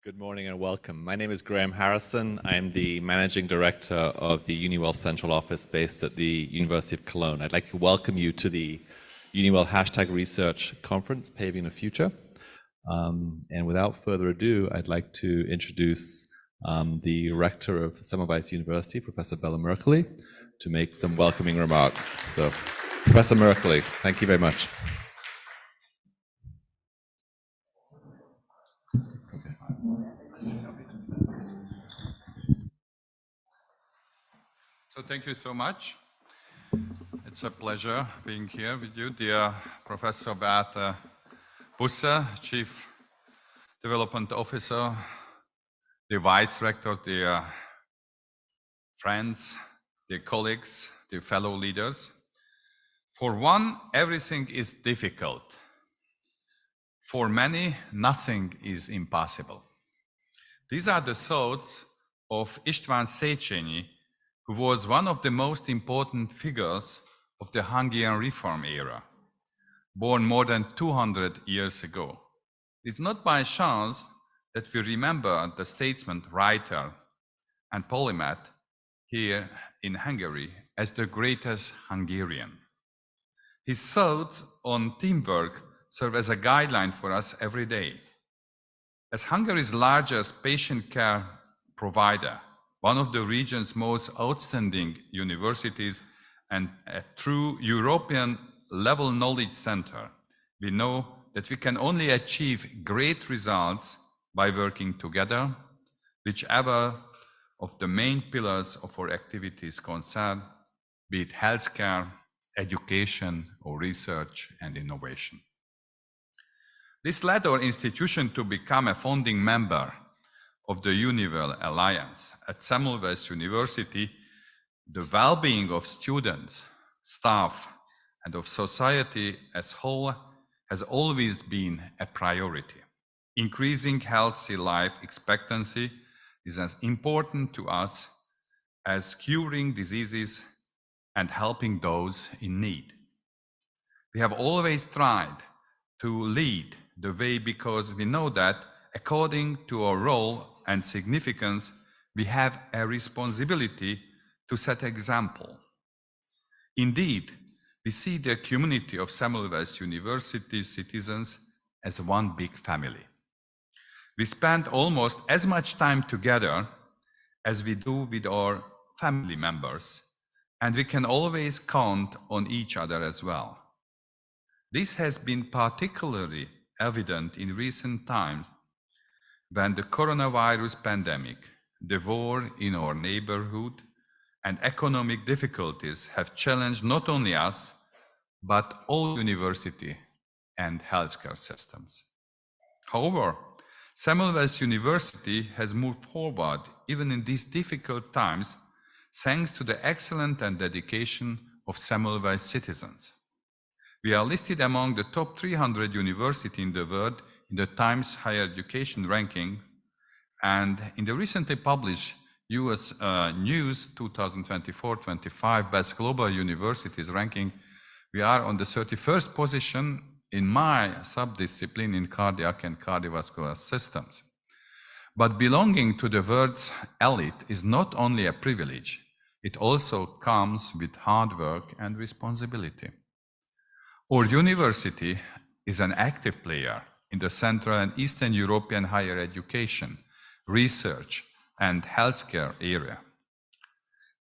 Good morning and welcome. My name is Graham Harrison. I'm the Managing Director of the EUniWell Central Office based at the University of Cologne. I'd like to welcome you to the EUniWell #Research Conference, Paving the Future. And without further ado, I'd like to introduce the Rector of Semmelweis University, Professor Bella Merkley, to make some welcoming remarks. So, Professor Merkley, thank you very much. So thank you so much. It's a pleasure being here with you, dear Professor Beate Busse, Chief Development Officer, the Vice Rectors, dear friends, dear colleagues, dear fellow leaders. For one, everything is difficult. For many, nothing is impossible. These are the thoughts of István Széchenyi, who was one of the most important figures of the Hungarian reform era, born more than 200 years ago. It's not by chance that we remember the statesman, writer, and polymath here in Hungary as the greatest Hungarian. His thoughts on teamwork serve as a guideline for us every day. As Hungary's largest patient care provider, one of the region's most outstanding universities, and a true European-level knowledge center, we know that we can only achieve great results by working together, whichever of the main pillars of our activities concern, be it healthcare, education, or research and innovation. This led our institution to become a founding member of the EUniWell Alliance. At Semmelweis University, the well-being of students, staff, and of society as a whole has always been a priority. Increasing healthy life expectancy is as important to us as curing diseases and helping those in need. We have always tried to lead the way because we know that according to our role and significance, we have a responsibility to set example. Indeed, we see the community of Semmelweis University citizens as one big family. We spend almost as much time together as we do with our family members, and we can always count on each other as well. This has been particularly evident in recent times when the coronavirus pandemic, the war in our neighborhood, and economic difficulties have challenged not only us, but all university and healthcare systems. However, Semmelweis University has moved forward even in these difficult times thanks to the excellence and dedication of Semmelweis citizens. We are listed among the top 300 universities in the world in the Times Higher Education ranking, and in the recently published US News 2024-25 Best Global Universities ranking, we are on the 31st position in my subdiscipline in cardiac and cardiovascular systems. But belonging to the world's elite is not only a privilege, it also comes with hard work and responsibility. Our university is an active player in the Central and Eastern European higher education, research, and healthcare area.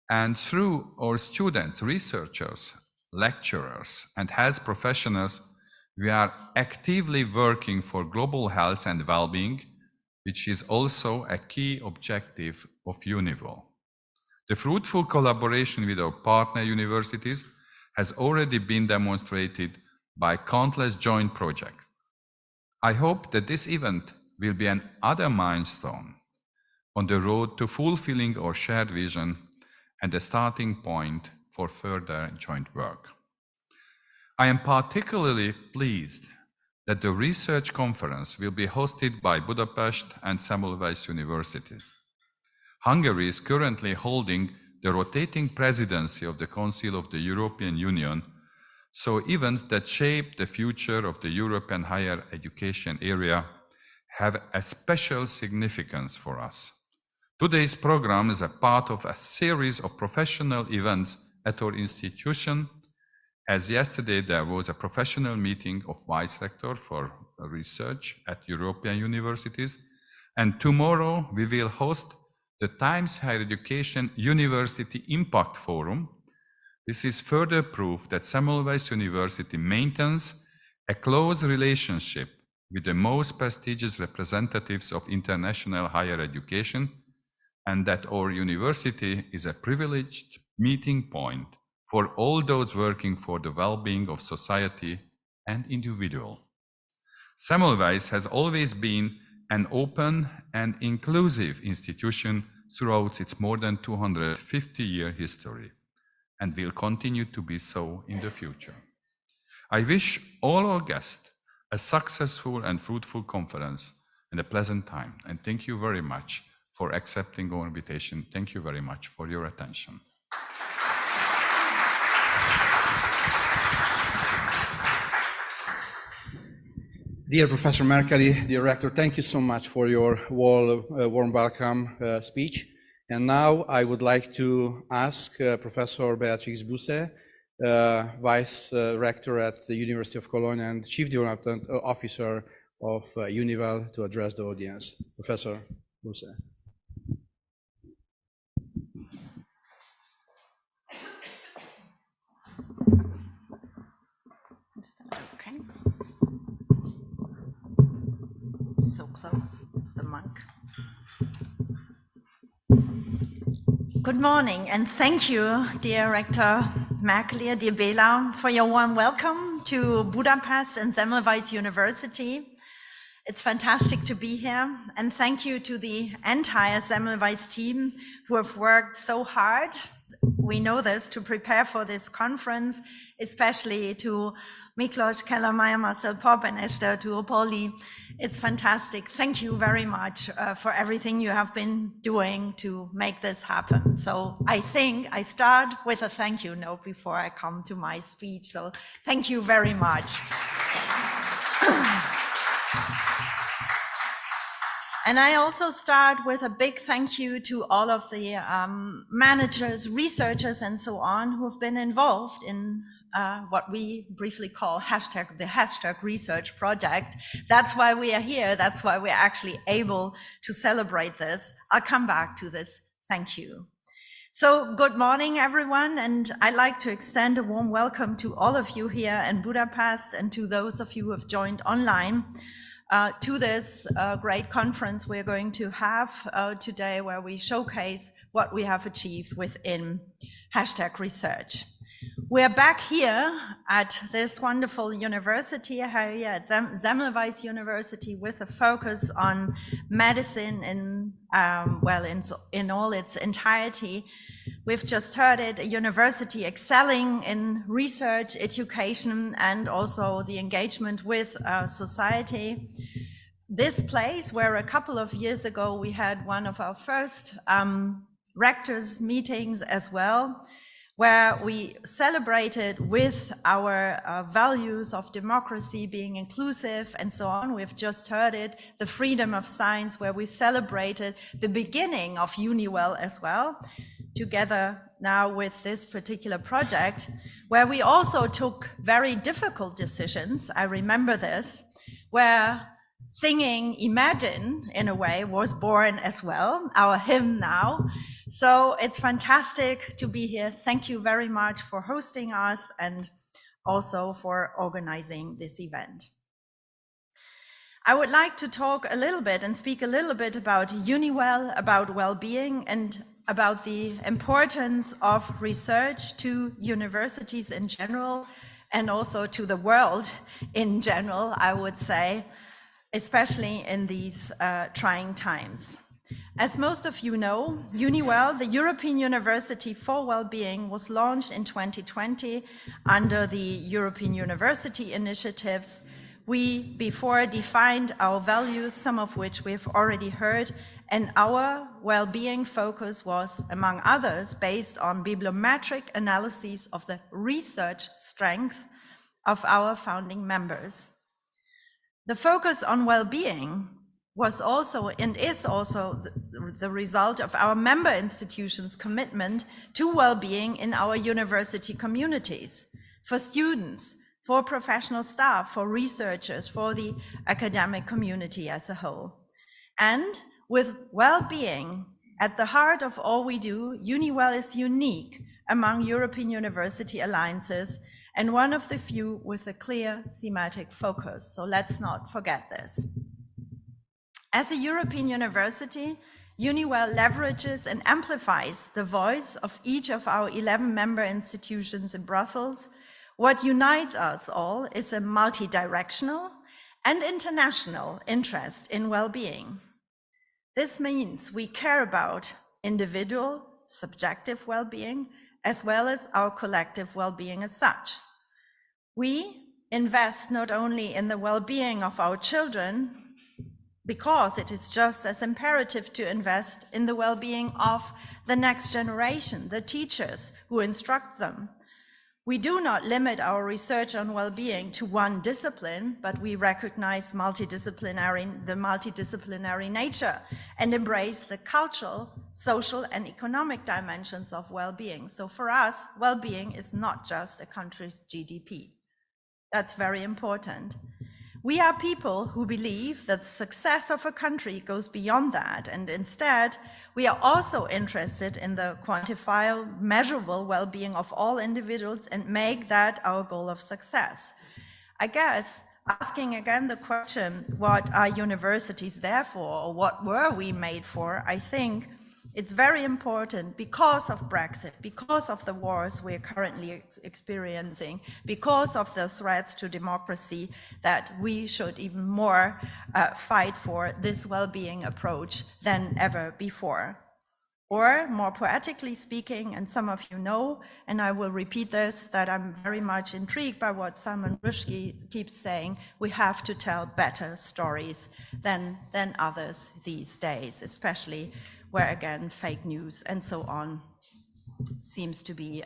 And through our students, researchers, lecturers, and health professionals, we are actively working for global health and well-being, which is also a key objective of EUniWell. The fruitful collaboration with our partner universities has already been demonstrated by countless joint projects. I hope that this event will be another milestone on the road to fulfilling our shared vision and a starting point for further joint work. I am particularly pleased that the research conference will be hosted by Budapest and Semmelweis Universities. Hungary is currently holding the rotating presidency of the Council of the European Union, so events that shape the future of the European higher education area have a special significance for us. Today's program is a part of a series of professional events at our institution. As yesterday there was a professional meeting of Vice Rector for Research at European universities, and tomorrow we will host the Times Higher Education University Impact Forum. This is further proof that Semmelweis University maintains a close relationship with the most prestigious representatives of international higher education, and that our university is a privileged meeting point for all those working for the well-being of society and individual. Semmelweis has always been an open and inclusive institution throughout its more than 250-year history, and will continue to be so in the future. I wish all our guests a successful and fruitful conference and a pleasant time, and thank you very much for accepting our invitation. Thank you very much for your attention. Dear Professor Mercalli, dear Rector, thank you so much for your warm welcome speech. And now I would like to ask Professor Beatrix Busse, Vice Rector at the University of Cologne and Chief Development Officer of EUniWell, to address the audience. Professor Busse. Okay. So close, the mic. Good morning, and thank you, dear Rector Mercalli, dear Bela, for your warm welcome to Budapest and Semmelweis University. It's fantastic to be here, and thank you to the entire Semmelweis team who have worked so hard. We know this, to prepare for this conference, especially to Miklos, Kellermeyer, Marcel Popp, and Esther Tuopoli. It's fantastic. Thank you very much for everything you have been doing to make this happen. So I think I start with a thank you note before I come to my speech. So thank you very much. And I also start with a big thank you to all of the managers, researchers, and so on who have been involved in what we briefly call the hashtag research project. That's why we are here. That's why we're actually able to celebrate this. I'll come back to this. Thank you. So good morning, everyone. And I'd like to extend a warm welcome to all of you here in Budapest and to those of you who have joined online to this great conference we're going to have today, where we showcase what we have achieved within hashtag research. We're back here at this wonderful university here at Semmelweis University with a focus on medicine in all its entirety. We've just heard it, a university excelling in research, education, and also the engagement with society. This place where a couple of years ago we had one of our first rectors meetings as well, where we celebrated with our values of democracy, being inclusive, and so on. We've just heard it, the freedom of science, where we celebrated the beginning of EUniWell as well, together now with this particular project, where we also took very difficult decisions. I remember this, where singing Imagine, in a way, was born as well, our hymn now. So it's fantastic to be here. Thank you very much for hosting us and also for organizing this event. I would like to talk a little bit and speak a little bit about EUniWell, about well-being, and about the importance of research to universities in general, and also to the world in general, I would say, especially in these trying times. As most of you know, EUniWell, the European University for Wellbeing, was launched in 2020 under the European University Initiatives. We before defined our values, some of which we've already heard, and our well-being focus was, among others, based on bibliometric analyses of the research strength of our founding members. The focus on well-being was also and is also the result of our member institutions' commitment to well-being in our university communities, for students, for professional staff, for researchers, for the academic community as a whole. And with well-being at the heart of all we do, EUniWell is unique among European university alliances and one of the few with a clear thematic focus. So let's not forget this. As a European university, EUniWell leverages and amplifies the voice of each of our 11 member institutions in Brussels. What unites us all is a multi-directional and international interest in well-being. This means we care about individual, subjective well-being, as well as our collective well-being as such. We invest not only in the well-being of our children, because it is just as imperative to invest in the well-being of the next generation, the teachers who instruct them. We do not limit our research on well-being to one discipline, but we recognize the multidisciplinary nature and embrace the cultural, social, and economic dimensions of well-being. So for us, well-being is not just a country's GDP. That's very important. We are people who believe that the success of a country goes beyond that, and instead, we are also interested in the quantifiable, measurable well-being of all individuals and make that our goal of success. I guess, asking again the question, what are universities there for, or what were we made for, I think it's very important because of Brexit, because of the wars we're currently experiencing, because of the threats to democracy, that we should even more fight for this well-being approach than ever before. Or more poetically speaking, and some of you know, and I will repeat this, that I'm very much intrigued by what Salman Rushdie keeps saying, we have to tell better stories than others these days, especially where again fake news and so on seems to be,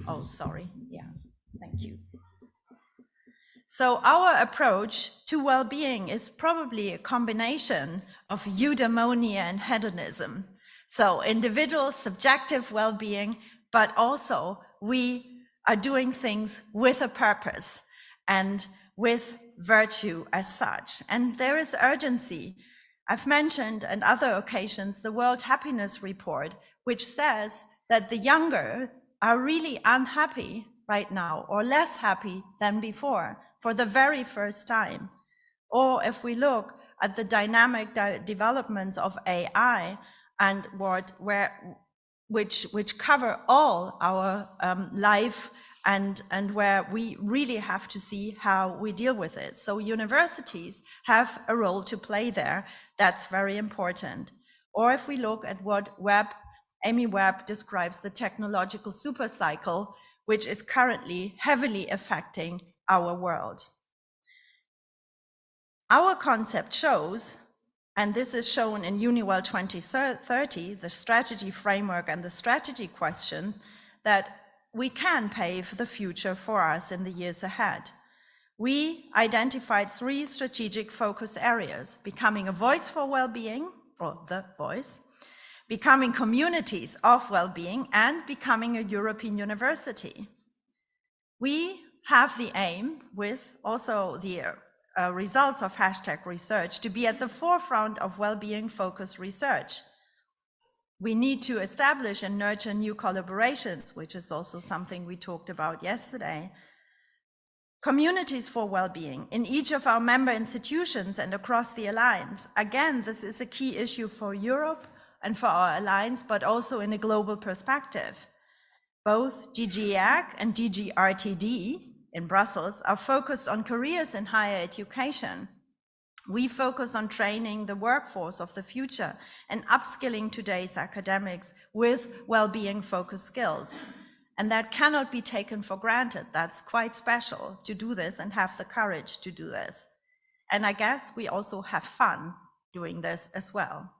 oh sorry, yeah, thank you. So our approach to well-being is probably a combination of eudaimonia and hedonism. So individual subjective well-being, but also we are doing things with a purpose and with virtue as such. And there is urgency. I've mentioned on other occasions the World Happiness Report, which says that the younger are really unhappy right now or less happy than before for the very first time. Or if we look at the dynamic developments of AI and which cover all our life and where we really have to see how we deal with it. So universities have a role to play there. That's very important. Or if we look at what Amy Webb describes the technological supercycle, which is currently heavily affecting our world. Our concept shows, and this is shown in EUniWell 2030, the strategy framework and the strategy question, that we can pave the future for us in the years ahead. We identified 3 strategic focus areas: becoming a voice for well-being, or the voice, becoming communities of well-being, and becoming a European university. We have the aim, with also the results of #research, to be at the forefront of well-being focused research. We need to establish and nurture new collaborations, which is also something we talked about yesterday. Communities for well-being in each of our member institutions and across the Alliance. Again, this is a key issue for Europe and for our Alliance, but also in a global perspective. Both DG EAC and DG RTD in Brussels are focused on careers in higher education. We focus on training the workforce of the future and upskilling today's academics with well-being focused skills. And that cannot be taken for granted. That's quite special to do this and have the courage to do this. And I guess we also have fun doing this as well.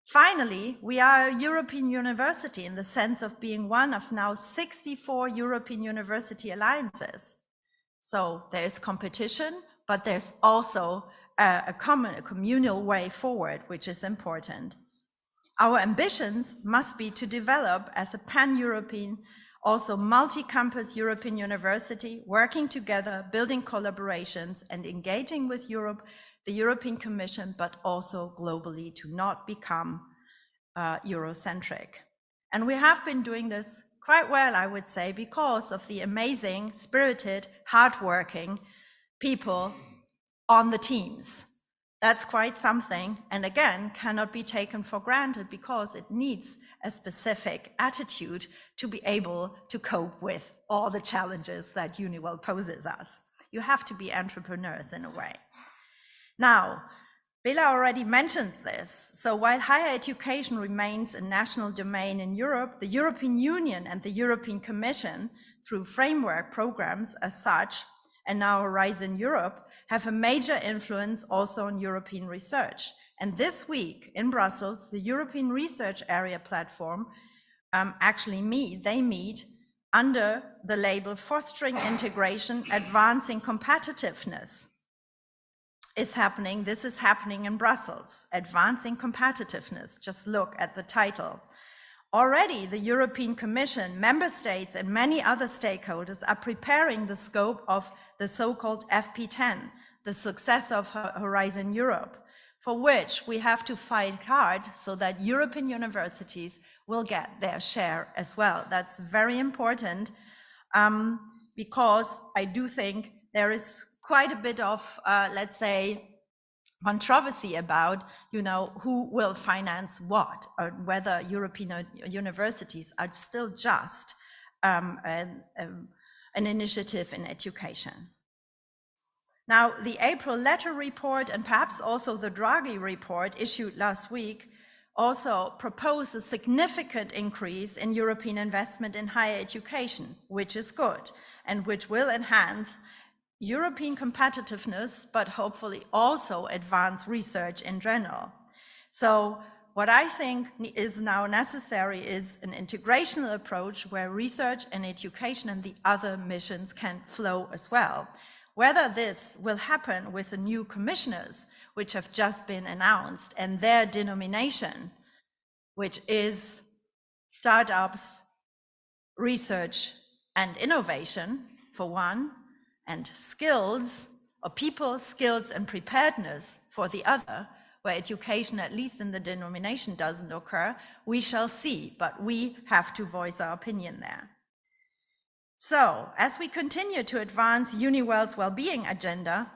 Finally, we are a European university in the sense of being one of now 64 European university alliances. So there is competition, but there's also a communal way forward, which is important. Our ambitions must be to develop as a pan-European, also multi-campus European university, working together, building collaborations and engaging with Europe, the European Commission, but also globally to not become Eurocentric. And we have been doing this quite well, I would say, because of the amazing, spirited, hardworking people on the teams. That's quite something, and again, cannot be taken for granted because it needs a specific attitude to be able to cope with all the challenges that EUniWell poses us. You have to be entrepreneurs in a way. Now, Bela already mentioned this. So while higher education remains a national domain in Europe, the European Union and the European Commission, through framework programs as such, and now Horizon Europe, have a major influence also on European research. And this week in Brussels, the European Research Area Platform they meet under the label Fostering Integration, Advancing Competitiveness. This is happening in Brussels, Advancing Competitiveness. Just look at the title. Already the European Commission, member states and many other stakeholders are preparing the scope of the so-called FP10, the successor of Horizon Europe, for which we have to fight hard so that European universities will get their share as well. That's very important because I do think there is quite a bit of, let's say, controversy about, who will finance what, or whether European universities are still just an initiative in education. Now, the April letter report and perhaps also the Draghi report issued last week also proposed a significant increase in European investment in higher education, which is good and which will enhance European competitiveness, but hopefully also advance research in general. So what I think is now necessary is an integrational approach where research and education and the other missions can flow as well. Whether this will happen with the new commissioners, which have just been announced, and their denomination, which is startups, research and innovation for one, and skills, or people, skills and preparedness for the other, where education, at least in the denomination, doesn't occur, we shall see, but we have to voice our opinion there. So, as we continue to advance EUniWell's well-being agenda,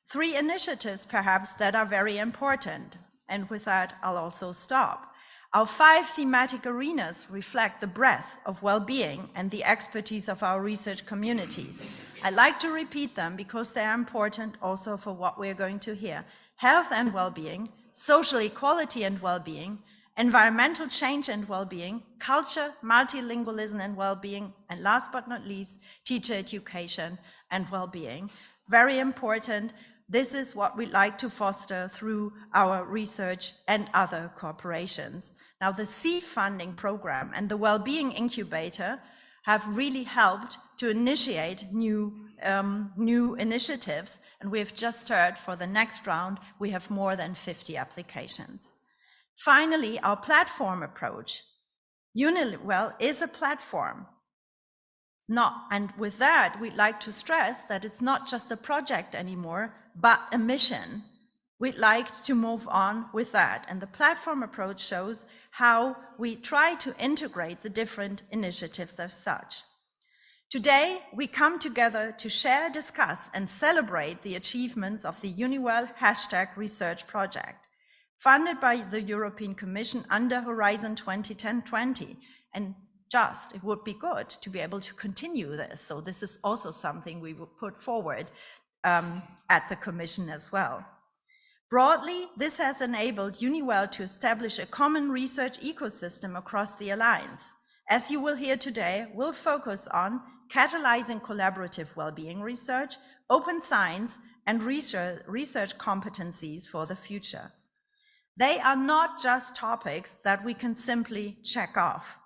3 initiatives perhaps that are very important, and with that I'll also stop. Our 5 thematic arenas reflect the breadth of well-being and the expertise of our research communities. I like to repeat them because they are important also for what we're going to hear. Health and well-being, social equality and well-being, environmental change and well-being, culture, multilingualism and well-being, and last but not least, teacher education and well-being. Very important. This is what we'd like to foster through our research and other corporations. Now, the seed funding program and the well-being incubator have really helped to initiate new initiatives, and we've just heard for the next round, we have more than 50 applications. Finally, our platform approach. EUniWell is a platform. And with that, we'd like to stress that it's not just a project anymore, but a mission. We'd like to move on with that. And the platform approach shows how we try to integrate the different initiatives as such. Today, we come together to share, discuss, and celebrate the achievements of the EUniWell #research project, funded by the European Commission under Horizon 2010-20. And it would be good to be able to continue this. So this is also something we will put forward at the Commission as well. Broadly, this has enabled EUniWell to establish a common research ecosystem across the Alliance. As you will hear today, we'll focus on catalyzing collaborative well-being research, open science, and research competencies for the future. They are not just topics that we can simply check off.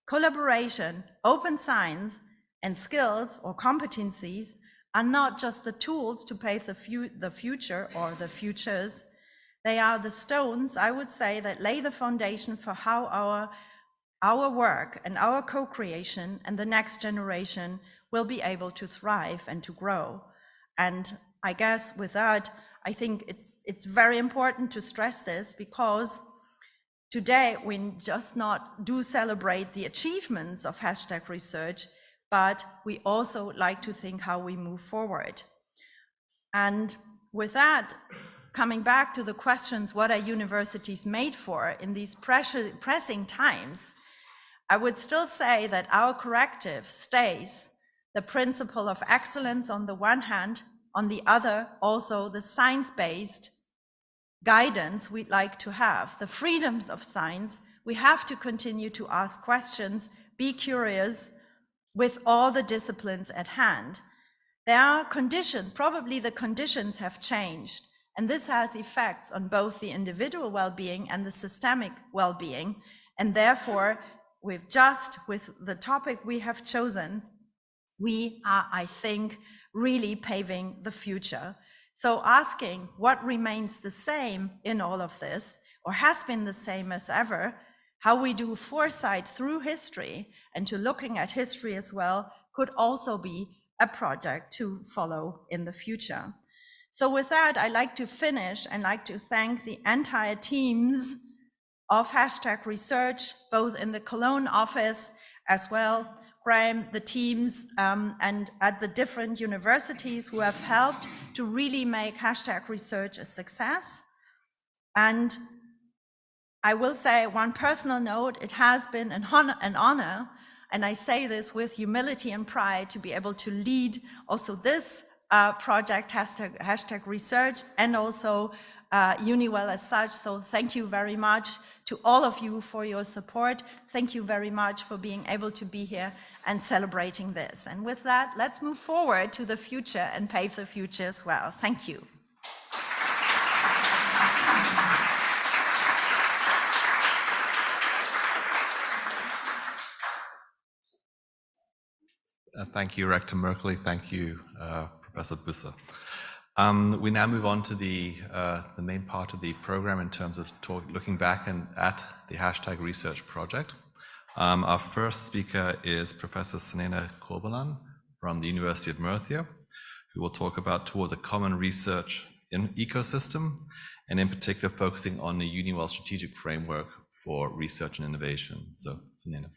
Collaboration, open science, and skills or competencies are not just the tools to pave the future or the futures. They are the stones, I would say, that lay the foundation for how our work and our co-creation and the next generation will be able to thrive and to grow. And I guess with that, I think it's very important to stress this, because today we just not do celebrate the achievements of hashtag research, but we also like to think how we move forward. And with that, coming back to the questions, what are universities made for in these pressing times? I would still say that our corrective stays the principle of excellence on the one hand, on the other, also the science-based guidance we'd like to have, the freedoms of science. We have to continue to ask questions, be curious with all the disciplines at hand. There are conditions, probably the conditions have changed, and this has effects on both the individual well-being and the systemic well-being. And therefore, with the topic we have chosen, we are, I think, really paving the future. So asking what remains the same in all of this, or has been the same as ever, how we do foresight through history and to looking at history as well, could also be a project to follow in the future. So with that, I'd like to finish and like to thank the entire teams of hashtag research, both in the Cologne office as well, Graham, the teams, and at the different universities who have helped to really make hashtag research a success. And I will say one personal note, it has been an honor, and I say this with humility and pride, to be able to lead also this project, hashtag research, and also EUniWell as such. So thank you very much to all of you for your support. Thank you very much for being able to be here and celebrating this. And with that, let's move forward to the future and pave the future as well. Thank you. Thank you, Rector Merkley. Thank you, Professor Busse. We now move on to the main part of the program in terms of looking back at the hashtag research project. Our first speaker is Professor Sinena Korbalan from the University of Murcia, who will talk about towards a common research ecosystem, and in particular focusing on the EUniWell strategic framework for research and innovation. So, Sinena.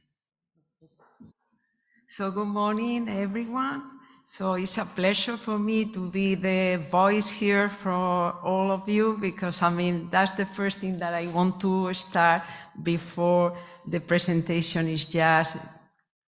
So good morning, everyone. So it's a pleasure for me to be the voice here for all of you, because I mean, that's the first thing that I want to start before the presentation, is just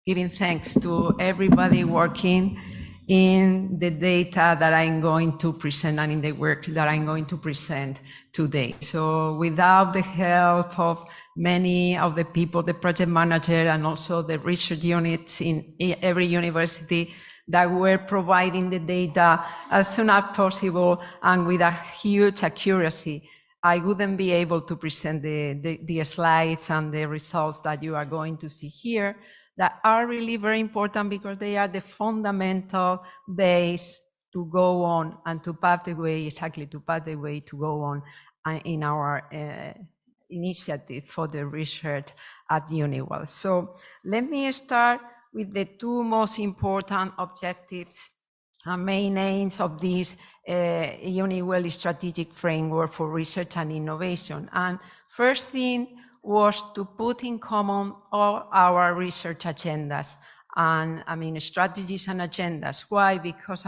giving thanks to everybody working in the data that I'm going to present and in the work that I'm going to present today. So without the help of many of the people, the project manager and also the research units in every university that were providing the data as soon as possible and with a huge accuracy, I wouldn't be able to present the slides and the results that you are going to see here, that are really very important because they are the fundamental base to go on and to pave the way, exactly to pave the way to go on in our initiative for the research at EUniWell. So let me start with the two most important objectives and main aims of this EUniWell strategic framework for research and innovation. And first thing was to put in common all our research agendas and strategies and agendas. Why? Because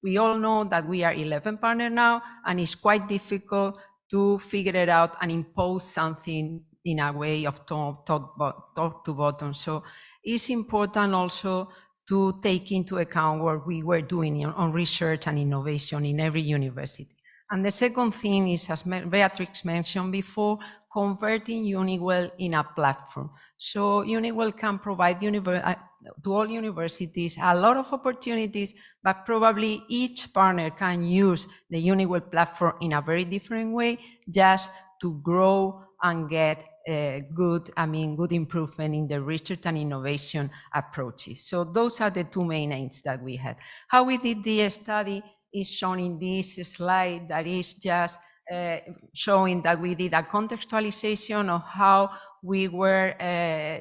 we all know that we are 11 partners now, and it's quite difficult to figure it out and impose something in a way of top to bottom. So it's important also to take into account what we were doing on research and innovation in every university. And the second thing is, as Beatrix mentioned before, converting EUniWell in a platform. So EUniWell can provide to all universities a lot of opportunities, but probably each partner can use the EUniWell platform in a very different way, just to grow and get good improvement in the research and innovation approaches. So those are the two main aims that we had. How we did the study is shown in this slide that is just showing that we did a contextualization of how we were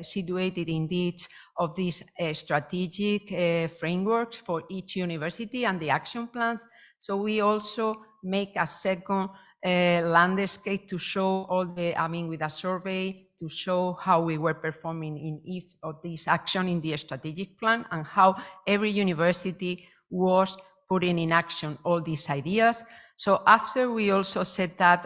situated in each of these strategic frameworks for each university and the action plans. So we also make a second landscape to show all the, with a survey to show how we were performing in each of these actions in the strategic plan and how every university was putting in action all these ideas. So after we also set that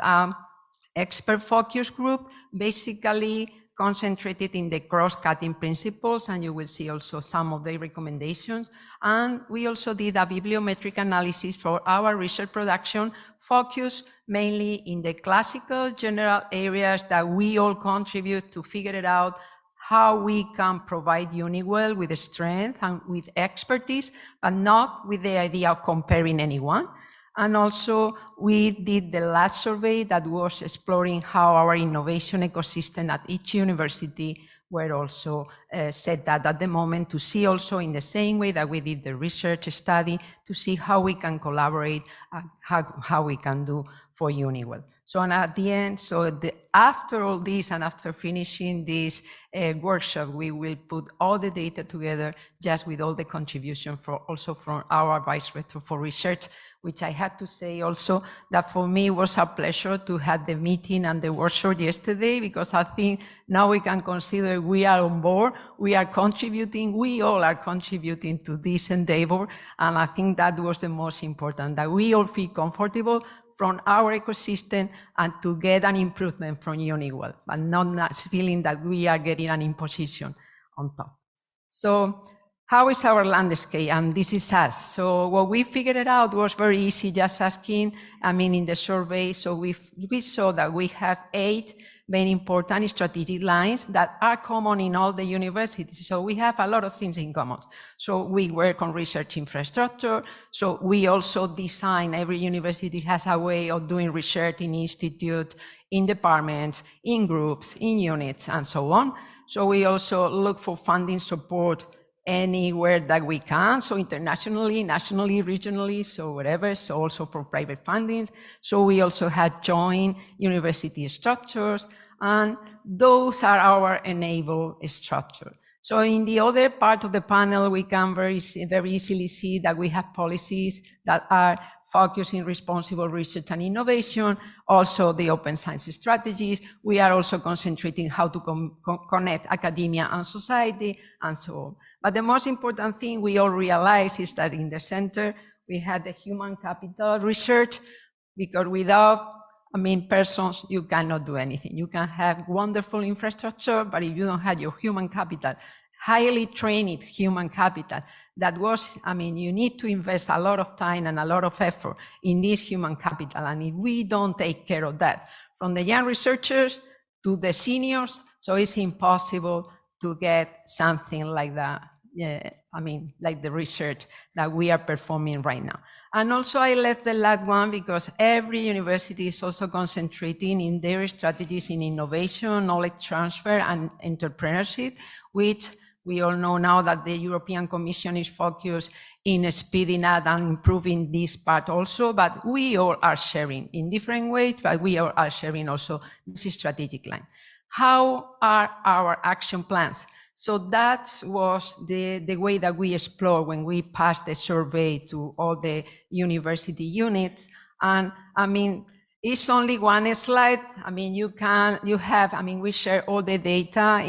expert focus group, basically concentrated in the cross-cutting principles, and you will see also some of the recommendations. And we also did a bibliometric analysis for our research production, focused mainly in the classical general areas that we all contribute to figure it out how we can provide EUniWell with strength and with expertise, but not with the idea of comparing anyone. And also we did the last survey that was exploring how our innovation ecosystem at each university were also set that at the moment to see also in the same way that we did the research study to see how we can collaborate, how we can do for EUniWell. So and at the end, after all this and after finishing this workshop, we will put all the data together just with all the contribution also from our Vice Rector for Research, which I had to say also that for me was a pleasure to have the meeting and the workshop yesterday, because I think now we can consider we are on board, we are contributing, we all are contributing to this endeavor. And I think that was the most important, that we all feel comfortable from our ecosystem and to get an improvement from EUniWell, but not feeling that we are getting an imposition on top. So how is our landscape? And this is us. So what we figured out was very easy, just asking, in the survey. So we saw that we have 8 very important strategic lines that are common in all the universities. So we have a lot of things in common. So we work on research infrastructure. So we also design, every university has a way of doing research in institute, in departments, in groups, in units, and so on. So we also look for funding support anywhere that we can, so internationally, nationally, regionally, so whatever, so also for private funding. So we also had joint university structures, and those are our enable structure. So in the other part of the panel, we can very easily see that we have policies that are focused in responsible research and innovation, also the open science strategies. We are also concentrating how to connect academia and society, and so on. But the most important thing we all realize is that in the center, we had the human capital research, because without persons, you cannot do anything. You can have wonderful infrastructure, but if you don't have your human capital, highly trained human capital, that was, you need to invest a lot of time and a lot of effort in this human capital. And if we don't take care of that, from the young researchers to the seniors, so it's impossible to get something like that. Like the research that we are performing right now. And also I left the last one because every university is also concentrating in their strategies in innovation, knowledge transfer, and entrepreneurship, which we all know now that the European Commission is focused in speeding up and improving this part also, but we all are sharing in different ways, but we all are sharing also this strategic line. How are our action plans? So that was the way that we explored when we passed the survey to all the university units. And it's only one slide. We share all the data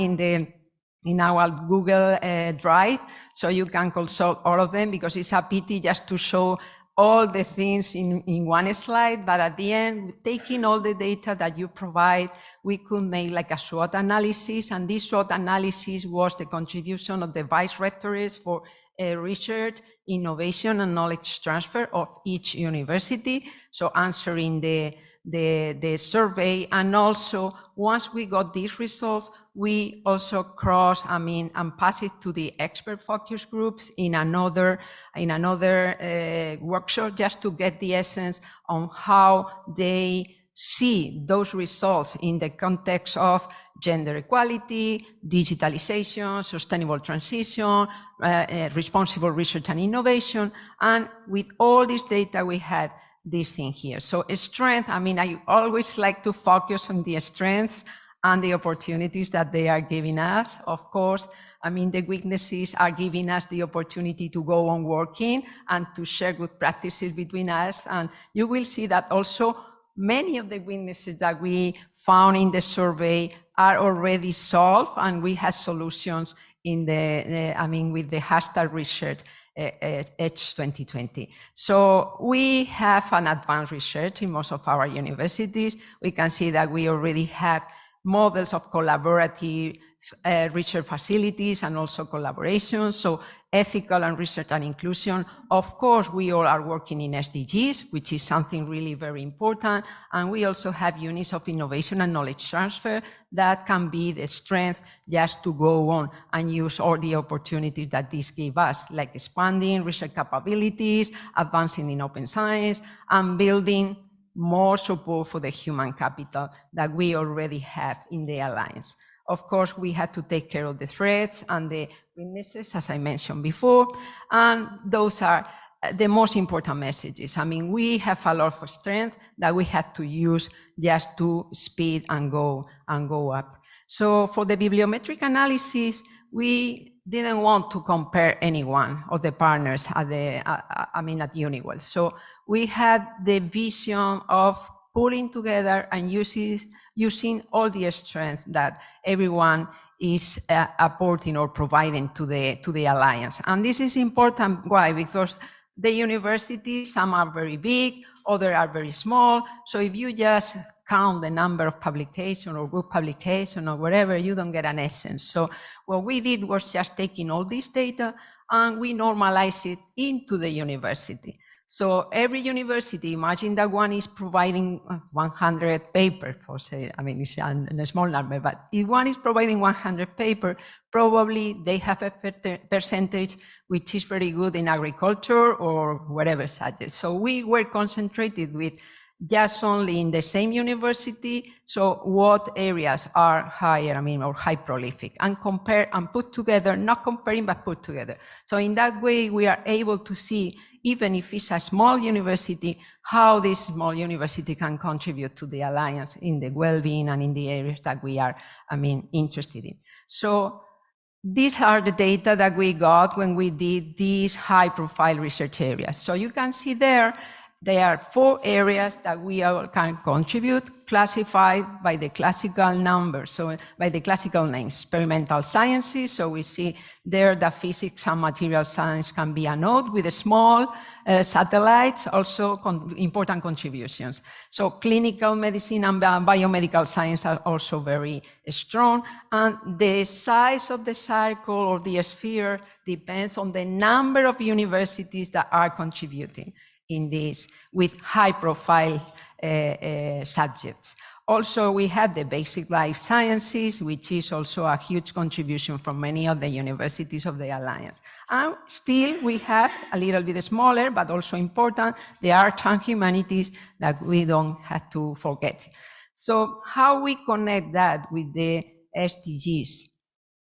in our Google Drive, so you can consult all of them, because it's a pity just to show all the things in one slide, but at the end, taking all the data that you provide, we could make like a SWOT analysis, and this SWOT analysis was the contribution of the vice rectors for research, innovation, and knowledge transfer of each university, so answering the survey. And also, once we got these results, we also and pass it to the expert focus groups in another workshop, just to get the essence on how they see those results in the context of gender equality, digitalization, sustainable transition, responsible research and innovation. And with all this data, we had this thing here. So strength, I mean, I always like to focus on the strengths and the opportunities that they are giving us. Of course, I mean, the weaknesses are giving us the opportunity to go on working and to share good practices between us. And you will see that also many of the weaknesses that we found in the survey are already solved, and we have solutions in with the hashtag research Edge 2020. So we have an advanced research in most of our universities. We can see that we already have models of collaborative research facilities and also collaboration, so ethical and research and inclusion. Of course, we all are working in SDGs, which is something really very important, and we also have units of innovation and knowledge transfer that can be the strength just to go on and use all the opportunities that this gives us, like expanding research capabilities, advancing in open science, and building more support for the human capital that we already have in the Alliance. Of course, we had to take care of the threats and the weaknesses, as I mentioned before, and those are the most important messages. I mean, we have a lot of strength that we had to use just to speed and go up. So for the bibliometric analysis, we didn't want to compare any one of the partners at EUniWell. So we had the vision of putting together and using all the strength that everyone is apporting or providing to the Alliance. And this is important. Why? Because the universities, some are very big, others are very small. So if you just count the number of publication or good publication or whatever, you don't get an essence. So what we did was just taking all this data and we normalize it into the university. So every university, imagine that one is providing 100 papers, for say, I mean, it's a small number, but if one is providing 100 papers, probably they have a percentage which is very good in agriculture or whatever subject. So we were concentrated with just only in the same university, so what areas are higher, or high prolific, and compare and put together, not comparing, but put together. So in that way, we are able to see, even if it's a small university, how this small university can contribute to the Alliance in the well-being and in the areas that we are, interested in. So these are the data that we got when we did these high-profile research areas. So you can see there are 4 areas that we all can contribute, classified by the classical numbers, so by the classical names. Experimental sciences, so we see there that physics and material science can be a node with a small satellites, also important contributions. So clinical medicine and biomedical science are also very strong, and the size of the circle or the sphere depends on the number of universities that are contributing in this with high-profile subjects. Also, we had the basic life sciences, which is also a huge contribution from many of the universities of the Alliance. And still, we have a little bit smaller, but also important, the arts and humanities that we don't have to forget. So how we connect that with the SDGs?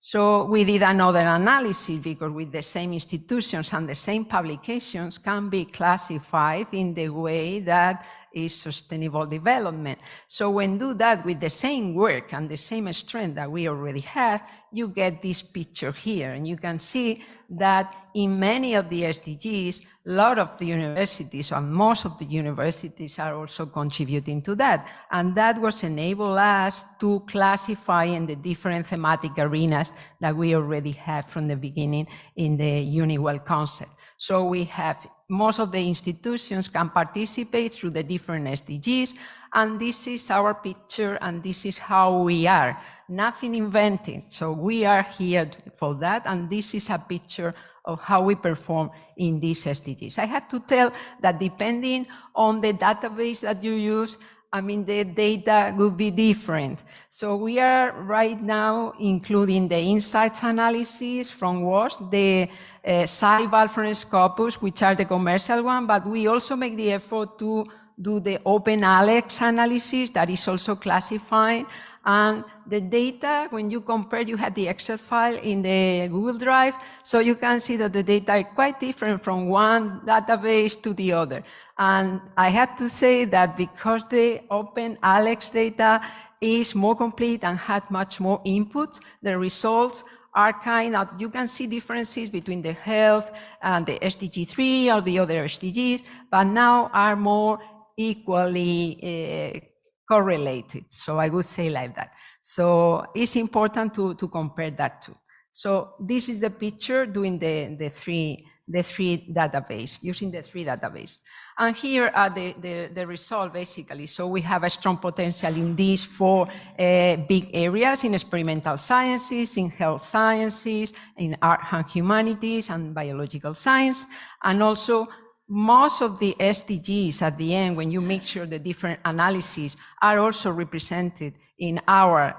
So we did another analysis, because with the same institutions and the same publications can be classified in the way that is sustainable development. So when do that with the same work and the same strength that we already have, you get this picture here. And you can see that in many of the SDGs, a lot of the universities, and most of the universities, are also contributing to that. And that was enable us to classify in the different thematic arenas that we already have from the beginning in the EUniWell concept. So we have most of the institutions can participate through the different SDGs, and this is our picture, and this is how we are. Nothing invented, so we are here for that, and this is a picture of how we perform in these SDGs. I have to tell that depending on the database that you use, the data will be different. So we are right now including the insights analysis from WASH, the SciVal from Scopus, which are the commercial one, but we also make the effort to do the OpenAlex analysis that is also classified. And the data, when you compare, you had the Excel file in the Google Drive, so you can see that the data are quite different from one database to the other. And I had to say that because the OpenAlex data is more complete and had much more inputs, the results are kind of, you can see differences between the health and the SDG 3 or the other SDGs, but now are more equally correlated. So I would say like that. So it's important to compare that too. So this is the picture doing the three database, using the three database. And here are the result basically. So we have a strong potential in these four big areas, in experimental sciences, in health sciences, in art and humanities, and biological science. And also most of the SDGs at the end, when you make sure the different analyses are also represented in our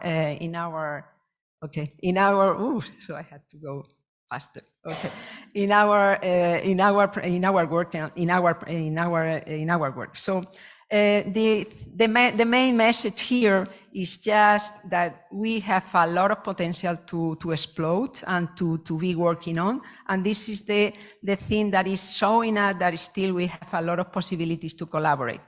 so I had to go faster. Okay, in our work. So the main message here is just that we have a lot of potential to explode and to be working on, and this is the thing that is showing us that still we have a lot of possibilities to collaborate.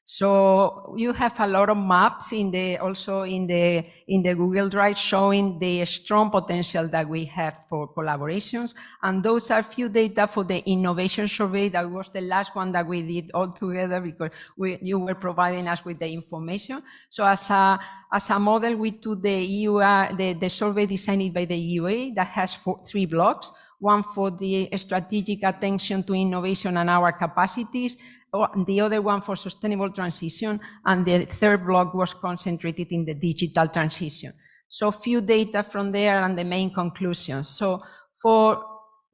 So you have a lot of maps also in the Google Drive showing the strong potential that we have for collaborations. And those are few data for the innovation survey. That was the last one that we did all together because you were providing us with the information. So as a model, we took the survey designed by the EUA that has three blocks. One for the strategic attention to innovation and our capacities, the other one for sustainable transition, and the third block was concentrated in the digital transition. So few data from there and the main conclusions. So for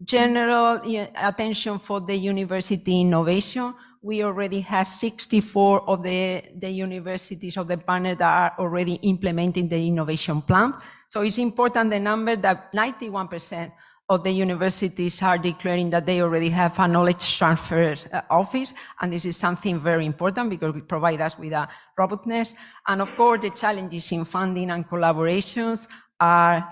general attention for the university innovation, we already have 64 of the universities of the partner that are already implementing the innovation plan. So it's important the number that 91% of the universities are declaring that they already have a knowledge transfer office, and this is something very important because it provides us with a robustness. And of course, the challenges in funding and collaborations are,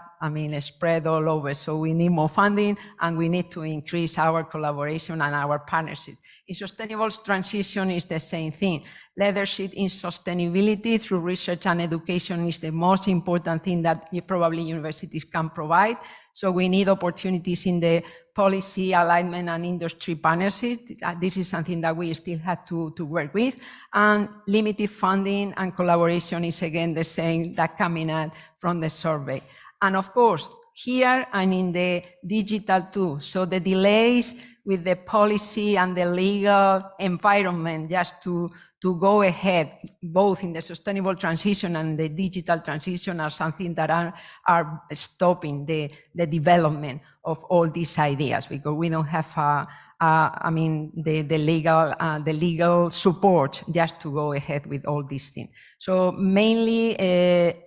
spread all over. So we need more funding and we need to increase our collaboration and our partnership. In sustainable transition is the same thing. Leadership in sustainability through research and education is the most important thing that probably universities can provide. So we need opportunities in the policy alignment and industry partnership. This is something that we still have to work with. And limited funding and collaboration is again the same that coming out from the survey. And of course, here and in the digital too. So the delays with the policy and the legal environment just to go ahead, both in the sustainable transition and the digital transition, are something that are stopping the development of all these ideas because we don't have the legal support just to go ahead with all these things. So mainly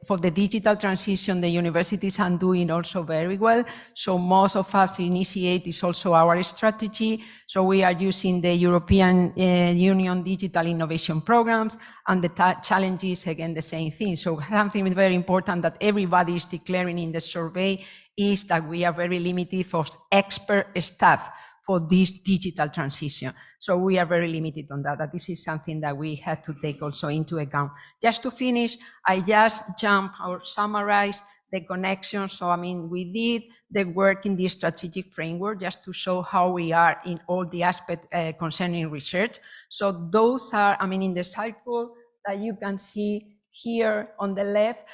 for the digital transition, the universities are doing also very well. So most of us initiate is also our strategy. So we are using the European Union digital innovation programs, and the challenge is again the same thing. So something very important that everybody is declaring in the survey is that we are very limited for expert staff for this digital transition. So we are very limited on that. This is something that we had to take also into account. Just to finish, I just jump or summarize the connection. So, we did the work in the strategic framework just to show how we are in all the aspects concerning research. So those are, in the cycle that you can see here on the left,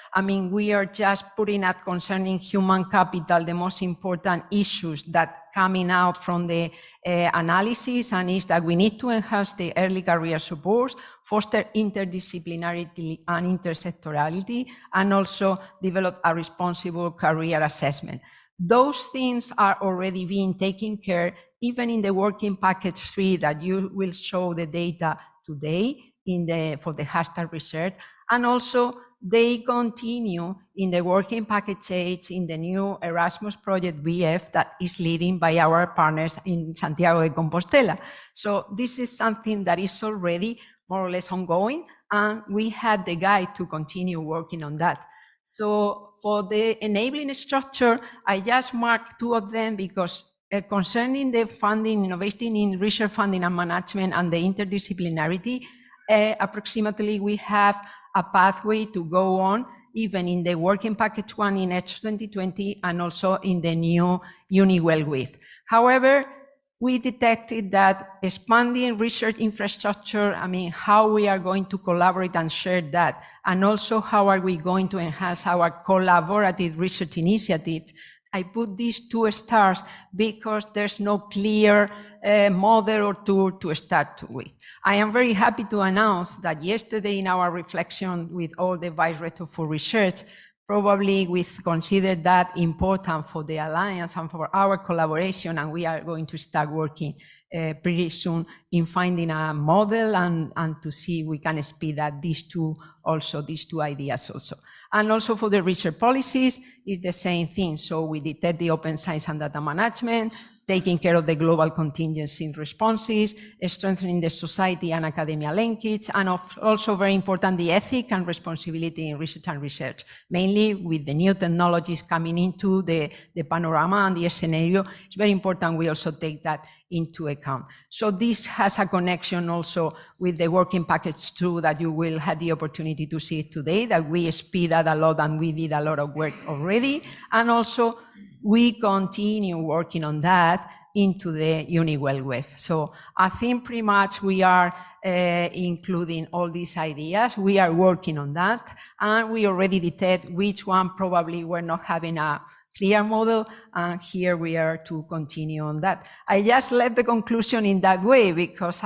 we are just putting up concerning human capital, the most important issues that coming out from the analysis, and is that we need to enhance the early career support, foster interdisciplinarity and intersectorality, and also develop a responsible career assessment. Those things are already being taken care, even in the working package 3 that you will show the data today for the hashtag research. And also they continue in the working package 8 in the new Erasmus project BF that is leading by our partners in Santiago de Compostela. So this is something that is already more or less ongoing, and we had the guide to continue working on that. So for the enabling structure, I just marked 2 of them because concerning the funding, innovating in research funding and management and the interdisciplinarity, approximately we have a pathway to go on, even in the working package 1 in H 2020 and also in the new EUniWell WIF. However, we detected that expanding research infrastructure, how we are going to collaborate and share that, and also how are we going to enhance our collaborative research initiatives. I put these 2 stars because there's no clear model or tool to start with. I am very happy to announce that yesterday in our reflection with all the Vice Rector for Research, probably we considered that important for the Alliance and for our collaboration, and we are going to start working pretty soon in finding a model and to see if we can speed up these two ideas also. And also for the research policies, it's the same thing. So we detect the open science and data management, taking care of the global contingency responses, strengthening the society and academia linkage, and also very important, the ethic and responsibility in research, mainly with the new technologies coming into the panorama and the scenario. It's very important we also take that into account. So this has a connection also with the working package 2 that you will have the opportunity to see today, that we speed that a lot and we did a lot of work already. And also we continue working on that into the EUniWell WIF. So I think pretty much we are including all these ideas. We are working on that, and we already detect which one probably we're not having a clear model, and here we are to continue on that. I just left the conclusion in that way because,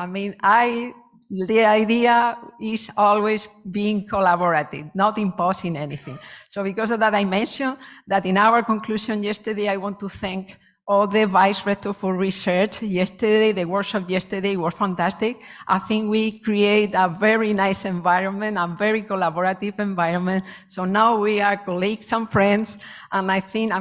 the idea is always being collaborative, not imposing anything. So because of that, I mentioned that in our conclusion yesterday, I want to thank all the Vice Rector for Research. Yesterday, the workshop yesterday was fantastic. I think we create a very nice environment, a very collaborative environment. So now we are colleagues and friends. And I think,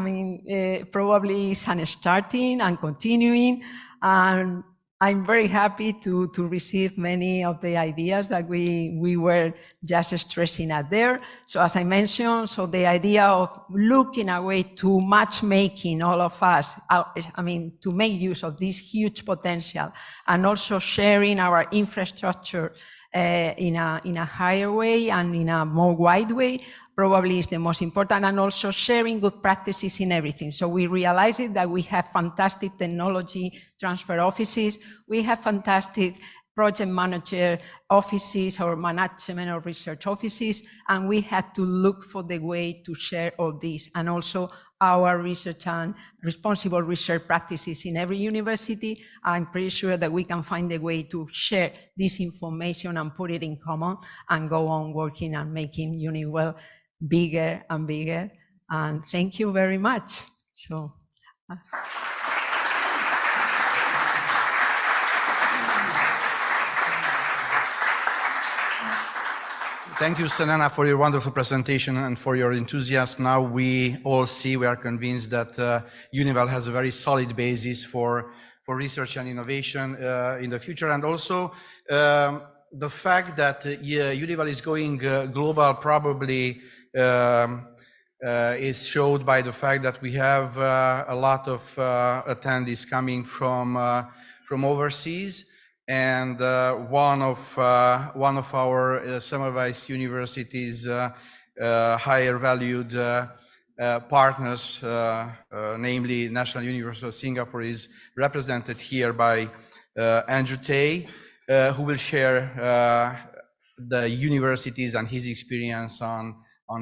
probably it's starting and continuing. And I'm very happy to receive many of the ideas that we were just stressing out there. So as I mentioned, so the idea of looking a way to matchmaking all of us, to make use of this huge potential, and also sharing our infrastructure in a higher way and in a more wide way, probably is the most important, and also sharing good practices in everything. So we realized that we have fantastic technology transfer offices, we have fantastic project manager offices or management or research offices, and we had to look for the way to share all this, and also our research and responsible research practices in every university. I'm pretty sure that we can find a way to share this information and put it in common and go on working and making EUniWell bigger and bigger. And thank you very much. So. Thank you, Selena, for your wonderful presentation and for your enthusiasm. Now we all see, we are convinced that EUniWell has a very solid basis for research and innovation in the future. And also the fact that EUniWell is going global probably is showed by the fact that we have a lot of attendees coming from overseas. And one of our Semmelweis University's higher valued partners, namely National University of Singapore, is represented here by Andrew Tay, who will share the universities and his experience on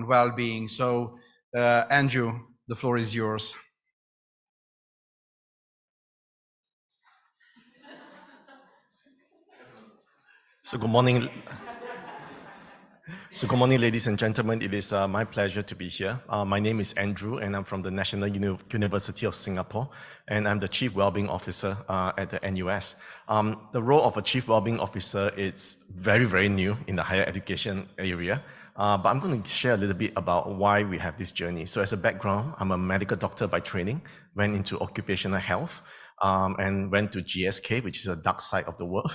well-being. So, Andrew, the floor is yours. So good morning, ladies and gentlemen. It is my pleasure to be here. My name is Andrew, and I'm from the National University of Singapore, and I'm the Chief Wellbeing Officer at the NUS. The role of a Chief Wellbeing Officer is very, very new in the higher education area, but I'm going to share a little bit about why we have this journey. So as a background, I'm a medical doctor by training, went into occupational health. and went to GSK, which is a dark side of the world.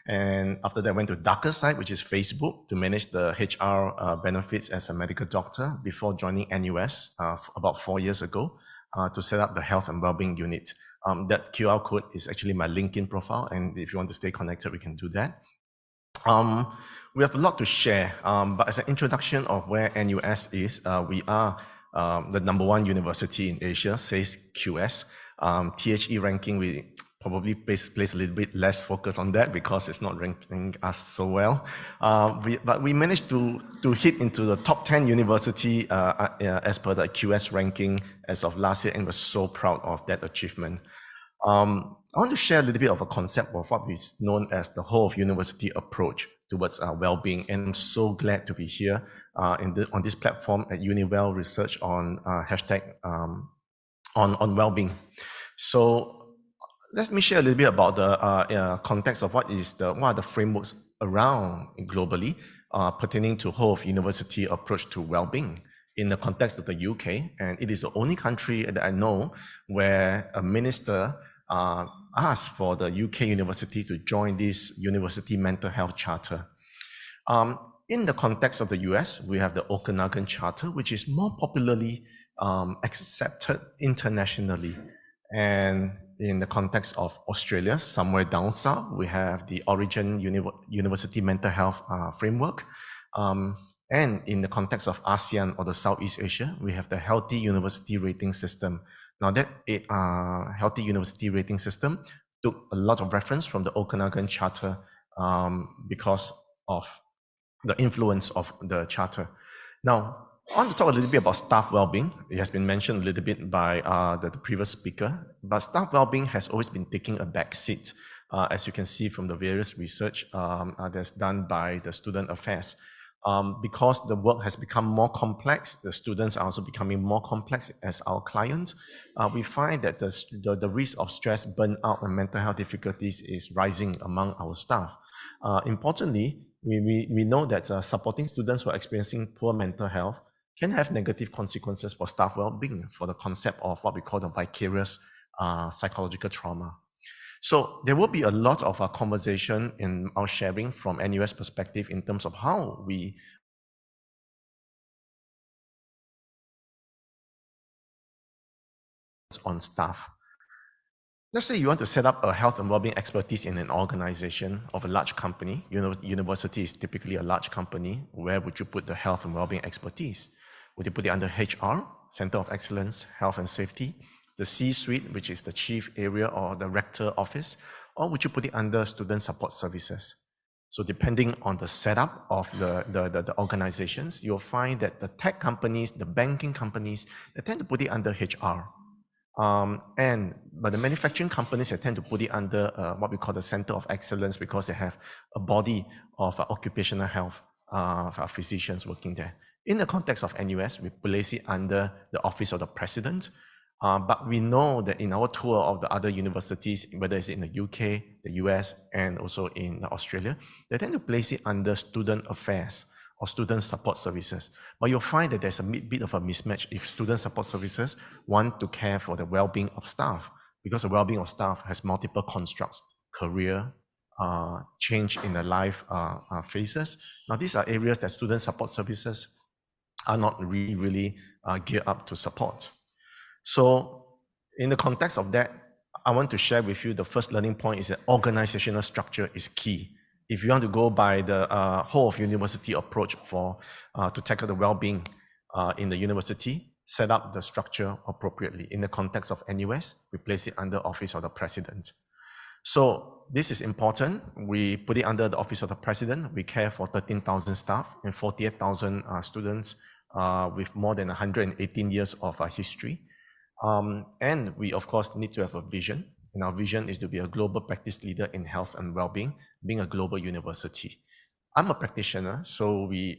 And after that, went to darker side, which is Facebook, to manage the HR benefits as a medical doctor before joining NUS about 4 years ago to set up the health and well-being unit. That QR code is actually my LinkedIn profile, and if you want to stay connected, we can do that. We have a lot to share, but as an introduction of where NUS is, we are the #1 university in Asia, says QS. THE ranking, we probably place a little bit less focus on that because it's not ranking us so well. But we managed to hit into the top 10 university as per the QS ranking as of last year, and we're so proud of that achievement. I want to share a little bit of a concept of what is known as the whole of university approach towards well-being, and I'm so glad to be here on this platform at EUniWell Research on hashtag on well-being. So let me share a little bit about the context of what are the frameworks around globally pertaining to whole of university approach to well-being in the context of the UK, and it is the only country that I know where a minister asked for the UK university to join this University Mental Health Charter. In the context of the US, we have the Okanagan Charter, which is more popularly accepted internationally. And in the context of Australia, somewhere down south, we have the Origin University Mental Health Framework. And in the context of ASEAN or the Southeast Asia, we have the Healthy University Rating System. Now that Healthy University Rating System took a lot of reference from the Okanagan Charter because of the influence of the Charter. Now, I want to talk a little bit about staff well-being. It has been mentioned a little bit by the previous speaker, but staff well-being has always been taking a back seat, as you can see from the various research that's done by the Student Affairs. Because the work has become more complex, the students are also becoming more complex as our clients. We find that the risk of stress, burnout, and mental health difficulties is rising among our staff. Importantly, we know that supporting students who are experiencing poor mental health can have negative consequences for staff well-being, for the concept of what we call the vicarious psychological trauma. So there will be a lot of conversation in our sharing from NUS perspective in terms of how we on staff. Let's say you want to set up a health and well-being expertise in an organization of a large company. University is typically a large company. Where would you put the health and well-being expertise? Would you put it under HR, Center of Excellence, Health and Safety, the C-suite, which is the chief area or the rector office, or would you put it under student support services? So depending on the setup of the organizations, you'll find that the tech companies, the banking companies, they tend to put it under HR. But the manufacturing companies, they tend to put it under what we call the Center of Excellence because they have a body of occupational health physicians working there. In the context of NUS, we place it under the Office of the President. But we know that in our tour of the other universities, whether it's in the UK, the US, and also in Australia, they tend to place it under student affairs or student support services. But you'll find that there's a bit of a mismatch if student support services want to care for the well-being of staff, because the well-being of staff has multiple constructs, career, change in the life phases. Now, these are areas that student support services are not really geared up to support. So in the context of that, I want to share with you the first learning point is that organizational structure is key. If you want to go by the whole of university approach to tackle the well-being in the university, set up the structure appropriately. In the context of NUS, we place it under Office of the President. So this is important. We put it under the Office of the President. We care for 13,000 staff and 48,000 students with more than 118 years of history. And we, of course, need to have a vision. And our vision is to be a global practice leader in health and well-being, being a global university. I'm a practitioner, so we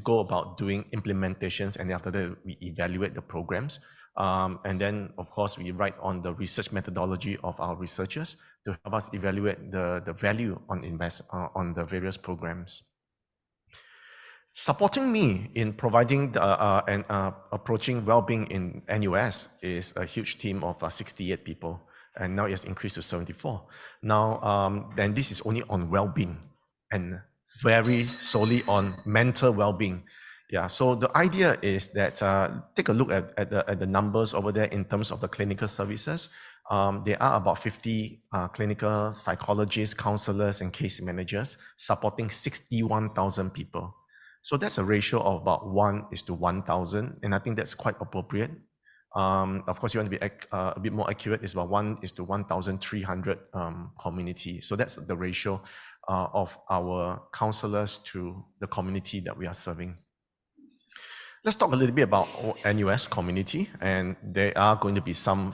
go about doing implementations, and after that, we evaluate the programs. And then, of course, we write on the research methodology of our researchers to help us evaluate the value on the various programs. Supporting me in providing and approaching well-being in NUS is a huge team of 68 people. and now it has increased to 74. Now, then this is only on well-being and very solely on mental well-being. Yeah, so the idea is that take a look at the numbers over there in terms of the clinical services. There are about 50 clinical psychologists, counselors, and case managers supporting 61,000 people. So that's a ratio of about 1:1,000, and I think that's quite appropriate. Of course, you want to be a bit more accurate, it's about 1:1,300 community. So that's the ratio of our counselors to the community that we are serving. Let's talk a little bit about NUS community, and there are going to be some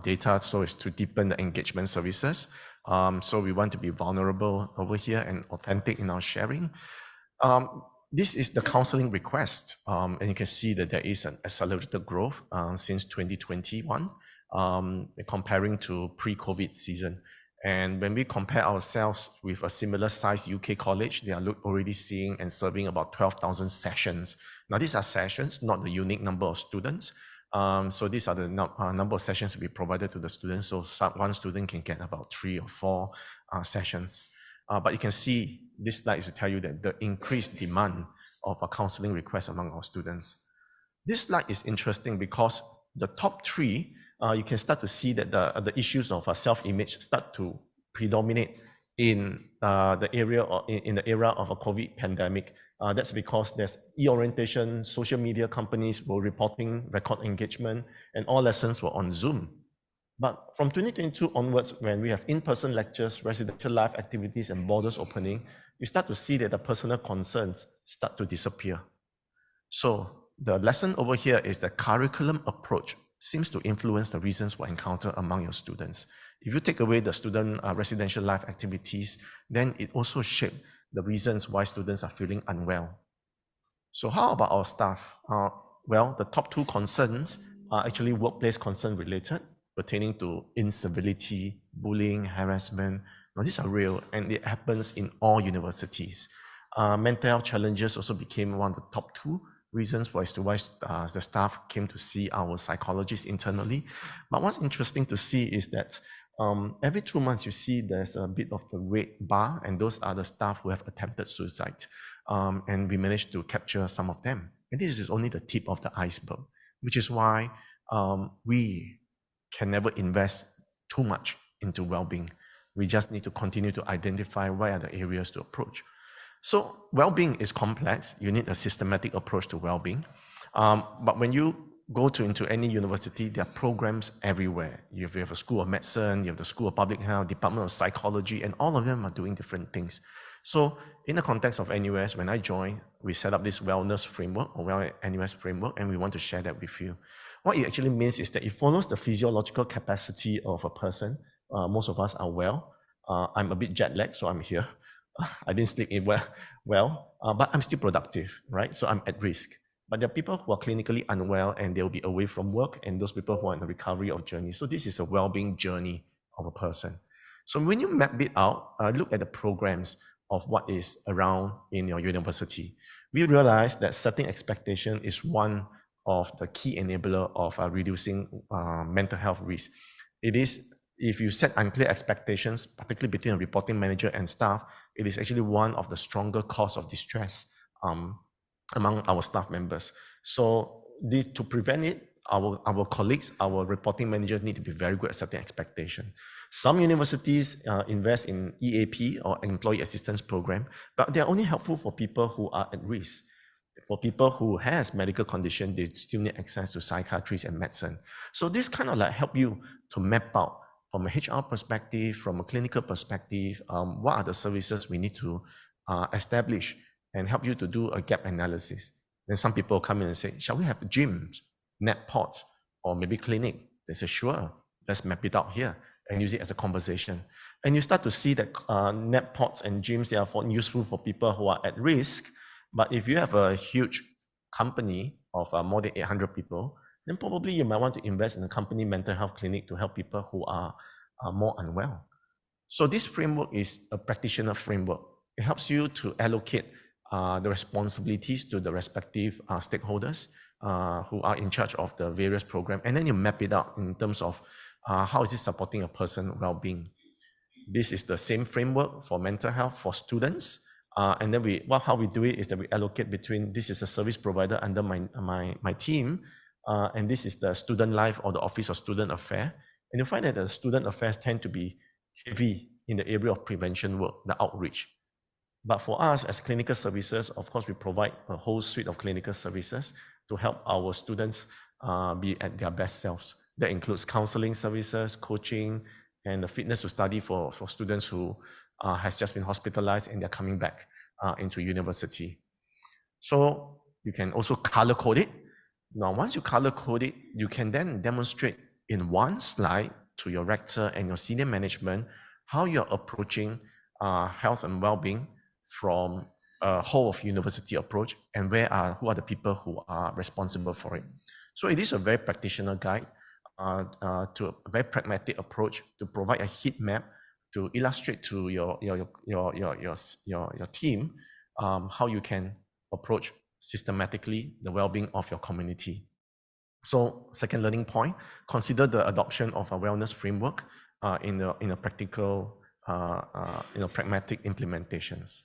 data so as to deepen the engagement services. So we want to be vulnerable over here and authentic in our sharing. This is the counseling request, and you can see that there is an accelerated growth since 2021, comparing to pre-COVID season. And when we compare ourselves with a similar size UK college, they are already seeing and serving about 12,000 sessions. Now, these are sessions, not the unique number of students. So these are the number of sessions we provided to the students. So one student can get about 3 or 4 sessions. But you can see this slide is to tell you that the increased demand of a counseling request among our students. This slide is interesting because the top 3, you can start to see that the issues of self-image start to predominate in the area in the era of a COVID pandemic. That's because there's e-orientation, social media companies were reporting record engagement, and all lessons were on Zoom. But from 2022 onwards, when we have in-person lectures, residential life activities, and borders opening, you start to see that the personal concerns start to disappear. So the lesson over here is that curriculum approach seems to influence the reasons for encounter among your students. If you take away the student residential life activities, then it also shapes the reasons why students are feeling unwell. So how about our staff? Well, the top 2 concerns are actually workplace concern related, pertaining to incivility, bullying, harassment. Now, these are real, and it happens in all universities. Mental health challenges also became one of the top 2 reasons as to why the staff came to see our psychologists internally. But what's interesting to see is that every 2 months you see there's a bit of the red bar, and those are the staff who have attempted suicide. And we managed to capture some of them. And this is only the tip of the iceberg, which is why we can never invest too much into well-being. We just need to continue to identify where are the areas to approach. So well-being is complex. You need a systematic approach to well-being. But when you go into any university, there are programs everywhere. You have a School of Medicine, you have the School of Public Health, Department of Psychology, and all of them are doing different things. So in the context of NUS, when I joined, we set up this wellness framework, or NUS framework, and we want to share that with you. What it actually means is that it follows the physiological capacity of a person. Most of us are well. I'm a bit jet lagged, so I'm here. I didn't sleep in well, but I'm still productive, right? So I'm at risk. But there are people who are clinically unwell and they'll be away from work, and those people who are in the recovery of journey. So this is a well-being journey of a person. So when you map it out, look at the programs of what is around in your university. We realize that setting expectation is one of the key enabler of reducing mental health risk. It is, if you set unclear expectations, particularly between a reporting manager and staff, it is actually one of the stronger cause of distress among our staff members. So to prevent it, our colleagues, our reporting managers need to be very good at setting expectation. Some universities invest in EAP, or Employee Assistance Program, but they're only helpful for people who are at risk. For people who has medical condition, they still need access to psychiatry and medicine. So this kind of help you to map out from a HR perspective, from a clinical perspective, what are the services we need to establish, and help you to do a gap analysis. Then some people come in and say, shall we have gyms, nap pods, or maybe clinic? They say, sure, let's map it out here and use it as a conversation. And you start to see that nap pods and gyms, they are useful for people who are at risk. But if you have a huge company of more than 800 people, then probably you might want to invest in a company mental health clinic to help people who are more unwell. So this framework is a practitioner framework. It helps you to allocate the responsibilities to the respective stakeholders who are in charge of the various programs, and then you map it out in terms of how is it supporting a person's well-being? This is the same framework for mental health for students. And then how we do it is that we allocate between, this is a service provider under my team, and this is the student life or the Office of Student Affairs. And you find that the student affairs tend to be heavy in the area of prevention work, the outreach. But for us as clinical services, of course, we provide a whole suite of clinical services to help our students be at their best selves. That includes counseling services, coaching, and the fitness to study for students who has just been hospitalized and they're coming back into university. So you can also color code it. Now, once you color code it, you can then demonstrate in one slide to your rector and your senior management how you're approaching health and well-being from a whole of university approach, and who are the people who are responsible for it. So it is a very practitioner guide to a very pragmatic approach to provide a heat map to illustrate to your team how you can approach systematically the well-being of your community. So second learning point, consider the adoption of a wellness framework in a practical, pragmatic implementations.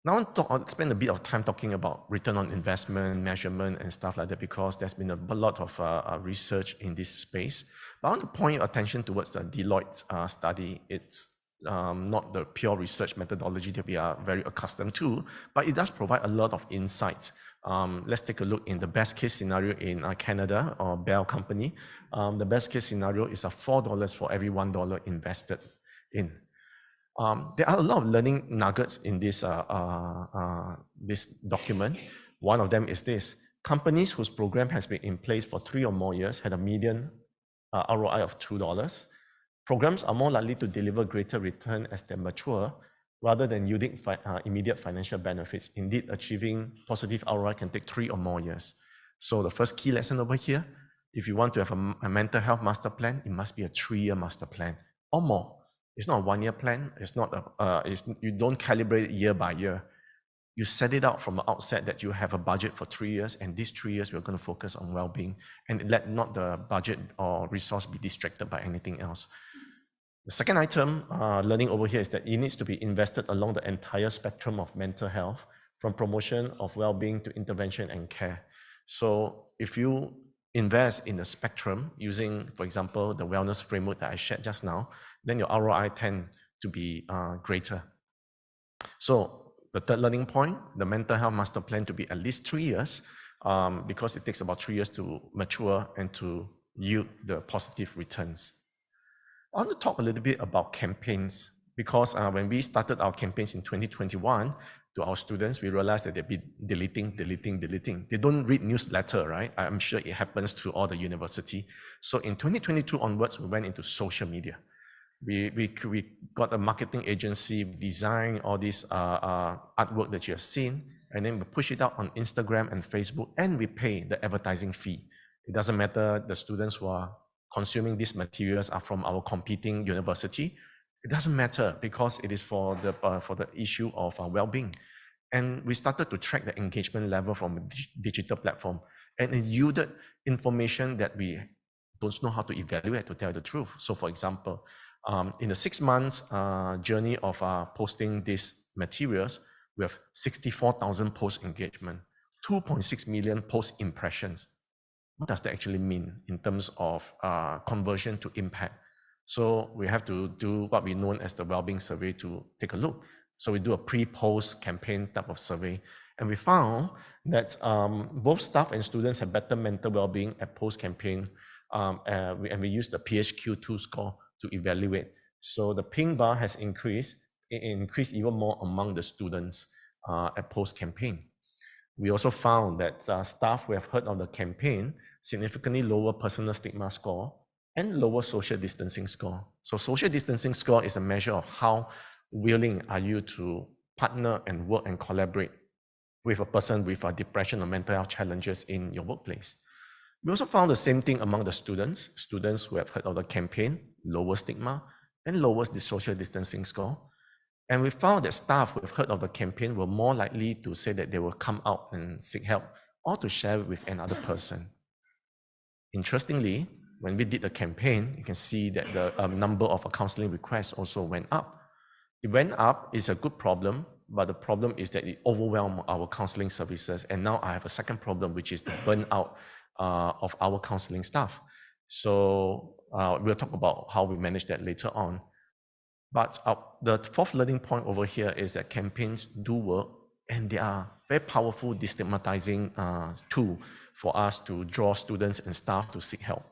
Now I'll spend a bit of time talking about return on investment, measurement, and stuff like that, because there's been a lot of research in this space. But I want to point your attention towards the Deloitte study. It's not the pure research methodology that we are very accustomed to, but it does provide a lot of insights. Let's take a look in the best case scenario in Canada, or Bell Company. The best case scenario is $4 for every $1 invested in. There are a lot of learning nuggets in this document. One of them is this: companies whose program has been in place for 3 or more years had a median ROI of $2. Programs are more likely to deliver greater return as they mature, rather than yielding immediate financial benefits. Indeed, achieving positive ROI can take 3 or more years. So the first key lesson over here, if you want to have a mental health master plan, it must be a 3-year master plan or more. It's not a 1-year plan. It's not you don't calibrate it year by year. You set it out from the outset that you have a budget for 3 years, and these 3 years we're going to focus on well-being, and let not the budget or resource be distracted by anything else. The second item, learning over here, is that it needs to be invested along the entire spectrum of mental health, from promotion of well-being to intervention and care. So if you invest in the spectrum using, for example, the wellness framework that I shared just now, then your ROI tend to be greater. So the third learning point, the mental health master plan to be at least 3 years, because it takes about 3 years to mature and to yield the positive returns. I want to talk a little bit about campaigns, because when we started our campaigns in 2021 to our students, we realized that they'd be deleting. They don't read newsletter, right? I'm sure it happens to all the university. So in 2022 onwards, we went into social media. We got a marketing agency, design all this artwork that you have seen, and then we push it out on Instagram and Facebook, and we pay the advertising fee. It doesn't matter the students who are consuming these materials are from our competing university. It doesn't matter, because it is for the issue of well-being. And we started to track the engagement level from a digital platform, and it yielded information that we don't know how to evaluate, to tell the truth. So for example, in the 6 months journey of posting these materials, we have 64,000 post engagement, 2.6 million post impressions. What does that actually mean in terms of conversion to impact? So we have to do what we know as the well-being survey to take a look. So we do a pre-post campaign type of survey, and we found that both staff and students have better mental well-being at post-campaign, and we use the PHQ-2 score to evaluate. So the pink bar has increased. It increased even more among the students at post-campaign. We also found that staff who have heard of the campaign significantly lower personal stigma score and lower social distancing score. So social distancing score is a measure of how willing are you to partner and work and collaborate with a person with depression or mental health challenges in your workplace. We also found the same thing among the students who have heard of the campaign, lower stigma and lowers the social distancing score. And we found that staff who have heard of the campaign were more likely to say that they will come out and seek help or to share with another person. Interestingly, when we did the campaign, you can see that the number of counseling requests also went up. It went up, it's a good problem, but the problem is that it overwhelmed our counseling services. And now I have a second problem, which is the burnout of our counseling staff. So we'll talk about how we manage that later on. But the fourth learning point over here is that campaigns do work, and they are very powerful destigmatizing tool for us to draw students and staff to seek help.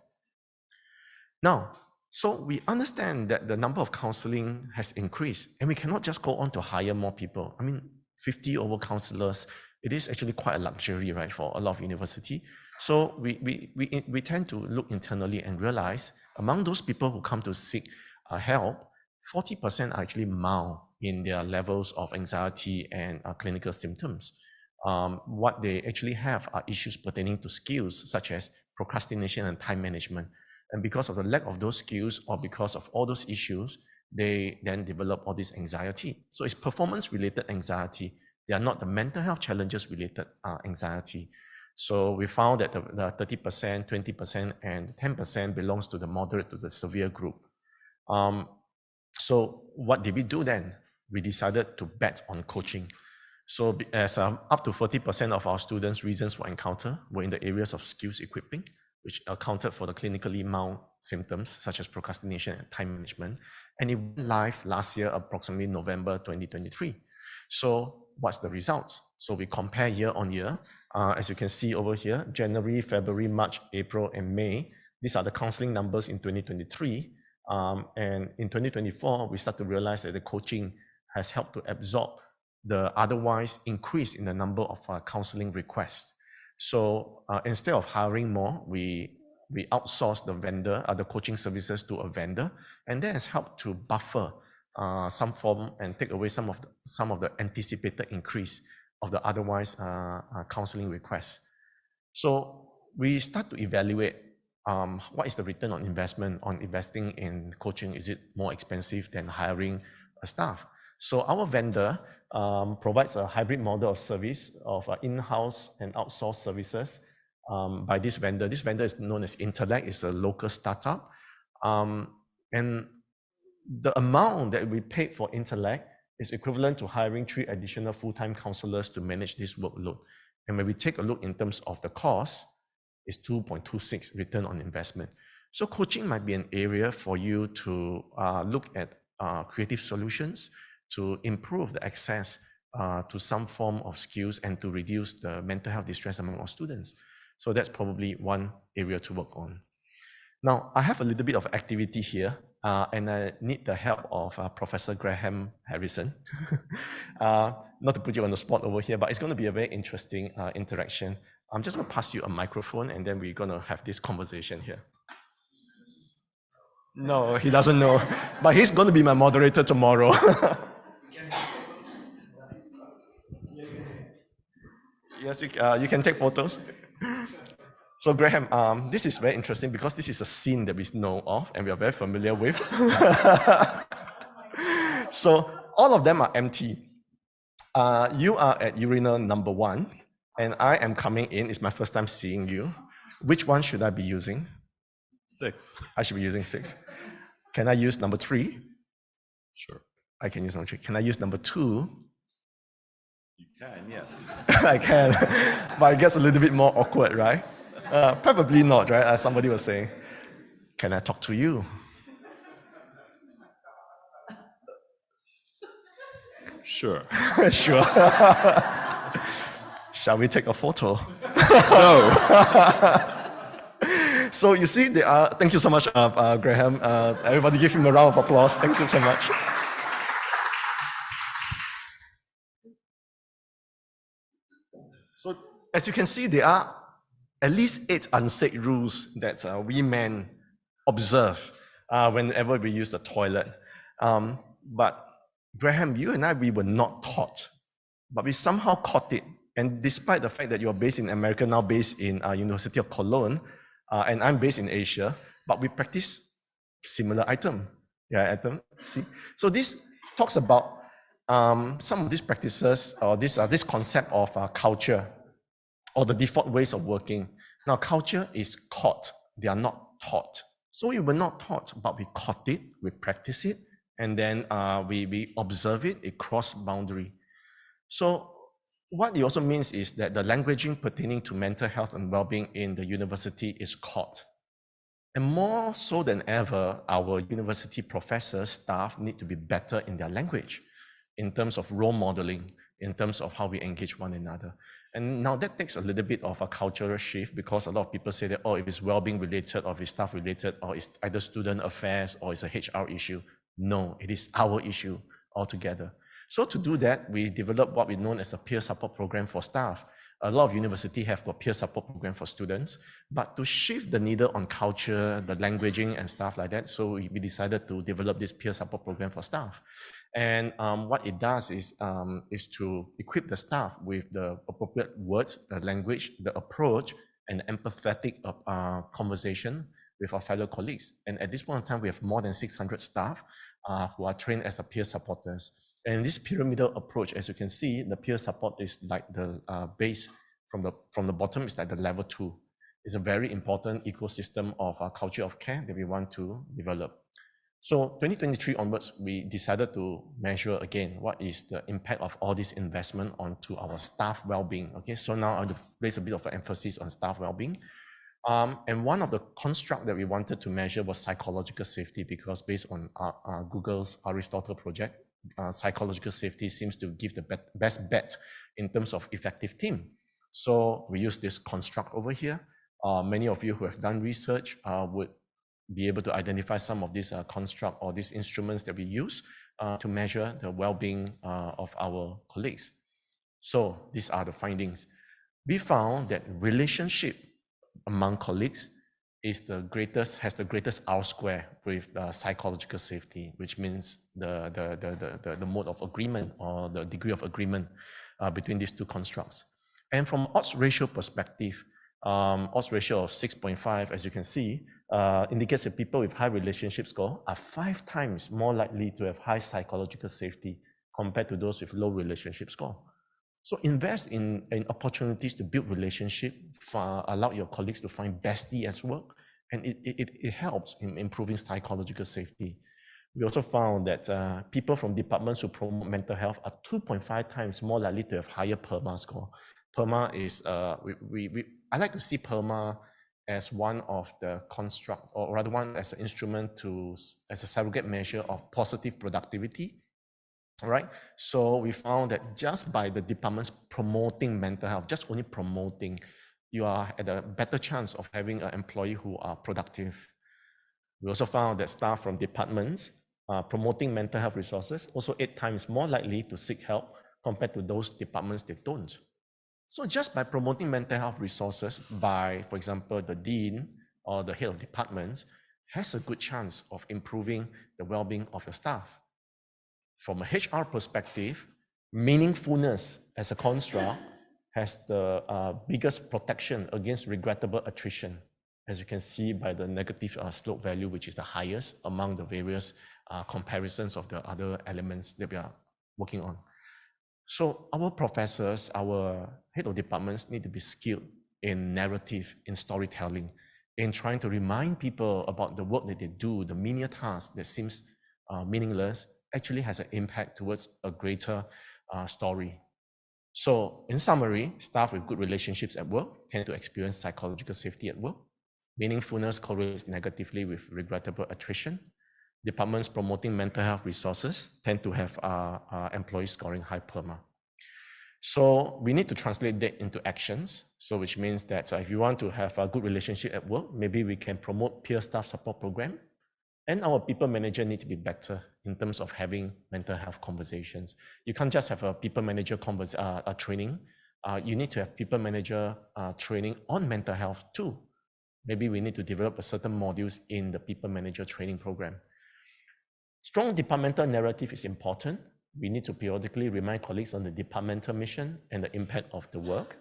Now, so we understand that the number of counseling has increased, and we cannot just go on to hire more people. I mean, 50 over counselors, it is actually quite a luxury, right, for a lot of university. So we tend to look internally and realize among those people who come to seek help, 40% are actually mild in their levels of anxiety and clinical symptoms. What they actually have are issues pertaining to skills such as procrastination and time management. And because of the lack of those skills or because of all those issues, they then develop all this anxiety. So it's performance-related anxiety. They are not the mental health challenges-related anxiety. So we found that the 30%, 20%, and 10% belongs to the moderate to the severe group. So what did we do then? We decided to bet on coaching. So as up to 40% of our students' reasons for encounter were in the areas of skills equipping, which accounted for the clinically mild symptoms such as procrastination and time management. And it went live last year, approximately November 2023. So what's the result? So we compare year on year. As you can see over here, January, February, March, April, and May. These are the counseling numbers in 2023. And in 2024, we start to realize that the coaching has helped to absorb the otherwise increase in the number of counseling requests. So instead of hiring more, we outsource the vendor, the coaching services to a vendor, and that has helped to buffer some form and take away some of the anticipated increase of the otherwise counseling requests. So we start to evaluate what is the return on investment on investing in coaching. Is it more expensive than hiring a staff? So our vendor provides a hybrid model of service of in-house and outsourced services by this vendor. This vendor is known as Intellect. It's a local startup. And the amount that we paid for Intellect is equivalent to hiring 3 additional full-time counselors to manage this workload. And when we take a look in terms of the cost, it's 2.26 return on investment. So coaching might be an area for you to look at creative solutions to improve the access to some form of skills and to reduce the mental health distress among our students. So that's probably one area to work on. Now, I have a little bit of activity here, and I need the help of Professor Graham Harrison. Not to put you on the spot over here, but it's going to be a very interesting interaction. I'm just going to pass you a microphone, and then we're going to have this conversation here. No, he doesn't know, but he's going to be my moderator tomorrow. Yes, you can take photos. So Graham, this is very interesting because this is a scene that we know of and we are very familiar with. So all of them are empty. You are at urinal number 1, and I am coming in. It's my first time seeing you. Which one should I be using? 6. I should be using 6. Can I use number 3? Sure. I can use number 3. Can I use number 2? You can, yes. I can, but it gets a little bit more awkward, right? Probably not, right? As somebody was saying. Can I talk to you? Sure. Sure. Shall we take a photo? No. So you see, thank you so much, Graham. Everybody give him a round of applause. Thank you so much. So as you can see, there are at least 8 unsaid rules that we men observe whenever we use the toilet. But Graham, you and I, we were not taught, but we somehow caught it. And despite the fact that you're based in America, now based in University of Cologne, and I'm based in Asia, but we practice similar item. Yeah, item. See. So this talks about some of these practices or this concept of culture or the default ways of working. Now, culture is caught. They are not taught. So we were not taught, but we caught it, we practice it, and then we observe it, it crossed boundary. So what it also means is that the languaging pertaining to mental health and well-being in the university is caught. And more so than ever, our university professors, staff need to be better in their language in terms of role modeling, in terms of how we engage one another. And now that takes a little bit of a cultural shift, because a lot of people say that, oh, if it's well-being related or if it's staff related or it's either student affairs or it's a HR issue. No, it is our issue altogether. So to do that, we developed what we know as a peer support program for staff. A lot of universities have got peer support program for students, but to shift the needle on culture, the languaging and stuff like that, so we decided to develop this peer support program for staff. And what it does is to equip the staff with the appropriate words, the language, the approach, and empathetic conversation with our fellow colleagues. And at this point in time, we have more than 600 staff who are trained as peer supporters. And this pyramidal approach, as you can see, the peer support is like the base from the bottom is like the level 2. It's a very important ecosystem of a culture of care that we want to develop. So 2023 onwards, we decided to measure again what is the impact of all this investment onto our staff well-being. Okay, so now I want to place a bit of an emphasis on staff well-being. And one of the construct that we wanted to measure was psychological safety, because based on Google's Aristotle project, psychological safety seems to give the best bet in terms of effective team. So we use this construct over here. Many of you who have done research would be able to identify some of these construct or these instruments that we use to measure the well-being of our colleagues. So these are the findings. We found that relationship among colleagues is the greatest, has the greatest R-square with psychological safety, which means the mode of agreement or the degree of agreement between these two constructs. And from odds ratio perspective, odds ratio of 6.5, as you can see, indicates that people with high relationship score are 5 times more likely to have high psychological safety compared to those with low relationship score. So invest in opportunities to build relationship, allow your colleagues to find bestie at work, and it helps in improving psychological safety. We also found that people from departments who promote mental health are 2.5 times more likely to have higher PERMA score. PERMA is, I like to see PERMA as one of the construct, or rather one as an instrument as a surrogate measure of positive productivity. All right, so we found that just by the departments promoting mental health, just only promoting, you are at a better chance of having an employee who are productive. We also found that staff from departments promoting mental health resources also 8 times more likely to seek help compared to those departments that don't. So just by promoting mental health resources by, for example, the dean or the head of departments has a good chance of improving the well-being of your staff. From a HR perspective, meaningfulness as a construct has the biggest protection against regrettable attrition, as you can see by the negative slope value, which is the highest among the various comparisons of the other elements that we are working on. So our professors, our head of departments need to be skilled in narrative, in storytelling, in trying to remind people about the work that they do, the menial task that seems meaningless, actually has an impact towards a greater story. So in summary, staff with good relationships at work tend to experience psychological safety at work. Meaningfulness correlates negatively with regrettable attrition. Departments promoting mental health resources tend to have employees scoring high PERMA. So we need to translate that into actions. So which means that if you want to have a good relationship at work, maybe we can promote peer staff support program. And our people manager need to be better in terms of having mental health conversations. You can't just have a people manager training. You need to have people manager training on mental health too. Maybe we need to develop a certain modules in the people manager training program. Strong departmental narrative is important. We need to periodically remind colleagues on the departmental mission and the impact of the work,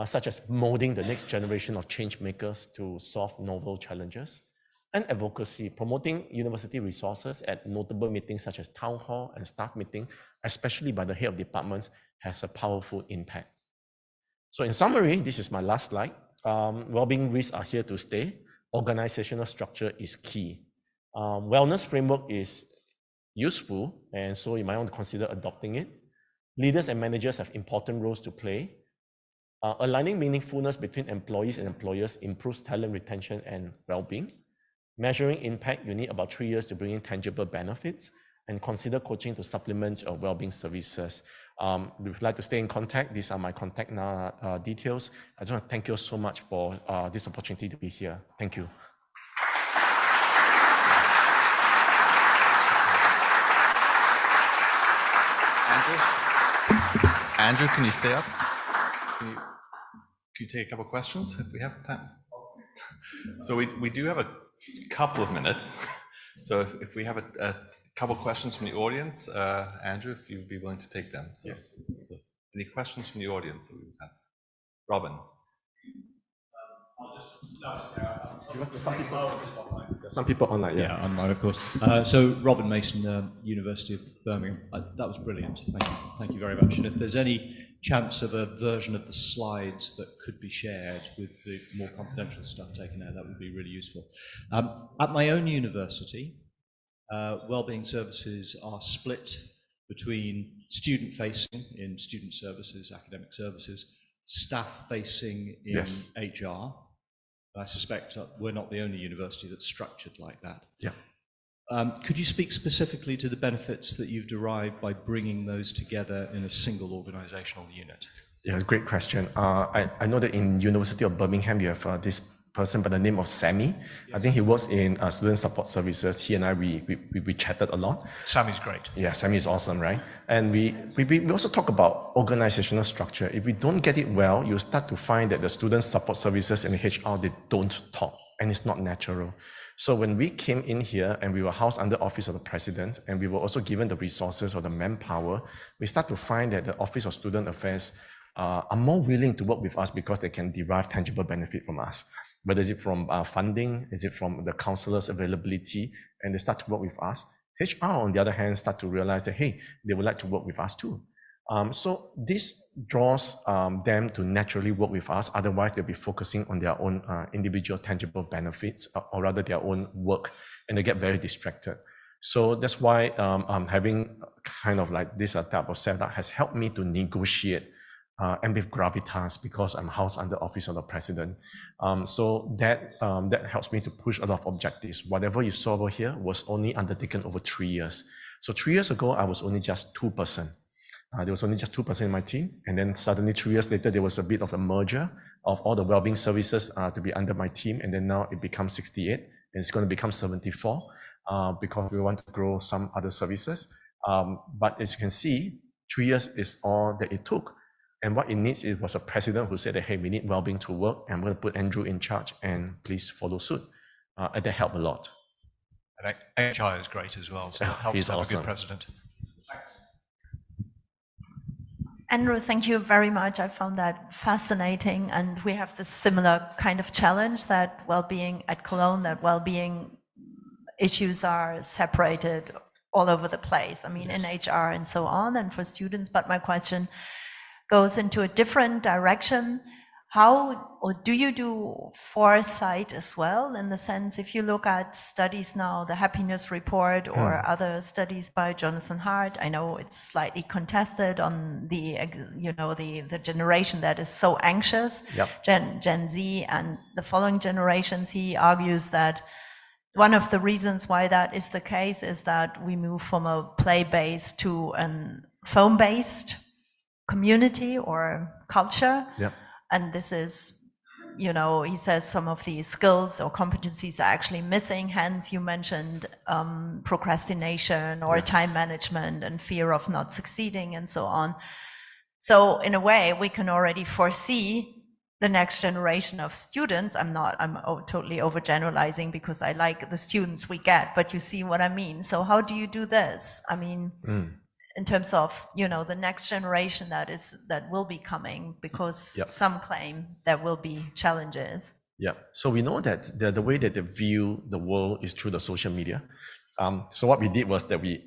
such as molding the next generation of change makers to solve novel challenges. And advocacy, promoting university resources at notable meetings such as town hall and staff meeting, especially by the head of departments, has a powerful impact. So in summary, this is my last slide. Well-being risks are here to stay. organizational structure is key. Wellness framework is useful, and so you might want to consider adopting it. Leaders and managers have important roles to play. Aligning meaningfulness between employees and employers improves talent retention and well-being. Measuring impact, you need about 3 years to bring in tangible benefits, and consider coaching to supplement your well-being services. If you'd like to stay in contact, these are my contact details. I just want to thank you so much for this opportunity to be here. Thank you. Andrew, can you stay up? Can you take a couple of questions if we have time? So we do have a couple of minutes. So if we have a couple of questions from the audience, Andrew, if you'd be willing to take them. So, yes. So any questions from the audience that we have? Robin. Some people online, yeah, online, of course. So Robin Mason, University of Birmingham. That was brilliant. Thank you very much. And if there's any chance of a version of the slides that could be shared with the more confidential stuff taken out, that would be really useful. At my own university, wellbeing services are split between student-facing in student services, academic services, staff-facing in yes. HR. I suspect we're not the only university that's structured like that. Yeah. Could you speak specifically to the benefits that you've derived by bringing those together in a single organizational unit? Yeah, great question. I know that in University of Birmingham, you have this person by the name of Sammy. Yes. I think he works in student support services. He and I, we chatted a lot. Sammy's great. Yeah, Sammy is awesome, right? And we also talk about organizational structure. If we don't get it well, you start to find that the student support services and the HR, they don't talk, and it's not natural. So when we came in here and we were housed under Office of the President, and we were also given the resources or the manpower, we start to find that the Office of Student Affairs are more willing to work with us because they can derive tangible benefit from us. Whether is it from funding, is it from the counselors' availability, and they start to work with us. HR, on the other hand, start to realize that, hey, they would like to work with us too. So this draws them to naturally work with us. Otherwise, they'll be focusing on their own individual tangible benefits, or rather their own work, and they get very distracted. So that's why having kind of like this type of setup has helped me to negotiate and with gravitas, because I'm housed under Office of the President. So that helps me to push a lot of objectives. Whatever you saw over here was only undertaken over 3 years. So 3 years ago, I was only just 2%. There was only just 2% in my team. And then suddenly 3 years later, there was a bit of a merger of all the wellbeing services to be under my team. And then now it becomes 68, and it's going to become 74 because we want to grow some other services. But as you can see, 3 years is all that it took. And what it needs, it was a president who said that, hey, we need wellbeing to work. I'm going to put Andrew in charge, and please follow suit. And that helped a lot. And HR is great as well, so it helps to have awesome. A good president. Andrew, thank you very much. I found that fascinating, and we have this similar kind of challenge that well-being at Cologne, that well-being issues are separated all over the place. I mean, yes. In HR and so on, and for students. But my question goes into a different direction. How, or do you do foresight as well? In the sense, if you look at studies now, the happiness report or other studies by Jonathan Hart, I know it's slightly contested on the, the generation that is so anxious, yep. Gen Z and the following generations. He argues that one of the reasons why that is the case is that we move from a play-based to a phone-based community or culture. Yep. And this is, he says some of these skills or competencies are actually missing. Hence, you mentioned procrastination or yes. time management and fear of not succeeding and so on. So in a way, we can already foresee the next generation of students. I'm totally overgeneralizing because I like the students we get, but you see what I mean. So how do you do this? I mean, in terms of, the next generation that will be coming, because yep. some claim there will be challenges. Yeah, so we know that the way that they view the world is through the social media. So what we did was that we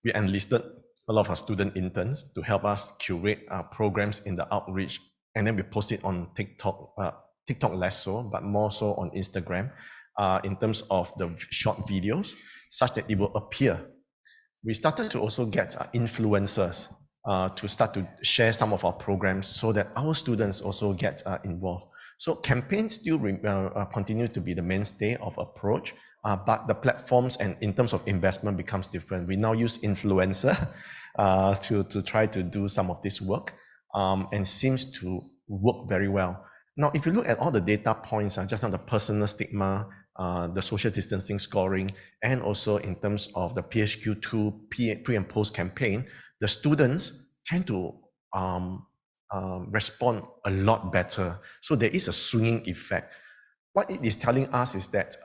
enlisted a lot of our student interns to help us curate programs in the outreach, and then we post it on TikTok TikTok less so, but more so on Instagram, in terms of the short videos, such that it will appear. We started to also get influencers to start to share some of our programs so that our students also get involved. So campaigns still continue to be the mainstay of approach, but the platforms and in terms of investment becomes different. We now use influencer to try to do some of this work, and seems to work very well. Now, if you look at all the data points, just on the personal stigma, the social distancing scoring, and also in terms of the PHQ2 pre and post campaign, the students tend to respond a lot better. So there is a swinging effect. What it is telling us is that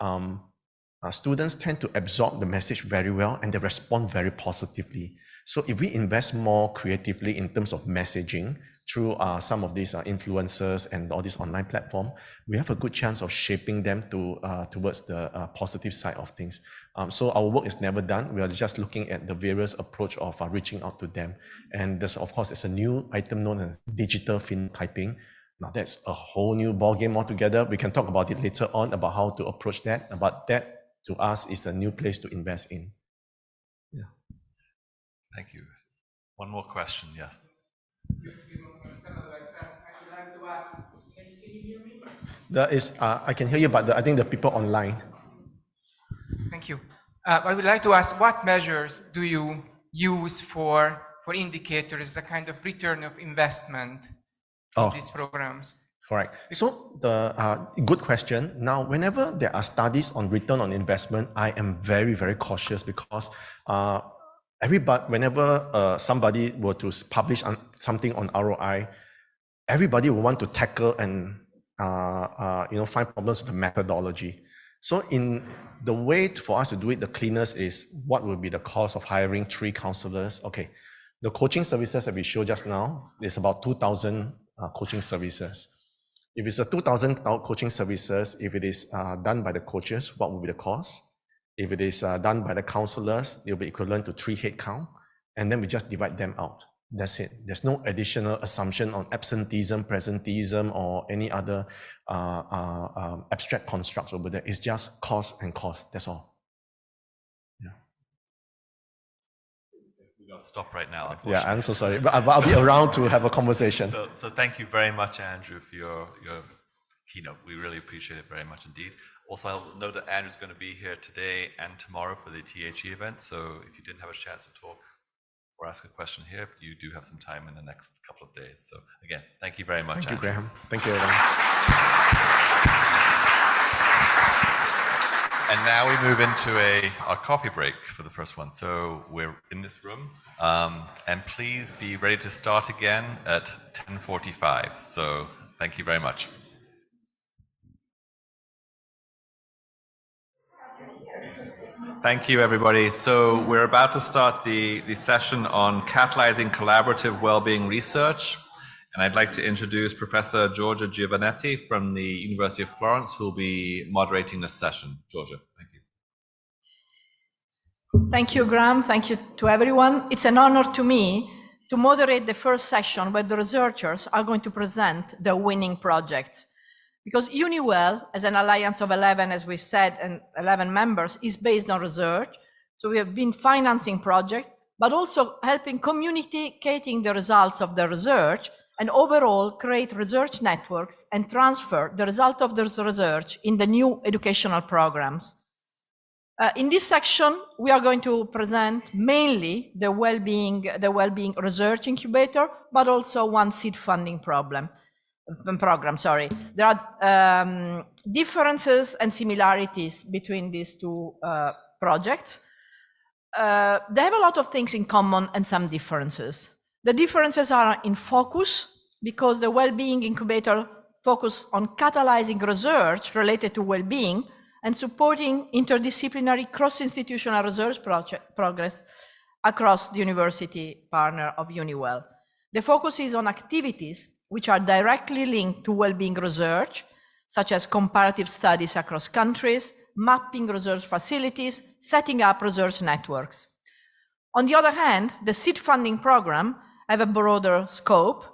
students tend to absorb the message very well and they respond very positively. So if we invest more creatively in terms of messaging through some of these influencers and all these online platform, we have a good chance of shaping them towards the positive side of things. So our work is never done. We are just looking at the various approach of reaching out to them. And there's, of course, there's a new item known as digital phenotyping. Now that's a whole new ballgame altogether. We can talk about it later on about how to approach that, but that to us is a new place to invest in. Yeah. Thank you. One more question, yes. Can you hear me? There is, I can hear you, but I think the people online. Thank you. I would like to ask, what measures do you use for indicators, the kind of return of investment in these programs? Correct. So the good question. Now, whenever there are studies on return on investment, I am very, very cautious because whenever somebody were to publish something on ROI, everybody will want to tackle and find problems with the methodology. So in the way for us to do it, the cleanest is what will be the cost of hiring 3 counselors. Okay, the coaching services that we showed just now is about 2,000 coaching services. If it's a 2,000 coaching services, if it is done by the coaches, what will be the cost? If it is done by the counselors, it will be equivalent to 3 headcount, and then we just divide them out. That's it. There's no additional assumption on absenteeism, presenteeism, or any other abstract constructs over there. It's just cost and cost. That's all. Yeah. We've got to stop right now. Yeah, I'm so sorry, but I'll be around to have a conversation. So thank you very much, Andrew, for your keynote. We really appreciate it very much indeed. Also, I'll note that Andrew's going to be here today and tomorrow for the THE event. So if you didn't have a chance to talk or ask a question here, you do have some time in the next couple of days. So again, thank you very much, Thank you, Andrew. Graham. Thank you, everyone. And now we move into our coffee break for the first one. So we're in this room, and please be ready to start again at 10:45. So thank you very much. Thank you, everybody. So we're about to start the session on catalyzing collaborative well-being research. And I'd like to introduce Professor Giorgia Giovanetti from the University of Florence, who will be moderating this session. Giorgia, thank you. Thank you, Graham. Thank you to everyone. It's an honor to me to moderate the first session where the researchers are going to present their winning projects. Because EUniWell, as an alliance of 11, as we said, and 11 members, is based on research. So we have been financing projects, but also helping communicating the results of the research and overall create research networks and transfer the result of this research in the new educational programs. In this section, we are going to present mainly the well-being research incubator, but also one seed funding program. There are differences and similarities between these two projects. They have a lot of things in common and some differences. The differences are in focus, because the well-being incubator focuses on catalyzing research related to well-being and supporting interdisciplinary cross-institutional research progress across the university partner of EUniWell. The focus is on activities which are directly linked to well-being research, such as comparative studies across countries, mapping research facilities, setting up research networks. On the other hand, the seed funding program have a broader scope.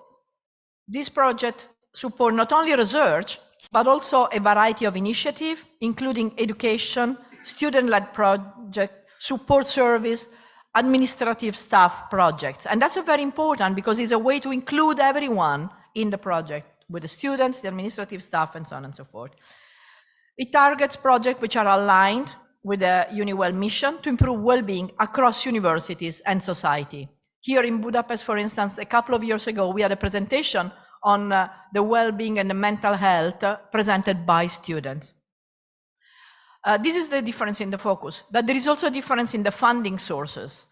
This project support not only research, but also a variety of initiatives, including education, student-led project, support service, administrative staff projects. And that's very important because it's a way to include everyone in the project, with the students, the administrative staff, and so on and so forth. It targets projects which are aligned with the EUniWell mission to improve well-being across universities and society. Here in Budapest, for instance, a couple of years ago, we had a presentation on the well-being and the mental health presented by students. This is the difference in the focus, but there is also a difference in the funding sources.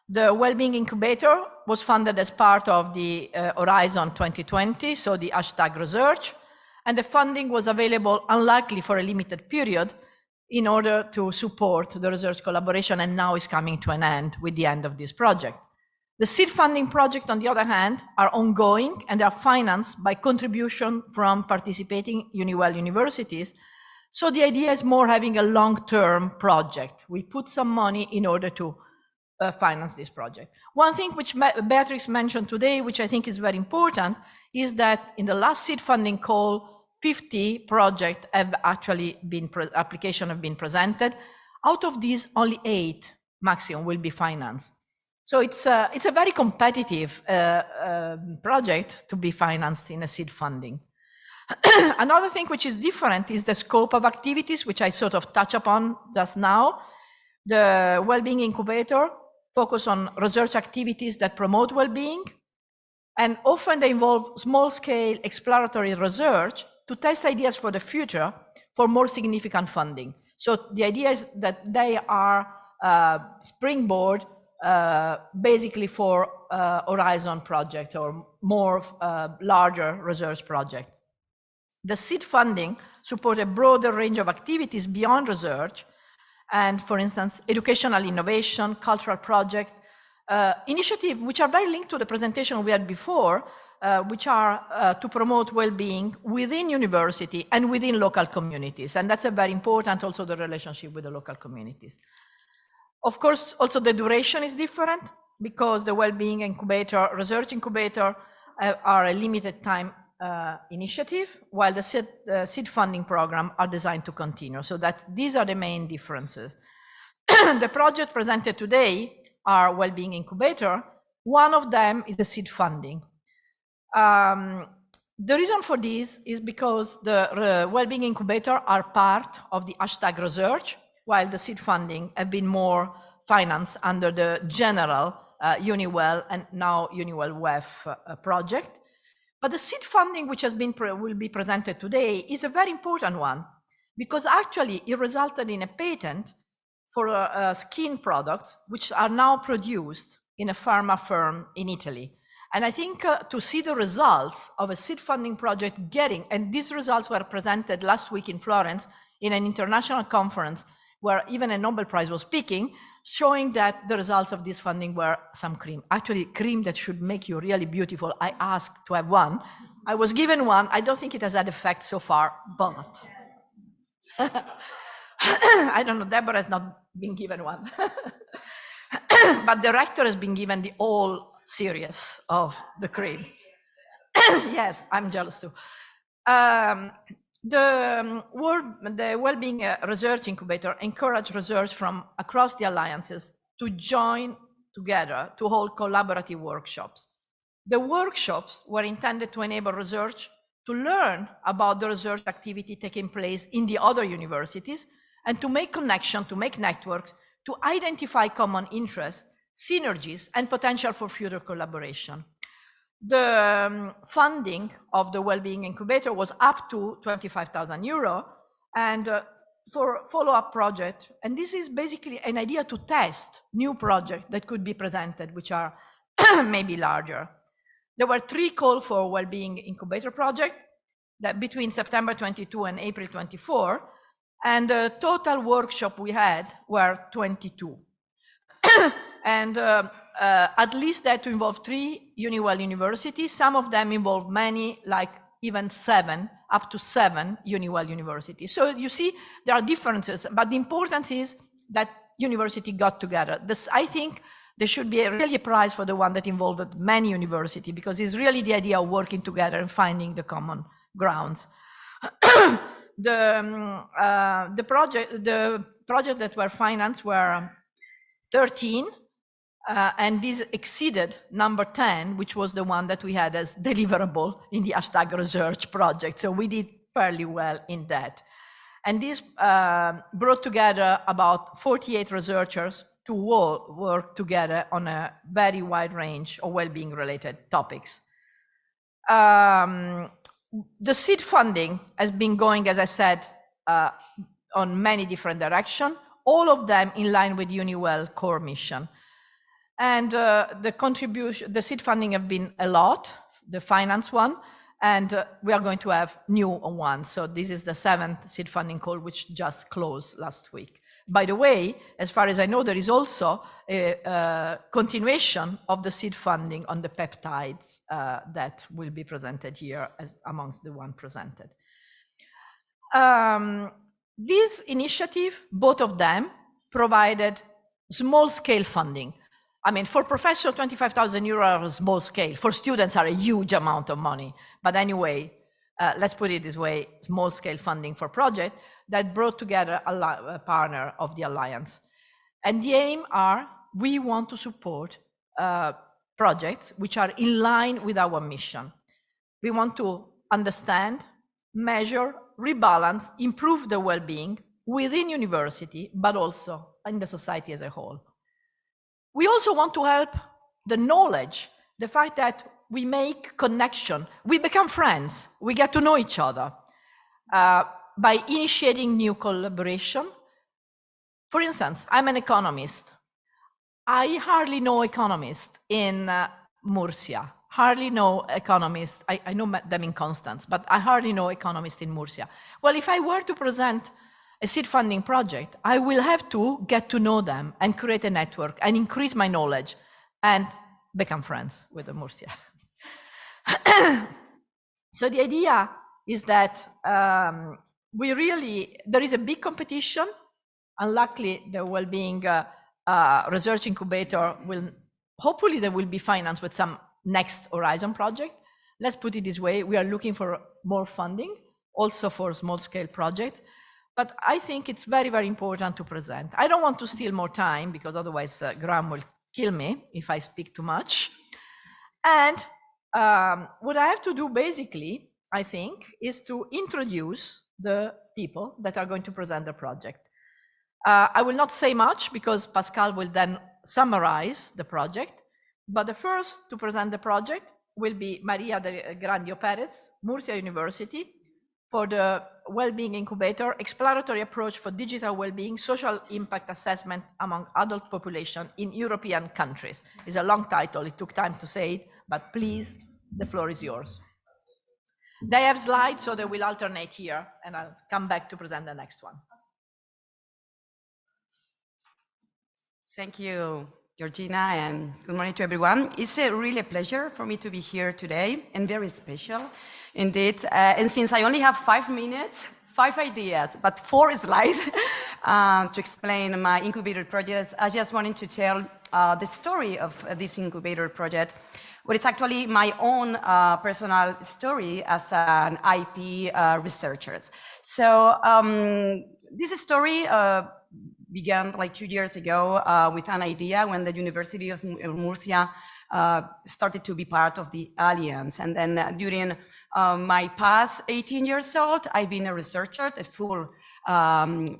The Wellbeing Incubator was funded as part of the Horizon 2020, so the hashtag research, and the funding was available unlikely for a limited period in order to support the research collaboration, and now is coming to an end with the end of this project. The seed funding project, on the other hand, are ongoing and are financed by contribution from participating EUniWell universities. So the idea is more having a long-term project. We put some money in order to finance this project. One thing which Beatrix mentioned today, which I think is very important, is that in the last seed funding call, 50 projects have actually been, applications have been presented. Out of these, only 8 maximum will be financed. So it's a very competitive project to be financed in a seed funding. Another thing which is different is the scope of activities, which I sort of touch upon just now. The Wellbeing Incubator focus on research activities that promote well-being, and often they involve small-scale exploratory research to test ideas for the future for more significant funding. So the idea is that they are springboard basically for Horizon project or more larger research project. The seed funding support a broader range of activities beyond research, and for instance, educational innovation, cultural project, initiatives which are very linked to the presentation we had before, which are to promote well-being within university and within local communities. And that's a very important, also the relationship with the local communities. Of course, also the duration is different because the Wellbeing Incubator, Research Incubator are a limited time initiative, while the seed funding program are designed to continue. So that these are the main differences. The project presented today are Wellbeing Incubator. One of them is the seed funding. The reason for this is because the Wellbeing Incubator are part of the hashtag research, while the seed funding have been more financed under the general EUniWell and now EUniWell WEF project. But the seed funding, which has been will be presented today, is a very important one because actually it resulted in a patent for skin products, which are now produced in a pharma firm in Italy. And I think to see the results of a seed funding project and these results were presented last week in Florence in an international conference where even a Nobel Prize was speaking, showing that the results of this funding were some cream. Actually, cream that should make you really beautiful. I asked to have one. I was given one. I don't think it has had effect so far, but I don't know, Deborah has not been given one. But the rector has been given the whole series of the creams. Yes, I'm jealous too. The Wellbeing Research Incubator encouraged research from across the alliances to join together to hold collaborative workshops. The workshops were intended to enable research to learn about the research activity taking place in the other universities and to make connection, to make networks, to identify common interests, synergies, and potential for future collaboration. The funding of the Wellbeing Incubator was up to 25,000 euro, and for follow-up project, and this is basically an idea to test new projects that could be presented, which are maybe larger. There were 3 calls for Wellbeing Incubator project that between September 22 and April 24, and the total workshop we had were 22. And at least that to involve 3 EUniWell universities. Some of them involve many, like even 7, up to 7 EUniWell universities. So you see, there are differences, but the importance is that university got together. I think there should be really a prize for the one that involved many universities, because it's really the idea of working together and finding the common grounds. The project that were financed were 13, and this exceeded number 10, which was the one that we had as deliverable in the hashtag research project. So we did fairly well in that. And this brought together about 48 researchers to work together on a very wide range of well-being related topics. The seed funding has been going, as I said, on many different directions, all of them in line with EUniWell core mission. And the seed funding have been a lot, the finance one, and we are going to have new ones. So this is the 7th seed funding call, which just closed last week. By the way, as far as I know, there is also a continuation of the seed funding on the peptides that will be presented here as amongst the one presented. This initiative, both of them, provided small-scale funding. I mean, for professors, 25,000 euros are a small scale. For students are a huge amount of money. But anyway, let's put it this way, small-scale funding for project that brought together a partner of the Alliance. And the aim are, we want to support projects which are in line with our mission. We want to understand, measure, rebalance, improve the well-being within university, but also in the society as a whole. We also want to help the knowledge, the fact that we make connection, we become friends, we get to know each other by initiating new collaboration. For instance, I'm an economist. I hardly know economists in Murcia, hardly know economists. I know them in Constance, but I hardly know economists in Murcia. Well, if I were to present a seed funding project, I will have to get to know them and create a network and increase my knowledge and become friends with the Murcia. So the idea is that there is a big competition. Unluckily, the well-being research incubator hopefully they will be financed with some next Horizon project. Let's put it this way, we are looking for more funding, also for small-scale projects. But I think it's very, very important to present. I don't want to steal more time because otherwise Graham will kill me if I speak too much. And what I have to do basically, I think, is to introduce the people that are going to present the project. I will not say much because Pascal will then summarize the project. But the first to present the project will be Maria de Grandio Perez, Murcia University, for the Wellbeing Incubator, Exploratory Approach for Digital Wellbeing, Social Impact Assessment Among Adult Population in European Countries. It's a long title, it took time to say it, but please, the floor is yours. They have slides, so they will alternate here, and I'll come back to present the next one. Thank you, Georgina, and good morning to everyone. It's really a pleasure for me to be here today, and very special indeed. And since I only have 5 minutes, 5 ideas, but 4 slides to explain my incubator project, I just wanted to tell the story of this incubator project, but it's actually my own personal story as an IP researcher. So this story began like 2 years ago with an idea when the University of Murcia started to be part of the Alliance. And then during my past 18 years old, I've been a researcher, a full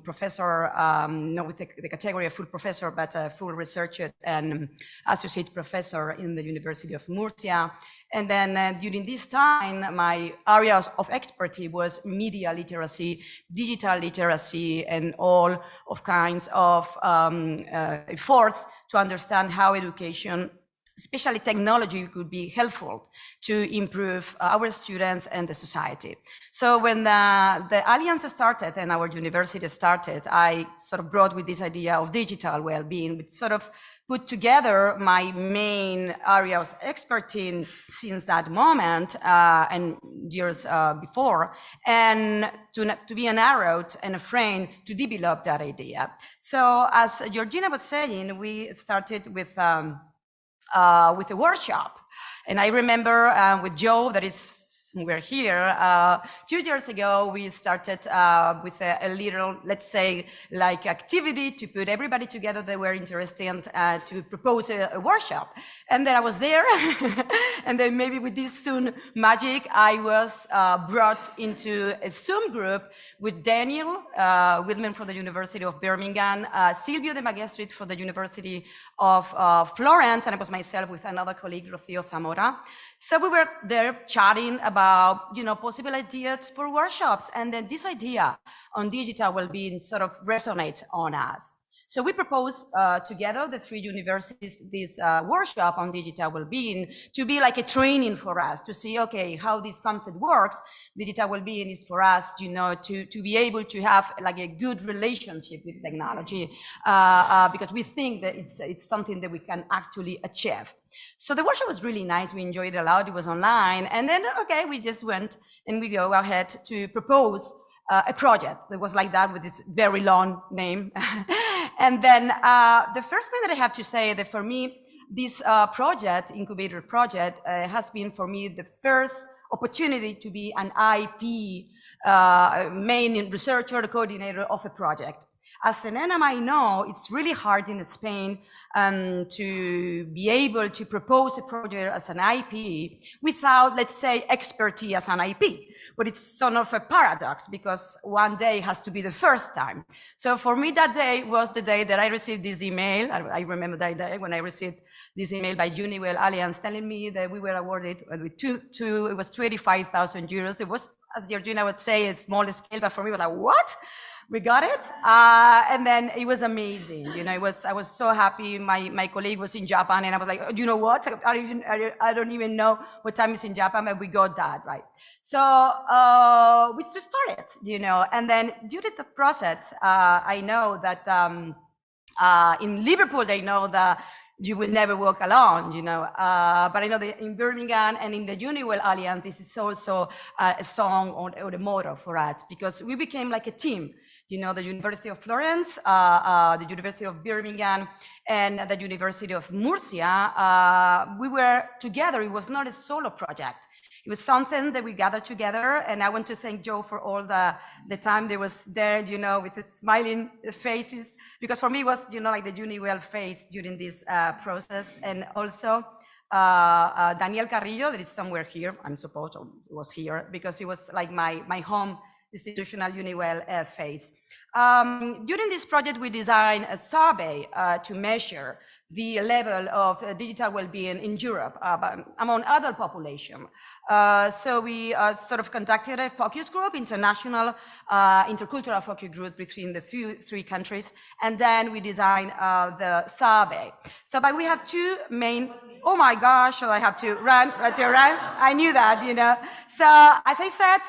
professor, not with the category of full professor, but a full researcher and associate professor in the University of Murcia. And then during this time, my areas of expertise was media literacy, digital literacy, and all of kinds of efforts to understand how education, especially technology, could be helpful to improve our students and the society. So when the Alliance started and our university started, I sort of brought with this idea of digital well-being, which sort of put together my main areas of expertise since that moment and years before, and to be an arrow and a frame to develop that idea. So as Georgina was saying, we started with a workshop. And I remember with Joe, that is we're here. 2 years ago, we started with a little, let's say, like activity to put everybody together that were interested to propose a workshop. And then I was there, and then maybe with this Zoom magic, I was brought into a Zoom group with Daniel Whitman from the University of Birmingham, Silvio de Magistrit from the University of Florence, and it was myself with another colleague, Rocío Zamora. So we were there chatting about, possible ideas for workshops, and then this idea on digital well-being sort of resonates on us. So we proposed together, the 3 universities, this workshop on digital well-being to be like a training for us to see, okay, how this concept works. Digital well-being is for us, to be able to have like a good relationship with technology because we think that it's something that we can actually achieve. So the workshop was really nice. We enjoyed it a lot. It was online. And then, okay, we just went and we go ahead to propose a project that was like that with this very long name. And then the first thing that I have to say that for me, this project, incubator project, has been for me the first opportunity to be an IP main researcher, coordinator of a project. As an NM, I know it's really hard in Spain to be able to propose a project as an IP without, let's say, expertise as an IP. But it's sort of a paradox because one day has to be the first time. So for me, that day was the day that I received this email. I remember that day when I received this email by EUniWell Alliance telling me that we were awarded with it was 25,000 euros. It was, as Georgina would say, a small scale, but for me, it was like, what? We got it, and then it was amazing. I was so happy. My colleague was in Japan, and I was like, you know what? I don't even know what time is in Japan, but we got that right. So we started, and then during the process, I know that in Liverpool they know that you will never walk alone, but I know that in Birmingham and in the EUniWell Alliance, this is also a song or a motto for us because we became like a team. The University of Florence, the University of Birmingham, and the University of Murcia, we were together. It was not a solo project. It was something that we gathered together, and I want to thank Joe for all the time they was there, with his smiling faces, because for me it was, like the EUniWell face during this process, and also Daniel Carrillo, that is somewhere here, I'm supposed was here, because it was like my home institutional EUniWell phase. During this project, we designed a survey to measure the level of digital well-being in Europe among adult population. So we sort of conducted a focus group, international intercultural focus group between the three countries, and then we designed the survey. So but we have 2 main, oh my gosh, so I have to run. I knew that, So as I said,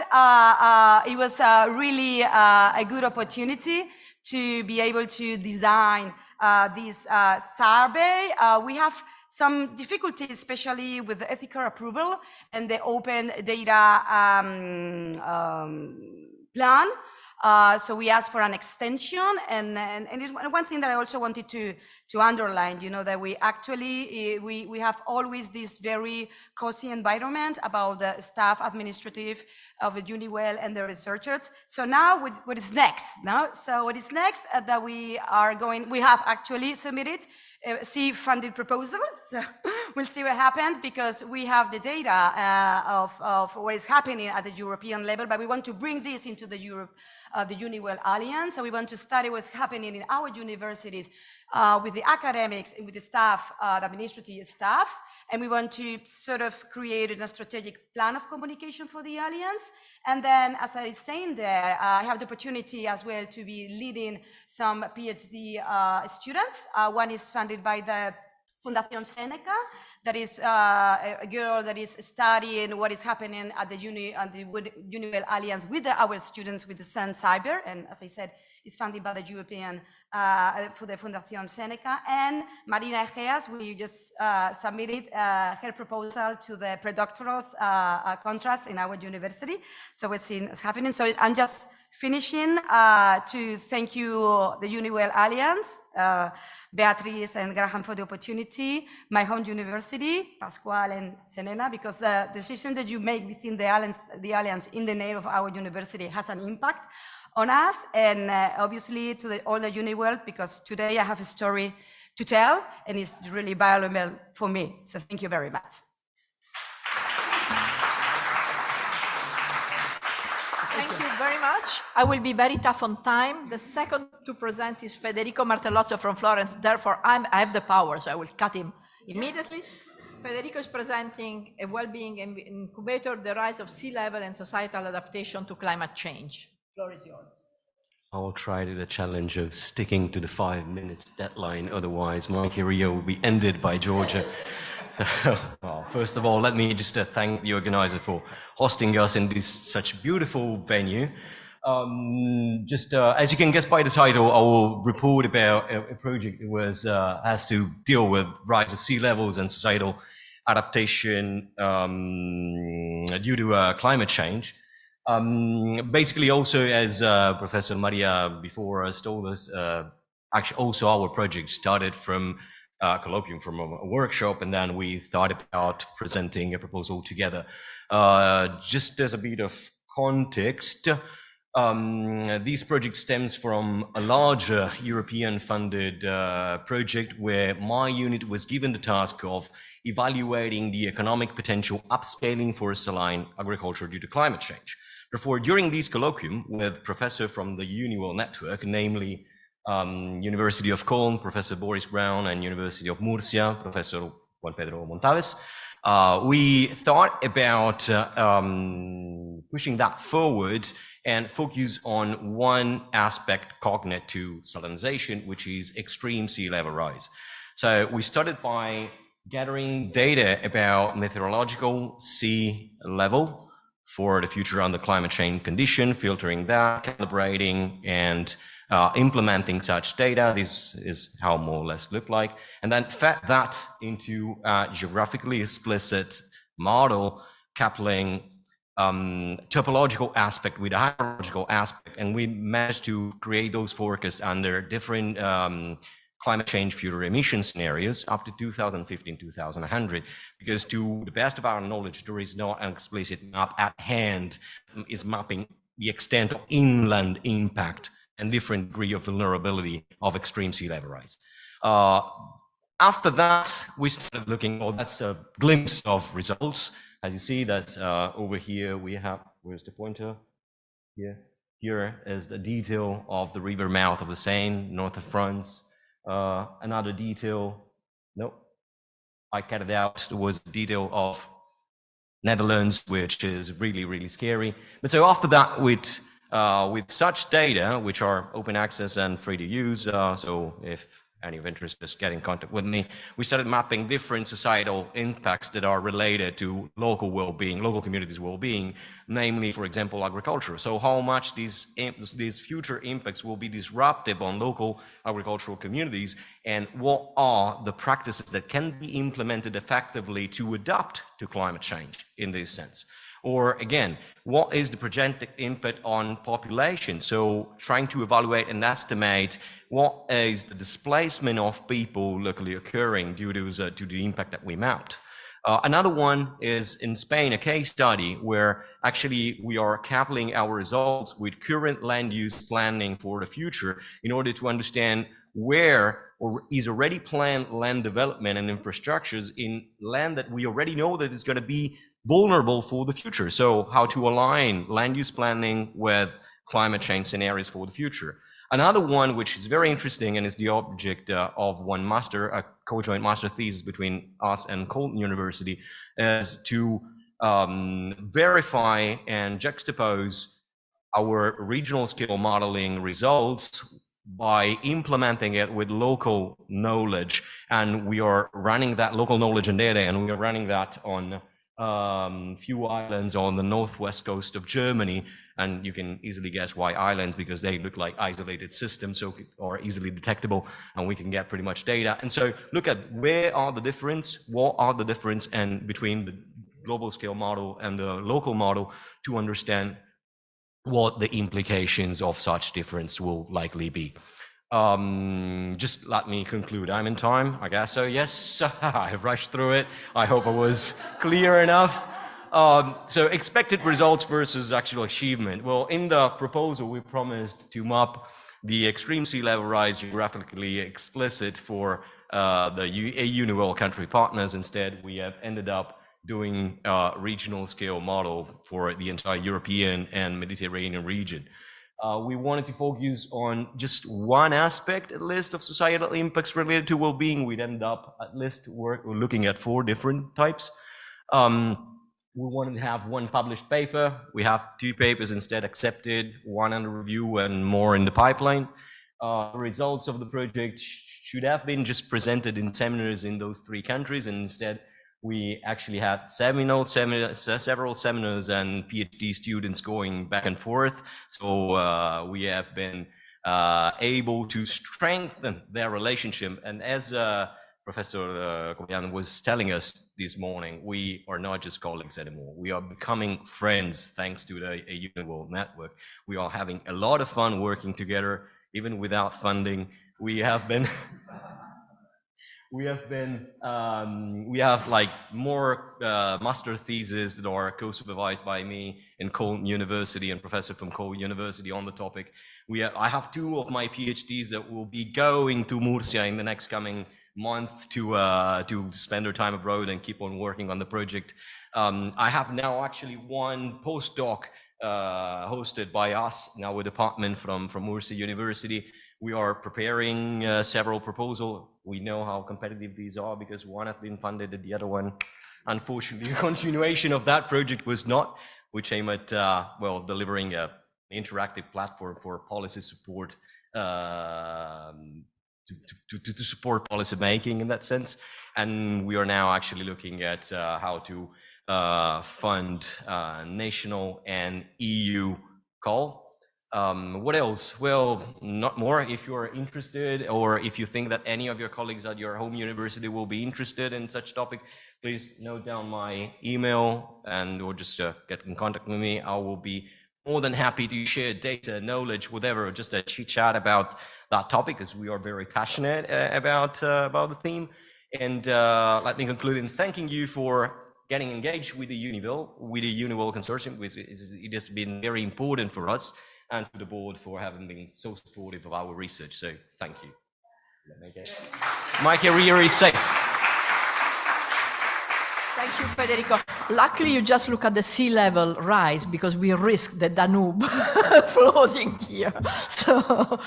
it was really a good opportunity to be able to design this survey. We have some difficulties, especially with the ethical approval and the open data plan. So we asked for an extension, and it's one thing that I also wanted to underline, that we actually, we have always this very cozy environment about the staff administrative of the EUniWell and the researchers. So now what is next? So what is next that we have actually submitted funded proposal. So we'll see what happens, because we have the data of what is happening at the European level, but we want to bring this into the EUniWell Alliance. So we want to study what's happening in our universities with the academics and with the staff, the administrative staff. And we want to sort of create a strategic plan of communication for the Alliance. And then, as I was saying there, I have the opportunity as well to be leading some PhD students. One is funded by the Fundación Seneca, that is a girl that is studying what is happening at the EUniWell Alliance with our students with the Sun Cyber, and as I said, it's funded by the European, for the Fundación Seneca. And Marina Egeas, we just submitted her proposal to the predoctoral contracts in our university. So we're seeing what's happening. So I'm just finishing to thank you, the EUniWell Alliance, Beatrice and Graham for the opportunity, my home university, Pascual and Selena, because the decision that you make within the Alliance in the name of our university has an impact on us, and obviously to all the EUniWell, because today I have a story to tell, and it's really valuable for me. So thank you very much. Thank you very much. I will be very tough on time. The second to present is Federico Martellozzo from Florence. Therefore, I have the power, so I will cut him immediately. Federico is presenting a well-being incubator, the rise of sea level and societal adaptation to climate change. The floor is yours. I will try the challenge of sticking to the 5 minutes deadline. Otherwise, my career will be ended by Georgia. So, well, first of all, let me just thank the organizer for hosting us in this such beautiful venue. As you can guess by the title, I will report about a project that has to deal with rise of sea levels and societal adaptation due to climate change. Basically, also, as Professor Maria before us told us, actually also our project started from colloquium, from a workshop, and then we thought about presenting a proposal together. Just as a bit of context, this project stems from a larger European-funded project where my unit was given the task of evaluating the economic potential upscaling for saline agriculture due to climate change. Therefore, during this colloquium with professors from the EUniWell network, namely University of Cologne, Professor Boris Brown, and University of Murcia, Professor Juan Pedro Montalves, we thought about pushing that forward and focus on one aspect cognate to salinization, which is extreme sea level rise. So we started by gathering data about meteorological sea level for the future under climate change condition, filtering that, calibrating, and implementing such data. This is how more or less look like, and then fed that into a geographically explicit model coupling topological aspect with a hydrological aspect, and we managed to create those forecasts under different climate change future emission scenarios up to 2015, 2100, because to the best of our knowledge, there is not an explicit map at hand is mapping the extent of inland impact and different degree of vulnerability of extreme sea level rise. After that, we started looking, that's a glimpse of results. As you see that over here we have, where's the pointer? Here is the detail of the river mouth of the Seine, north of France. Another detail, nope, I cut it out. There was a detail of Netherlands, which is really, really scary. But so after that, with such data, which are open access and free to use, so if any of interest, just get in contact with me. We started mapping different societal impacts that are related to local well-being, local communities' well-being, namely, for example, agriculture. So how much these future impacts will be disruptive on local agricultural communities, and what are the practices that can be implemented effectively to adapt to climate change in this sense. Or again, what is the projected impact on population? So trying to evaluate and estimate what is the displacement of people locally occurring due to the impact that we mapped. Another one is in Spain, a case study where actually we are coupling our results with current land use planning for the future in order to understand where or is already planned land development and infrastructures in land that we already know that is going to be vulnerable for the future. So how to align land use planning with climate change scenarios for the future. Another one, which is very interesting and is the object of one master, a co-joint master thesis between us and Cologne University, is to verify and juxtapose our regional scale modeling results by implementing it with local knowledge. And we are running that local knowledge and data, and we are running that on few islands on the northwest coast of Germany, and you can easily guess why islands, because they look like isolated systems, so are easily detectable, and we can get pretty much data. And so look at where are the difference, what are the difference, and between the global scale model and the local model to understand what the implications of such difference will likely be. Just let me conclude. I'm in time, I guess so. Yes, I rushed through it. I hope I was clear enough. So expected results versus actual achievement. Well, in the proposal, we promised to map the extreme sea level rise geographically explicit for the EUniWell country partners. Instead, we have ended up doing a regional scale model for the entire European and Mediterranean region. We wanted to focus on just one aspect, at least, of societal impacts related to well-being. We'd end up, at least, looking at 4 different types. We wanted to have 1 published paper. We have 2 papers instead accepted, 1 under review and more in the pipeline. The results of the project should have been just presented in seminars in those 3 countries, and instead we actually had several seminars and PhD students going back and forth. So we have been able to strengthen their relationship. And as Professor Kobian was telling us this morning, we are not just colleagues anymore. We are becoming friends thanks to the EUniWell network. We are having a lot of fun working together, even without funding. We have like more master theses that are co-supervised by me in Cologne University and professor from Cologne University on the topic. I have 2 of my PhDs that will be going to Murcia in the next coming month to spend their time abroad and keep on working on the project. I have now actually 1 postdoc hosted by us, now a department from Murcia University. We are preparing several proposals. We know how competitive these are because 1 has been funded and the other one, unfortunately, a continuation of that project was not, which aim at, delivering an interactive platform for policy support, to support policy making in that sense. And we are now actually looking at how to fund national and EU call. What else? Well, not more. If you're interested, or if you think that any of your colleagues at your home university will be interested in such topic, please note down my email or just get in contact with me. I will be more than happy to share data, knowledge, whatever, just a chit chat about that topic, because we are very passionate about the theme. And let me conclude in thanking you for getting engaged with the EUniWell Consortium, which it has been very important for us, and to the board for having been so supportive of our research. So thank you. My career is safe. Thank you, Federico. Luckily, you just look at the sea level rise because we risk the Danube floating here. So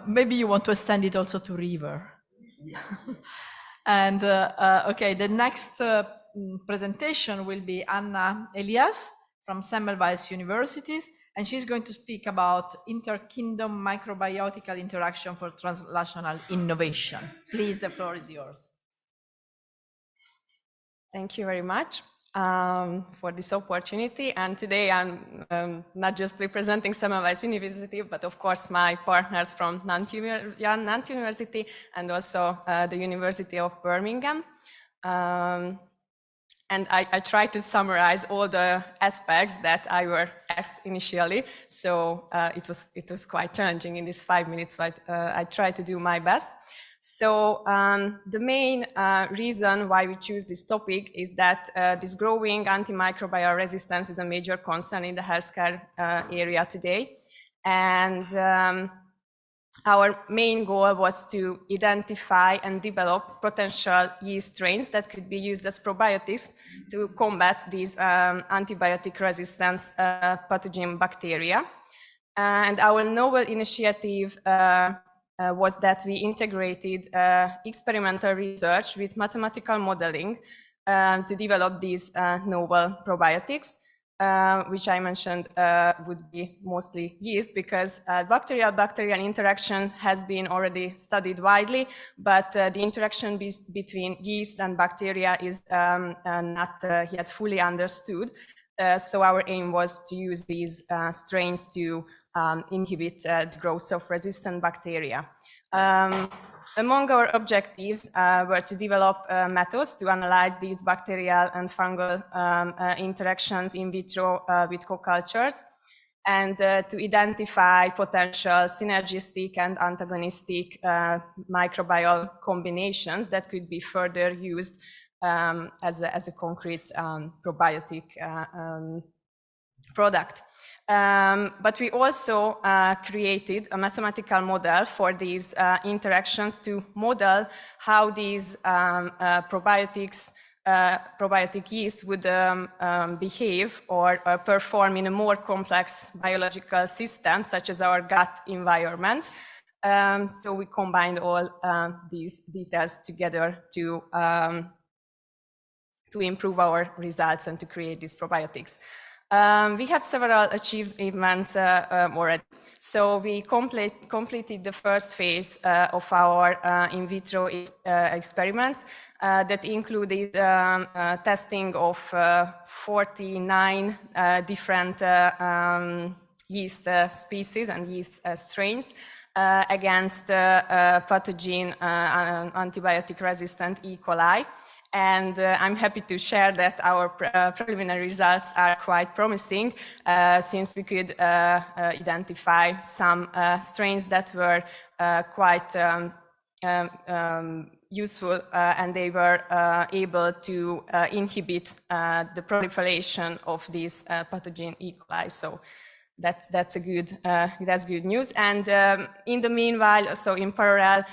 maybe you want to extend it also to river. And okay, the next presentation will be Anna Elias from Semmelweis University, and she's going to speak about inter-kingdom microbiotical interaction for translational innovation. Please, the floor is yours. Thank you very much for this opportunity. And today I'm not just representing Semmelweis University, but of course my partners from Nantes University and also the University of Birmingham. And I try to summarize all the aspects that I were asked initially. So it was quite challenging in these 5 minutes, but I tried to do my best. So the main reason why we choose this topic is that this growing antimicrobial resistance is a major concern in the healthcare area today. And our main goal was to identify and develop potential yeast strains that could be used as probiotics to combat these antibiotic resistance pathogen bacteria. And our novel initiative was that we integrated experimental research with mathematical modeling to develop these novel probiotics, which I mentioned would be mostly yeast, because bacterial interaction has been already studied widely, but the interaction between yeast and bacteria is not yet fully understood. So our aim was to use these strains to inhibit the growth of resistant bacteria. Among our objectives were to develop methods to analyze these bacterial and fungal interactions in vitro with co-cultures, and to identify potential synergistic and antagonistic microbial combinations that could be further used as a concrete probiotic product. But we also created a mathematical model for these interactions to model how these probiotic yeast would behave or perform in a more complex biological system, such as our gut environment. So we combined all these details together to improve our results and to create these probiotics. We have several achievements already. So we completed the first phase of our in vitro experiments that included testing of 49 different yeast species and yeast strains against pathogen antibiotic-resistant E. coli. And I'm happy to share that our preliminary results are quite promising, since we could identify some strains that were quite useful, and they were able to inhibit the proliferation of this pathogen E. coli. So that's good news. And in the meanwhile, so in parallel,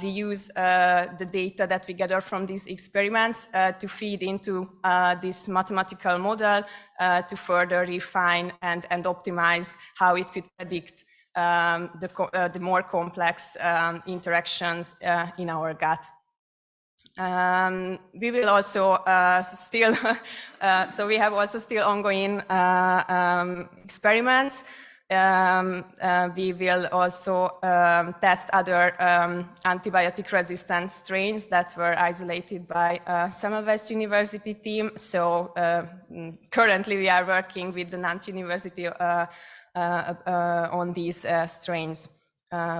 we use the data that we gather from these experiments to feed into this mathematical model to further refine and optimize how it could predict the more complex interactions in our gut. We will also still, so we have also still ongoing experiments. We will also test other antibiotic-resistant strains that were isolated by Semmelweis University team. So currently we are working with the Nantes University on these strains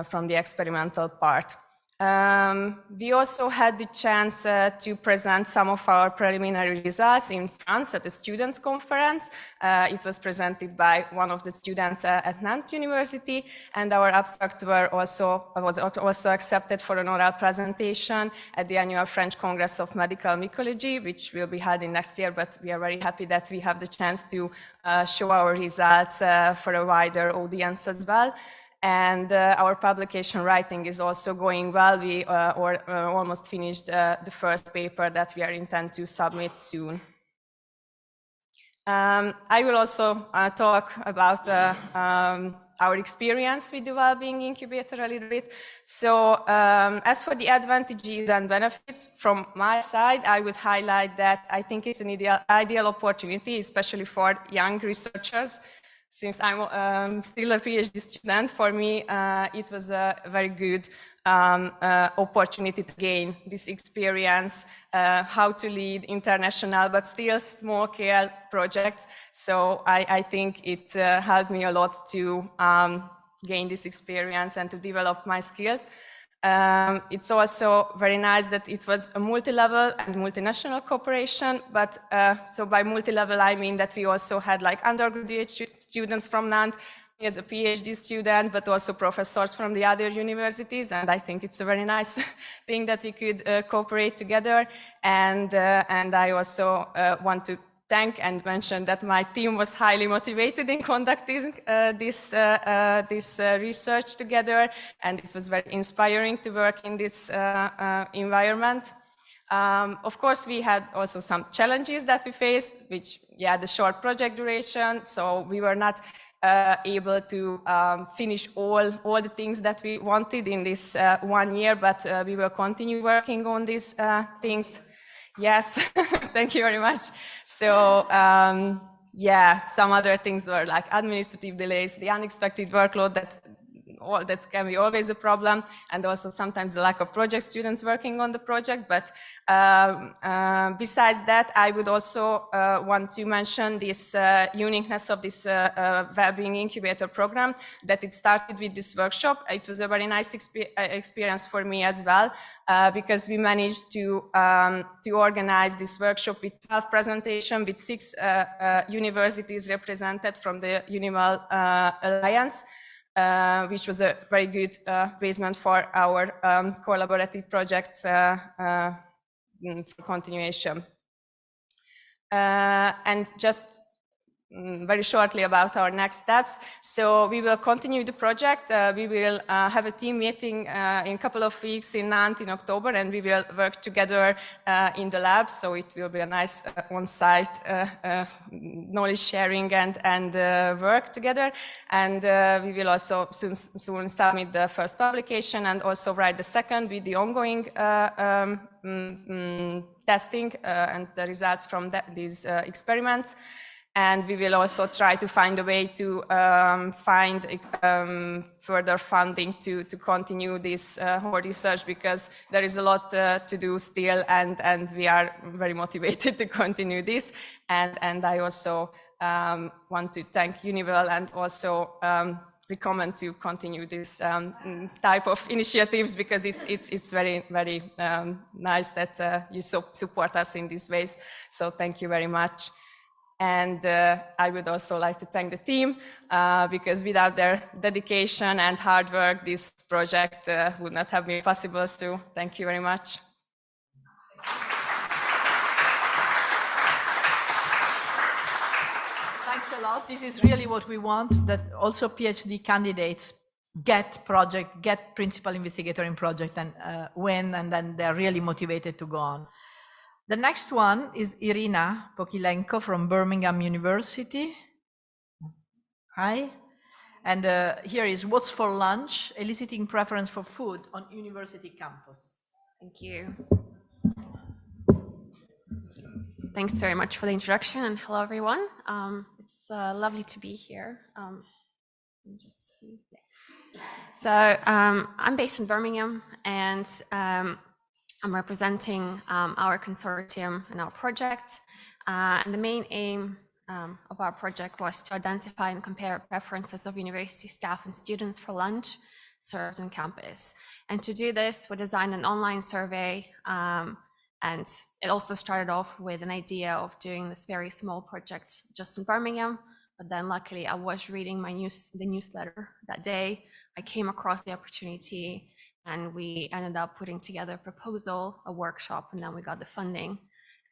from the experimental part. We also had the chance to present some of our preliminary results in France at the student conference. It was presented by one of the students at Nantes University, and our abstract was also accepted for an oral presentation at the annual French Congress of Medical Mycology, which will be held in next year, but we are very happy that we have the chance to show our results for a wider audience as well. And our publication writing is also going well. We almost finished the first paper that we are intent to submit soon. I will also talk about our experience with the Wellbeing Incubator a little bit. So as for the advantages and benefits from my side, I would highlight that I think it's an ideal opportunity, especially for young researchers. Since I'm still a PhD student, for me, it was a very good opportunity to gain this experience, how to lead international but still small-scale projects. So I think it helped me a lot to gain this experience and to develop my skills. It's also very nice that it was a multi-level and multinational cooperation, but so by multi-level I mean that we also had like undergraduate students from Nantes, me as a PhD student, but also professors from the other universities, and I think it's a very nice thing that we could cooperate together. And I also want to thank and mention that my team was highly motivated in conducting this research together, and it was very inspiring to work in this environment. Of course, we had also some challenges that we faced, which, the short project duration, so we were not able to finish all the things that we wanted in this 1 year, but we will continue working on these things. Yes, thank you very much. So, some other things were like administrative delays, the unexpected workload that that can be always a problem, and also sometimes the lack of project students working on the project. But besides that, I would also want to mention this uniqueness of this Wellbeing Incubator program, that it started with this workshop. It was a very nice experience for me as well, because we managed to organize this workshop with 12 presentations with 6 universities represented from the EUniWell Alliance, which was a very good basement for our collaborative projects for continuation. And just very shortly about our next steps. So we will continue the project. We will have a team meeting in a couple of weeks in Nantes in October, and we will work together in the lab. So it will be a nice on-site knowledge sharing and work together. And we will also soon submit the first publication and also write the second with the ongoing testing and the results from these experiments. And we will also try to find a way to find further funding to continue this whole research, because there is a lot to do still, and we are very motivated to continue this. And I also want to thank EUniWell and also recommend to continue this type of initiatives, because it's very, very nice that you support us in these ways. So thank you very much. And I would also like to thank the team, because without their dedication and hard work, this project would not have been possible. So thank you very much. Thanks a lot. This is really what we want, that also PhD candidates get principal investigator in project, and when, and then they're really motivated to go on. The next one is Irina Pokilenko from Birmingham University. Hi. And here is What's for Lunch? Eliciting Preference for Food on University Campus. Thank you. Thanks very much for the introduction, and hello everyone. It's lovely to be here. Let me just see. So I'm based in Birmingham, and I'm representing our consortium and our project. And the main aim of our project was to identify and compare preferences of university staff and students for lunch served on campus. And to do this, we designed an online survey, and it also started off with an idea of doing this very small project just in Birmingham. But then luckily I was reading the newsletter that day. I came across the opportunity, and we ended up putting together a proposal, a workshop, and then we got the funding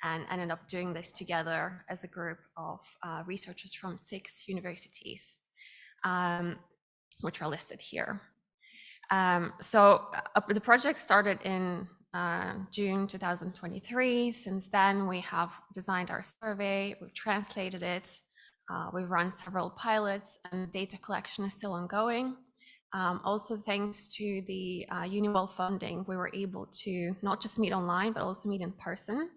and ended up doing this together as a group of researchers from 6 universities, which are listed here. So the project started in June 2023. Since then, we have designed our survey, we've translated it, we've run several pilots, and data collection is still ongoing. Also, thanks to the EUniWell funding, we were able to not just meet online, but also meet in person.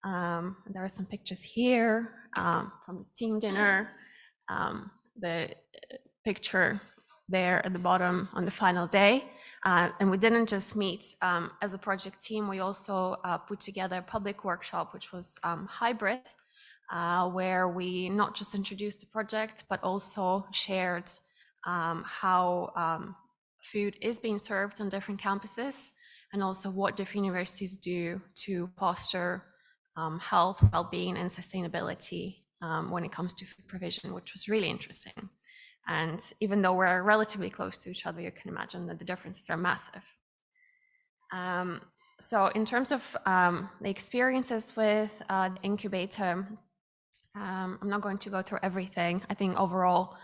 There are some pictures here from the team dinner. The picture there at the bottom on the final day. And we didn't just meet as a project team, we also put together a public workshop, which was hybrid, where we not just introduced the project, but also shared how food is being served on different campuses, and also what different universities do to foster health, well-being, and sustainability when it comes to food provision, which was really interesting. And even though we're relatively close to each other, you can imagine that the differences are massive. So in terms of the experiences with the incubator, I'm not going to go through everything. I think overall,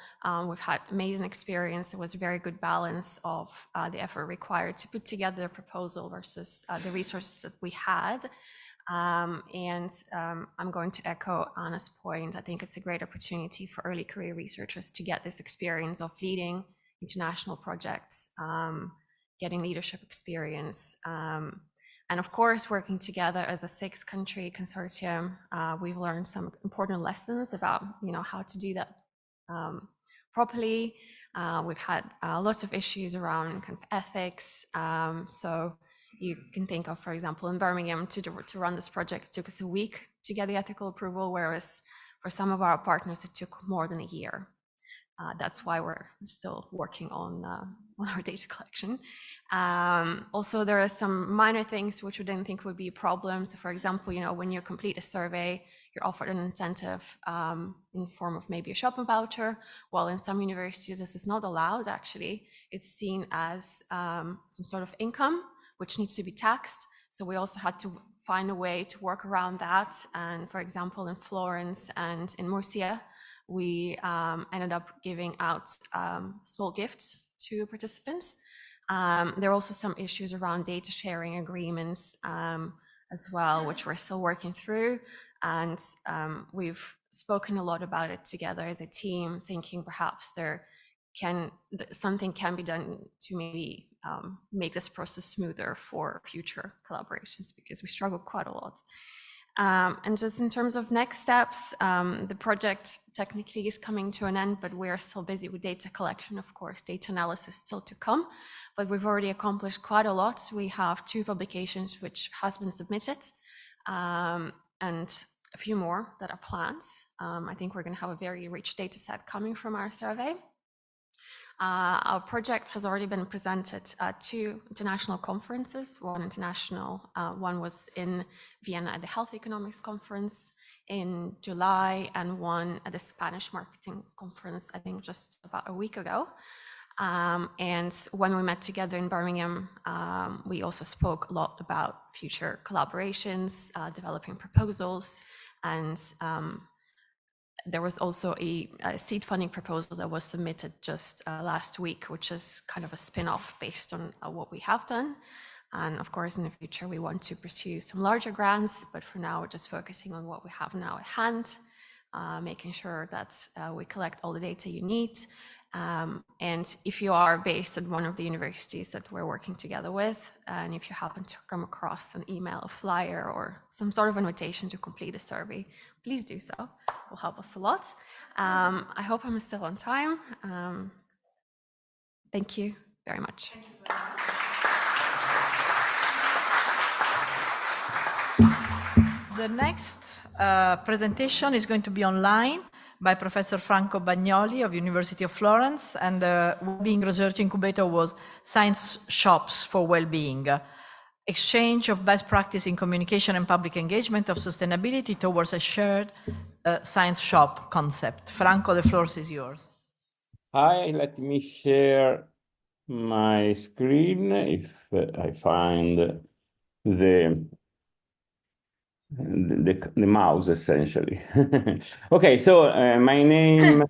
we've had amazing experience. It was a very good balance of the effort required to put together a proposal versus the resources that we had. I'm going to echo Anna's point. I think it's a great opportunity for early career researchers to get this experience of leading international projects, getting leadership experience, and of course, working together as a 6-country consortium. We've learned some important lessons about how to do that properly. We've had lots of issues around kind of ethics. So you can think of, for example, in Birmingham, to run this project, it took us a week to get the ethical approval, whereas for some of our partners, it took more than a year. That's why we're still working on our data collection. Also, there are some minor things which we didn't think would be a problem. So, for example, when you complete a survey, you're offered an incentive in the form of maybe a shopping voucher. While in some universities, this is not allowed, actually. It's seen as some sort of income, which needs to be taxed. So we also had to find a way to work around that. And for example, in Florence and in Murcia, we ended up giving out small gifts to participants. There are also some issues around data sharing agreements as well, which we're still working through. And we've spoken a lot about it together as a team, thinking perhaps something can be done to maybe make this process smoother for future collaborations, because we struggle quite a lot. And just in terms of next steps, the project technically is coming to an end, but we're still busy with data collection, of course, data analysis still to come, but we've already accomplished quite a lot. We have 2 publications which has been submitted, and a few more that are planned. I think we're going to have a very rich data set coming from our survey. Our project has already been presented at 2 international conferences. One international, one was in Vienna at the Health Economics Conference in July, and one at the Spanish Marketing Conference, I think just about a week ago. And when we met together in Birmingham, we also spoke a lot about future collaborations, developing proposals, and there was also a seed funding proposal that was submitted just last week, which is kind of a spin-off based on what we have done. And of course, in the future, we want to pursue some larger grants, but for now, we're just focusing on what we have now at hand, making sure that we collect all the data you need. And if you are based at one of the universities that we're working together with, and if you happen to come across an email, a flyer, or some sort of invitation to complete a survey, please do so. It will help us a lot. I hope I'm still on time. Thank you very much. The next presentation is going to be online by Professor Franco Bagnoli of University of Florence, and the Wellbeing Research Incubator was Science Shops for Wellbeing, exchange of best practice in communication and public engagement of sustainability towards a shared science shop concept. Franco, the floor is yours. Hi, let me share my screen if I find the mouse, essentially. Okay, so my name.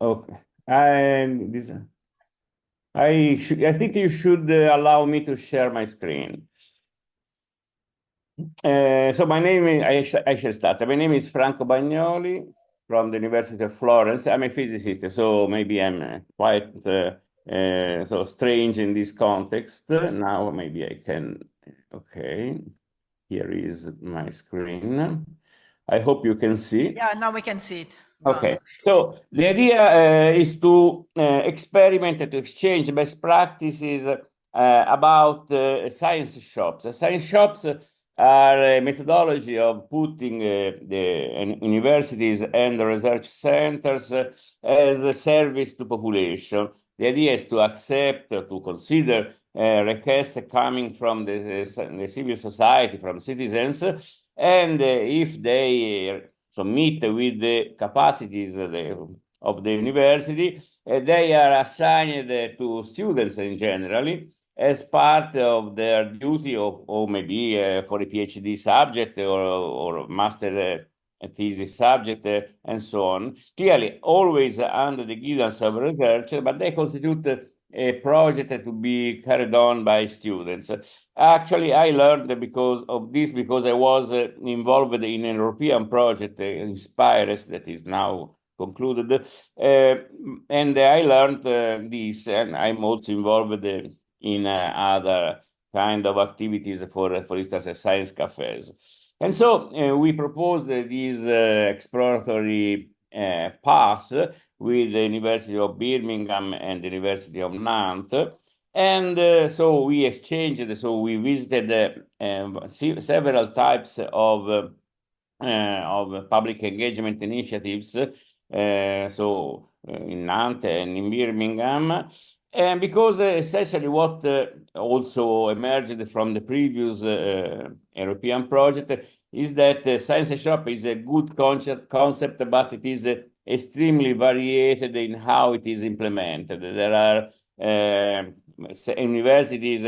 Okay, I think you should allow me to share my screen. So my name is, I shall start. My name is Franco Bagnoli from the University of Florence. I'm a physicist, so maybe I'm quite so strange in this context. Now maybe I can, okay. Here is my screen. I hope you can see. Yeah, now we can see it. Okay, so the idea is to experiment, to exchange best practices about science shops. Science shops are a methodology of putting the universities and the research centers as a service to population. The idea is to accept, to consider requests coming from the civil society, from citizens, and if they meet with the capacities of the university, they are assigned to students in generally as part of their duty or maybe for a PhD subject or master thesis subject and so on. Clearly, always under the guidance of research, but they constitute a project to be carried on by students. Actually, I learned because of this because I was involved in an European project, Inspires, that is now concluded, and I learned this, and I'm also involved in other kind of activities, for instance, science cafes. And so we proposed these exploratory path with the University of Birmingham and the University of Nantes. And so we exchanged, so we visited several types of public engagement initiatives, in Nantes and in Birmingham. And because essentially what also emerged from the previous European project is that Science Shop is a good concept, but it is extremely varied in how it is implemented. There are universities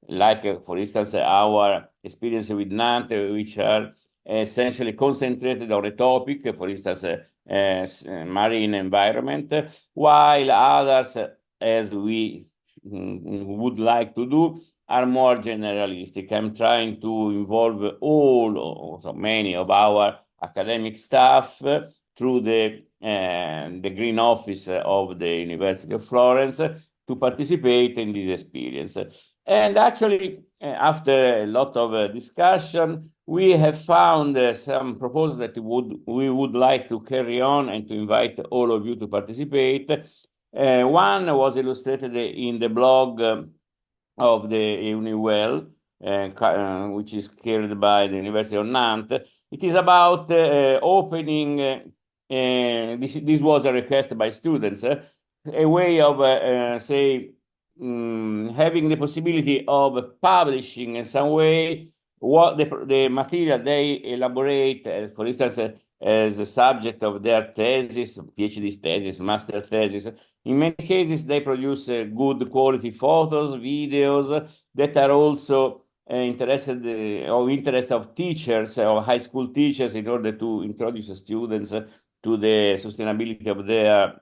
like, for instance, our experience with Nantes, which are essentially concentrated on a topic, for instance, marine environment, while others, as we would like to do, are more generalistic. I'm trying to involve so many of our academic staff through the Green Office of the University of Florence to participate in this experience. And actually, after a lot of discussion, we have found some proposals that we would like to carry on and to invite all of you to participate. One was illustrated in the blog of the EUniWell, which is carried by the University of Nantes. It is about opening, this was a request by students, a way of, having the possibility of publishing in some way what the material they elaborate, for instance, as a subject of their thesis, PhD thesis, master thesis. In many cases, they produce good quality photos, videos that are also interested of interest of teachers or high school teachers in order to introduce students to the sustainability of their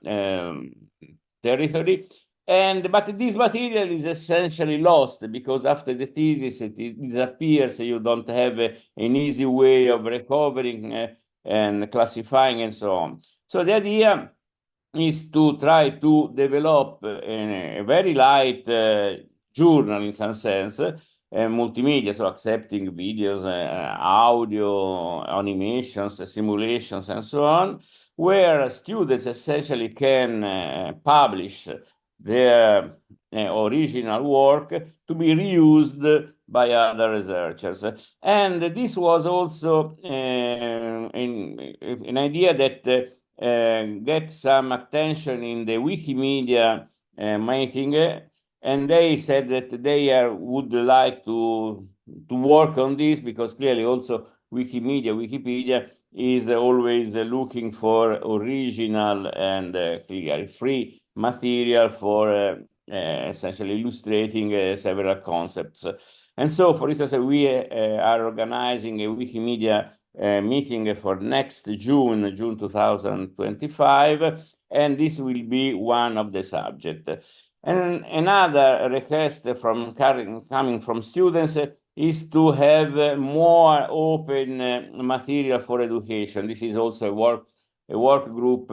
territory. But this material is essentially lost because after the thesis it disappears. You don't have an easy way of recovering and classifying and so on. So the idea is to try to develop a very light journal in some sense, multimedia, so accepting videos, audio, animations, simulations, and so on, where students essentially can publish their original work to be reused by other researchers. And this was also an idea that gets some attention in the Wikimedia meeting, and they said that they would like to work on this because clearly also Wikipedia is always looking for original and clearly free material for essentially illustrating several concepts. And so, for instance, we are organizing a Wikimedia meeting for next June 2025, and this will be one of the subjects. And another request coming from students is to have more open material for education. This is also a work group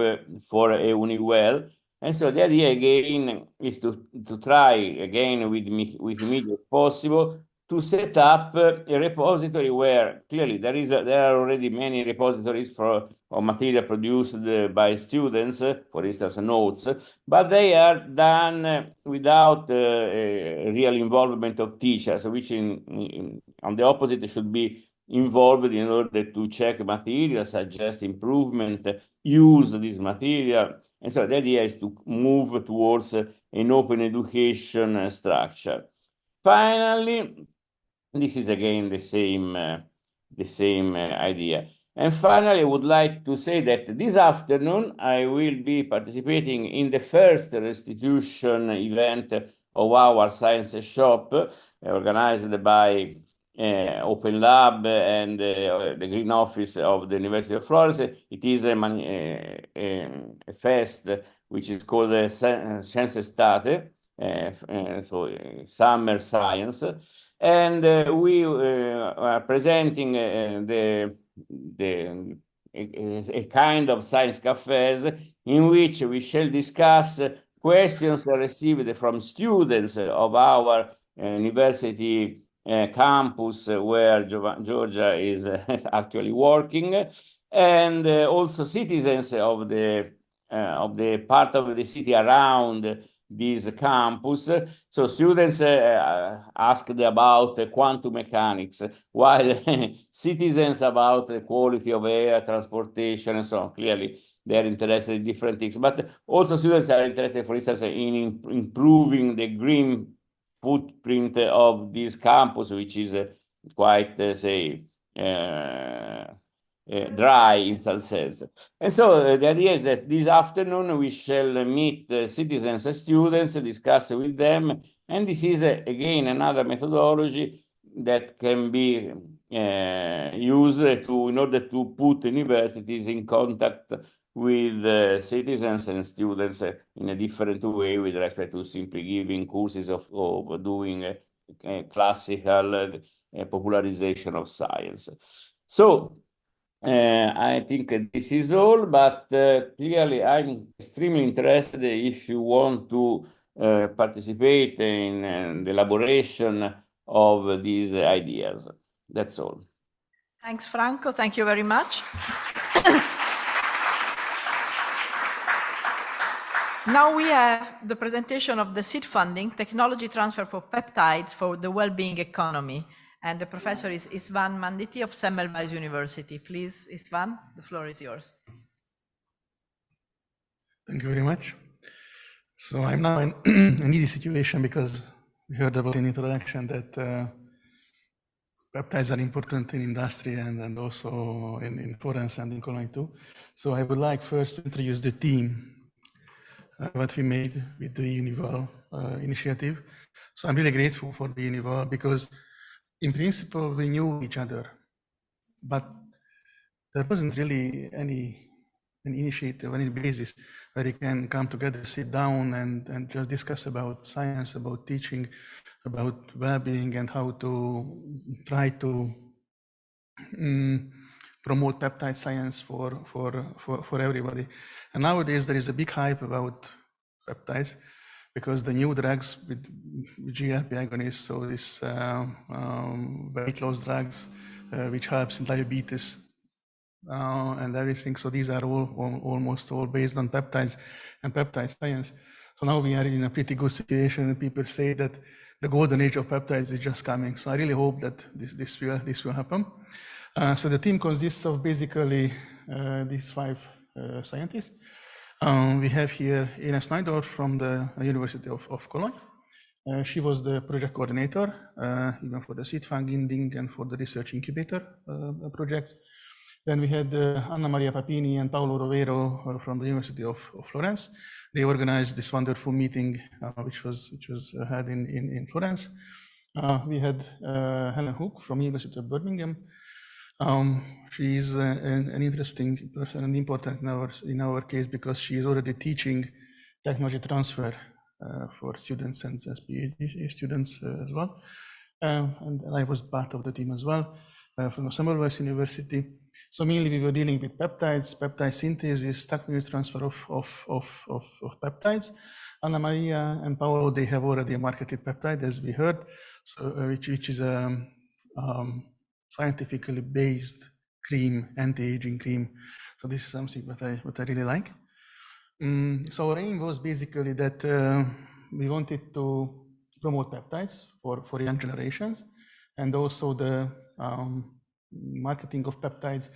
for EUniWell. And so the idea again is to try again with Wikimedia if possible to set up a repository where clearly there are already many repositories for material produced by students, for instance, notes, but they are done without real involvement of teachers, which on the opposite should be involved in order to check material, suggest improvement, use this material. And so the idea is to move towards an open education structure. Finally, this is again the same idea. And finally, I would like to say that this afternoon I will be participating in the first restitution event of our science shop, organized by Open Lab and the Green Office of the University of Florence. It is a fest which is called Scienze Estate, so summer science, and we are presenting a kind of science cafes in which we shall discuss questions received from students of our university campus where Georgia is actually working, and also citizens of the part of the city around this campus. So students asked about quantum mechanics, while citizens about the quality of air, transportation, and so on. Clearly, they are interested in different things, but also students are interested, for instance, in improving the green footprint of this campus, which is quite, say, dry in some sense. And so the idea is that this afternoon we shall meet citizens and students, discuss with them, and this is again another methodology that can be used in order to put universities in contact with citizens and students in a different way with respect to simply giving courses of doing classical popularization of science. So I think this is all, but clearly I'm extremely interested if you want to participate in the elaboration of these ideas. That's all. Thanks, Franco. Thank you very much. Now we have the presentation of the seed funding, technology transfer for peptides for the well-being economy. And the professor is Istvan Manditi of Semmelweis University. Please, Istvan, the floor is yours. Thank you very much. So I'm now in an easy situation because we heard about in introduction that peptides are important in industry and also in Florence and in Cologne too. So I would like first to introduce the team, what we made with the EUniWell initiative. So I'm really grateful for the EUniWell because in principle we knew each other, but there wasn't really any initiative, any basis where they can come together, sit down and just discuss about science, about teaching, about well-being and how to try to promote peptide science for everybody. And nowadays there is a big hype about peptides because the new drugs with GLP agonists, so this weight loss drugs, which helps in diabetes and everything. So these are almost all based on peptides and peptide science. So now we are in a pretty good situation, and people say that the golden age of peptides is just coming. So I really hope that this will happen. So the team consists of basically these 5 scientists. We have here Ines Neidorf from the University of Cologne. She was the project coordinator, even for the seed funding and for the research incubator projects. Then we had Anna Maria Papini and Paolo Rovero from the University of Florence. They organized this wonderful meeting, which was held in Florence. We had Helen Hook from University of Birmingham. She is an interesting person and important in our case because she is already teaching technology transfer for students and as PhD students as well. And I was part of the team as well from the Semmelweis University. So mainly we were dealing with peptides, peptide synthesis, technology transfer of peptides. Anna Maria and Paolo, they have already a marketed peptide, as we heard, so which is a scientifically based cream, anti-aging cream. So this is something what I really like. So our aim was basically that we wanted to promote peptides for young generations, and also the marketing of peptides,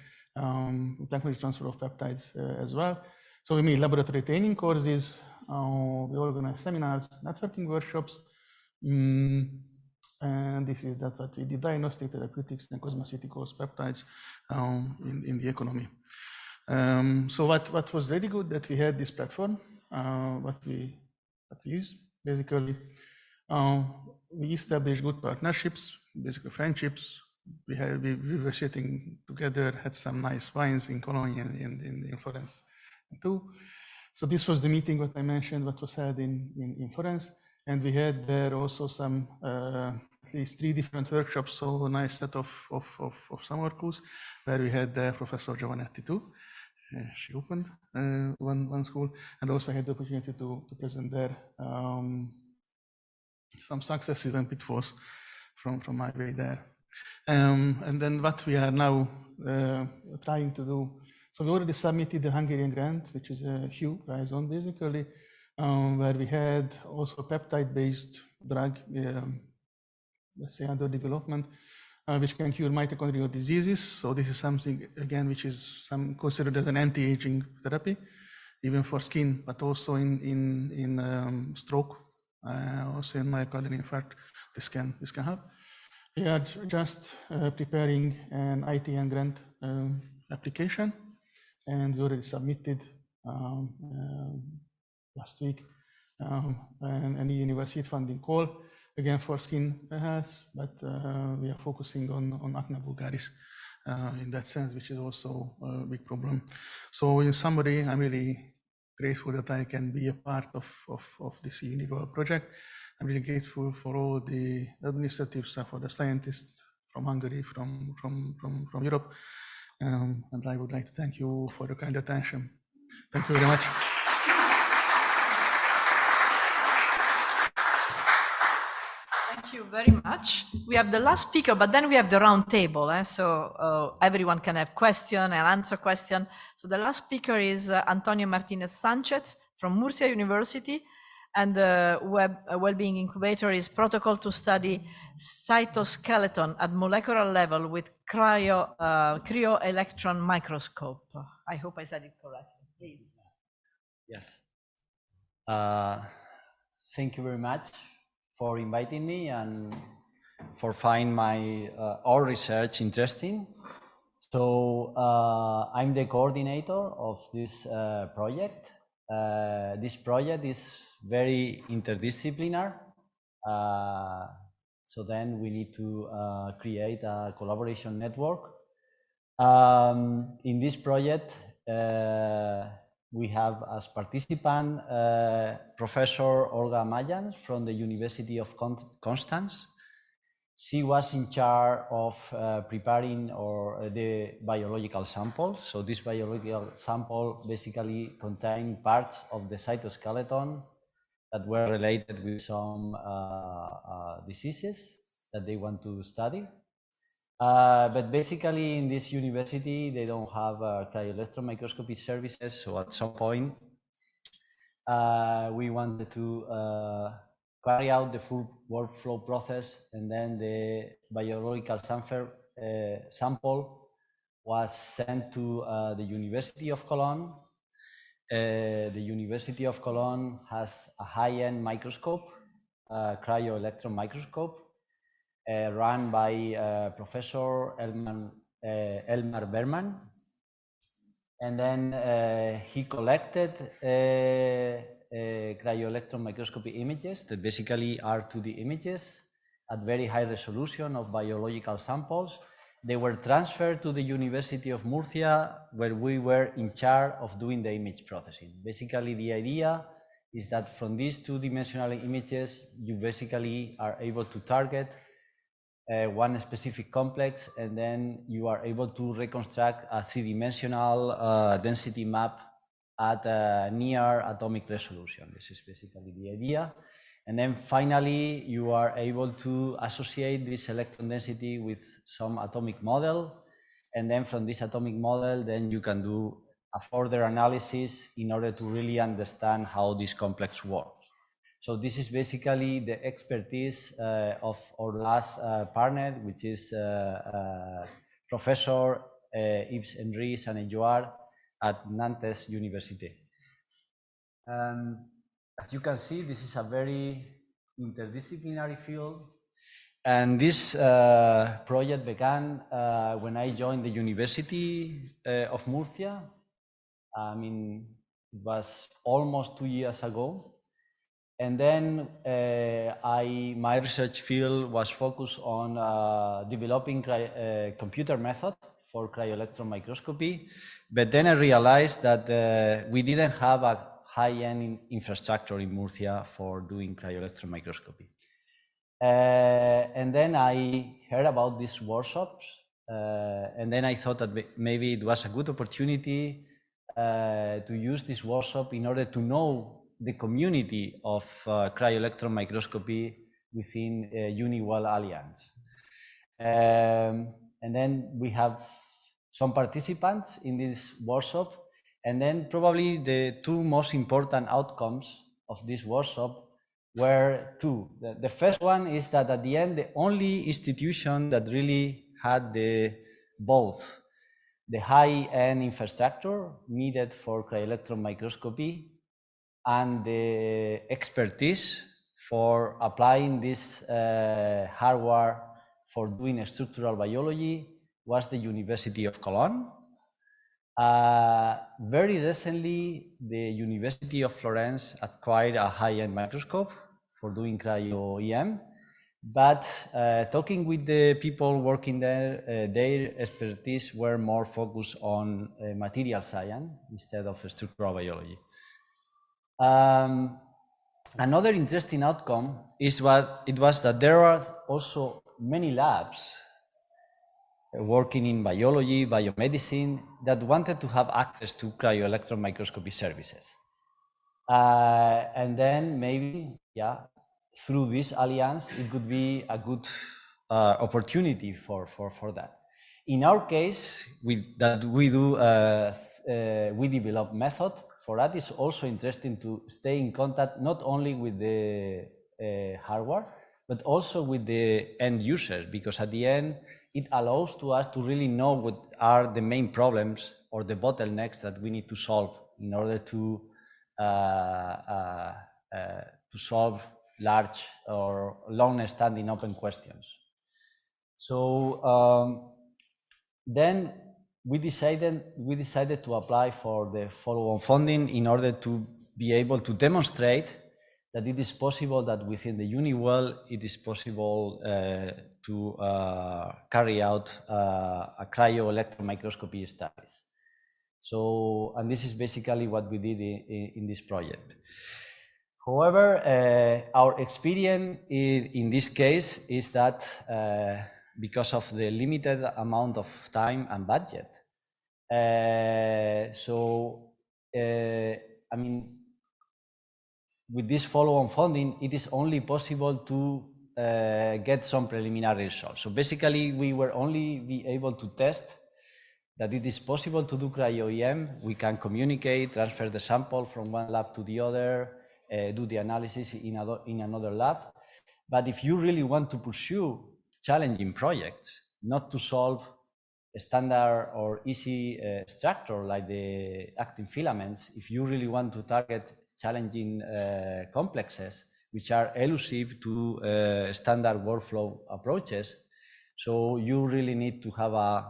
technology transfer of peptides as well. So we made laboratory training courses, we organized seminars, networking workshops, and this is what we did: diagnostic, therapeutics, and cosmeceuticals, peptides in the economy. So what was really good that we had this platform, what we use basically. We established good partnerships, basically friendships. We were sitting together, had some nice wines in Cologne and in Florence too. So this was the meeting what I mentioned, what was held in Florence, and we had there also some at least 3 different workshops. So a nice set of summer schools where we had Professor Giovanetti too. She opened one school, and also had the opportunity to present there some successes and pitfalls from my way there. And then what we are now trying to do So we already submitted the Hungarian grant, which is a Hugh prize on basically, where we had also a peptide-based drug, let's say under development, which can cure mitochondrial diseases. So this is something, again, which is considered as an anti-aging therapy, even for skin, but also in stroke, also in myocardial infarct, this can help. We are just preparing an ITN grant application, and we already submitted last week an EUniversity funding call, again for skin health, but we are focusing on acne vulgaris in that sense, which is also a big problem. So in summary, I'm really grateful that I can be a part of this EUniWell project. I'm really grateful for all the administrative staff, for the scientists from Hungary, from Europe. And I would like to thank you for your kind attention. Thank you very much. Thank you very much. We have the last speaker, but then we have the round table, so everyone can have question and answer question. So the last speaker is Antonio Martinez Sanchez from Murcia University, and the Wellbeing Incubator is Protocol to Study Cytoskeleton at Molecular Level with Cryo-Electron Microscope. I hope I said it correctly, please. Yes. Thank you very much for inviting me and for finding my our research interesting. So I'm the coordinator of this project. This project is very interdisciplinary. So then we need to create a collaboration network. In this project, we have as participant Professor Olga Mayans from the University of Constance. She was in charge of preparing the biological sample. So this biological sample basically contained parts of the cytoskeleton that were related with some diseases that they want to study. But basically in this university, they don't have cryo-electron microscopy services. So at some point, we wanted to carry out the full workflow process, and then the biological sample was sent to the University of Cologne. The University of Cologne has a high-end microscope, cryo-electron microscope, run by Professor Elmar Berman. And then he collected cryo-electron microscopy images that basically are 2D images at very high resolution of biological samples. They were transferred to the University of Murcia, where we were in charge of doing the image processing. Basically, the idea is that from these two-dimensional images, you basically are able to target one specific complex, and then you are able to reconstruct a three-dimensional density map at a near atomic resolution. This is basically the idea. And then finally, you are able to associate this electron density with some atomic model. And then from this atomic model, then you can do a further analysis in order to really understand how this complex works. So this is basically the expertise of our last partner, which is Professor Yves-Henri Sanet-Jouard at Nantes University. As you can see, this is a very interdisciplinary field. And this project began when I joined the University of Murcia. I mean, it was almost 2 years ago. And then my research field was focused on developing computer method for cryo-electron microscopy. But then I realized that we didn't have a high-end infrastructure in Murcia for doing cryo-electron microscopy. And then I heard about these workshops, and then I thought that maybe it was a good opportunity to use this workshop in order to know the community of cryo-electron microscopy within EUniWell Alliance. And then we have some participants in this workshop. And then probably the two most important outcomes of this workshop were two. The first one is that at the end, the only institution that really had both the high-end infrastructure needed for cryo-electron microscopy and the expertise for applying this hardware for doing structural biology was the University of Cologne. Very recently, the University of Florence acquired a high-end microscope for doing cryo-EM, but talking with the people working there, their expertise were more focused on material science instead of structural biology. Another interesting outcome is that there are also many labs working in biology, biomedicine, that wanted to have access to cryo-electron microscopy services. And then maybe, through this alliance, it could be a good opportunity for that. In our case, we develop method. For that, it's also interesting to stay in contact not only with the hardware, but also with the end user, because at the end, it allows to us to really know what are the main problems or the bottlenecks that we need to solve in order to solve large or long-standing open questions. So then we decided to apply for the follow-on funding in order to be able to demonstrate that it is possible that within the EUniWell, it is possible to carry out a cryo-electron microscopy studies. So, and this is basically what we did in this project. However, our experience in this case is that because of the limited amount of time and budget, I mean, with this follow-on funding, it is only possible to get some preliminary results. So basically, we were only be able to test that it is possible to do cryo-EM. We can communicate, transfer the sample from one lab to the other, do the analysis in another lab. But if you really want to pursue challenging projects, not to solve a standard or easy structure like the actin filaments, if you really want to target challenging complexes, which are elusive to standard workflow approaches, so you really need to have a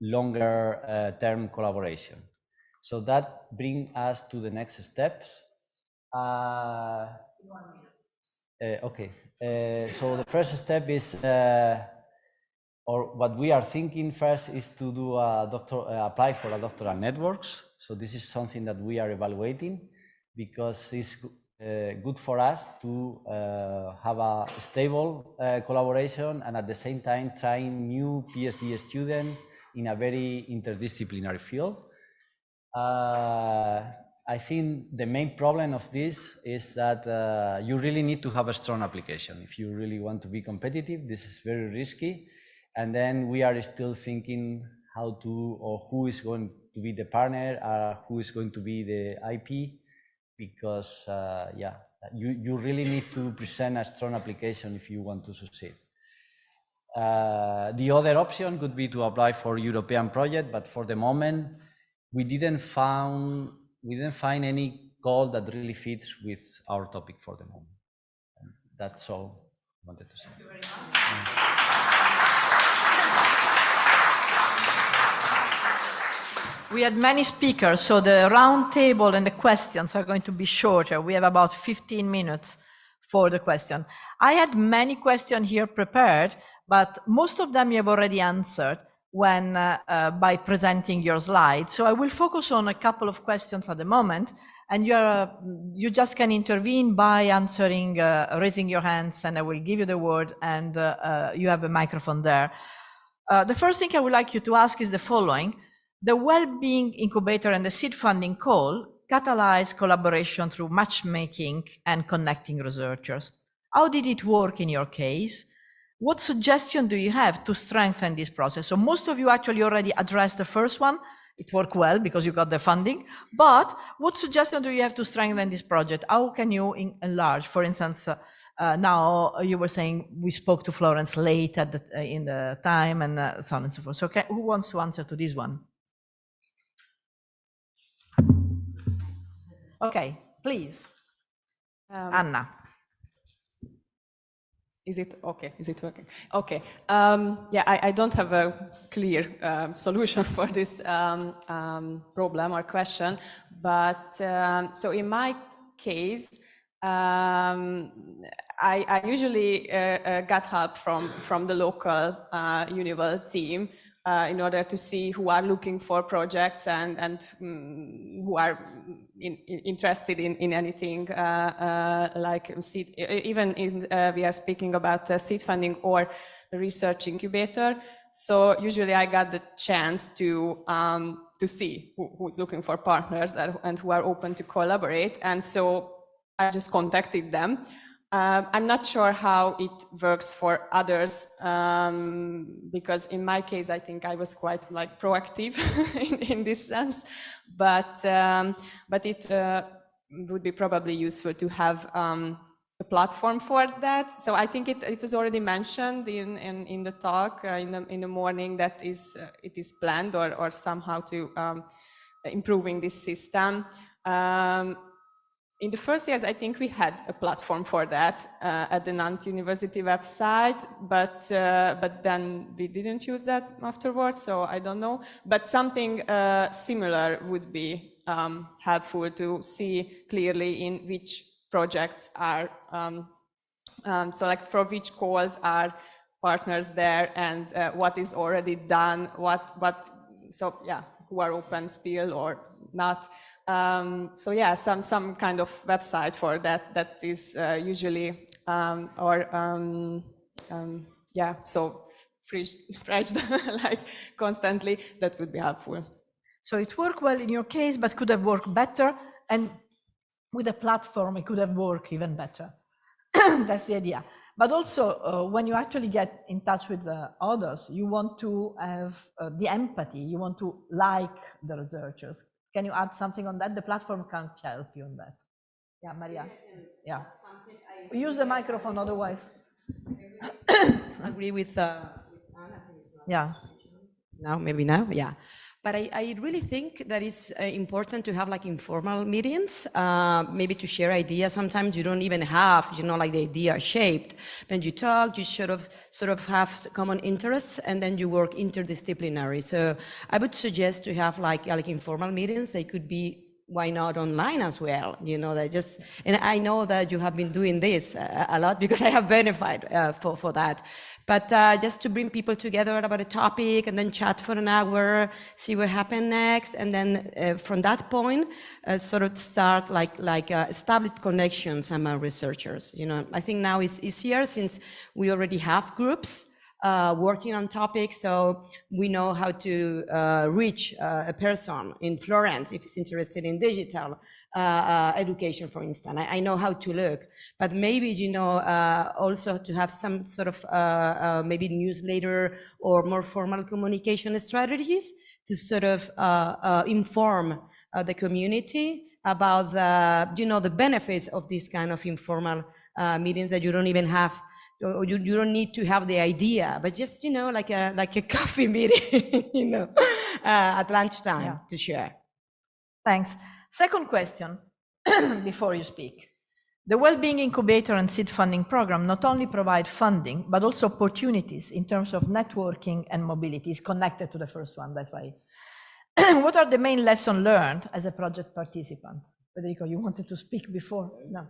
longer term collaboration. So that brings us to the next steps. Okay, so the first step is, or what we are thinking first is to do apply for a doctoral networks. So this is something that we are evaluating because it's good for us to have a stable collaboration and at the same time trying new PhD students in a very interdisciplinary field. I think the main problem of this is that you really need to have a strong application. If you really want to be competitive, this is very risky. And then we are still thinking how to, or who is going to be the partner, who is going to be the IP, because you really need to present a strong application if you want to succeed. The other option could be to apply for European project, but for the moment, we didn't find any goal that really fits with our topic for the moment. And that's all I wanted to say. Thank you very much. We had many speakers, so the round table and the questions are going to be shorter. We have about 15 minutes for the question. I had many questions here prepared, but most of them you have already answered when by presenting your slides. So I will focus on a couple of questions at the moment, and you just can intervene by answering, raising your hands, and I will give you the word, and you have a microphone there. The first thing I would like you to ask is the following. The Wellbeing Incubator and the seed funding call catalyze collaboration through matchmaking and connecting researchers. How did it work in your case? what suggestion do you have to strengthen this process? So most of you actually already addressed the first one. It worked well because you got the funding. But what suggestion do you have to strengthen this project? How can you enlarge? For instance, now you were saying we spoke to Florence late at in the time and so on and so forth. So who wants to answer to this one? Okay, please. Anna. Is it okay? Is it working? Okay. Yeah, I don't have a clear solution for this problem or question, but so in my case, I usually got help from the local EUniWell team in order to see who are looking for projects and who are interested in anything like seed. Even we are speaking about seed funding or research incubator. So usually I got the chance to see who's looking for partners and who are open to collaborate. And so I just contacted them. I'm not sure how it works for others, because in my case, I think I was quite like proactive in this sense, but it would be probably useful to have a platform for that. So I think it was already mentioned in the talk in the morning that it is planned or somehow to improving this system. In the first years, I think we had a platform for that at the Nantes University website, but then we didn't use that afterwards, so I don't know. But something similar would be helpful to see clearly in which projects are, so like for which calls are partners there and what is already done, so yeah, who are open still or not. So yeah, some kind of website for that is usually yeah, so refreshed like constantly. That would be helpful. So it worked well in your case, but could have worked better, and with a platform it could have worked even better. That's the idea. But also, when you actually get in touch with others, you want to have the empathy. You want to like the researchers. Can you add something on that? The platform can't help you on that. Yeah, Maria. Yeah. Use the microphone, otherwise. Agree with Anna. Yeah. Now, maybe now, yeah. But I really think that it's important to have like informal meetings, maybe to share ideas. Sometimes you don't even have, like the idea shaped. When you talk, you sort of have common interests, and then you work interdisciplinary. So I would suggest to have like informal meetings. They could be, why not online as well? And I know that you have been doing this a lot because I have benefited for that. But just to bring people together about a topic and then chat for an hour, see what happened next, and then from that point, sort of start like established connections among researchers. I think now is easier since we already have groups working on topics, so we know how to reach a person in Florence if he's interested in digital education, for instance. I know how to look, but maybe also to have some sort of maybe newsletter or more formal communication strategies to sort of inform the community about the benefits of this kind of informal meetings that you don't even have. You don't need to have the idea, but just like a coffee meeting, at lunchtime to share. Thanks. Second question, before you speak. The Wellbeing Incubator and Seed Funding Program not only provide funding, but also opportunities in terms of networking and mobility. Is connected to the first one, that's why. What are the main lessons learned as a project participant? Federico, you wanted to speak before? No.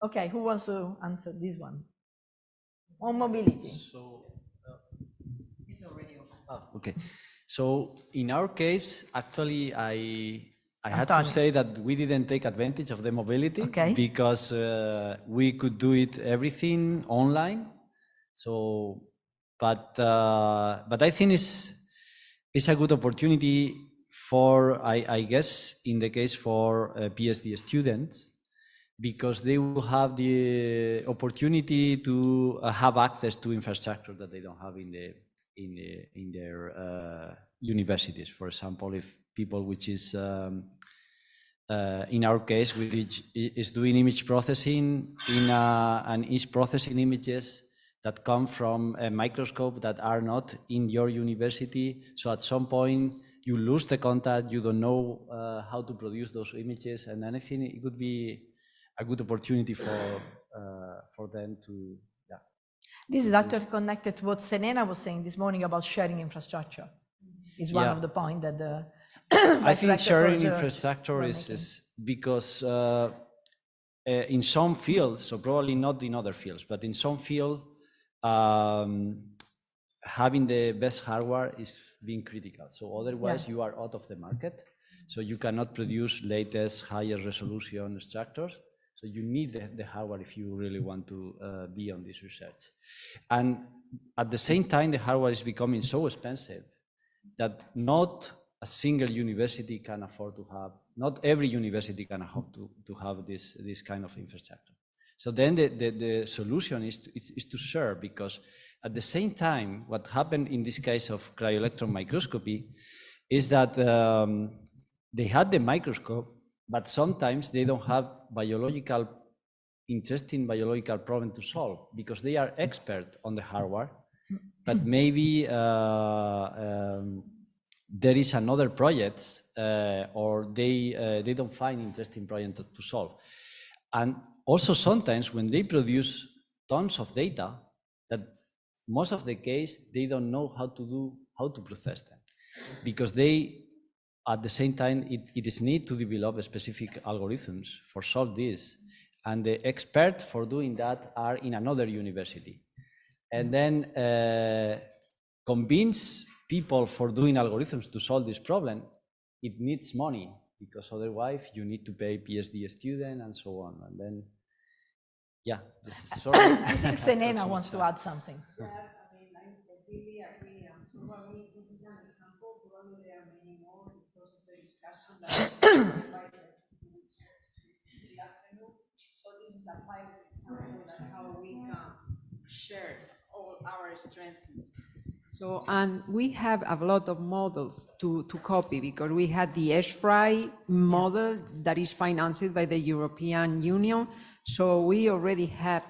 Okay, who wants to answer this one? On mobility. It's already open. Okay. So in our case, actually, I had to say that we didn't take advantage of the mobility because we could do everything online. So, but I think it's a good opportunity for, I guess, in the case for PhD students, because they will have the opportunity to have access to infrastructure that they don't have in their universities. For example, if people which is in our case, which is doing image processing and is processing images that come from a microscope that are not in your university. So at some point you lose the contact, you don't know how to produce those images, and anything, it would be a good opportunity for them to, yeah. This is actually connected to what Serena was saying this morning about sharing infrastructure. Is one of the points that the I think sharing infrastructure is because in some fields, so probably not in other fields, but in some fields, having the best hardware is being critical. So otherwise you are out of the market. So you cannot produce latest, higher resolution structures. So you need the hardware if you really want to be on this research. And at the same time, the hardware is becoming so expensive that not a single university can afford to have, not every university can afford to have this kind of infrastructure. So then the solution is to share, because at the same time, what happened in this case of cryo-electron microscopy is that they had the microscope, but sometimes they don't have interesting biological problem to solve because they are expert on the hardware, but maybe there is another project or they don't find interesting project to solve. And also sometimes when they produce tons of data, that most of the case, they don't know how to process them, because they, at the same time, it is need to develop specific algorithms for solve this. And the experts for doing that are in another university. And then convince people for doing algorithms to solve this problem, it needs money, because otherwise you need to pay PhD student and so on. And then, yeah, this is sort of I think Serena wants to add something. Yes, I mean, I completely agree. Probably this is an example, probably there are many more because of the discussion that the afternoon. So this is a pilot example of how we can share all our strengths. So, and we have a lot of models to copy, because we had the ESFRI model that is financed by the European Union. So we already have,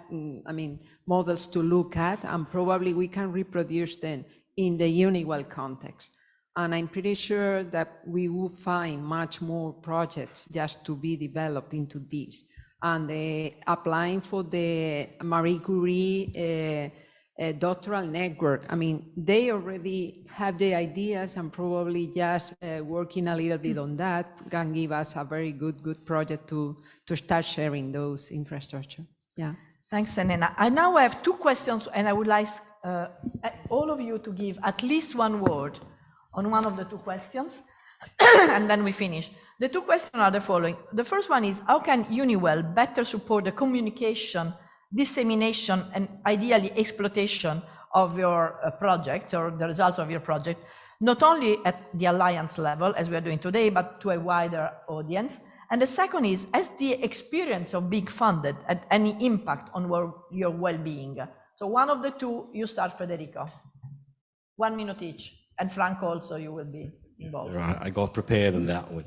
I mean, models to look at, and probably we can reproduce them in the EUniWell context. And I'm pretty sure that we will find much more projects just to be developed into this. And applying for the Marie Curie doctoral network, I mean, they already have the ideas, and probably just working a little bit on that can give us a very good project to start sharing those infrastructure. Yeah. Thanks, Serena. I now have two questions, and I would like all of you to give at least one word on one of the two questions, and then we finish. The two questions are the following. The first one is, how can EUniWell better support the communication, dissemination, and ideally exploitation of your project, or the results of your project, not only at the alliance level, as we are doing today, but to a wider audience? And the second is, has the experience of being funded had any impact on your well-being? So one of the two, you start, Federico. 1 minute each. And Franco also, you will be involved. Right, I got prepared on that one.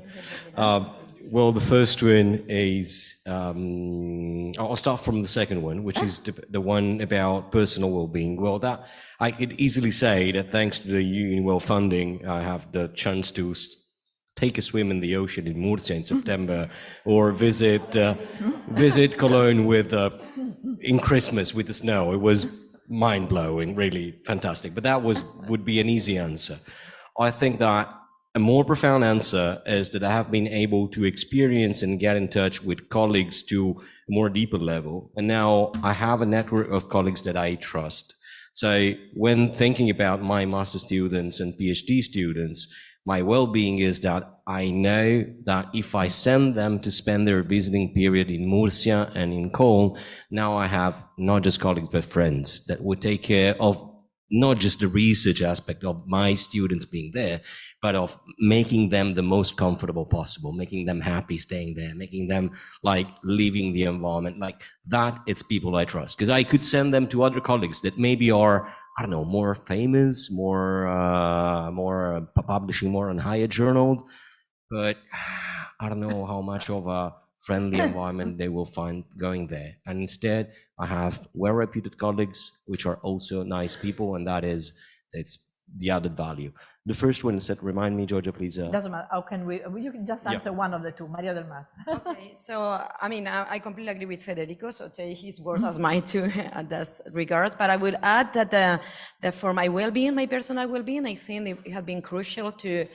Well, the first one is, I'll start from the second one, which is the one about personal well-being. Well, that I could easily say that thanks to the EUniWell funding, I have the chance to take a swim in the ocean in Murcia in September, or visit Cologne in Christmas with the snow. It was mind-blowing, really fantastic. But that would be an easy answer. I think that a more profound answer is that I have been able to experience and get in touch with colleagues to a more deeper level. And now I have a network of colleagues that I trust. So when thinking about my master students and PhD students, my well-being is that I know that if I send them to spend their visiting period in Murcia and in Cologne, now I have not just colleagues, but friends that would take care of not just the research aspect of my students being there, but of making them the most comfortable possible, making them happy staying there, making them like leaving the environment like that. It's people I trust, because I could send them to other colleagues that maybe are, I don't know, more famous, more publishing more on higher journals, but I don't know how much of a friendly environment they will find going there. And instead, I have well-reputed colleagues, which are also nice people, and it's the added value. The first one said, remind me, Georgia, please. Doesn't matter. How can you can just answer one of the two, Maria del Mar. Okay, so I mean, I completely agree with Federico, so take his words as mine too at that regards. But I would add that for my well-being, my personal well-being, I think it has been crucial to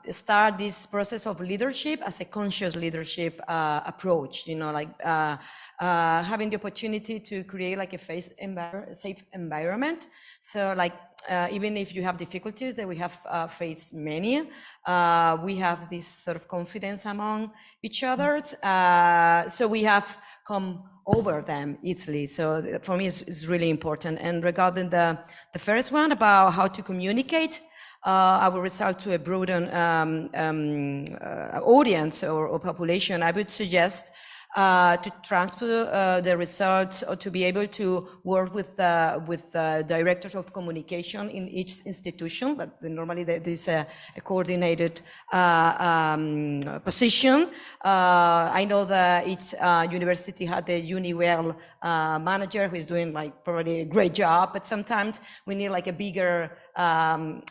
start this process of leadership as a conscious leadership approach, like having the opportunity to create like a safe environment. So like even if you have difficulties that we have faced many, we have this sort of confidence among each other. So we have come over them easily. So for me, it's really important. And regarding the first one about how to communicate our result to a broader audience or population, I would suggest to transfer the results or to be able to work with directors of communication in each institution, but normally there is a coordinated position. I know that each university had a EUniWell manager who is doing like probably a great job, but sometimes we need like a bigger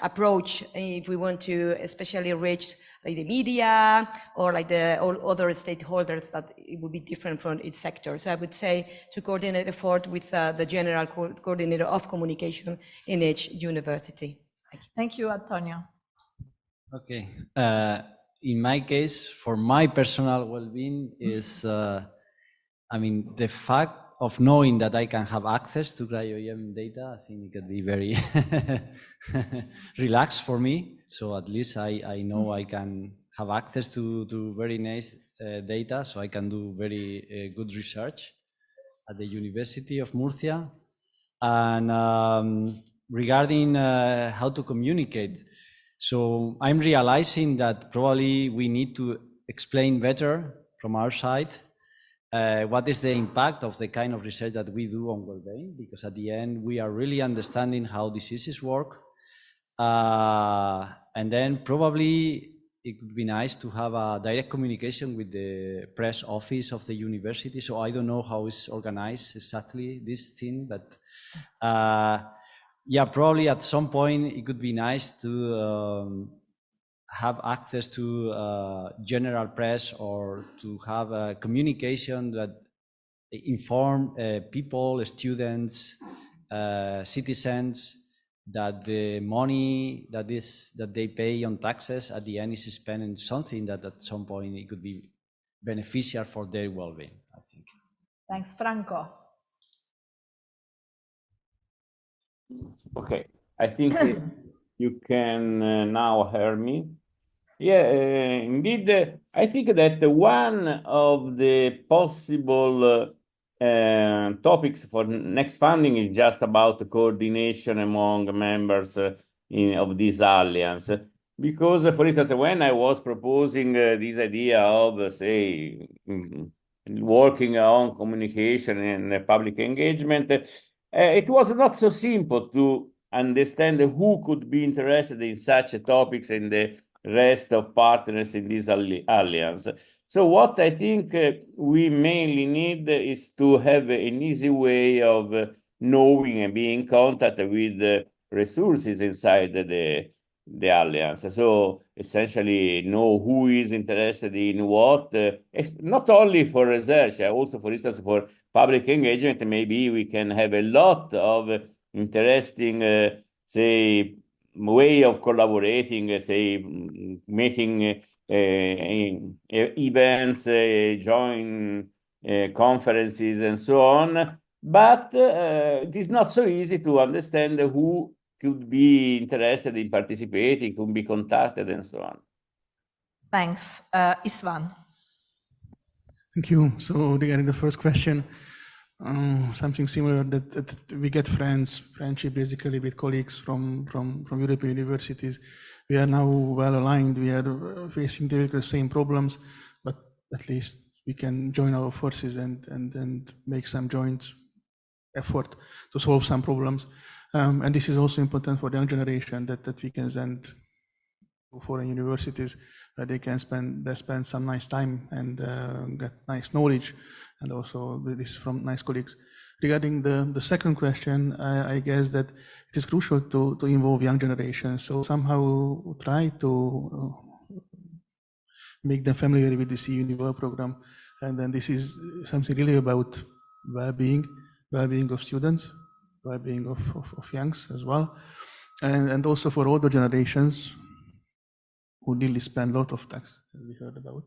approach if we want to especially reach like the media or like all other stakeholders, that it would be different from each sector. So I would say to coordinate effort with the general coordinator of communication in each university. Thank you, Antonio. Okay. In my case, for my personal well-being is, the fact of knowing that I can have access to cryo-EM data, I think it could be very relaxed for me. So at least I know I can have access to very nice data, so I can do very good research at the University of Murcia. And regarding how to communicate, so I'm realizing that probably we need to explain better from our side what is the impact of the kind of research that we do on well-being, because at the end we are really understanding how diseases work. And then probably it would be nice to have a direct communication with the press office of the university. So I don't know how it's organized exactly, this thing, but yeah, probably at some point it could be nice to have access to general press, or to have a communication that inform people, students, citizens, that the money that they pay on taxes at the end is spent in something that at some point it could be beneficial for their well-being, I think. Thanks, Franco. Okay, I think you can now hear me. Yeah, indeed, I think that one of the possible topics for next funding is just about the coordination among members of this alliance. Because, for instance, when I was proposing this idea of, say, working on communication and public engagement, it was not so simple to understand who could be interested in such topics and the rest of partners in this alliance. So what I think we mainly need is to have an easy way of knowing and being in contact with resources inside the alliance. So essentially know who is interested in what, not only for research, also, for instance, for public engagement. Maybe we can have a lot of interesting, say, way of collaborating, say, making events, join conferences, and so on. But it is not so easy to understand who could be interested in participating, could be contacted, and so on. Thanks. Istvan. Thank you. So regarding the first question, something similar that we get friendship basically with colleagues from European universities. We are now well aligned. We are facing the same problems, but at least we can join our forces and make some joint effort to solve some problems. And this is also important for the young generation that we can send to foreign universities where they can spend some nice time and get nice knowledge, and also this from nice colleagues. Regarding the second question, I guess that it is crucial to involve young generations. So somehow try to make them familiar with this EUniWell program. And then this is something really about well-being of students, well-being of youngs as well. And also for older generations who really spend a lot of tax, as we heard about.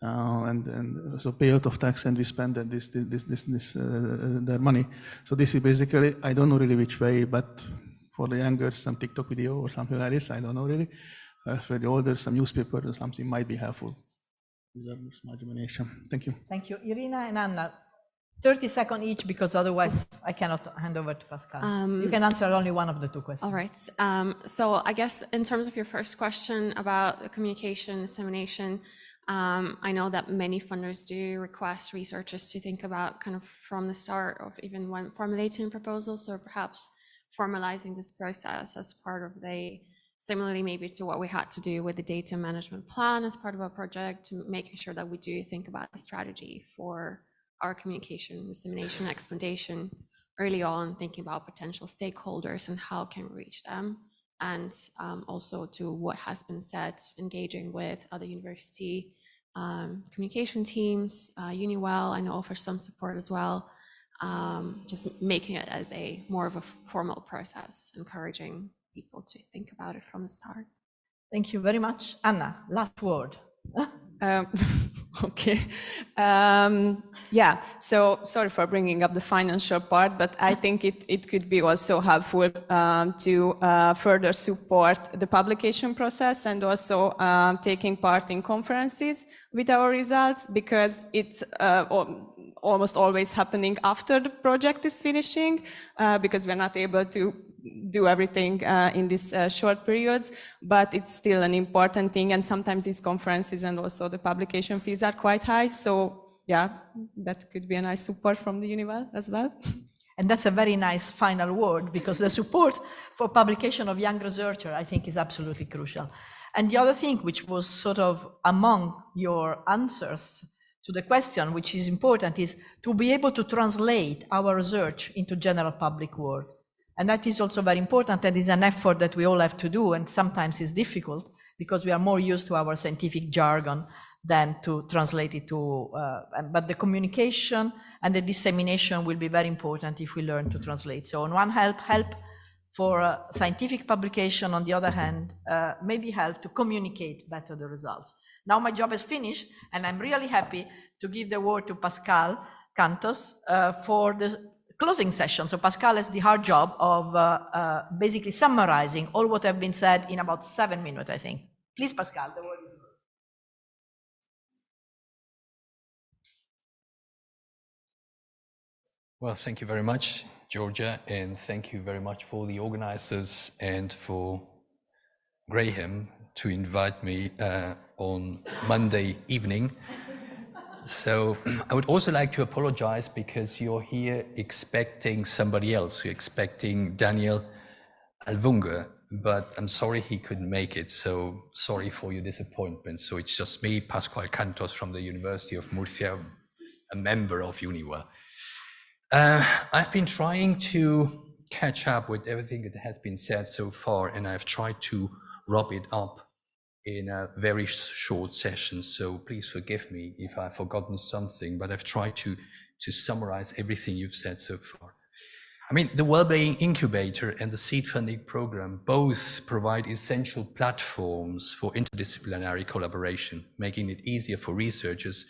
And so pay a lot of tax and we spend their money. So this is basically, I don't know really which way, but for the younger, some TikTok video or something like this, I don't know really. For the older, some newspaper or something might be helpful. These are my imagination. Thank you. Thank you. Irina and Anna, 30 seconds each, because otherwise I cannot hand over to Pascal. You can answer only one of the two questions. All right. So I guess in terms of your first question about communication, dissemination, I know that many funders do request researchers to think about kind of from the start of even when formulating proposals, or perhaps formalizing this process as part of similarly maybe to what we had to do with the data management plan as part of our project, to making sure that we do think about a strategy for our communication, dissemination, explantation early on, thinking about potential stakeholders and how can we reach them. And also to what has been said, engaging with other university communication teams, EUniWell, I know offers some support as well, just making it as more of a formal process, encouraging people to think about it from the start. Thank you very much. Anna, last word. Okay. Yeah, so sorry for bringing up the financial part, but I think it could be also helpful to further support the publication process and also taking part in conferences with our results, because it's almost always happening after the project is finishing, because we're not able to do everything in these short periods, but it's still an important thing. And sometimes these conferences and also the publication fees are quite high. So yeah, that could be a nice support from the EUniWell as well. And that's a very nice final word, because the support for publication of young researchers, I think, is absolutely crucial. And the other thing, which was sort of among your answers to the question, which is important, is to be able to translate our research into general public word. And that is also very important. That is an effort that we all have to do, and sometimes it's difficult because we are more used to our scientific jargon than to translate it to, but the communication and the dissemination will be very important if we learn to translate. So on one hand, help for scientific publication, on the other hand, maybe help to communicate better the results. Now my job is finished, and I'm really happy to give the word to Pascal Cantos for the closing session. So Pascal has the hard job of basically summarizing all what have been said in about 7 minutes, I think. Please, Pascal, the word is yours. Well, thank you very much, Georgia, and thank you very much for the organizers and for Graham to invite me on Monday evening. So I would also like to apologize because you're here expecting somebody else. You're expecting Daniel Alvunga, but I'm sorry he couldn't make it. So sorry for your disappointment. So it's just me, Pascual Cantos from the University of Murcia, a member of EUniWell. I've been trying to catch up with everything that has been said so far, and I've tried to wrap it up in a very short session, so please forgive me if I've forgotten something, but I've tried to summarize everything you've said so far. I mean, the Wellbeing Incubator and the Seed Funding Program both provide essential platforms for interdisciplinary collaboration, making it easier for researchers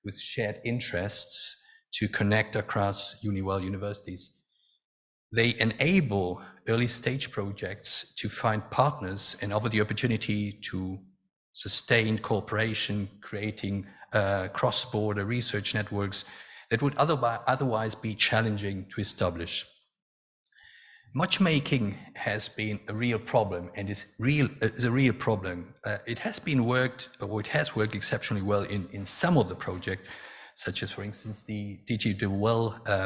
with shared interests to connect across EUniWell universities. They enable early stage projects to find partners and offer the opportunity to sustain cooperation, creating cross-border research networks that would otherwise be challenging to establish. Matchmaking has been a real problem and is a real problem. It has worked exceptionally well in some of the projects, such as, for instance, the digital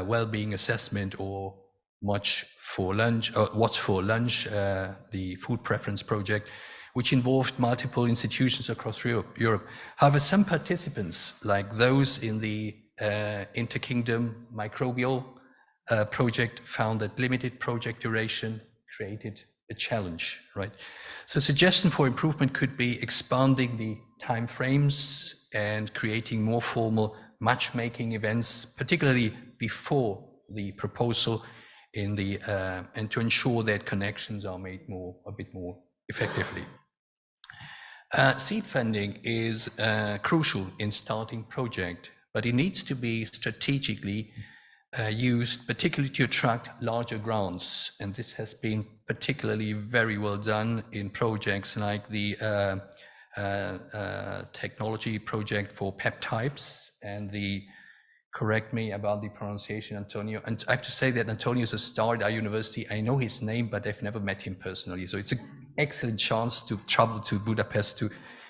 well-being assessment, or What's for Lunch, the food preference project, which involved multiple institutions across Europe. However, some participants, like those in the Inter-Kingdom microbial project, found that limited project duration created a challenge, right? So suggestion for improvement could be expanding the timeframes and creating more formal matchmaking events, particularly before the proposal and to ensure that connections are made a bit more effectively. Seed funding is crucial in starting project, but it needs to be strategically used, particularly to attract larger grants. And this has been particularly very well done in projects like the technology project for peptides and the, correct me about the pronunciation, Antonio. And I have to say that Antonio is a star at our university. I know his name, but I've never met him personally. So it's an excellent chance to travel to Budapest to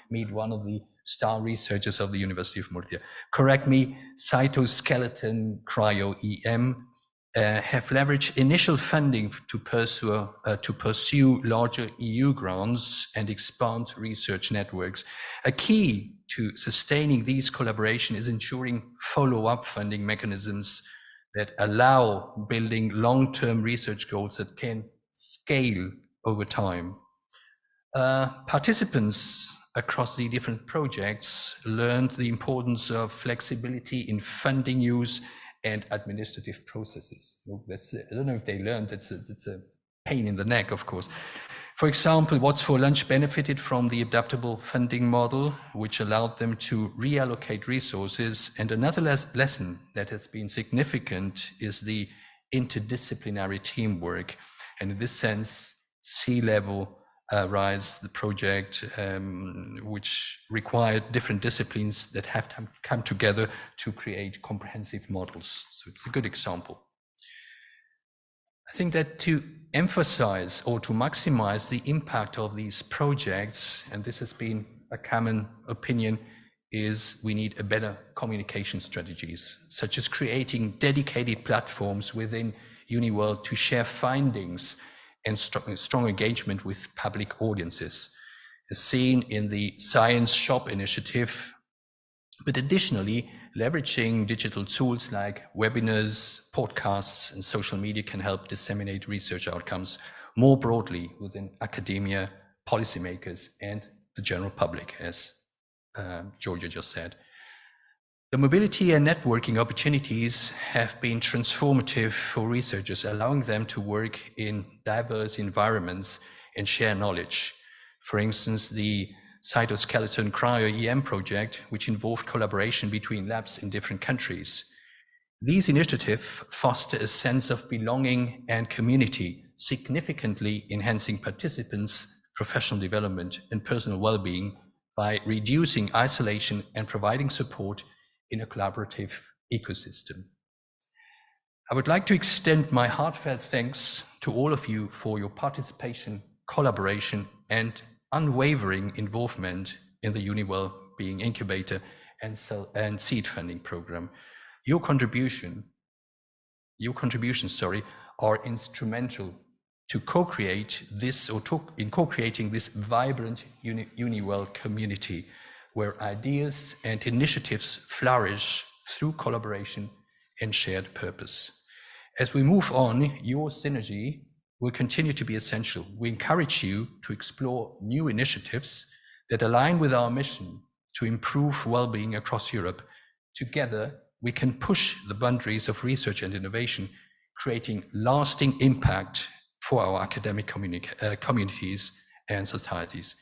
meet one of the star researchers of the University of Murcia. Correct me, cytoskeleton cryo-EM have leveraged initial funding to pursue larger EU grants and expand research networks. A key to sustaining these collaborations is ensuring follow-up funding mechanisms that allow building long-term research goals that can scale over time. Participants across the different projects learned the importance of flexibility in funding use and administrative processes. I don't know if they learned, it's a pain in the neck, of course. For example, What's for Lunch benefited from the adaptable funding model, which allowed them to reallocate resources. And another lesson that has been significant is the interdisciplinary teamwork. And in this sense, C-level Rise, the project, which required different disciplines that have to come together to create comprehensive models. So it's a good example. I think that to emphasize or to maximize the impact of these projects, and this has been a common opinion, is we need a better communication strategies, such as creating dedicated platforms within EUniWell to share findings and strong engagement with public audiences, as seen in the Science Shop initiative, but additionally, leveraging digital tools like webinars, podcasts, and social media can help disseminate research outcomes more broadly within academia, policymakers, and the general public, as Georgia just said. The mobility and networking opportunities have been transformative for researchers, allowing them to work in diverse environments and share knowledge. For instance, the cytoskeleton cryo-EM project, which involved collaboration between labs in different countries. These initiatives foster a sense of belonging and community, significantly enhancing participants' professional development and personal well-being by reducing isolation and providing support in a collaborative ecosystem. I would like to extend my heartfelt thanks to all of you for your participation, collaboration, and unwavering involvement in the EUniWell Being Incubator and Seed Funding Program. Your contributions, are instrumental to co-create this, or in co-creating this vibrant EUniWell community, where ideas and initiatives flourish through collaboration and shared purpose. As we move on, your synergy will continue to be essential. We encourage you to explore new initiatives that align with our mission to improve well-being across Europe. Together, we can push the boundaries of research and innovation, creating lasting impact for our academic communities and societies.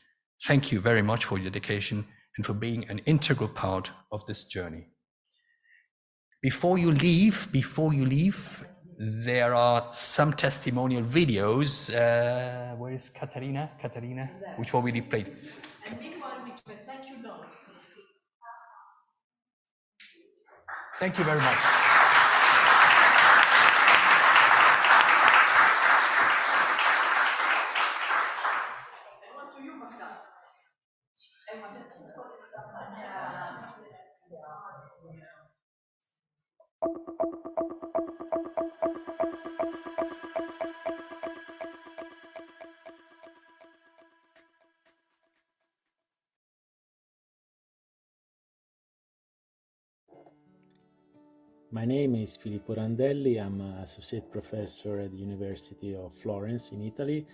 Thank you very much for your dedication and for being an integral part of this journey. Before you leave, there are some testimonial videos. Where is Katarina? Which one will you play? And meanwhile, thank you, Lord. Thank you very much. My name is Filippo Randelli. I'm an associate professor at the University of Florence in Italy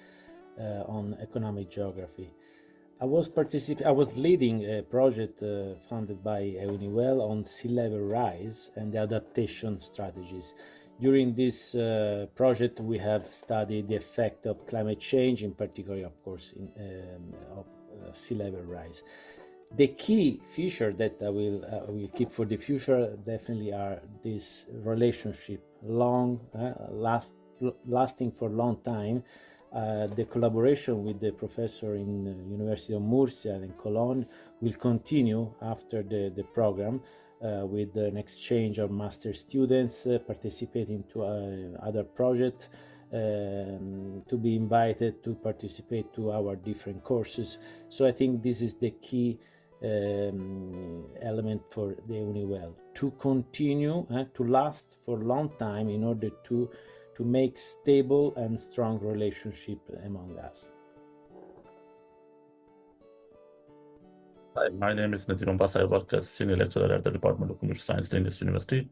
on economic geography. I was leading a project funded by EUniWell on sea level rise and the adaptation strategies. During this project, we have studied the effect of climate change, in particular, of course, of sea level rise. The key feature that I will keep for the future definitely are this relationship, lasting for a long time. The collaboration with the professor in University of Murcia and Cologne will continue after the program with an exchange of master students participating to other projects, to be invited to participate to our different courses. So I think this is the key element for the EUniWell, to continue to last for a long time in order to make stable and strong relationship among us. Hi, my name is Nadir Umbas. I work as senior lecturer at the Department of Computer Science, Linus University.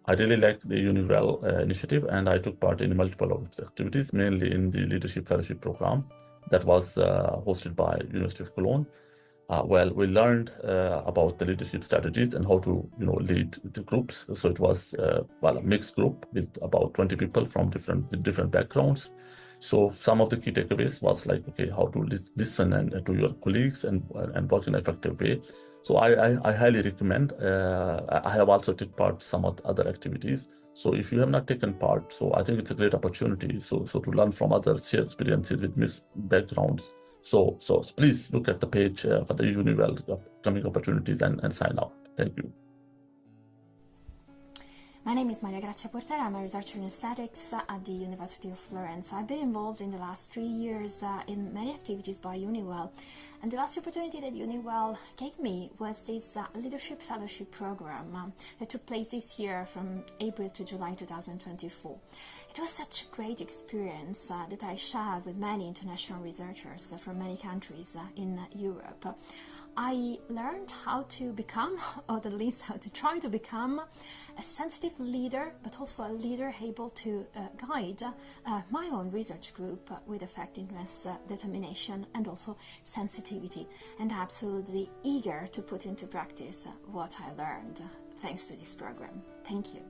I really liked the EUniWell initiative, and I took part in multiple of its activities, mainly in the Leadership Fellowship Program that was hosted by University of Cologne. Well, we learned about the leadership strategies and how to, lead the groups. So it was a mixed group with about 20 people from different backgrounds. So some of the key takeaways was like, okay, how to listen and to your colleagues and work in an effective way. So I highly recommend. I have also taken part some of the other activities. So if you have not taken part, so I think it's a great opportunity. So to learn from others, share experiences with mixed backgrounds. So please look at the page for the EUniWell upcoming opportunities and sign up. Thank you. My name is Maria Grazia Portera. I'm a researcher in aesthetics at the University of Florence. I've been involved in the last 3 years in many activities by EUniWell. And the last opportunity that EUniWell gave me was this Leadership Fellowship program that took place this year from April to July 2024. It was such a great experience that I shared with many international researchers from many countries in Europe. I learned how to become, or at least how to try to become, a sensitive leader, but also a leader able to guide my own research group with effectiveness, determination, and also sensitivity, and absolutely eager to put into practice what I learned thanks to this program. Thank you.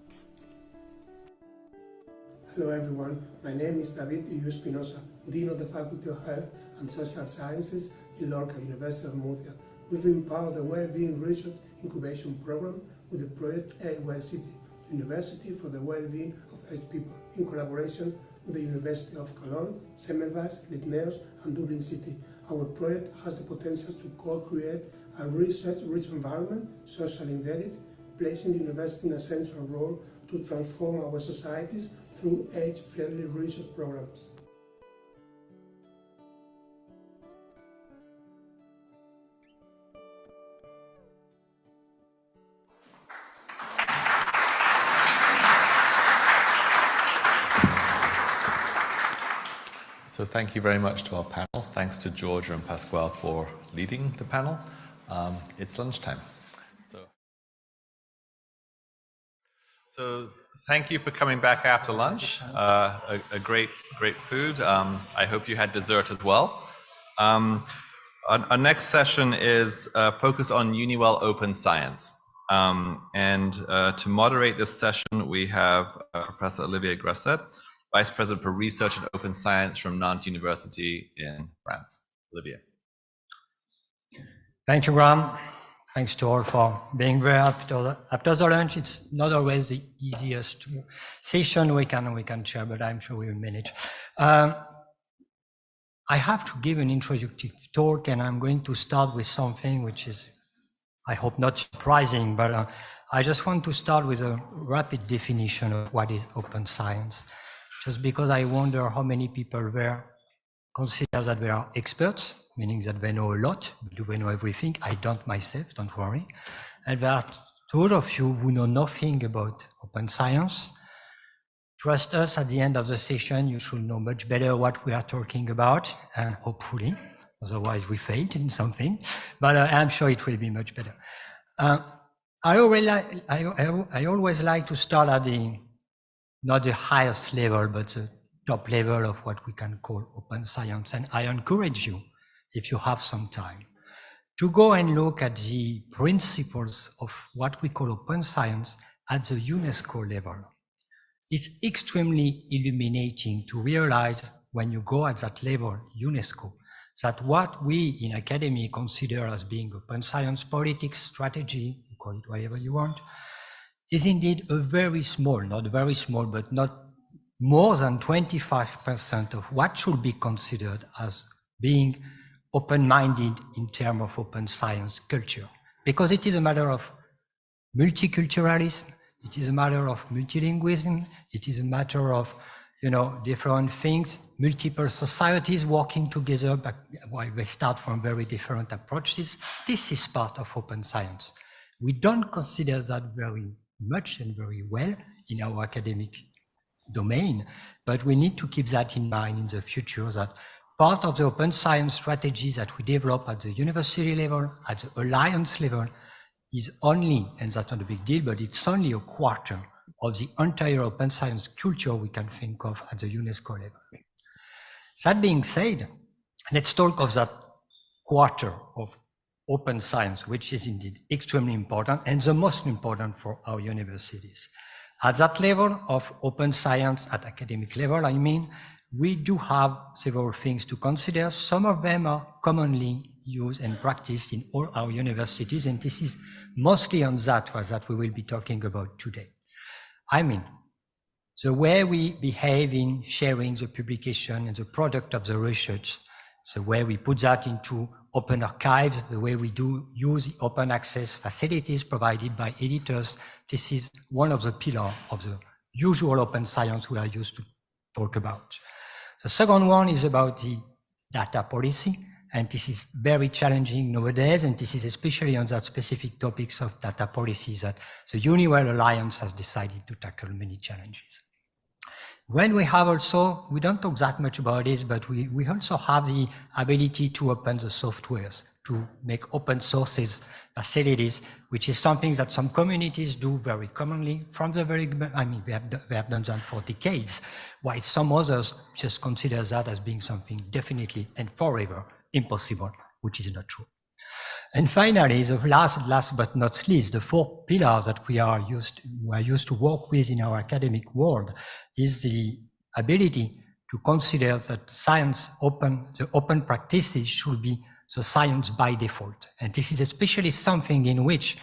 Hello everyone, my name is David Iu Espinosa, Dean of the Faculty of Health and Social Sciences in Lorca, University of Murcia. We've been part of the Wellbeing Research Incubation Program with the project EUniWell City, University for the Wellbeing of Aged People, in collaboration with the University of Cologne, Semmelweis, and Dublin City. Our project has the potential to co-create a research-rich environment, socially embedded, placing the university in a central role to transform our societies through age-friendly research programs. So thank you very much to our panel. Thanks to Georgia and Pasquale for leading the panel. It's lunchtime. So thank you for coming back after lunch. A great food. I hope you had dessert as well. Our next session is focus on EUniWell Open Science. And to moderate this session, we have Professor Olivier Grasset, Vice President for Research and Open Science from Nantes University in France. Olivier. Thank you, Graham. Thanks to all for being here after the lunch. It's not always the easiest session we can share, but I'm sure we will manage. I have to give an introductory talk, and I'm going to start with something which is I hope not surprising, but I just want to start with a rapid definition of what is open science, just because I wonder how many people there consider that they are experts, meaning that they know a lot. Do they know everything? I don't myself, don't worry. And there are those of you who know nothing about open science. Trust us, at the end of the session, you should know much better what we are talking about, and hopefully, otherwise we failed in something, but I'm sure it will be much better. I always like to start at not the highest level, but the top level of what we can call open science. And I encourage you, if you have some time, to go and look at the principles of what we call open science at the UNESCO level. It's extremely illuminating to realize when you go at that level, UNESCO, that what we in academia consider as being open science politics, strategy, you call it whatever you want, is indeed a very small, not very small, but not more than 25% of what should be considered as being open-minded in terms of open science culture. Because it is a matter of multiculturalism, it is a matter of multilingualism, it is a matter of, different things, multiple societies working together, but while they start from very different approaches. This is part of open science. We don't consider that very much and very well in our academic domain, but we need to keep that in mind in the future, that part of the open science strategies that we develop at the university level, at the alliance level, is only, and that's not a big deal, but it's only a quarter of the entire open science culture we can think of at the UNESCO level. That being said, let's talk of that quarter of open science, which is indeed extremely important and the most important for our universities. At that level of open science, at academic level, I mean, we do have several things to consider. Some of them are commonly used and practiced in all our universities, and this is mostly on that we will be talking about today. I mean, the way we behave in sharing the publication and the product of the research, the way we put that into open archives, the way we do use the open access facilities provided by editors, this is one of the pillars of the usual open science we are used to talk about. The second one is about the data policy, and this is very challenging nowadays, and this is especially on that specific topics of data policies that the EUniWell Alliance has decided to tackle many challenges. When we have also, we don't talk that much about this, but we also have the ability to open the softwares, to make open sources facilities, which is something that some communities do very commonly from the very, we have done that for decades, while some others just consider that as being something definitely and forever impossible, which is not true. And finally, the last but not least, the fourth pillar that we are used to work with in our academic world is the ability to consider that the open practices should be the science by default. And this is especially something in which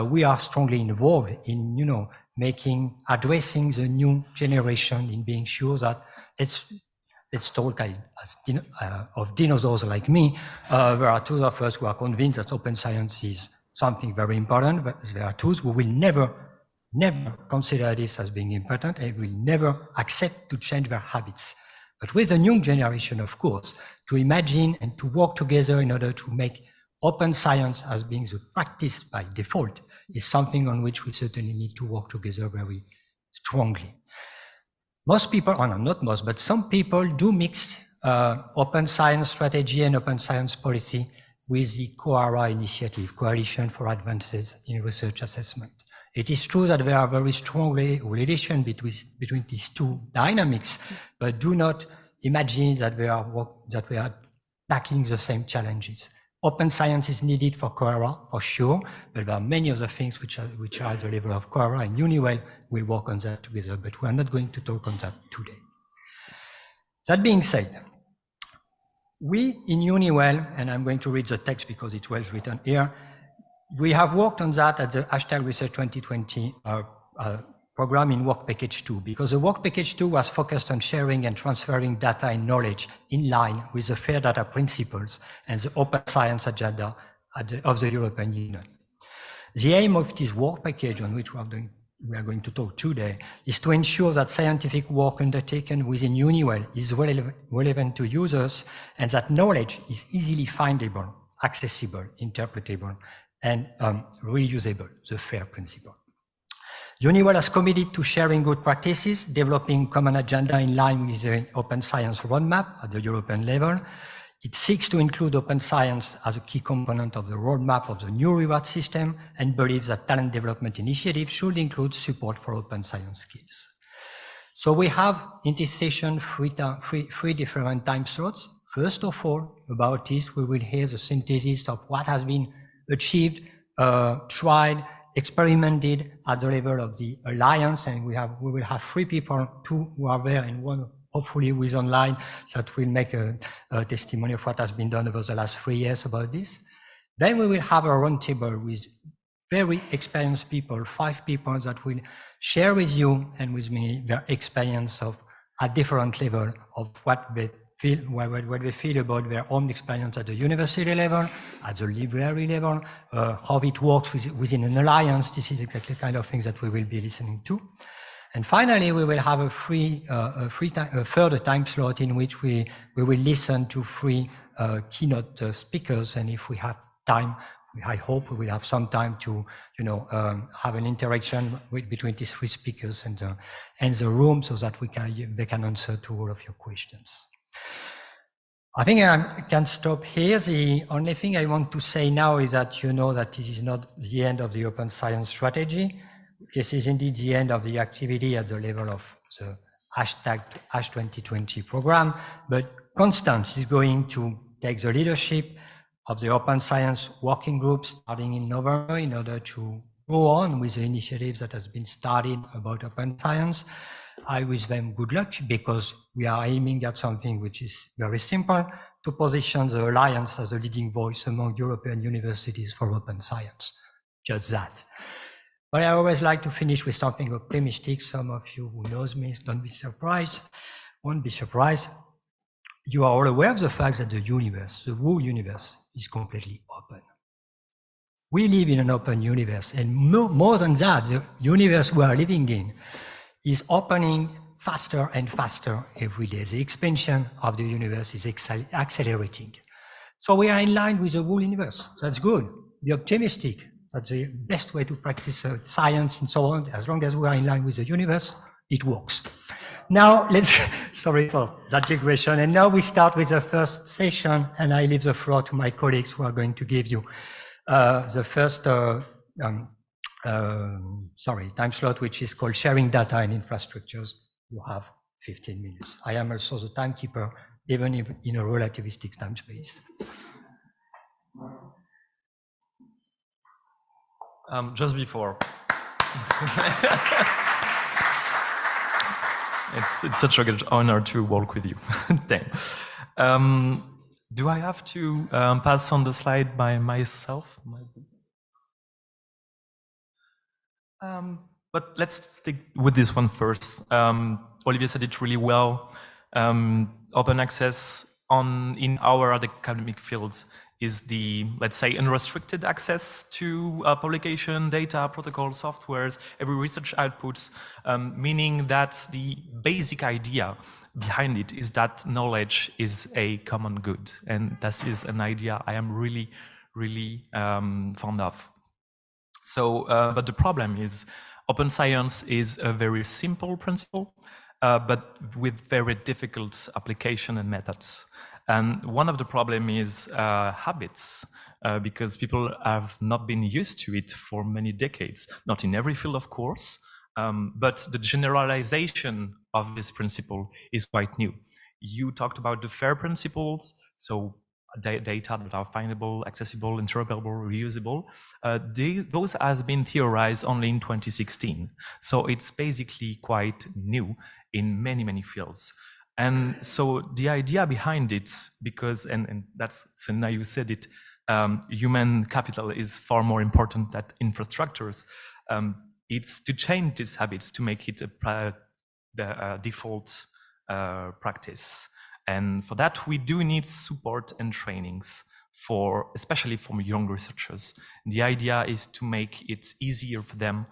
we are strongly involved in, addressing the new generation, in being sure that let's talk of dinosaurs like me. There are two of us who are convinced that open science is something very important, but there are those who will never consider this as being important and will never accept to change their habits. But with the new generation, of course, to imagine and to work together in order to make open science as being the practice by default is something on which we certainly need to work together very strongly. Most people, not most, but some people do mix open science strategy and open science policy with the COARA initiative, Coalition for Advances in Research Assessment. It is true that there are very strong relation between these two dynamics, but do not imagine that we are tackling the same challenges. Open science is needed for COARA, for sure, but there are many other things which are at the level of COARA, and EUniWell will work on that together, but we are not going to talk on that today. That being said, we in EUniWell, and I'm going to read the text because it's well written here, we have worked on that at the #Research 2020 program in Work Package 2, because the Work Package 2 was focused on sharing and transferring data and knowledge in line with the fair data principles and the open science agenda of the European Union. The aim of this work package on which we are going to talk today is to ensure that scientific work undertaken within EUniWell is relevant to users and that knowledge is easily findable, accessible, interpretable, and reusable, the FAIR principle. EUniWell has committed to sharing good practices, developing common agenda in line with the Open Science Roadmap at the European level. It seeks to include open science as a key component of the roadmap of the new reward system and believes that talent development initiatives should include support for open science skills. So we have in this session three different time slots. First of all, about this, we will hear the synthesis of what has been achieved, tried, experimented at the level of the Alliance, and we will have three people, two who are there and one hopefully who is online, that will make a testimony of what has been done over the last 3 years about this. Then we will have a roundtable with very experienced people, 5 people that will share with you and with me their experience of at different level of what they feel about their own experience at the university level, at the library level, how it works within an alliance. This is exactly the kind of things that we will be listening to. And finally, we will have a further time slot in which we will listen to 3 keynote speakers. And if we have time, I hope we will have some time to, have an interaction between these 3 speakers and the room so that they can answer to all of your questions. I think I can stop here. The only thing I want to say now is that that this is not the end of the open science strategy. This is indeed the end of the activity at the level of the #2020 program, but Constance is going to take the leadership of the open science working group starting in November in order to go on with the initiatives that has been started about open science. I wish them good luck because we are aiming at something which is very simple, to position the Alliance as a leading voice among European universities for open science. Just that. But I always like to finish with something optimistic. Some of you who knows me won't be surprised. You are all aware of the fact that the whole universe is completely open. We live in an open universe, and more than that, the universe we are living in is opening faster and faster every day. The expansion of the universe is accelerating. So we are in line with the whole universe. That's good. Be optimistic. That's the best way to practice science and so on. As long as we are in line with the universe, it works. Now, sorry for that digression. And now we start with the first session, and I leave the floor to my colleagues who are going to give you the first time slot, which is called Sharing Data and Infrastructures. You have 15 minutes. I am also the timekeeper, even in a relativistic time space. Just before. It's such a good honor to work with you. Do I have to pass on the slide by myself? But let's stick with this one first. Olivier said it really well. Open access in our academic fields is the, let's say, unrestricted access to publication, data, protocol, softwares, every research outputs, meaning that the basic idea behind it is that knowledge is a common good. And that is an idea I am really, really fond of. So, but the problem is open science is a very simple principle, but with very difficult application and methods. And one of the problem is habits, because people have not been used to it for many decades. Not in every field, of course, but the generalization of this principle is quite new. You talked about the FAIR principles, so data that are findable, accessible, interoperable, reusable. Those has been theorized only in 2016. So it's basically quite new in many, many fields. And so the idea behind it, because, and that's, so now you said it, human capital is far more important than infrastructures. It's to change these habits, to make it the default practice. And for that, we do need support and trainings especially for young researchers. The idea is to make it easier for them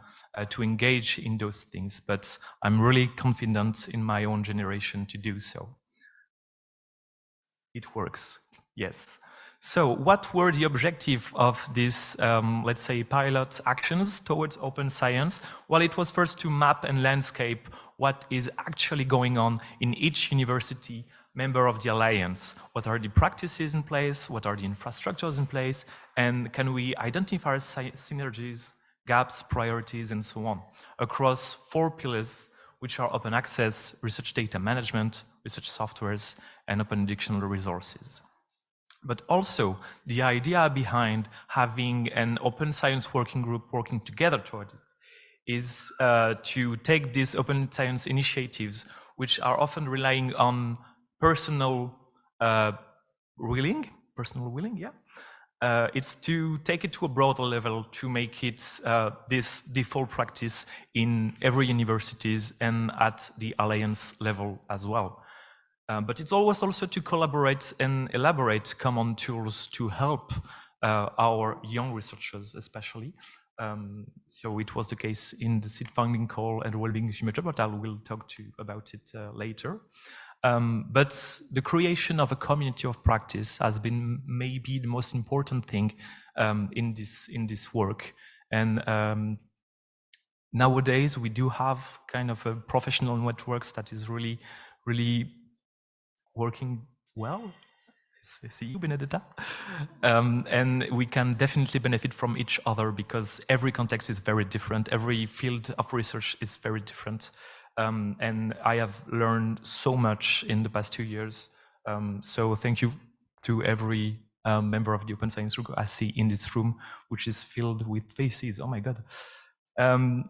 to engage in those things, but I'm really confident in my own generation to do so. It works, yes. So what were the objectives of these, let's say, pilot actions towards open science? Well, it was first to map and landscape what is actually going on in each university member of the Alliance. What are the practices in place? What are the infrastructures in place? And can we identify synergies, gaps, priorities, and so on across 4 pillars, which are open access, research data management, research softwares, and open educational resources. But also the idea behind having an open science working group working together toward it is to take these open science initiatives, which are often relying on personal willing, it's to take it to a broader level, to make it this default practice in every universities and at the Alliance level as well. But it's always also to collaborate and elaborate common tools to help our young researchers, especially. So it was the case in the seed funding call and well-being measure, but I will talk to you about it later. But the creation of a community of practice has been maybe the most important thing in this work. And nowadays we do have kind of a professional networks that is really working well. See you, Benedetta. And we can definitely benefit from each other because every context is very different. Every field of research is very different. And I have learned so much in the past 2 years. So thank you to every member of the Open Science Group I see in this room, which is filled with faces. Oh my God.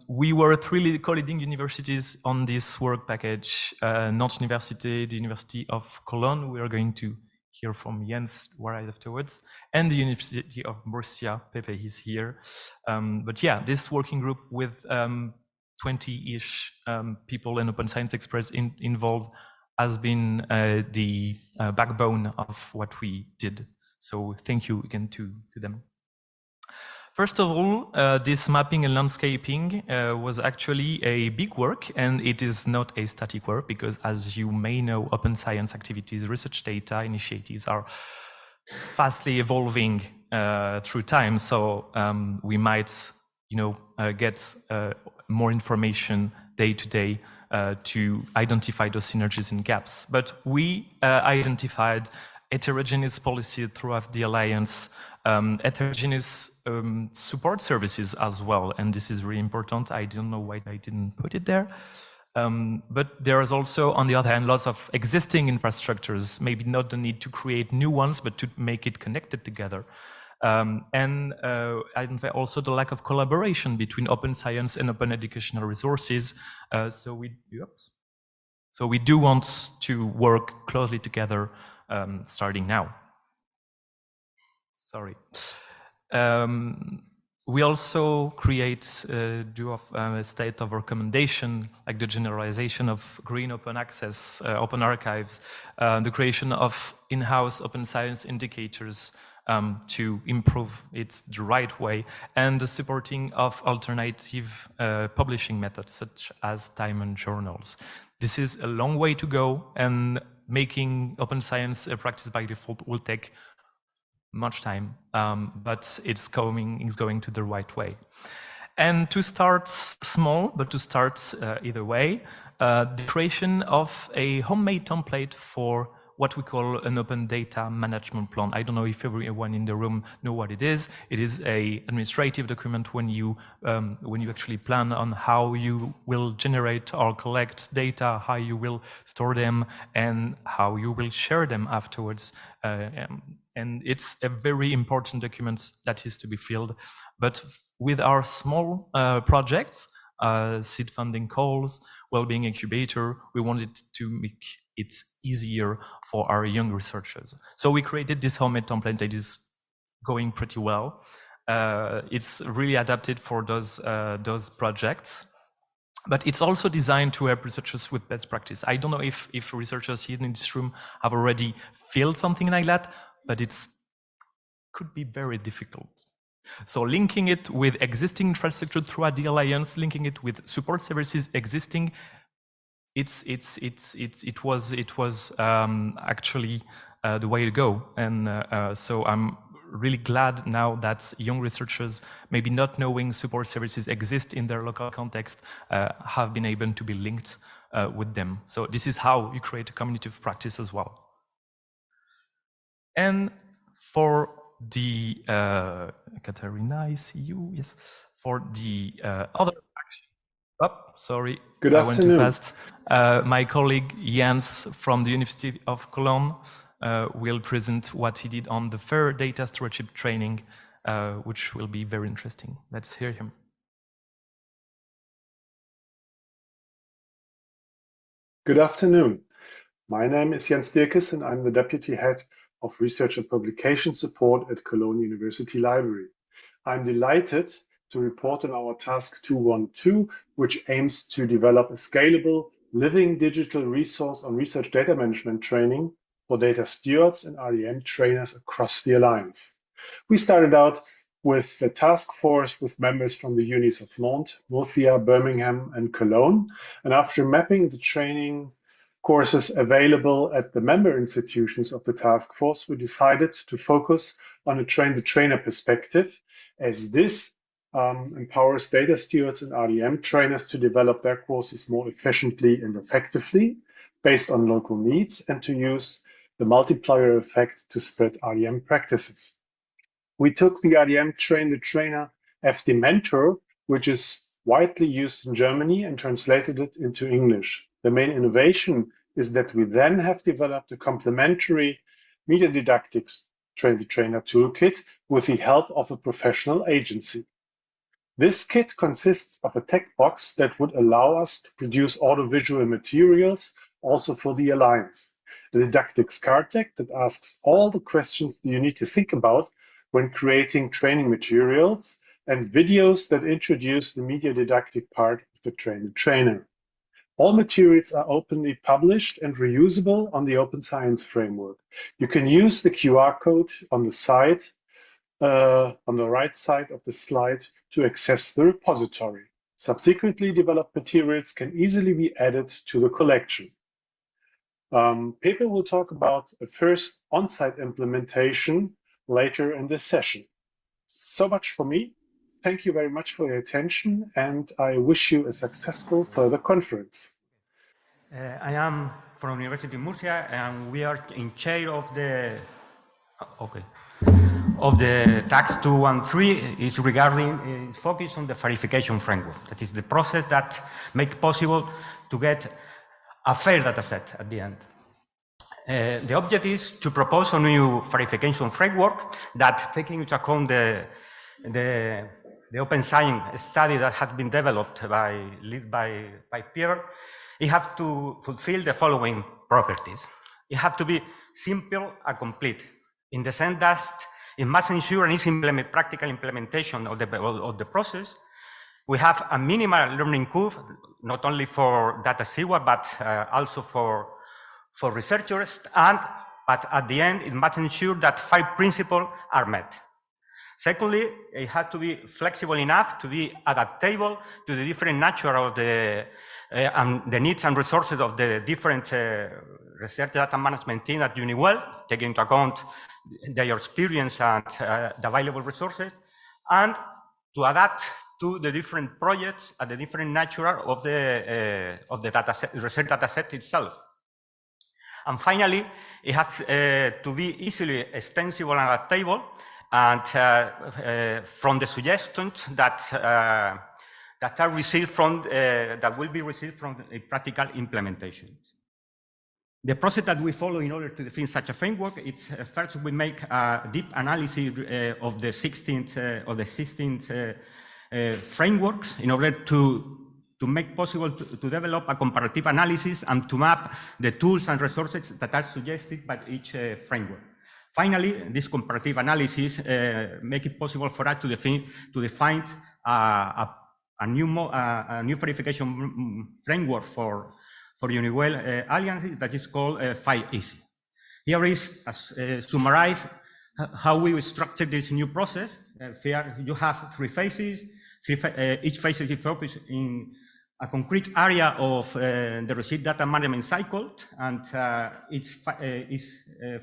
We were 3 co-leading universities on this work package. Nantes University, the University of Cologne, we are going to hear from Jens right afterwards, and the University of Murcia, Pepe is here. But yeah, this working group with 20-ish people and open science experts involved has been the backbone of what we did. So thank you again to them. First of all, this mapping and landscaping was actually a big work, and it is not a static work because, as you may know, open science activities, research data initiatives are fastly evolving through time. So we might, get more information day to day to identify those synergies and gaps. But we identified heterogeneous policy throughout the Alliance, heterogeneous support services as well, and this is really important. I don't know why I didn't put it there. But there is also, on the other hand, lots of existing infrastructures, maybe not the need to create new ones, but to make it connected together. And also the lack of collaboration between open science and open educational resources. So we do want to work closely together starting now. Sorry. We also create a state of recommendation, like the generalization of green open access, open archives, the creation of in-house open science indicators to improve it the right way, and the supporting of alternative publishing methods such as time and journals. This is a long way to go, and making open science a practice by default will take much time, but it's going to the right way. And to start small, but to start either way, the creation of a homemade template for what we call an open data management plan. I don't know if everyone in the room know what it is. It is an administrative document when you actually plan on how you will generate or collect data, how you will store them, and how you will share them afterwards. And it's a very important document that is to be filled. But with our small projects, seed funding calls, well-being incubator, we wanted to make it easier for our young researchers. So we created this homemade template that is going pretty well. It's really adapted for those projects. But it's also designed to help researchers with best practice. I don't know if researchers here in this room have already filled something like that, but it's could be very difficult. So linking it with existing infrastructure throughout the alliance, linking it with support services existing, it was actually the way to go. And so I'm really glad now that young researchers, maybe not knowing support services exist in their local context, have been able to be linked with them. So this is how you create a community of practice as well. And for the Katarina, I see you. Yes. For the other action. Oh, sorry. Good I went too afternoon. fast. My colleague Jens from the University of Cologne will present what he did on the fair data stewardship training, which will be very interesting. Let's hear him. Good afternoon. My name is Jens Dirkes and I'm the Deputy Head of Research and Publication Support at Cologne University Library. I'm delighted to report on our task 212, which aims to develop a scalable, living digital resource on research data management training for data stewards and RDM trainers across the Alliance. We started out with the task force with members from the unis of Nantes, Murcia, Birmingham, and Cologne. And after mapping the training courses available at the member institutions of the task force, we decided to focus on a train-the-trainer perspective, as this empowers data stewards and RDM trainers to develop their courses more efficiently and effectively based on local needs and to use the multiplier effect to spread RDM practices. We took the RDM train-the-trainer FD Mentor, which is widely used in Germany, and translated it into English. The main innovation is that we then have developed a complementary media didactics train-the-trainer toolkit with the help of a professional agency. This kit consists of a tech box that would allow us to produce audiovisual materials also for the Alliance. A didactics card deck that asks all the questions you need to think about when creating training materials, and videos that introduce the media didactic part of the train-the-trainer. All materials are openly published and reusable on the Open Science Framework. You can use the QR code on the side, on the right side of the slide to access the repository. Subsequently developed materials can easily be added to the collection. Pepe will talk about a first on-site implementation later in this session. So much for me. Thank you very much for your attention, and I wish you a successful further conference. I am from University of Murcia, and we are in charge of the tax 213 is regarding focus on the verification framework. That is the process that makes possible to get a fair data set at the end. The object is to propose a new verification framework that, taking into account the open science study that has been developed led by Pierre, it has to fulfill the following properties. It has to be simple and complete, in the sense that it must ensure an easy practical implementation of the process. We have a minimal learning curve, not only for data stewards, but also for researchers, but at the end, it must ensure that 5 principles are met. Secondly, it has to be flexible enough to be adaptable to the different nature of the needs and resources of the different research data management team at EUniWell, taking into account their experience and the available resources, and to adapt to the different projects and the different nature of the data set, research data set itself. And finally, it has to be easily extensible and adaptable, and from the suggestions that are received from that will be received from a practical implementation. The process that we follow in order to define such a framework, it's first we make a deep analysis of the 16th frameworks in order to make possible to develop a comparative analysis and to map the tools and resources that are suggested by each framework. Finally, this comparative analysis make it possible for us to define a new verification framework for EUniWell Alliance that is called 5 Easy. Here is summarized how we structure this new process. Here you have three phases. Each phase is focused in a concrete area of the receipt data management cycle, and each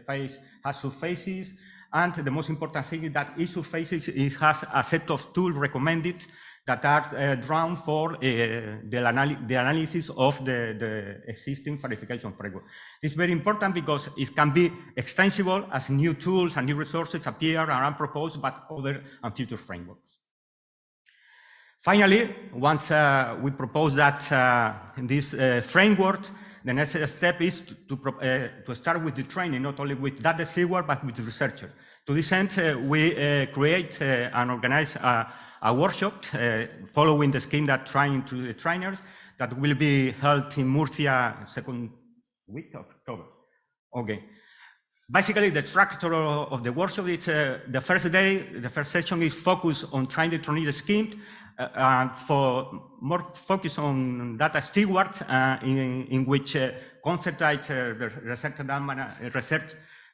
phase has subphases. And the most important thing is that each subphase has a set of tools recommended that are drawn for the analysis of the existing verification framework. This is very important because it can be extensible as new tools and new resources appear and are proposed by other and future frameworks. Finally, once we propose that in this framework, the next step is to start with the training, not only with data steward, but with researchers. To this end, we create and organize a workshop following the scheme that trying to the trainers that will be held in Murcia second week of October. Okay. Basically, the structure of the workshop is the first day, the first session is focused on trying to train the scheme, for more focus on data stewards, in which concentrate the research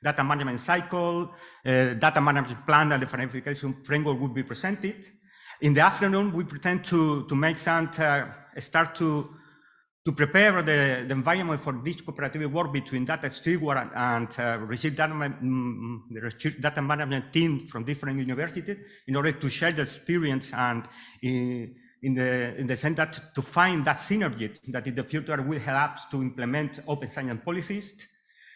data management cycle, data management plan, and the verification framework will be presented. In the afternoon, we pretend to make some start to prepare the environment for this cooperative work between data steward and receipt data management team from different universities in order to share the experience and in the sense that to find that synergy that in the future will help us to implement open science policies.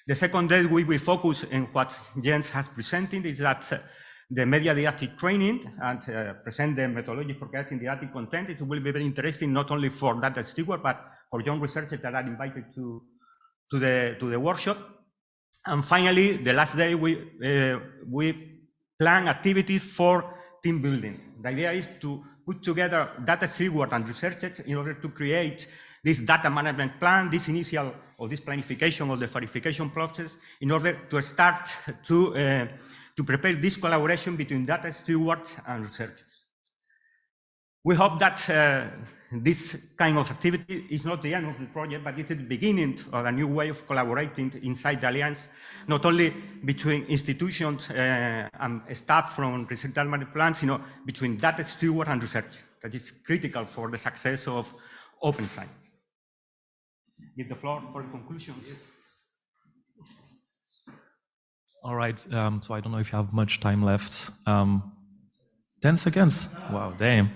The second day we will focus on what Jens has presented, is that the media didactic training and present the methodology for creating didactic content. It will be very interesting not only for data steward, but for young researchers that are invited to the workshop. And finally, the last day we plan activities for team building. The idea is to put together data steward and researchers in order to create this data management plan, this initial or this planification of the verification process, in order to start to prepare this collaboration between data stewards and researchers. We hope that this kind of activity is not the end of the project, but it's the beginning of a new way of collaborating inside the Alliance, not only between institutions and staff from research management plans, between data steward and research. That is critical for the success of open science. Give the floor for conclusions. Yes. All right, so I don't know if you have much time left. 10 seconds. Wow, damn.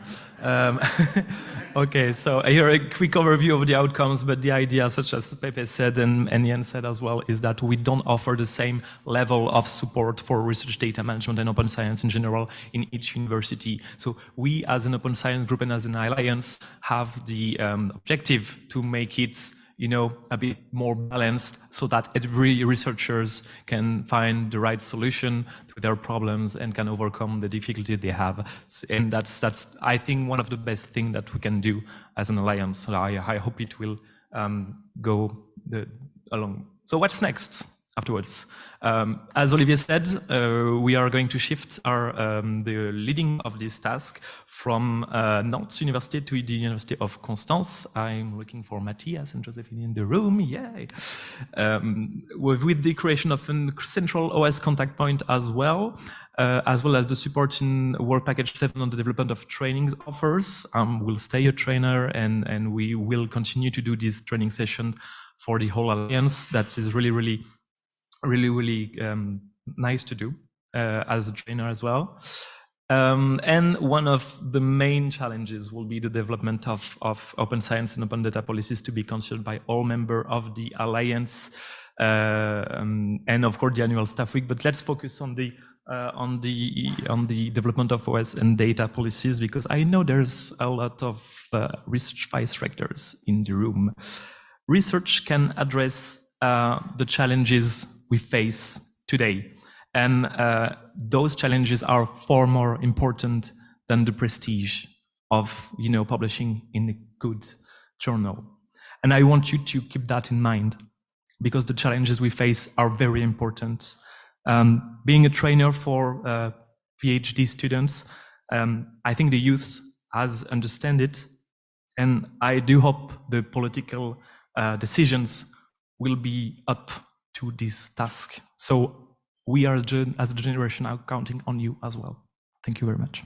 Okay, so here a quick overview of the outcomes, but the idea, such as Pepe said and Jens said as well, is that we don't offer the same level of support for research data management and open science in general in each university. So we as an open science group and as an alliance have the objective to make it a bit more balanced so that every researchers can find the right solution to their problems and can overcome the difficulty they have. And that's I think, one of the best things that we can do as an alliance. So I hope it will go along. So what's next afterwards? As Olivier said, we are going to shift the leading of this task from Nantes University to the University of Constance. I'm looking for Matthias and Josephine in the room, yay! With the creation of a central OS contact point as well as the support in Work Package 7 on the development of trainings offers. We'll stay a trainer and we will continue to do this training session for the whole Alliance. That is really nice to do as a trainer as well. And one of the main challenges will be the development of open science and open data policies to be considered by all members of the Alliance, and of course the annual staff week. But let's focus on the development of OS and data policies, because I know there's a lot of research vice rectors in the room. Research can address the challenges we face today. And those challenges are far more important than the prestige of, publishing in a good journal. And I want you to keep that in mind, because the challenges we face are very important. Being a trainer for PhD students, I think the youth has understand it, and I do hope the political decisions will be up to this task. So we are as a generation are counting on you as well. Thank you very much.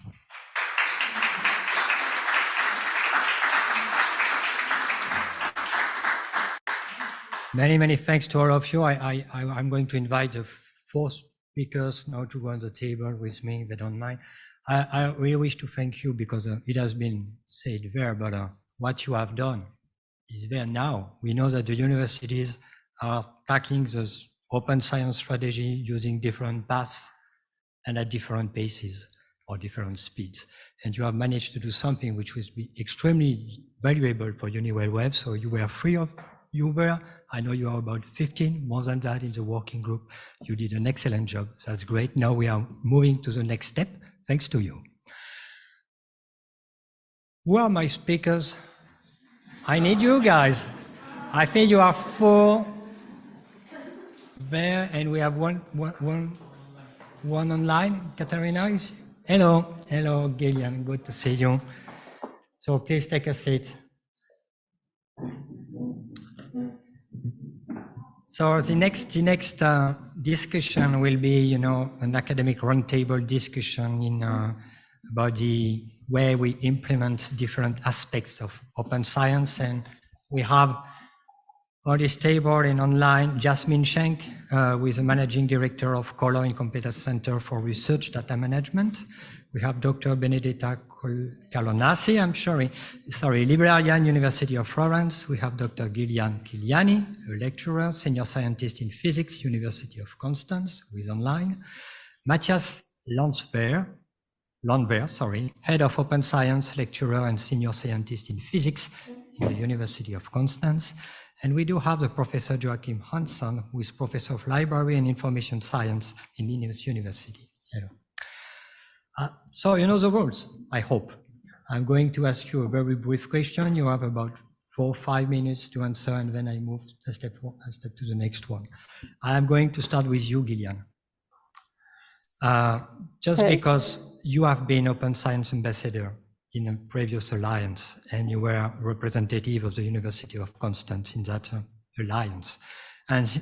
Many, many thanks to all of you. I'm going to invite the 4 speakers now to go on the table with me, if they don't mind. I really wish to thank you because it has been said there, but what you have done is there now. We know that the universities are tackling this open science strategy using different paths and at different paces or different speeds. And you have managed to do something which will be extremely valuable for EUniWell Web. So you were 3 of you there. I know you are about 15, more than that in the working group. You did an excellent job. That's great. Now we are moving to the next step, thanks to you. Who are my speakers? I need you guys. I think you are 4 there, and we have one online. Katarina is. Hello, Gillian. Good to see you. So please take a seat. So the next discussion will be, an academic roundtable discussion about the way we implement different aspects of open science, and we have on this table and online Jasmine Schenk, who is the managing director of Cologne Competence Center for Research Data Management. We have Dr. Benedetta Calonassi, librarian, University of Florence. We have Dr. Gillian Kiliani, a lecturer, senior scientist in physics, University of Constance, who is online. Matthias Landwehr, head of open science, lecturer and senior scientist in physics in the University of Constance. And we do have the Professor Joachim Hansson, who is Professor of Library and Information Science in Linnaeus University. Hello. So you know the rules, I hope. I'm going to ask you a very brief question. You have about 4 or 5 minutes to answer, and then I move a step to the next one. I'm going to start with you, Gillian. Because you have been Open Science Ambassador in a previous alliance, and you were representative of the University of Constance in that alliance. And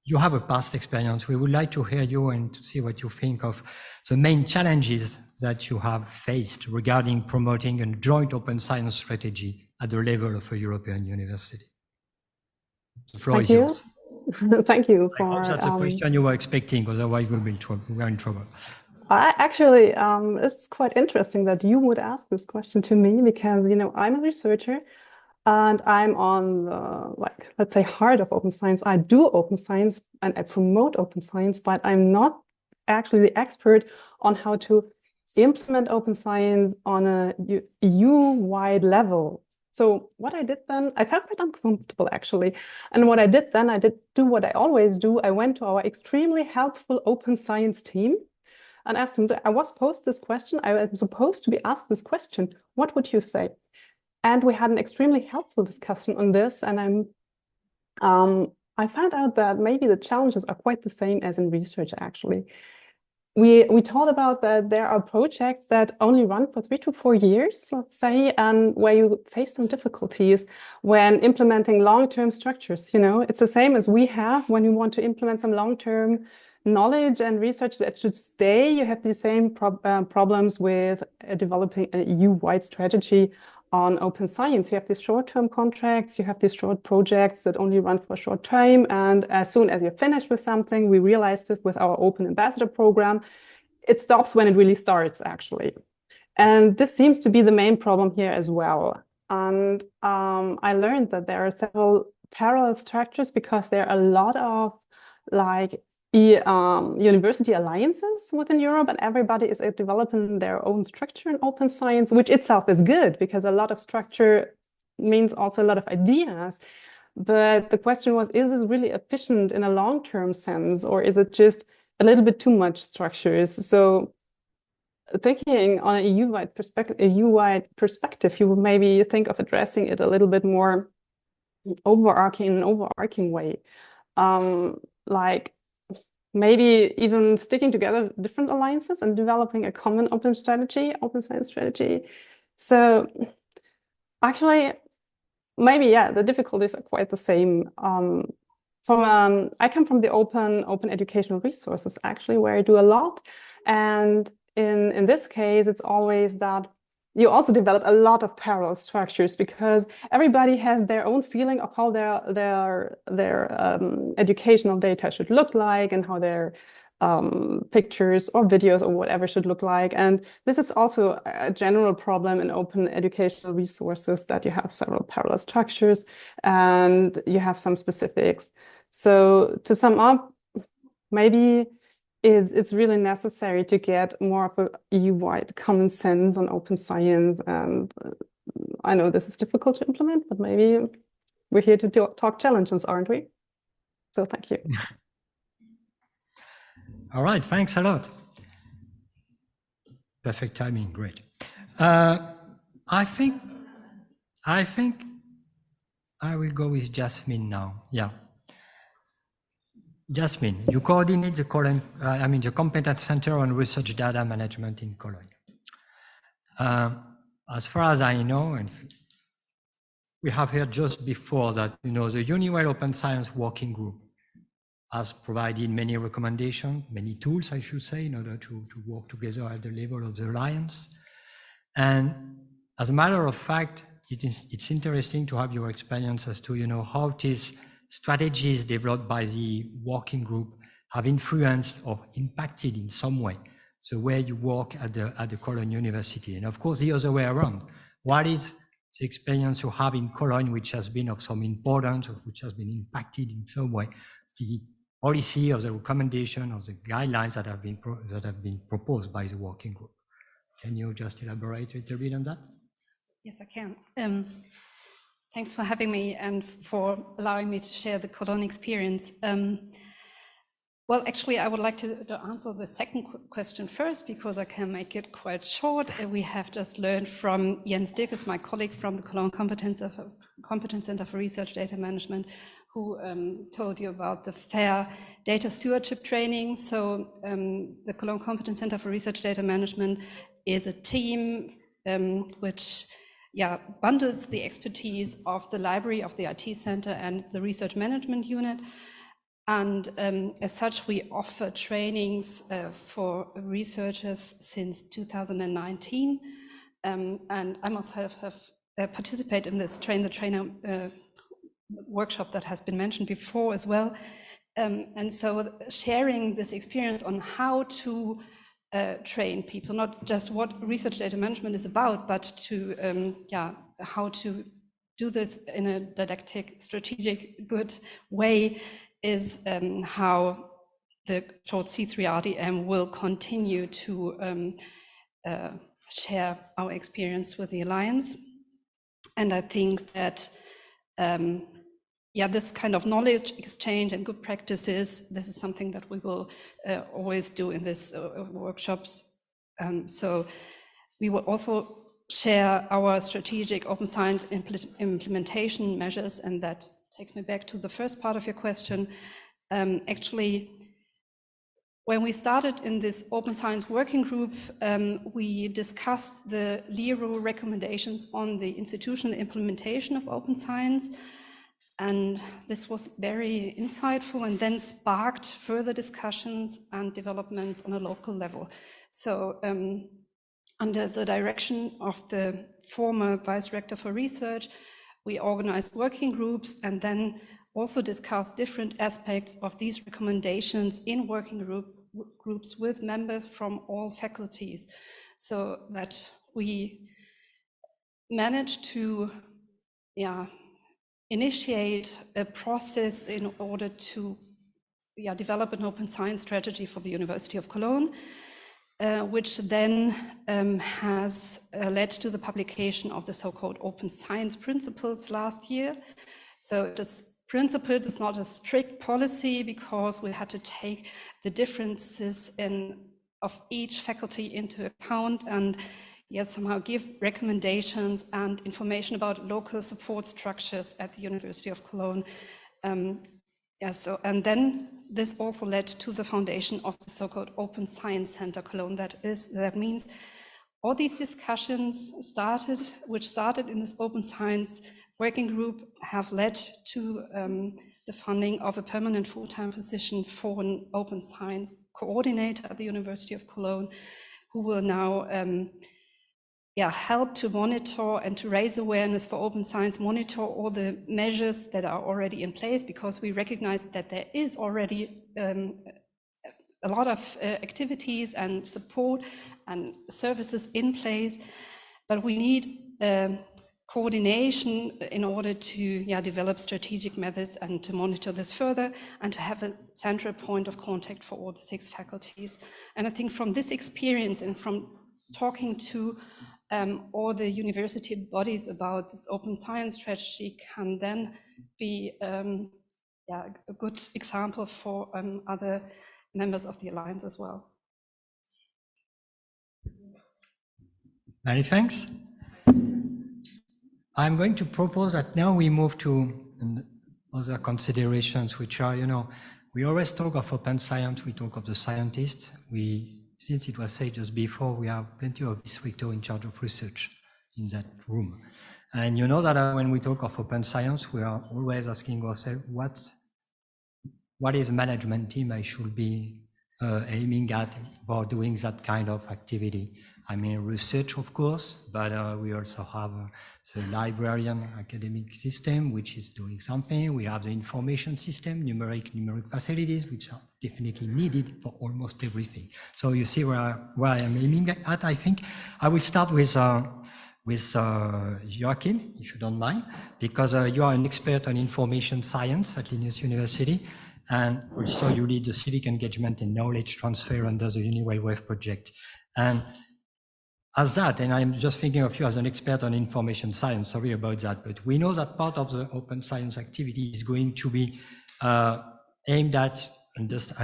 you have a past experience. We would like to hear you and to see what you think of the main challenges that you have faced regarding promoting a joint open science strategy at the level of a European university. The floor is yours. Thank you for. I hope that's a question you were expecting, otherwise we're in trouble. Actually, it's quite interesting that you would ask this question to me because, I'm a researcher and I'm on the, let's say, heart of open science. I do open science and I promote open science, but I'm not actually the expert on how to implement open science on a EU-wide level. So what I did then, I felt quite uncomfortable actually. And what I did then, I did do what I always do. I went to our extremely helpful open science team and asked them, I was posed this question, I was supposed to be asked this question, what would you say? And we had an extremely helpful discussion on this, and I found out that maybe the challenges are quite the same as in research actually. We talked about that there are projects that only run for 3 to 4 years, let's say, and where you face some difficulties when implementing long-term structures. It's the same as we have when you want to implement some long-term knowledge and research that should stay. You have the same problems with developing an EU-wide strategy on open science. You have these short-term contracts, you have these short projects that only run for a short time, and as soon as you're finished with something, we realized this with our Open Ambassador program, it stops when it really starts, actually. And this seems to be the main problem here as well. And I learned that there are several parallel structures because there are a lot of university alliances within Europe, and everybody is developing their own structure in open science, which itself is good because a lot of structure means also a lot of ideas. But the question was, is this really efficient in a long-term sense, or is it just a little bit too much structures? So thinking on an EU-wide perspective, you would maybe think of addressing it a little bit more overarching way. Maybe even sticking together different alliances and developing a common open science strategy. So actually, maybe, the difficulties are quite the same. I come from the open educational resources, actually, where I do a lot. And in this case, it's always that you also develop a lot of parallel structures, because everybody has their own feeling of how their educational data should look like, and how their pictures or videos or whatever should look like. And this is also a general problem in open educational resources, that you have several parallel structures and you have some specifics. So to sum up, maybe it's really necessary to get more of a EU-wide common sense on open science. And I know this is difficult to implement, but maybe we're here to talk challenges, aren't we? So thank you. All right, thanks a lot. Perfect timing, great. I think I will go with Jasmine now. Yeah. Jasmine, you coordinate the the Competence Center on Research Data Management in Cologne. As far as I know, and we have heard just before that, the EUniWell Open Science Working Group has provided many recommendations, many tools, I should say, in order to work together at the level of the Alliance. And as a matter of fact, it's interesting to have your experience as to, how these strategies developed by the working group have influenced or impacted in some way the way you work at the Cologne University. And of course, the other way around. What is the experience you have in Cologne, which has been of some importance, or which has been impacted in some way, the policy or the recommendation or the guidelines that have been proposed by the working group? Can you just elaborate a little bit on that? Yes, I can. Thanks for having me and for allowing me to share the Cologne experience. Well, actually, I would like to answer the second question first, because I can make it quite short. We have just learned from Jens Dirkes, my colleague from the Cologne Competence Center for Research Data Management, who told you about the FAIR data stewardship training. So the Cologne Competence Center for Research Data Management is a team which bundles the expertise of the library, of the IT center, and the research management unit. And as such, we offer trainings for researchers since 2019. And I must have participated in this train the trainer workshop that has been mentioned before as well. And so sharing this experience on how to train people, not just what research data management is about, but to how to do this in a didactic, strategic, good way, is how the short C3RDM will continue to share our experience with the Alliance. And I think that this kind of knowledge exchange and good practices, this is something that we will always do in these workshops. So we will also share our strategic open science implementation measures, and that takes me back to the first part of your question. Actually, when we started in this open science working group, we discussed the LERO recommendations on the institutional implementation of open science. And this was very insightful, and then sparked further discussions and developments on a local level. So under the direction of the former Vice Rector for Research, we organized working groups and then also discussed different aspects of these recommendations in working groups with members from all faculties, so that we managed to initiate a process in order to develop an open science strategy for the University of Cologne, which then has led to the publication of the so-called open science principles last year. So this principles is not a strict policy, because we had to take the differences of each faculty into account, and somehow give recommendations and information about local support structures at the University of Cologne. And then this also led to the foundation of the so-called Open Science Center Cologne. That means All these discussions which started in this open science working group, have led to the funding of a permanent full-time position for an open science coordinator at the University of Cologne, who will now help to monitor and to raise awareness for open science, monitor all the measures that are already in place, because we recognize that there is already a lot of activities and support and services in place, but we need coordination in order to develop strategic methods and to monitor this further and to have a central point of contact for all the 6 faculties. And I think from this experience and from talking to all the university bodies about this open science strategy can then be a good example for other members of the Alliance as well. Many thanks. I'm going to propose that now we move to other considerations, which are, we always talk of open science, we talk of the scientists. Since it was said just before, we have plenty of districtors in charge of research in that room. And you know that when we talk of open science, we are always asking ourselves, what is the management team I should be aiming at for doing that kind of activity? I mean, research, of course, but we also have the librarian academic system, which is doing something. We have the information system, numeric facilities, which are definitely needed for almost everything. So you see where I am aiming at. I think I will start with Joachim, if you don't mind, because you are an expert on information science at Linnaeus University, and also you lead the civic engagement and knowledge transfer under the EUniWell Wave project. And as that, and I'm just thinking of you as an expert on information science, sorry about that, but we know that part of the open science activity is going to be aimed at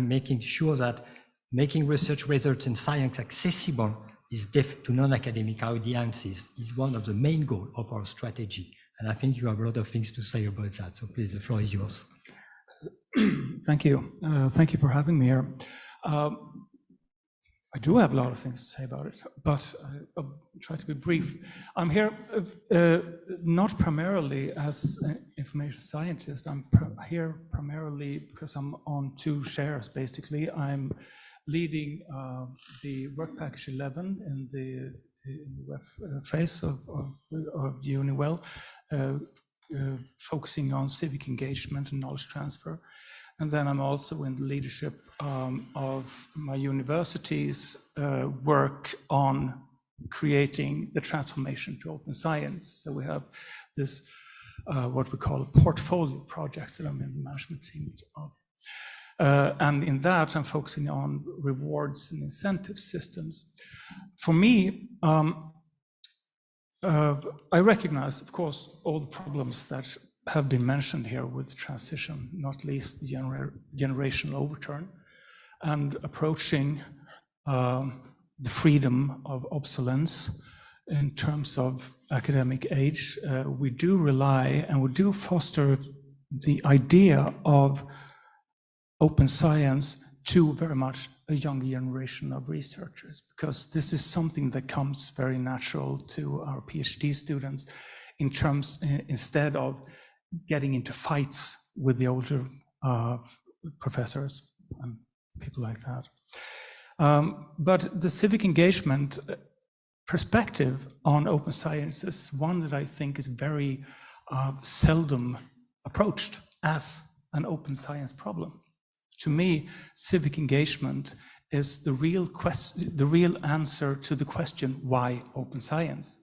making sure that making research results in science accessible is to non-academic audiences is one of the main goals of our strategy. And I think you have a lot of things to say about that. So please, the floor is yours. Thank you. Thank you for having me here. I do have a lot of things to say about it, but I'll try to be brief. I'm here not primarily as an information scientist. I'm here primarily because I'm on 2 shares, basically. I'm leading the work package 11 in the phase of EUniWell, focusing on civic engagement and knowledge transfer. And then I'm also in the leadership of my university's work on creating the transformation to open science. So we have this, what we call a portfolio projects that I'm in the management team of. And in that, I'm focusing on rewards and incentive systems. For me, I recognize, of course, all the problems that have been mentioned here with transition, not least the generational overturn, and approaching the freedom of obsolescence in terms of academic age. We do rely and we do foster the idea of open science to very much a younger generation of researchers, because this is something that comes very natural to our PhD students in terms, instead of getting into fights with the older professors and people like that. But the civic engagement perspective on open science is one that I think is very seldom approached as an open science problem. To me, civic engagement is the real answer to the question, why open science?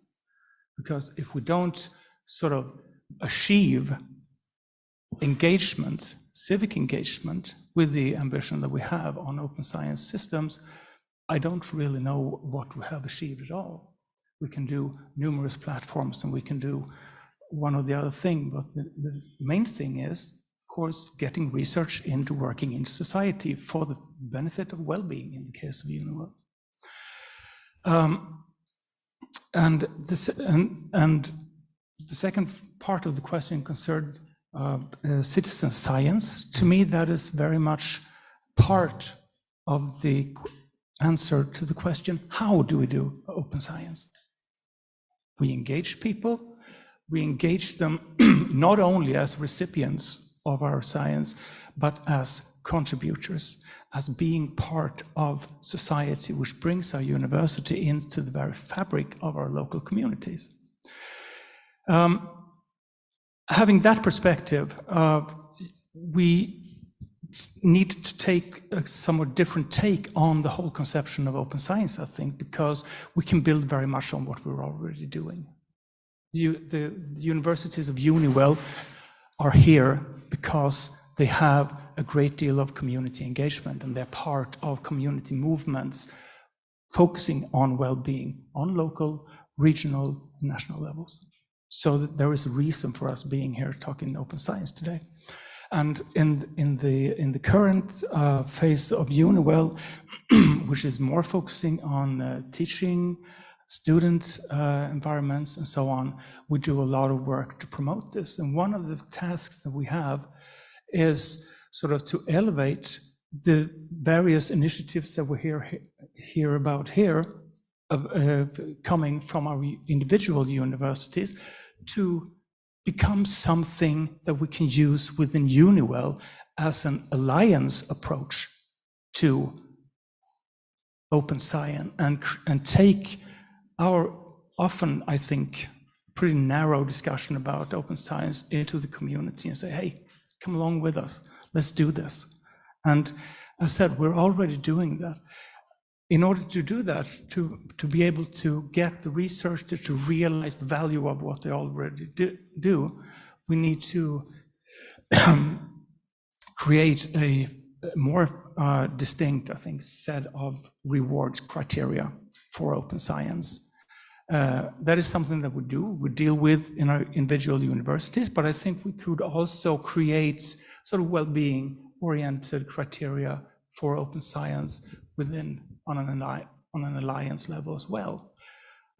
Because if we don't sort of achieve engagement, civic engagement, with the ambition that we have on open science systems, I don't really know what we have achieved at all. We can do numerous platforms and we can do one or the other thing, but the main thing is, of course, getting research into working in society for the benefit of well-being in the case of EUniWell. And the second part of the question concerned citizen science. To me, that is very much part of the answer to the question, how do we do open science? We engage people, we engage them not only as recipients of our science, but as contributors, as being part of society, which brings our university into the very fabric of our local communities. Having that perspective, we need to take a somewhat different take on the whole conception of open science, I think, because we can build very much on what we're already doing. The universities of EUniWell are here because they have a great deal of community engagement, and they're part of community movements focusing on well-being on local, regional, national levels. So that there is a reason for us being here talking open science today. And in the current phase of EUniWell, which is more focusing on teaching, student environments, and so on, we do a lot of work to promote this. And one of the tasks that we have is sort of to elevate the various initiatives that we hear about here, coming from our individual universities, to become something that we can use within EUniWell as an alliance approach to open science, and take our often, I think, pretty narrow discussion about open science into the community and say, hey, come along with us, let's do this. And as I said, we're already doing that. In order to do that, to be able to get the researchers to realize the value of what they already do, we need to create a more distinct, I think, set of reward criteria for open science. That is something that we deal with in our individual universities, but I think we could also create sort of well-being oriented criteria for open science within on an alliance level as well.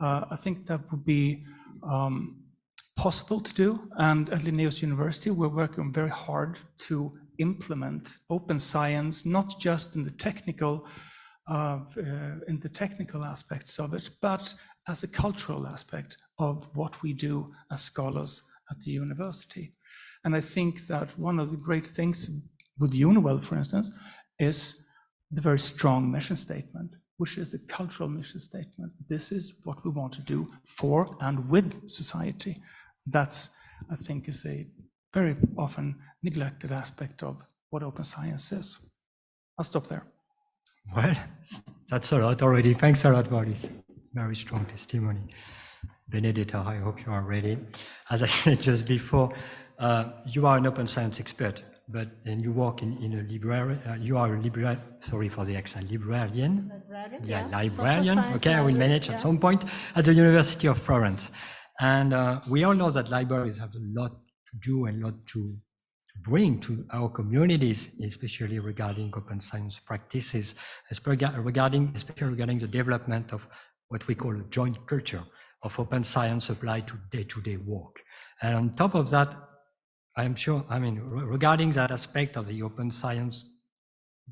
I think that would be possible to do, and at Linnaeus University we're working very hard to implement open science, not just in the technical aspects of it, but as a cultural aspect of what we do as scholars at the university. And I think that one of the great things with EUniWell, for instance, is the very strong mission statement, which is a cultural mission statement. This is what we want to do for and with society. That's, I think, is a very often neglected aspect of what open science is. I'll stop there. Well, that's a lot already. Thanks a lot for this very strong testimony. Benedetta, I hope you are ready. As I said just before, you are an open science expert, and you work in a library. You are a librarian. Sorry for the accent. Librarian. Yeah, librarian. Okay, I will manage at some point at the University of Florence. And we all know that libraries have a lot to do and a lot to bring to our communities, especially regarding open science practices, especially regarding the development of what we call a joint culture of open science applied to day-to-day work. And on top of that, I'm sure, regarding that aspect of the open science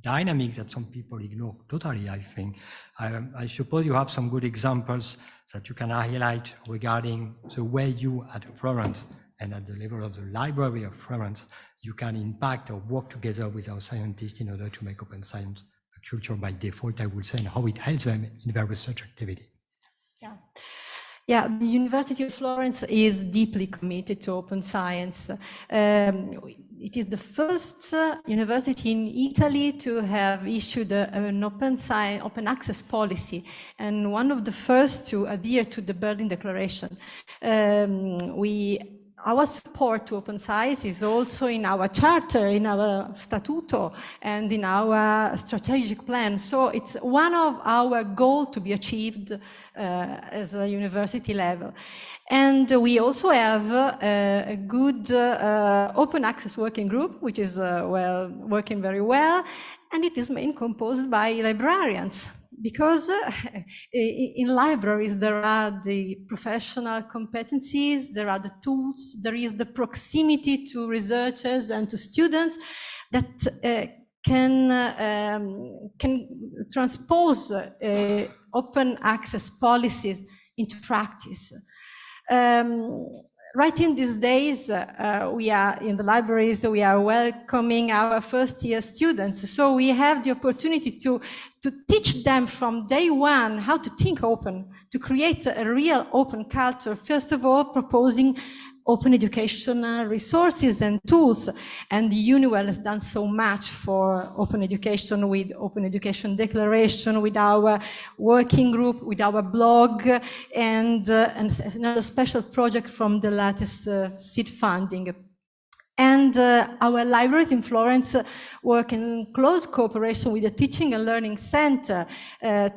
dynamics that some people ignore totally, I think, I suppose you have some good examples that you can highlight regarding the way you at Florence and at the level of the Library of Florence, you can impact or work together with our scientists in order to make open science a culture by default, I would say, and how it helps them in their research activity. Yeah, the University of Florence is deeply committed to open science. It is the first university in Italy to have issued an open access policy, and one of the first to adhere to the Berlin Declaration. Our support to open science is also in our charter, in our statuto, and in our strategic plan. So it's one of our goals to be achieved as a university level. And we also have a good open access working group, which is working very well, and it is mainly composed by librarians. Because in libraries, there are the professional competencies, there are the tools, there is the proximity to researchers and to students that can transpose open access policies into practice. Right in these days, we are in the libraries, we are welcoming our first-year students. So we have the opportunity to teach them from day one how to think open, to create a real open culture. First of all, proposing open educational resources and tools. And EUniWell has done so much for open education with Open Education Declaration, with our working group, with our blog, and another special project from the latest seed funding. And our libraries in Florence work in close cooperation with the Teaching and Learning Center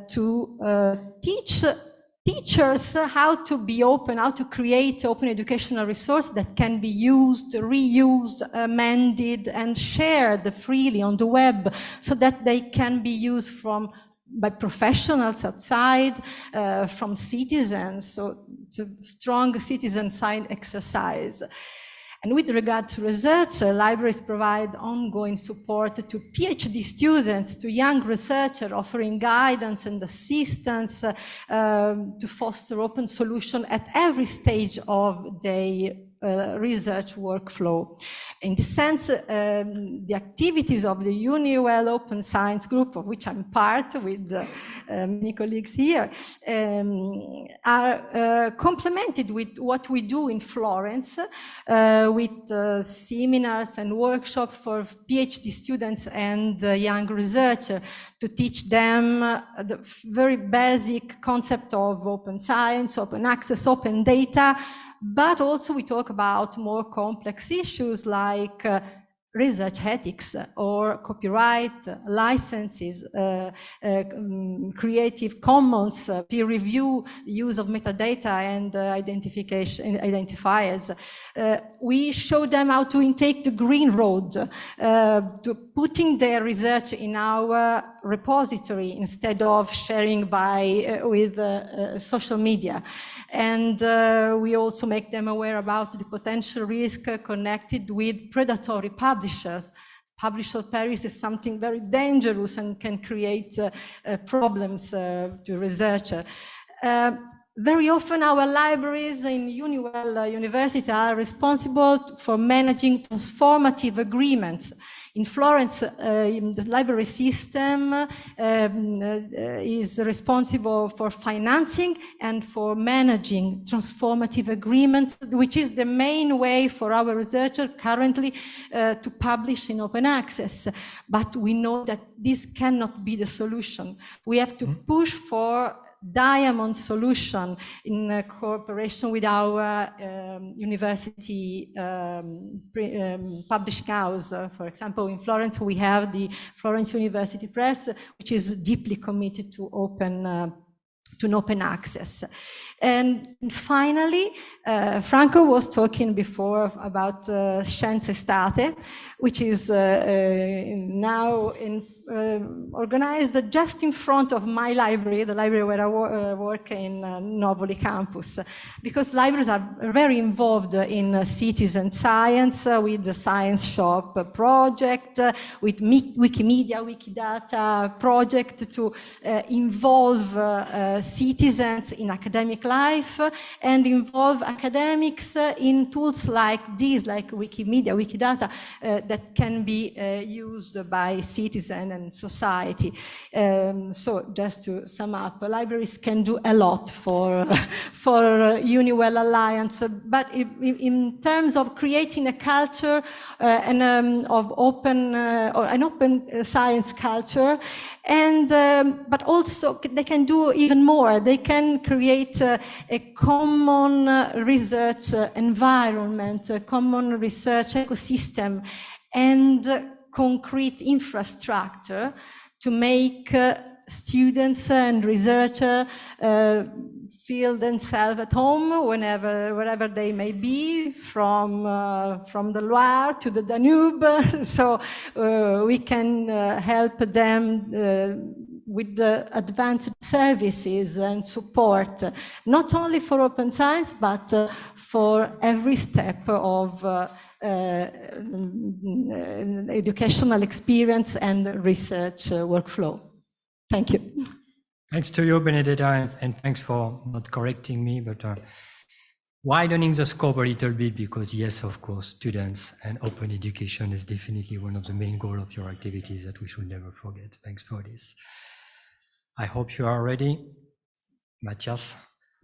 to teach teachers how to be open, how to create open educational resources that can be used, reused, amended, and shared freely on the web so that they can be used by professionals outside, from citizens. So it's a strong citizen science exercise. And with regard to research, libraries provide ongoing support to PhD students, to young researchers, offering guidance and assistance to foster open solutions at every stage of their research workflow. In this sense, the activities of the EUniWell Open Science Group, of which I'm part with many colleagues here, are complemented with what we do in Florence, with seminars and workshops for PhD students and young researchers to teach them the very basic concept of open science, open access, open data. But also we talk about more complex issues like research ethics or copyright, licenses, Creative Commons, peer review, use of metadata and identifiers. We show them how to intake the green road, to putting their research in our repository instead of sharing with social media. And we also make them aware about the potential risk connected with predatory publishers. Publisher Paris is something very dangerous and can create problems to researchers. Very often our libraries in EUniWell University are responsible for managing transformative agreements. In Florence, the library system is responsible for financing and for managing transformative agreements, which is the main way for our researchers currently to publish in open access. But we know that this cannot be the solution. We have to push for diamond solution in cooperation with our university publishing house. For example, in Florence, we have the Florence University Press, which is deeply committed to open access. And finally, Franco was talking before about Scienze Estate, which is now organized just in front of my library, the library where I work in Novoli campus, because libraries are very involved in citizen science, with the Science Shop project, with Wikimedia, Wikidata project to involve citizens in academic life and involve academics in tools like these, like Wikimedia, Wikidata, that can be used by citizens and society. So just to sum up, libraries can do a lot for EUniWell Alliance, but in terms of creating a culture of open or an open science culture, and but also they can do even more. They can create a common research environment, a common research ecosystem, and concrete infrastructure to make students and researchers feel themselves at home wherever they may be, from the Loire to the Danube. So we can help them with the advanced services and support, not only for open science, but for every step of educational experience and research workflow. Thank you. Thanks to you, Benedetta, and thanks for not correcting me, but widening the scope a little bit, because yes, of course, students and open education is definitely one of the main goals of your activities that we should never forget. Thanks for this. I hope you are ready. Matthias,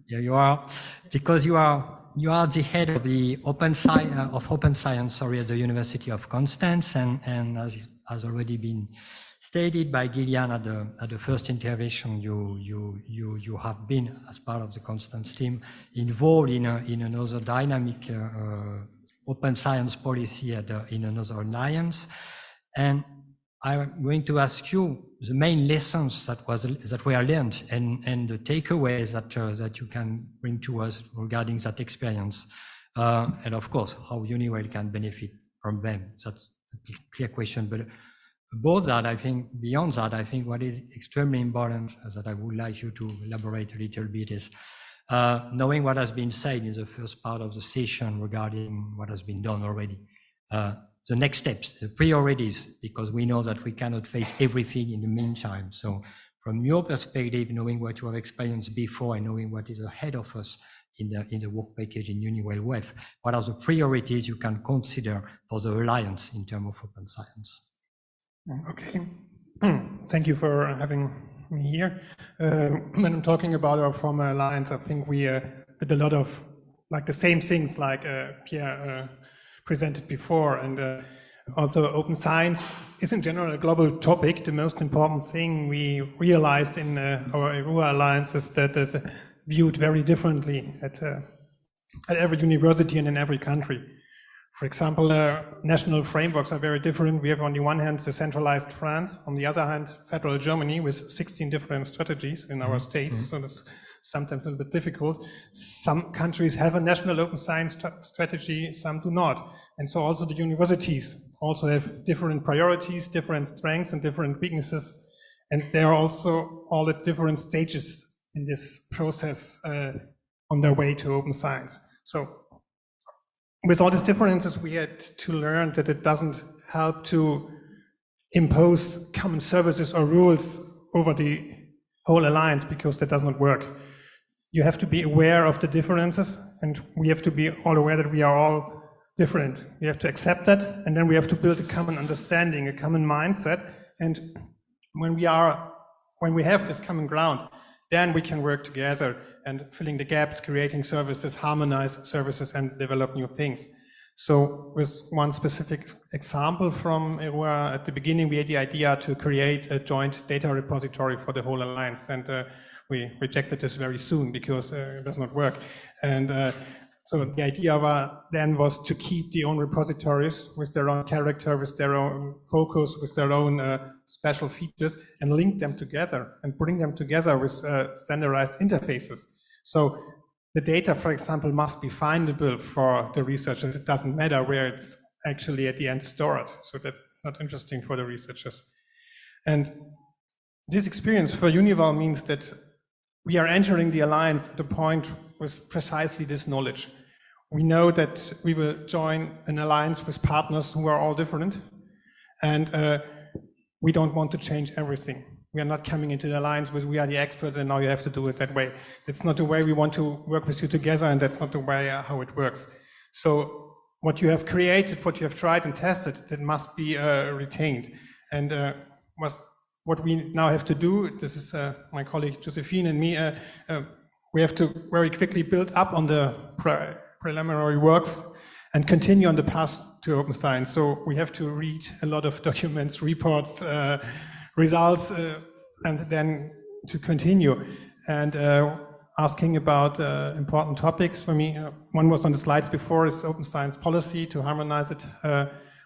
here you are, because you are the head of the open science at the University of Constance, and as has already been stated by Gillian at the first intervention, you have been, as part of the Constance team, involved in another dynamic open science policy in another alliance, and I'm going to ask you the main lessons that were learned and the takeaways that you can bring to us regarding that experience, and of course how EUniWell can benefit from them. That's a clear question, but above that, I think, beyond that, I think what is extremely important that I would like you to elaborate a little bit is knowing what has been said in the first part of the session regarding what has been done already. The next steps, the priorities, because we know that we cannot face everything in the meantime. So from your perspective, knowing what you have experienced before and knowing what is ahead of us in the work package in EUniWell WEF, what are the priorities you can consider for the Alliance in terms of open science? Okay, thank you for having me here. When I'm talking about our former Alliance, I think we did a lot of the same things like Pierre presented before, and although open science is in general a global topic, the most important thing we realized in our EUA Alliance is that it's viewed very differently at every university and in every country. For example, national frameworks are very different. We have on the one hand the centralized France, on the other hand federal Germany with 16 different strategies in our states, so that's sometimes a little bit difficult. Some countries have a national open science strategy, some do not. And so also the universities also have different priorities, different strengths and different weaknesses. And they are also all at different stages in this process on their way to open science. So with all these differences, we had to learn that it doesn't help to impose common services or rules over the whole alliance, because that does not work. You have to be aware of the differences, and we have to be all aware that we are all different. We have to accept that, and then we have to build a common understanding, a common mindset. And when we have this common ground, then we can work together and filling the gaps, creating services, harmonize services, and develop new things. So with one specific example from EUA, at the beginning we had the idea to create a joint data repository for the whole alliance, and we rejected this very soon because it does not work. And so the idea then was to keep the own repositories with their own character, with their own focus, with their own special features, and link them together and bring them together with standardized interfaces. So the data, for example, must be findable for the researchers. It doesn't matter where it's actually at the end stored. So that's not interesting for the researchers. And this experience for EUniWell means that we are entering the alliance at a point with precisely this knowledge. We know that we will join an alliance with partners who are all different, and we don't want to change everything. We are not coming into the alliance with we are the experts and now you have to do it that way. That's not the way we want to work with you together, and that's not the way how it works. So what you have created, what you have tried and tested, that must be retained. And what we now have to do, this is my colleague Josephine and me, we have to very quickly build up on the preliminary works and continue on the path to open science. So we have to read a lot of documents, reports, results, and then to continue. And asking about important topics for me, one was on the slides before, is open science policy, to harmonize it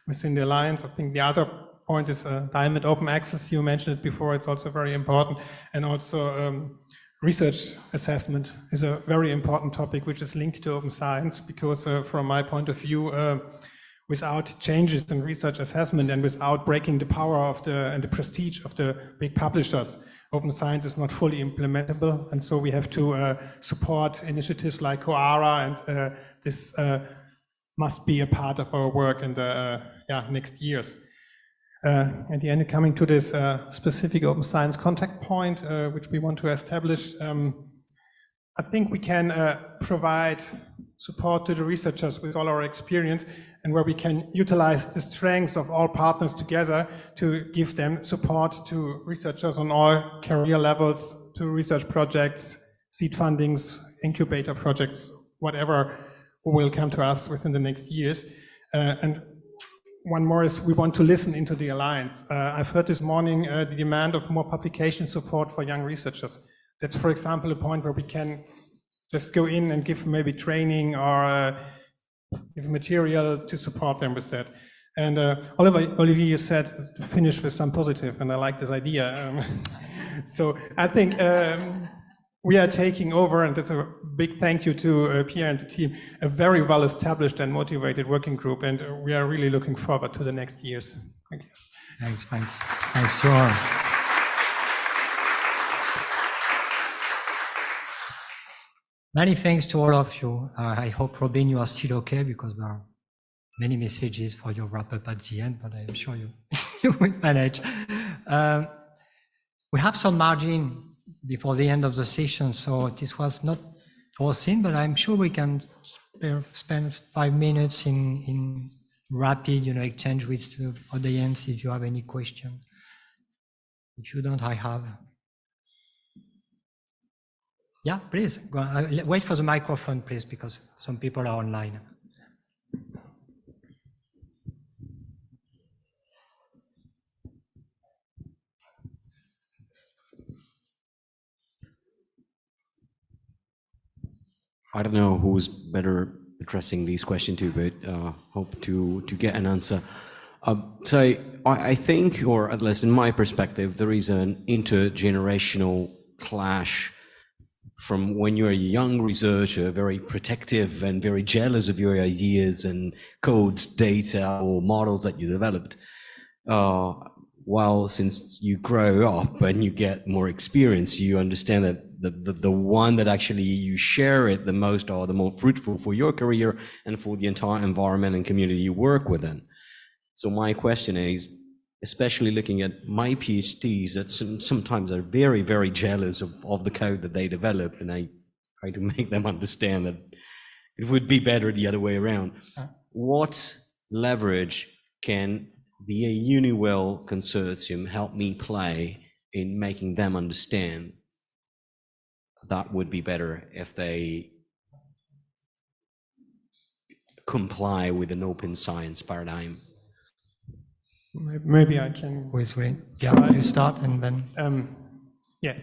within the alliance. I think the other point is diamond open access. You mentioned it before, it's also very important. And also research assessment is a very important topic which is linked to open science, because from my point of view, without changes in research assessment and without breaking the power of and the prestige of the big publishers, open science is not fully implementable, and so we have to support initiatives like Coara, and this must be a part of our work in the next years. At the end, coming to this specific open science contact point, which we want to establish, I think we can provide support to the researchers with all our experience, and where we can utilize the strengths of all partners together to give them support to researchers on all career levels, to research projects, seed fundings, incubator projects, whatever will come to us within the next years. And one more is we want to listen into the Alliance. I've heard this morning the demand of more publication support for young researchers. That's, for example, a point where we can just go in and give maybe training or give material to support them with that. And Olivier, you said to finish with some positive, and I like this idea. So I think we are taking over, and that's a big thank you to Pierre and the team, a very well-established and motivated working group, and we are really looking forward to the next years. Thank you. Thanks, Johan. Many thanks to all of you. I hope, Robin, you are still okay, because there are many messages for your wrap-up at the end, but I'm sure you will manage. We have some margin before the end of the session, so this was not foreseen, but I'm sure we can spend 5 minutes in rapid, exchange with the audience if you have any question. If you don't, I have. Yeah, please. Go on. Wait for the microphone, please, because some people are online. I don't know who's better addressing these questions to, but hope to get an answer. So I think, or at least in my perspective, there is an intergenerational clash from when you're a young researcher, very protective and very jealous of your ideas and codes, data, or models that you developed. While since you grow up and you get more experience, you understand that the one that actually you share it the most are the more fruitful for your career and for the entire environment and community you work within. So my question is, especially looking at my PhDs that sometimes are very, very jealous of the code that they develop, and I try to make them understand that it would be better the other way around. What leverage can the EUniWell consortium help me play in making them understand that would be better if they comply with an open science paradigm? Maybe I can. Yeah, you start and then. Yeah,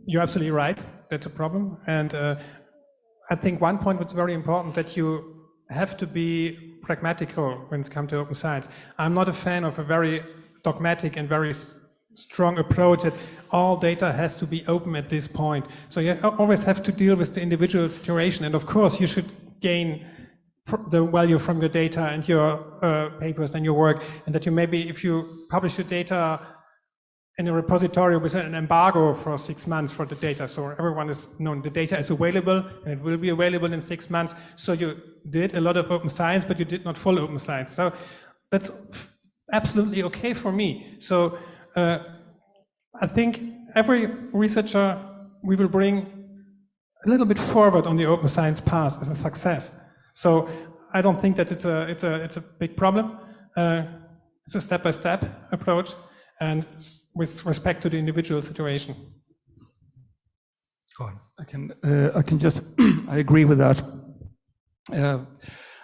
you're absolutely right. That's a problem. And I think one point that's very important, that you have to be pragmatical when it comes to open science. I'm not a fan of a very dogmatic and very strong approach that all data has to be open at this point. So you always have to deal with the individual situation. And of course, you should gain the value from your data and your papers and your work, and that you maybe, if you publish your data in a repository with an embargo for 6 months for the data, so everyone is known the data is available and it will be available in 6 months. So you did a lot of open science, but you did not full open science. So that's absolutely okay for me. So I think every researcher we will bring a little bit forward on the open science path as a success. So I don't think that it's a big problem. It's a step-by-step approach, and with respect to the individual situation. Go on. I can just I agree with that.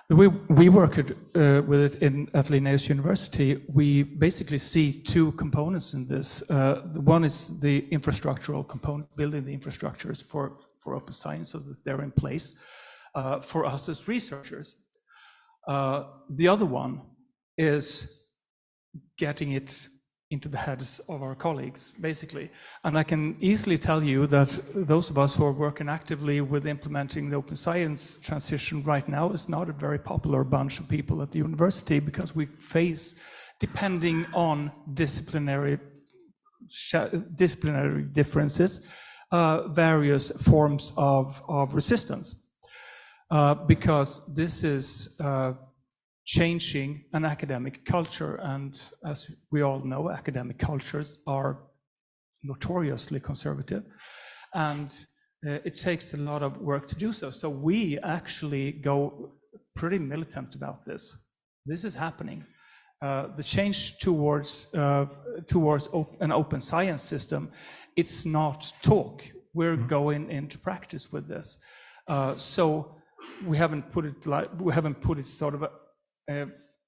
The way we work with it at Linnaeus University, we basically see two components in this. One is the infrastructural component, building the infrastructures for open science so that they're in place for us as researchers. The other one is getting it into the heads of our colleagues, basically. And I can easily tell you that those of us who are working actively with implementing the open science transition right now is not a very popular bunch of people at the university, because we face, depending on disciplinary disciplinary differences, various forms of resistance, because this is changing an academic culture. And as we all know, academic cultures are notoriously conservative, and it takes a lot of work to do so. So we actually go pretty militant about this. This is happening. The change towards an open science system, it's not talk. We're going into practice with this. So we haven't put it sort of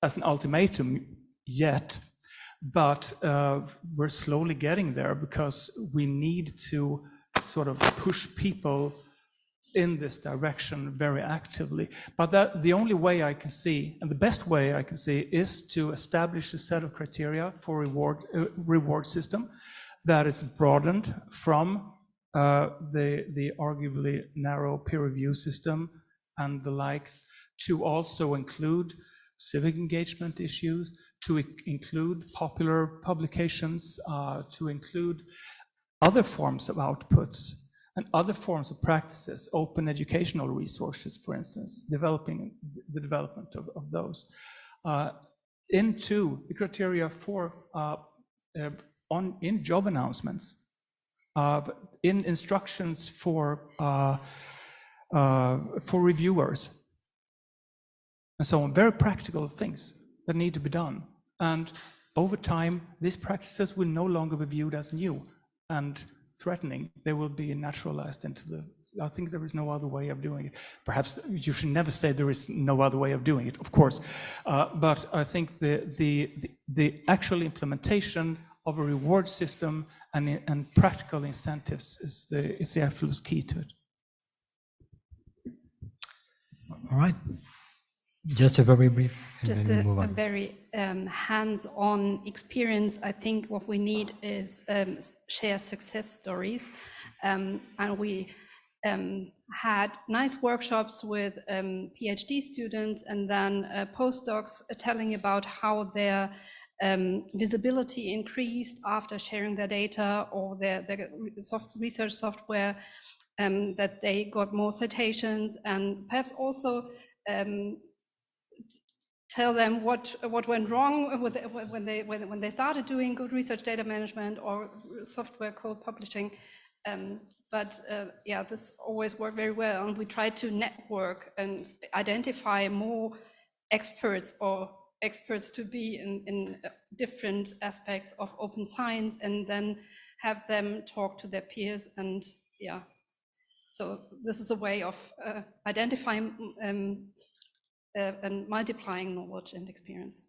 as an ultimatum yet, but we're slowly getting there, because we need to sort of push people in this direction very actively. But the only way I can see, and the best way I can see, is to establish a set of criteria for reward system that is broadened from the arguably narrow peer review system and the likes, to also include civic engagement issues, to include popular publications, to include other forms of outputs and other forms of practices, open educational resources, for instance, the development of those, into the criteria for in job announcements, in instructions for reviewers, and so on. Very practical things that need to be done. And over time, these practices will no longer be viewed as new and threatening. They will be naturalized into the, I think there is no other way of doing it. Perhaps you should never say there is no other way of doing it, of course. But I think the actual implementation of a reward system and practical incentives is the absolute key to it. All right. Just a very brief. Just a very hands-on experience. I think what we need is share success stories. And we had nice workshops with PhD students and then postdocs telling about how their visibility increased after sharing their data or their research software, that they got more citations, and perhaps also tell them what went wrong when they started doing good research data management or software code publishing. But yeah, this always worked very well, and we tried to network and identify more experts or experts to be in different aspects of open science, and then have them talk to their peers. And yeah, so this is a way of identifying and multiplying knowledge and experience.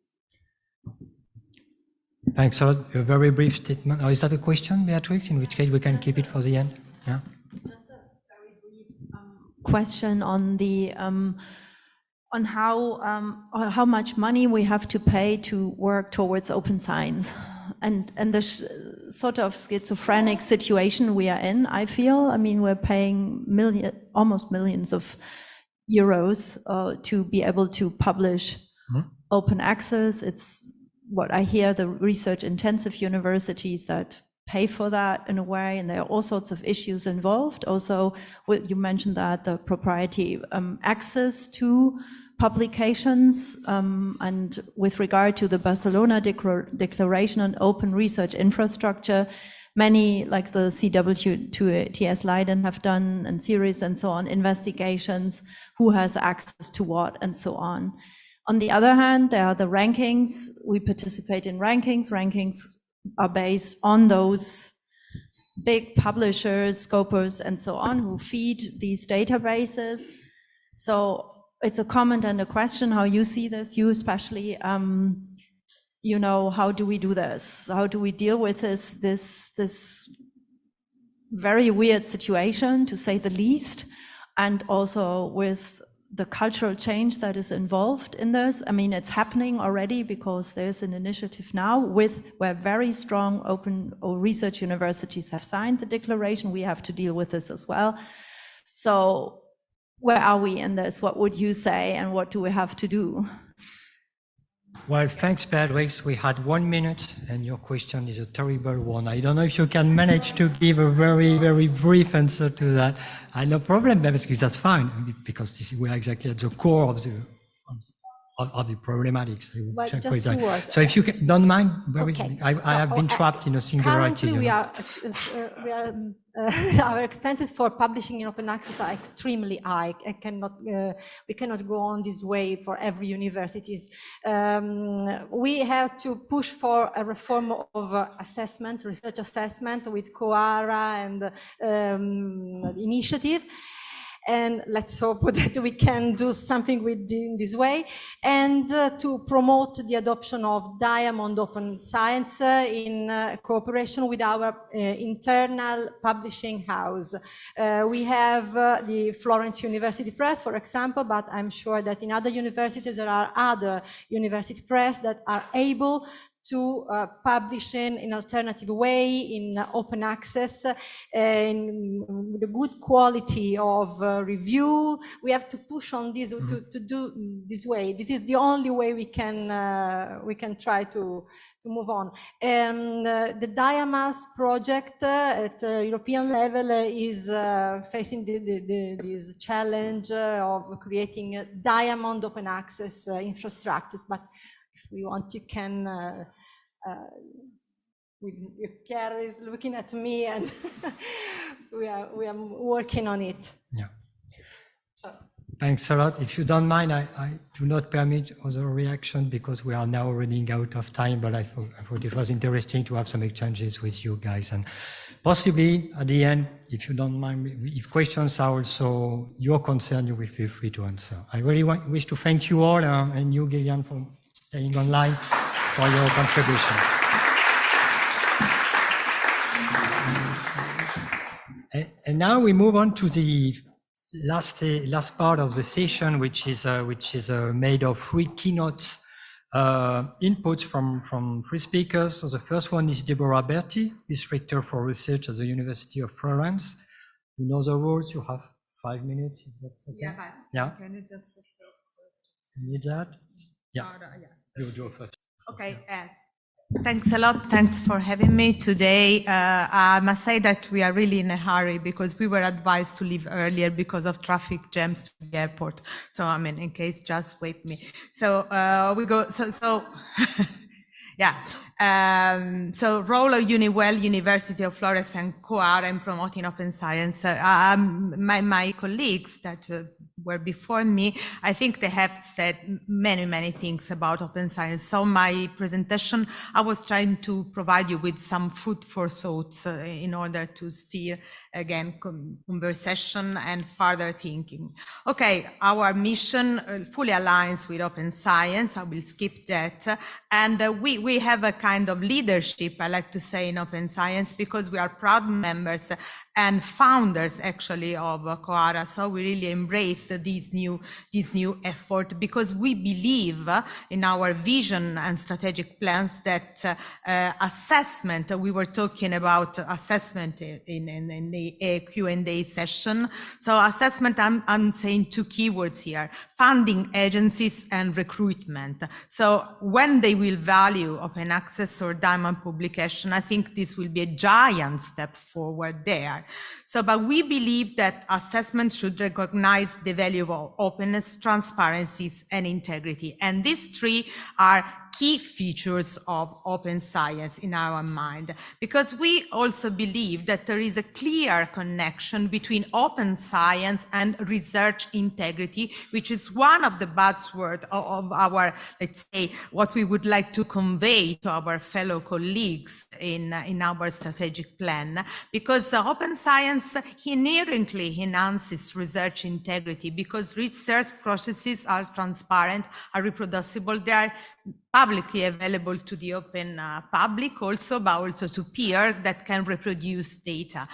Thanks a lot. A very brief statement. Is that a question, Beatrix? In which case we can keep it for the end. Yeah. Just a very brief question on the on how much money we have to pay to work towards open science, and the sort of schizophrenic situation we are in. I feel. I mean, we're paying almost millions of euros to be able to publish open access. It's what I hear, the research intensive universities that pay for that in a way, and there are all sorts of issues involved. Also, you mentioned that the proprietary access to publications, and with regard to the Barcelona Declaration on Open Research Infrastructure, many, like the CW2TS Leiden have done, and series and so on, investigations, who has access to what, and so on. On the other hand, there are the rankings. We participate in rankings. Rankings are based on those big publishers, scopers, and so on, who feed these databases. So it's a comment and a question how you see this, you especially. You know, how do we do this? How do we deal with this very weird situation, to say the least, and also with the cultural change that is involved in this? I mean, it's happening already, because there's an initiative now where very strong open or research universities have signed the declaration. We have to deal with this as well. So where are we in this? What would you say, and what do we have to do? Well, thanks, Beatrice. We had 1 minute, and your question is a terrible one. I don't know if you can manage to give a very, very brief answer to that. No problem, Beatrice, that's fine, because we are exactly at the core of the problematics. Well, just 2 words. So if you don't mind, Okay. I have been trapped in a singularity. Currently, our expenses for publishing in open access are extremely high. We cannot go on this way for every universities. We have to push for a reform of assessment, research assessment with COARA and initiative. And let's hope that we can do something in this way, and to promote the adoption of Diamond Open Science in cooperation with our internal publishing house. We have the Florence University Press, for example, but I'm sure that in other universities there are other university press that are able to publish in alternative way, in open access, with a good quality of review. We have to push on this to do this way. This is the only way we can try to move on. And the DIAMAS project at European level is facing this challenge of creating a diamond open access infrastructures. But if we want, you can. Pierre is looking at me, and we are working on it. Yeah. So. Thanks a lot. If you don't mind, I do not permit other reaction because we are now running out of time. But I thought it was interesting to have some exchanges with you guys, and possibly at the end, if you don't mind, if questions are also your concern, you will feel free to answer. I really wish to thank you all, and you, Gillian, for staying online, for your contribution. And now we move on to the last part of the session, which is made of 3 keynote inputs from 3 speakers. So the first one is Deborah Berti, Instructor for Research at the University of Florence. You know the rules. You have 5 minutes. Is that okay? Yeah. Yeah. Can you just Need that? Yeah. Yeah. You do first. Okay. Thanks a lot. Thanks for having me today. I must say that we are really in a hurry because we were advised to leave earlier because of traffic jams to the airport. So, I mean, in case, just wait me. So we go. So yeah. So role of EUniWell, University of Florence and COARA in promoting open science. My colleagues that were before me, I think they have said many things about open science. So my presentation, I was trying to provide you with some food for thoughts in order to steer again conversation and further thinking. Okay, our mission fully aligns with open science. I will skip that. And we have a kind of leadership, I like to say, in open science because we are proud members and founders actually of COARA. So we really embrace this new effort because we believe in our vision and strategic plans that assessment, we were talking about assessment in the Q&A session. So assessment, I'm saying 2 keywords here, funding agencies and recruitment. So when they will value open access or diamond publication, I think this will be a giant step forward there. So, but we believe that assessment should recognize the value of openness, transparency, and integrity. And these 3 are key features of open science in our mind, because we also believe that there is a clear connection between open science and research integrity, which is one of the buzzwords of our, let's say, what we would like to convey to our fellow colleagues in our strategic plan, because open science inherently enhances research integrity because research processes are transparent, are reproducible, they are publicly available to the open public also, but also to peers that can reproduce data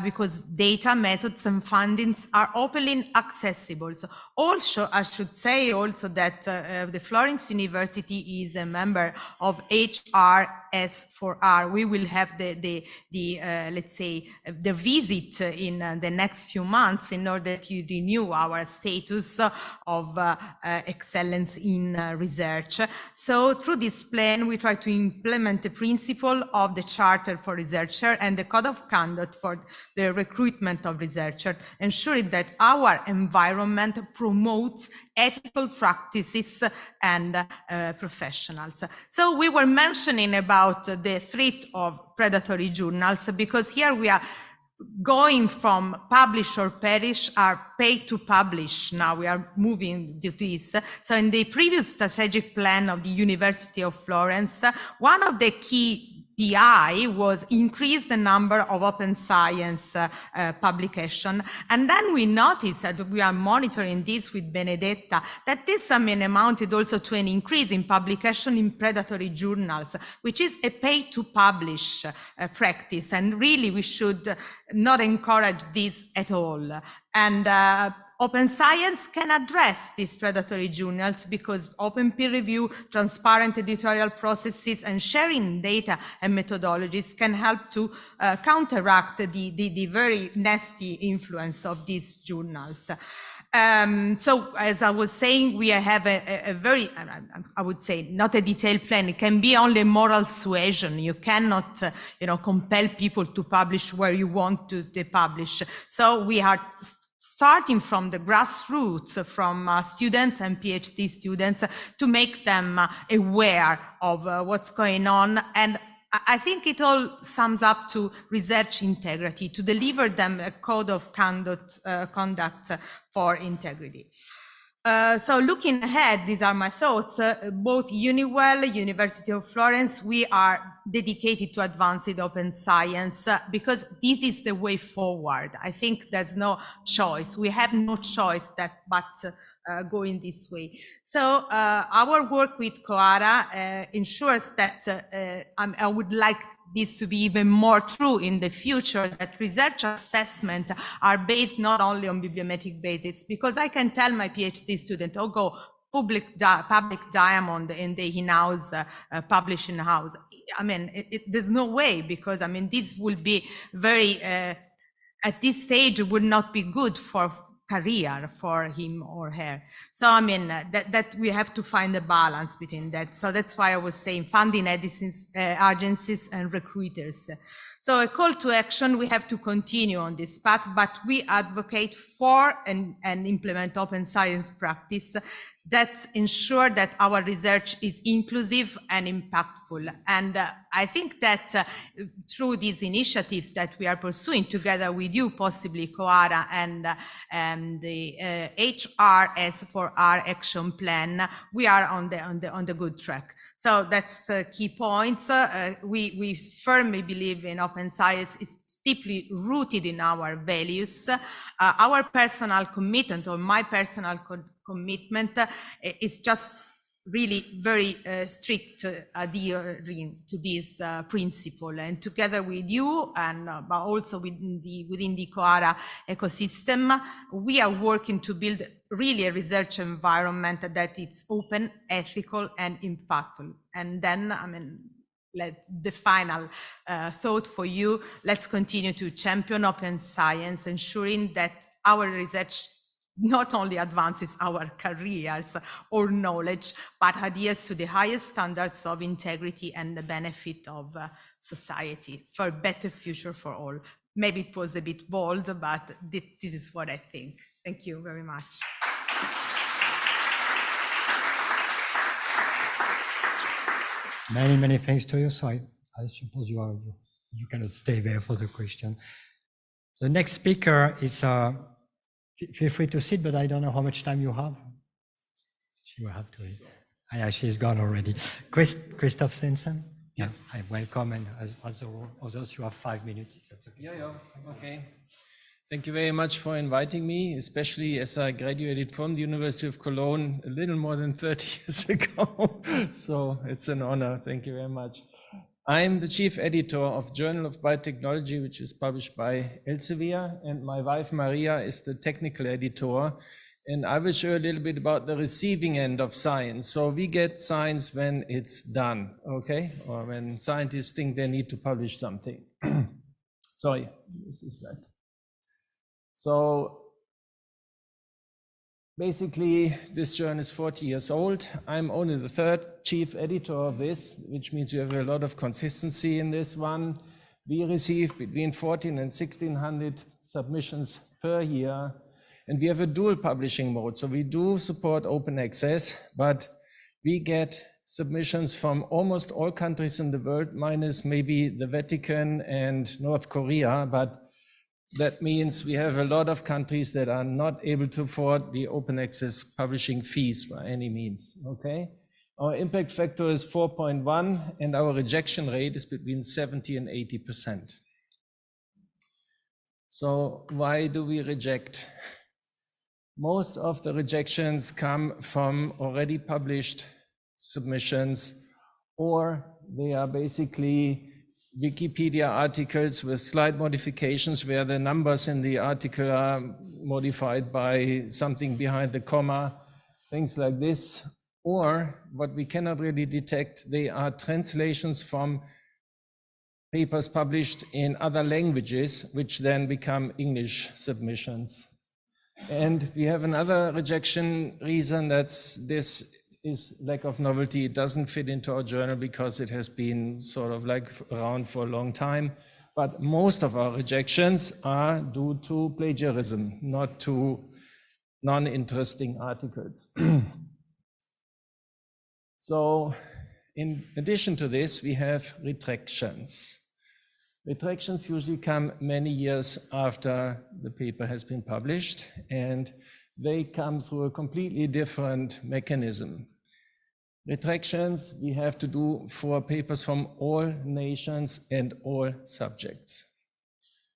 because data, methods and findings are openly accessible. So also, I should say also that the Florence University is a member of HRSA, S for R. We will have let's say, the visit in the next few months in order to renew our status of excellence in research. So through this plan, we try to implement the principle of the Charter for Researchers and the Code of Conduct for the recruitment of researchers, ensuring that our environment promotes ethical practices and professionals. So we were mentioning about the threat of predatory journals, because here we are going from publish or perish are paid to publish. Now we are moving to this. So in the previous strategic plan of the University of Florence, one of the key PI was increase the number of open science publication. And then we noticed that we are monitoring this with Benedetta, that this amounted also to an increase in publication in predatory journals, which is a pay to publish practice. And really we should not encourage this at all. And open science can address these predatory journals because open peer review, transparent editorial processes, and sharing data and methodologies can help to counteract the very nasty influence of these journals. So as I was saying, we have a very, I would say, not a detailed plan. It can be only moral suasion. You cannot, compel people to publish where you want to publish. So we are starting from the grassroots, from students and PhD students, to make them aware of what's going on. And I think it all sums up to research integrity, to deliver them a code of conduct for integrity. So looking ahead, these are my thoughts. Both EUniWell, University of Florence, we are dedicated to advancing open science because this is the way forward. I think there's no choice. We have no choice but going this way. So our work with Coara ensures that I would like this to be even more true in the future, that research assessment are based not only on bibliometric basis, because I can tell my PhD student, oh, go public diamond in the in-house publishing house. I mean, there's no way, because I mean, this will be very, at this stage, would not be good for career for him or her. So I mean that we have to find a balance between that. So that's why I was saying funding agencies and recruiters. So a call to action, we have to continue on this path, but we advocate for and implement open science practice that ensure that our research is inclusive and impactful. And I think that through these initiatives that we are pursuing together with you, possibly Coara and the HRS4R action plan, we are on the good track. So that's key points. We firmly believe in open science. It's deeply rooted in our values. Our personal commitment, or my personal commitment, is just really very strict adhering to this principle, and together with you and but also within the Coara ecosystem, we are working to build really a research environment that is open, ethical, and impactful. And then, I mean, the final thought for you, let's continue to champion open science, ensuring that our research not only advances our careers or knowledge, but adheres to the highest standards of integrity and the benefit of society for a better future for all. Maybe it was a bit bold, but this is what I think. Thank you very much. Many, many thanks to you. So I suppose you cannot stay there for the question. The next speaker is, feel free to sit, but I don't know how much time you have. She will have to. Yeah, she's gone already. Christoph Sensen. Yes. I welcome, and as others, you have 5 minutes. That's okay. Yeah, okay. Thank you very much for inviting me, especially as I graduated from the University of Cologne a little more than 30 years ago. So it's an honor. Thank you very much. I'm the chief editor of Journal of Biotechnology, which is published by Elsevier, and my wife Maria is the technical editor. And I will show a little bit about the receiving end of science. So we get science when it's done, okay? Or when scientists think they need to publish something. Sorry, this is that. So basically, this journal is 40 years old. I'm only the third chief editor of this, which means you have a lot of consistency in this one. We receive between 14 and 1600 submissions per year. And we have a dual publishing mode. So we do support open access, but we get submissions from almost all countries in the world, minus maybe the Vatican and North Korea. But that means we have a lot of countries that are not able to afford the open access publishing fees by any means, okay? Our impact factor is 4.1 and our rejection rate is between 70 and 80%. So why do we reject? Most of the rejections come from already published submissions, or they are basically Wikipedia articles with slight modifications where the numbers in the article are modified by something behind the comma, things like this. Or what we cannot really detect, they are translations from papers published in other languages, which then become English submissions. And we have another rejection reason, that's this is lack of novelty. It doesn't fit into our journal because it has been sort of like around for a long time. But most of our rejections are due to plagiarism, not to non-interesting articles. So in addition to this, we have retractions. Retractions usually come many years after the paper has been published, and they come through a completely different mechanism. Retractions we have to do for papers from all nations and all subjects.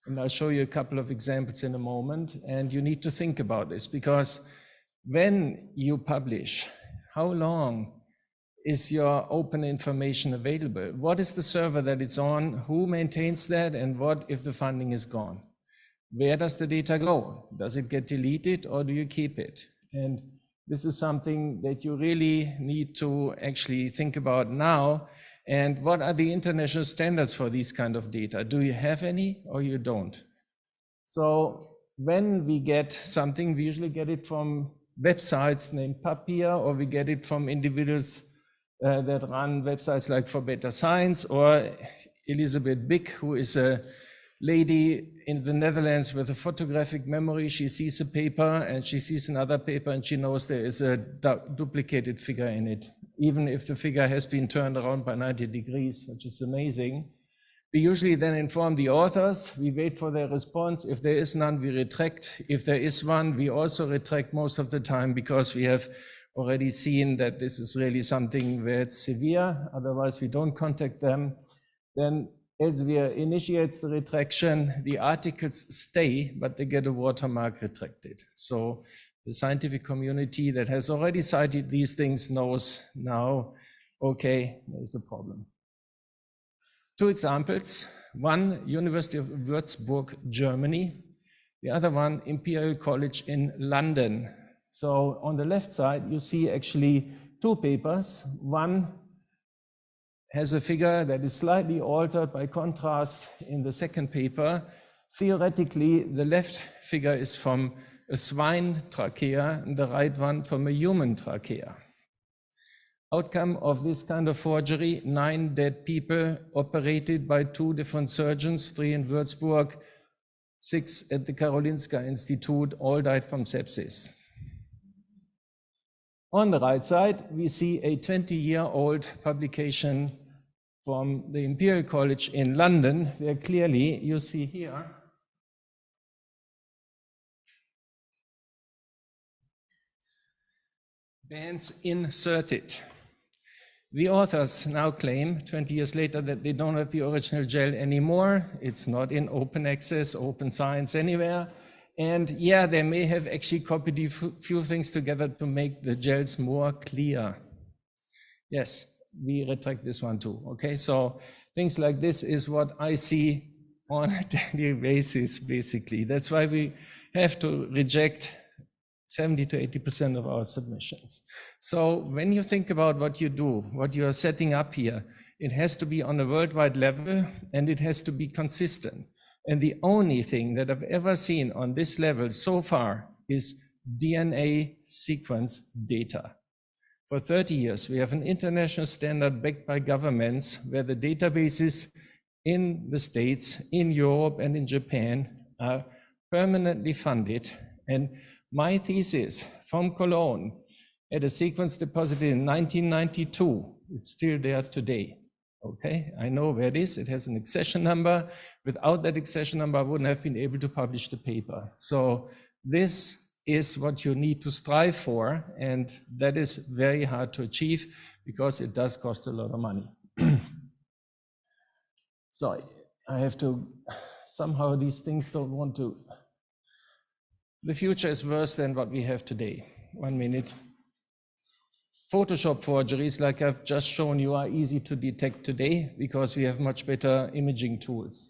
And I'll show you a couple of examples in a moment, and you need to think about this, because when you publish, how long is your open information available? What is the server that it's on? Who maintains that? And what if the funding is gone? Where does the data go? Does it get deleted or do you keep it? And this is something that you really need to actually think about now. And what are the international standards for these kind of data? Do you have any or you don't? So when we get something, we usually get it from websites named Papier, or we get it from individuals that run websites like For Better Science, or Elizabeth Bick, who is a lady in the Netherlands with a photographic memory. She sees a paper and she sees another paper and she knows there is a duplicated figure in it, even if the figure has been turned around by 90 degrees, which is amazing. We usually then inform the authors, we wait for their response. If there is none, we retract. If there is one, we also retract most of the time, because we have already seen that this is really something where it's severe. Otherwise, we don't contact them. Then Elsevier initiates the retraction. The articles stay, but they get a watermark retracted. So the scientific community that has already cited these things knows now, okay, there's a problem. Two examples. One, University of Würzburg, Germany. The other one, Imperial College in London. So on the left side, you see actually two papers. One has a figure that is slightly altered by contrast in the second paper. Theoretically, the left figure is from a swine trachea and the right one from a human trachea. Outcome of this kind of forgery: 9 dead people operated by 2 different surgeons, 3 in Würzburg, 6 at the Karolinska Institute, all died from sepsis. On the right side, we see a 20-year-old publication from the Imperial College in London, where clearly you see here bands inserted. The authors now claim 20 years later that they don't have the original gel anymore. It's not in open access, open science anywhere. And yeah, they may have actually copied a few things together to make the gels more clear. Yes, we retract this one too. Okay, so things like this is what I see on a daily basis, basically. That's why we have to reject 70 to 80% of our submissions. So when you think about what you do, what you are setting up here, it has to be on a worldwide level and it has to be consistent. And the only thing that I've ever seen on this level so far is DNA sequence data. For 30 years, we have an international standard backed by governments where the databases in the States, in Europe, and in Japan are permanently funded. And my thesis from Cologne at a sequence deposited in 1992, it's still there today. Okay, I know where it is. It has an accession number. Without that accession number, I wouldn't have been able to publish the paper. So this is what you need to strive for, and that is very hard to achieve because it does cost a lot of money. So I have to, somehow these things don't want to, the future is worse than what we have today. 1 minute. Photoshop forgeries, like I've just shown you, are easy to detect today because we have much better imaging tools.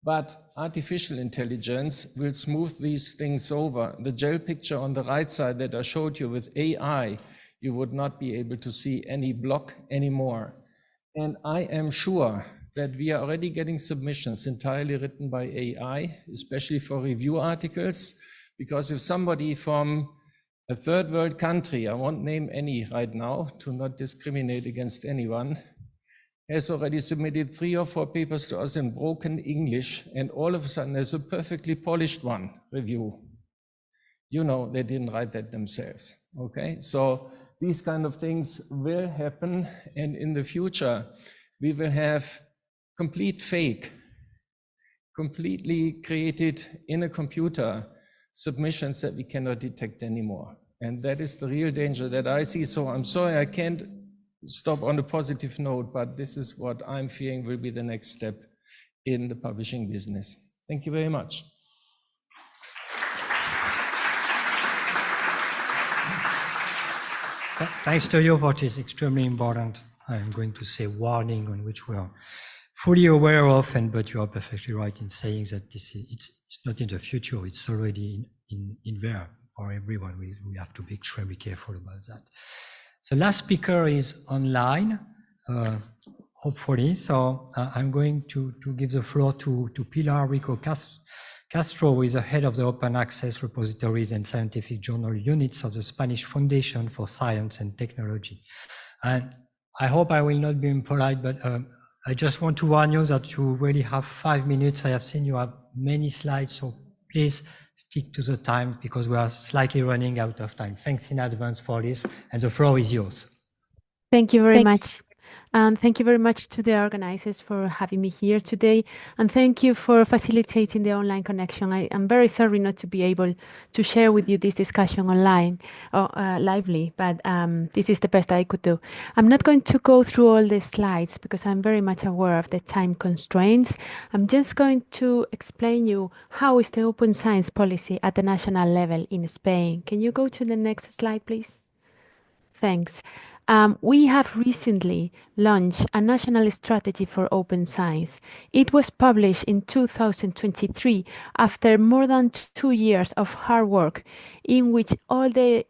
But artificial intelligence will smooth these things over. The gel picture on the right side that I showed you with AI, you would not be able to see any block anymore. And I am sure that we are already getting submissions entirely written by AI, especially for review articles, because if somebody from a third world country, I won't name any right now to not discriminate against anyone, has already submitted 3 or 4 papers to us in broken English, and all of a sudden there's a perfectly polished one review. You know, they didn't write that themselves, okay? So these kind of things will happen, and in the future, we will have complete fake, completely created in a computer submissions that we cannot detect anymore. And that is the real danger that I see. So I'm sorry I can't stop on a positive note, but this is what I'm fearing will be the next step in the publishing business. Thank you very much. Thanks to you, what is extremely important. I'm going to say warning on which we are fully aware of, but you are perfectly right in saying that it's not in the future, it's already in there for everyone. We have to be extremely careful about that. The last speaker is online, hopefully. So I'm going to give the floor to Pilar Rico Castro, who is the head of the Open Access Repositories and Scientific Journal Units of the Spanish Foundation for Science and Technology. And I hope I will not be impolite, but I just want to warn you that you really have 5 minutes. I have seen you have many slides, so please stick to the time because we are slightly running out of time. Thanks in advance for this, and the floor is yours. Thank you very much. Thank you very much to the organizers for having me here today. And thank you for facilitating the online connection. I am very sorry not to be able to share with you this discussion online or lively, but this is the best I could do. I'm not going to go through all the slides because I'm very much aware of the time constraints. I'm just going to explain you how is the open science policy at the national level in Spain. Can you go to the next slide, please? Thanks. We have recently launched a national strategy for open science. It was published in 2023 after more than 2 years of hard work in which all the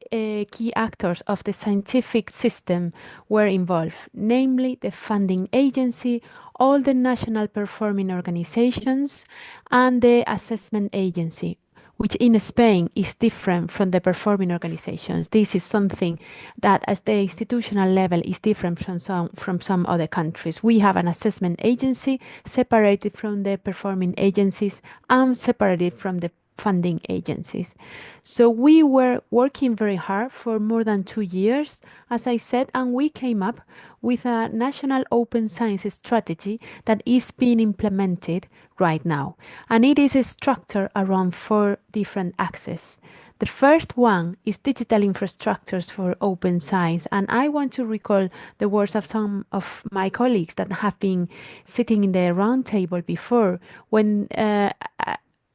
key actors of the scientific system were involved, namely the funding agency, all the national performing organizations, and the assessment agency, which in Spain is different from the performing organizations. This is something that at the institutional level is different from some other countries. We have an assessment agency separated from the performing agencies and separated from the funding agencies. So we were working very hard for more than 2 years, as I said, and we came up with a national open science strategy that is being implemented right now. And it is structured around 4 different axes. The first one is digital infrastructures for open science. And I want to recall the words of some of my colleagues that have been sitting in the round table before when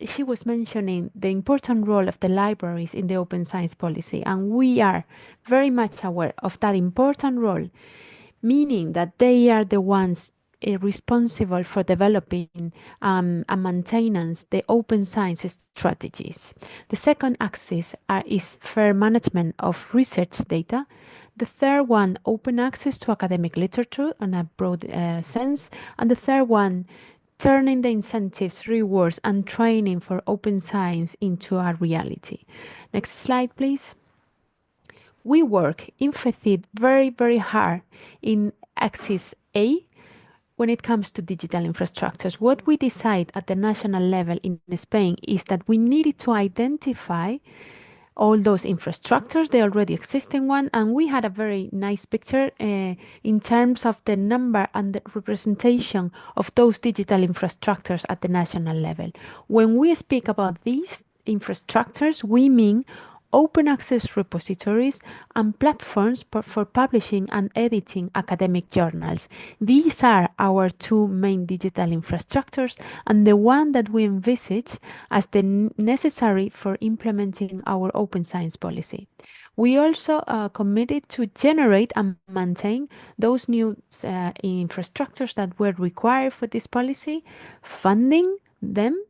she was mentioning the important role of the libraries in the open science policy. And we are very much aware of that important role, meaning that they are the ones responsible for developing and maintenance the open science strategies. The second axis is fair management of research data. The third one, open access to academic literature in a broad sense. And the third one, turning the incentives, rewards, and training for open science into a reality. Next slide, please. We work in FECID very, very hard in axis A when it comes to digital infrastructures. What we decide at the national level in Spain is that we needed to identify all those infrastructures, the already existing one, and we had a very nice picture in terms of the number and the representation of those digital infrastructures at the national level. When we speak about these infrastructures, we mean open access repositories and platforms for publishing and editing academic journals. These are our two main digital infrastructures and the one that we envisage as the necessary for implementing our open science policy. We also committed to generate and maintain those new infrastructures that were required for this policy, funding them,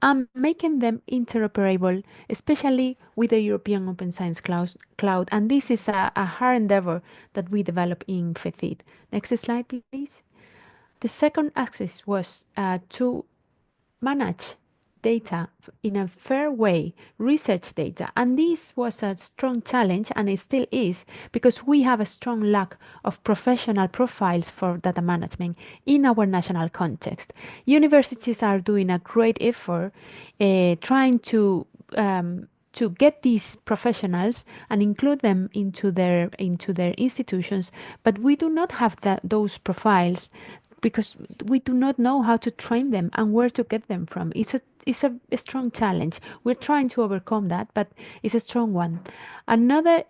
and making them interoperable, especially with the European Open Science Cloud. And this is a hard endeavor that we develop in FECID. Next slide, please. The second axis was to manage data in a fair way, research data. And this was a strong challenge, and it still is, because we have a strong lack of professional profiles for data management in our national context. Universities are doing a great effort trying to get these professionals and include them into their institutions, but we do not have those profiles because we do not know how to train them and where to get them from. It's a strong challenge. We're trying to overcome that, but it's a strong one. Another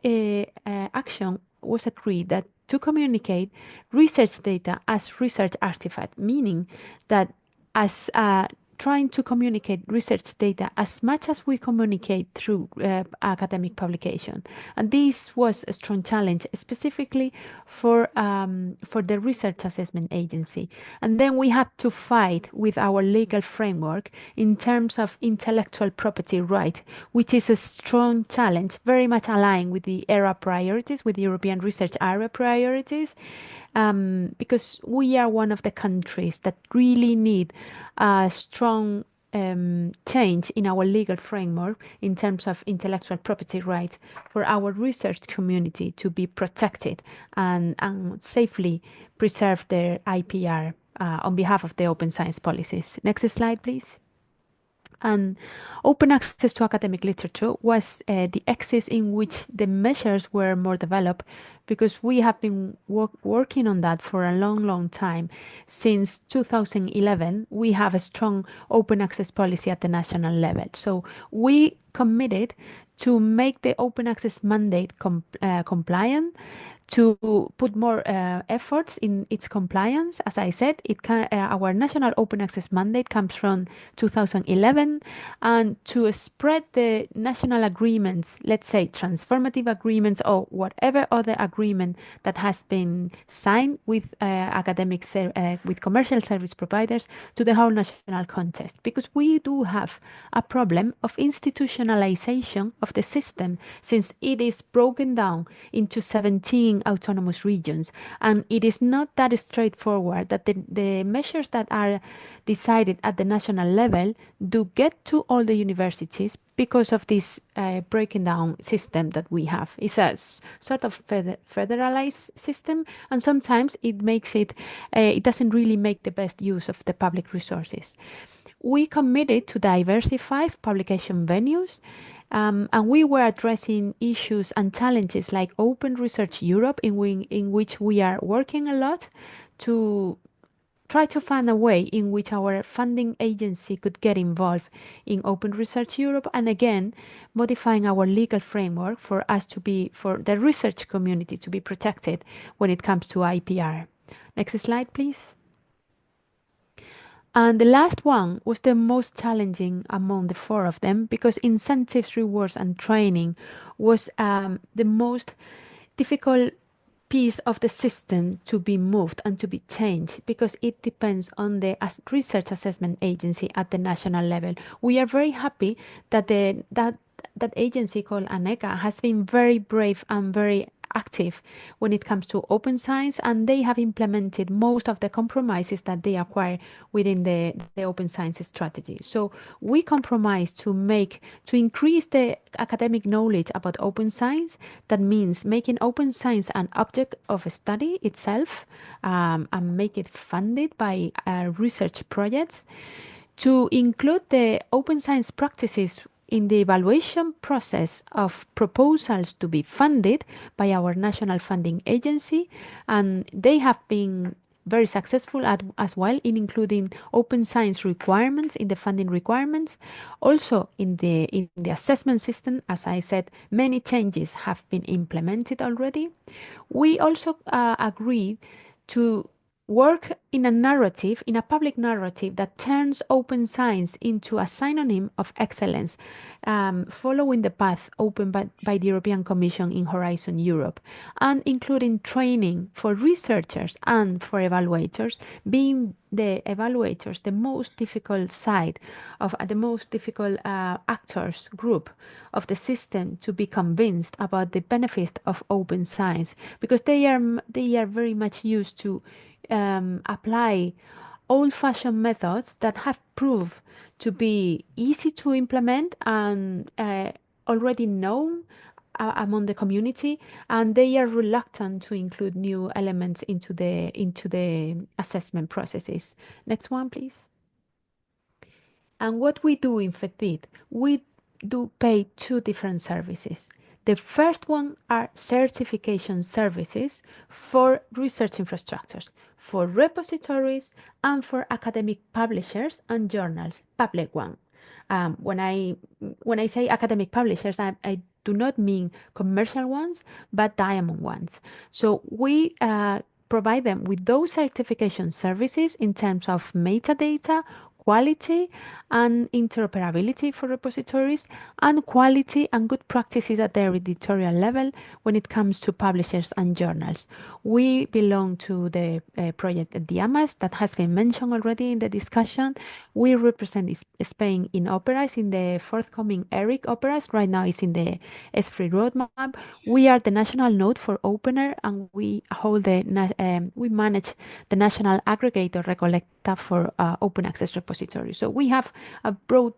action was agreed that to communicate research data as research artifact, meaning that as trying to communicate research data as much as we communicate through academic publication. And this was a strong challenge, specifically for the Research Assessment Agency. And then we had to fight with our legal framework in terms of intellectual property right, which is a strong challenge, very much aligned with the ERA priorities, with the European Research Area priorities, because we are one of the countries that really need a strong change in our legal framework in terms of intellectual property rights for our research community to be protected and safely preserve their IPR on behalf of the open science policies. Next slide, please. And open access to academic literature was the axis in which the measures were more developed, because we have been working on that for a long time. Since 2011, we have a strong open access policy at the national level. So we committed to make the open access mandate compliant, to put more efforts in its compliance. As I said, our national open access mandate comes from 2011, and to spread the national agreements, let's say transformative agreements or whatever other agreement that has been signed with with commercial service providers to the whole national context, because we do have a problem of institutionalization of the system, since it is broken down into 17 autonomous regions, and it is not that straightforward that the measures that are decided at the national level do get to all the universities because of this breaking down system that we have. It's a sort of federalized system, and sometimes it makes it doesn't really make the best use of the public resources. We committed to diversify publication venues, and we were addressing issues and challenges like Open Research Europe, in which we are working a lot to try to find a way in which our funding agency could get involved in Open Research Europe, and again, modifying our legal framework for the research community to be protected when it comes to IPR. Next slide, please. And the last one was the most challenging among the four of them, because incentives, rewards, and training was the most difficult piece of the system to be moved and to be changed, because it depends on the research assessment agency at the national level. We are very happy that that agency called ANECA has been very brave and very active when it comes to open science, and they have implemented most of the compromises that they acquire within the open science strategy. So we compromise to increase the academic knowledge about open science. That means making open science an object of study itself, and make it funded by research projects, to include the open science practices in the evaluation process of proposals to be funded by our national funding agency. And they have been very successful as well in including open science requirements in the funding requirements. Also in the assessment system, as I said, many changes have been implemented already. We also agreed to work in a public narrative that turns open science into a synonym of excellence, following the path opened by the European Commission in Horizon Europe, and including training for researchers and for evaluators, being the evaluators the most difficult side of the most difficult actors group of the system to be convinced about the benefits of open science, because they are very much used to apply old-fashioned methods that have proved to be easy to implement and already known among the community, and they are reluctant to include new elements into the assessment processes. Next one, please. And what we do in FEDPID, we do pay two different services. The first one are certification services for research infrastructures, for repositories, and for academic publishers and journals, public one. When I say academic publishers, I do not mean commercial ones, but diamond ones. So we provide them with those certification services in terms of metadata, quality and interoperability for repositories, and quality and good practices at the editorial level when it comes to publishers and journals. We belong to the project Diamas that has been mentioned already in the discussion. We represent Spain in operas, in the forthcoming ERIC operas. Right now it's in the S3 roadmap. We are the national node for Opener, and we hold we manage the national aggregator Recollecta for open access repositories. So we have a broad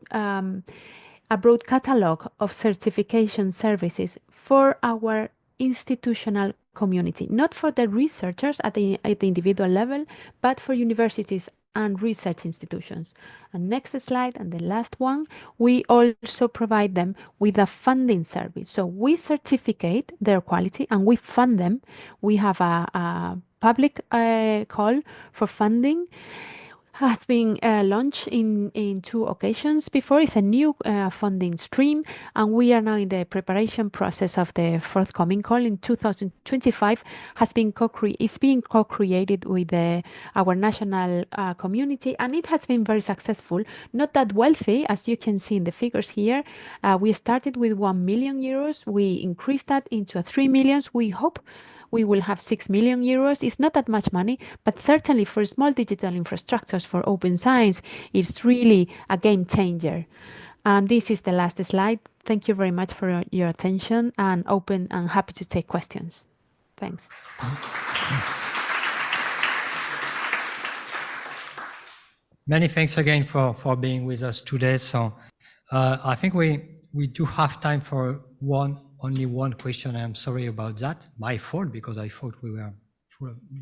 catalog of certification services for our institutional community, not for the researchers at the individual level, but for universities and research institutions. And next slide, and the last one, we also provide them with a funding service. So we certificate their quality and we fund them. We have a public call for funding. Has been launched in two occasions before. It's a new funding stream, and we are now in the preparation process of the forthcoming call in 2025. It's being co-created with our national community, and it has been very successful. Not that wealthy, as you can see in the figures here. We started with 1 million euros. We increased that into 3 million. We hope we will have 6 million euros. It's not that much money, but certainly for small digital infrastructures for open science, it's really a game changer. And this is the last slide. Thank you very much for your attention, and open and happy to take questions. Thanks. Many thanks again for being with us today. So I think we do have time for only one question. I'm sorry about that. My fault, because I thought we were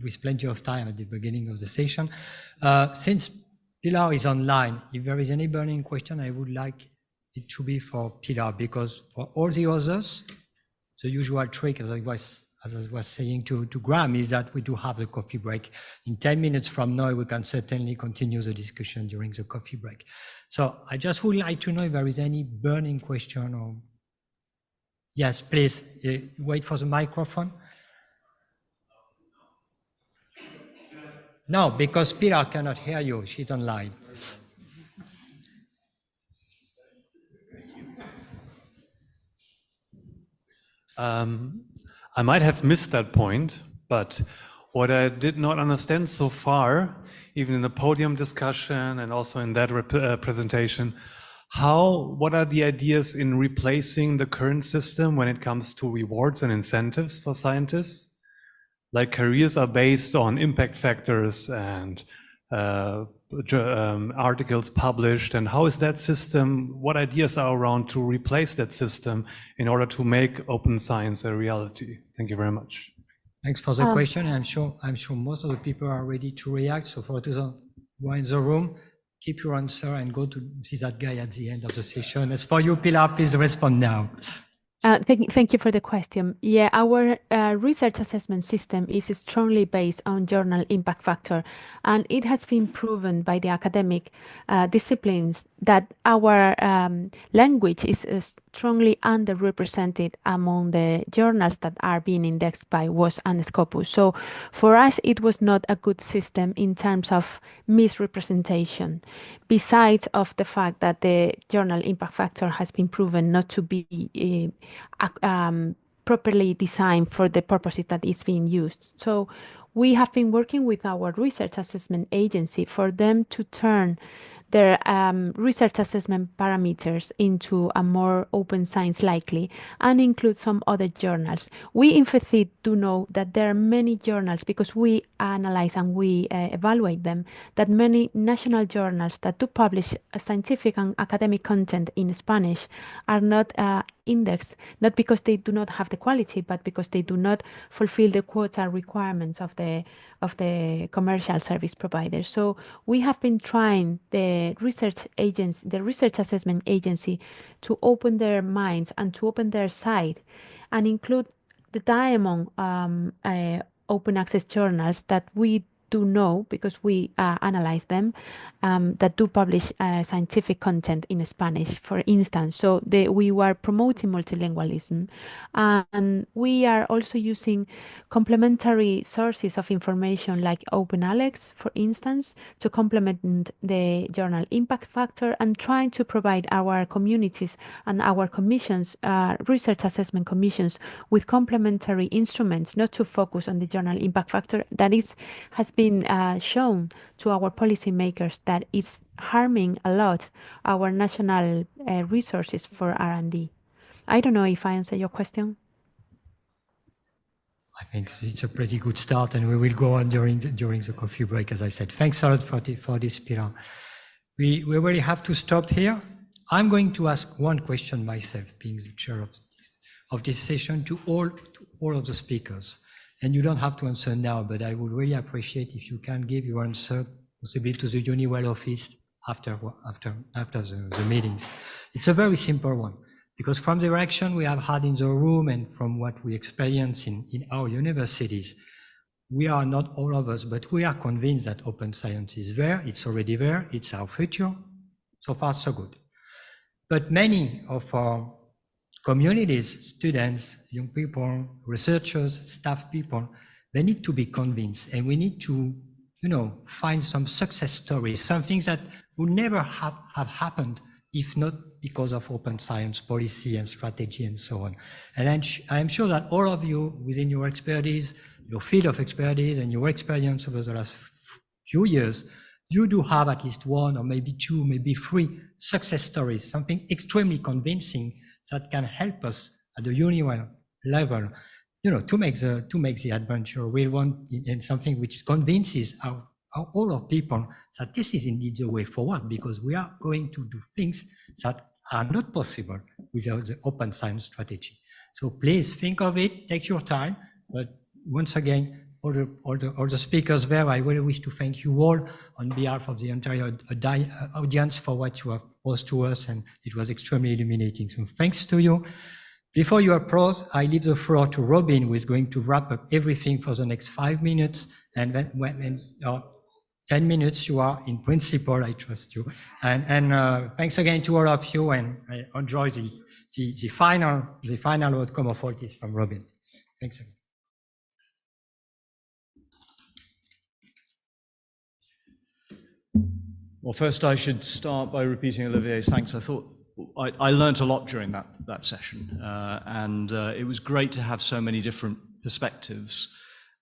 with plenty of time at the beginning of the session. Since Pilar is online, if there is any burning question, I would like it to be for Pilar, because for all the others, the usual trick, as I was saying to Graham, is that we do have the coffee break. In 10 minutes from now, we can certainly continue the discussion during the coffee break. So I just would like to know if there is any burning question or... Yes, please, wait for the microphone. No, because Pilar cannot hear you, she's online. I might have missed that point, But what I did not understand so far, even in the podium discussion and also in that presentation, what are the ideas in replacing the current system when it comes to rewards and incentives for scientists? Like careers are based on impact factors and articles published, and how is that system, what ideas are around to replace that system in order to make open science a reality? Thank you very much. Thanks for the question. I'm sure most of the people are ready to react. So for those who are in the room, keep your answer and go to see that guy at the end of the session. As for you, Pilar, please respond now. Thank you for the question. Yeah, our research assessment system is strongly based on journal impact factor, and it has been proven by the academic disciplines that our language is strongly underrepresented among the journals that are being indexed by WAS and Scopus. So for us, it was not a good system in terms of misrepresentation, besides of the fact that the journal impact factor has been proven not to be properly designed for the purposes that it's being used. So we have been working with our research assessment agency for them to turn their research assessment parameters into a more open science likely and include some other journals. We in FECID do know that there are many journals, because we analyze and we evaluate them, that many national journals that do publish scientific and academic content in Spanish are not indexed, not because they do not have the quality, but because they do not fulfill the quota requirements of the commercial service providers. So we have been trying the research assessment agency to open their minds and to open their side and include the diamond open access journals that we do know, because we analyze them, that do publish scientific content in Spanish, for instance. So we were promoting multilingualism, and we are also using complementary sources of information like OpenAlex, for instance, to complement the journal impact factor, and trying to provide our communities and our commissions, research assessment commissions, with complementary instruments, not to focus on the journal impact factor that has been shown to our policymakers that it's harming a lot our national resources for R&D. I don't know if I answer your question. I think it's a pretty good start, and we will go on during the coffee break, as I said. Thanks a lot for this, Pilar. We really have to stop here. I'm going to ask one question myself, being the chair of this session, to all of the speakers. And you don't have to answer now, but I would really appreciate if you can give your answer possibly to the EUniWell office after the meetings. It's a very simple one, because from the reaction we have had in the room and from what we experience in our universities, we are not all of us, but we are convinced that open science is there, it's already there, it's our future. So far, so good. But many of our communities, students, young people, researchers, staff people, they need to be convinced, and we need to, find some success stories, something that would never have happened if not because of open science policy and strategy and so on. And I'm sure that all of you, within your expertise, your field of expertise and your experience over the last few years, you do have at least one or maybe two, maybe three success stories, something extremely convincing that can help us at the EUniWell level, to make the adventure real one, and something which convinces all of people that this is indeed the way forward, because we are going to do things that are not possible without the open science strategy. So please think of it, take your time. But once again, all the speakers there, I really wish to thank you all on behalf of the entire audience for what you have posed to us, and it was extremely illuminating. So thanks to you. Before you applause, I leave the floor to Robin, who is going to wrap up everything for the next 5 minutes, and when 10 minutes, you are in principle, I trust you. And thanks again to all of you, and I enjoy the final outcome of all this from Robin. Thanks again. Well, first I should start by repeating Olivier's thanks. I thought I learned a lot during that session, and it was great to have so many different perspectives.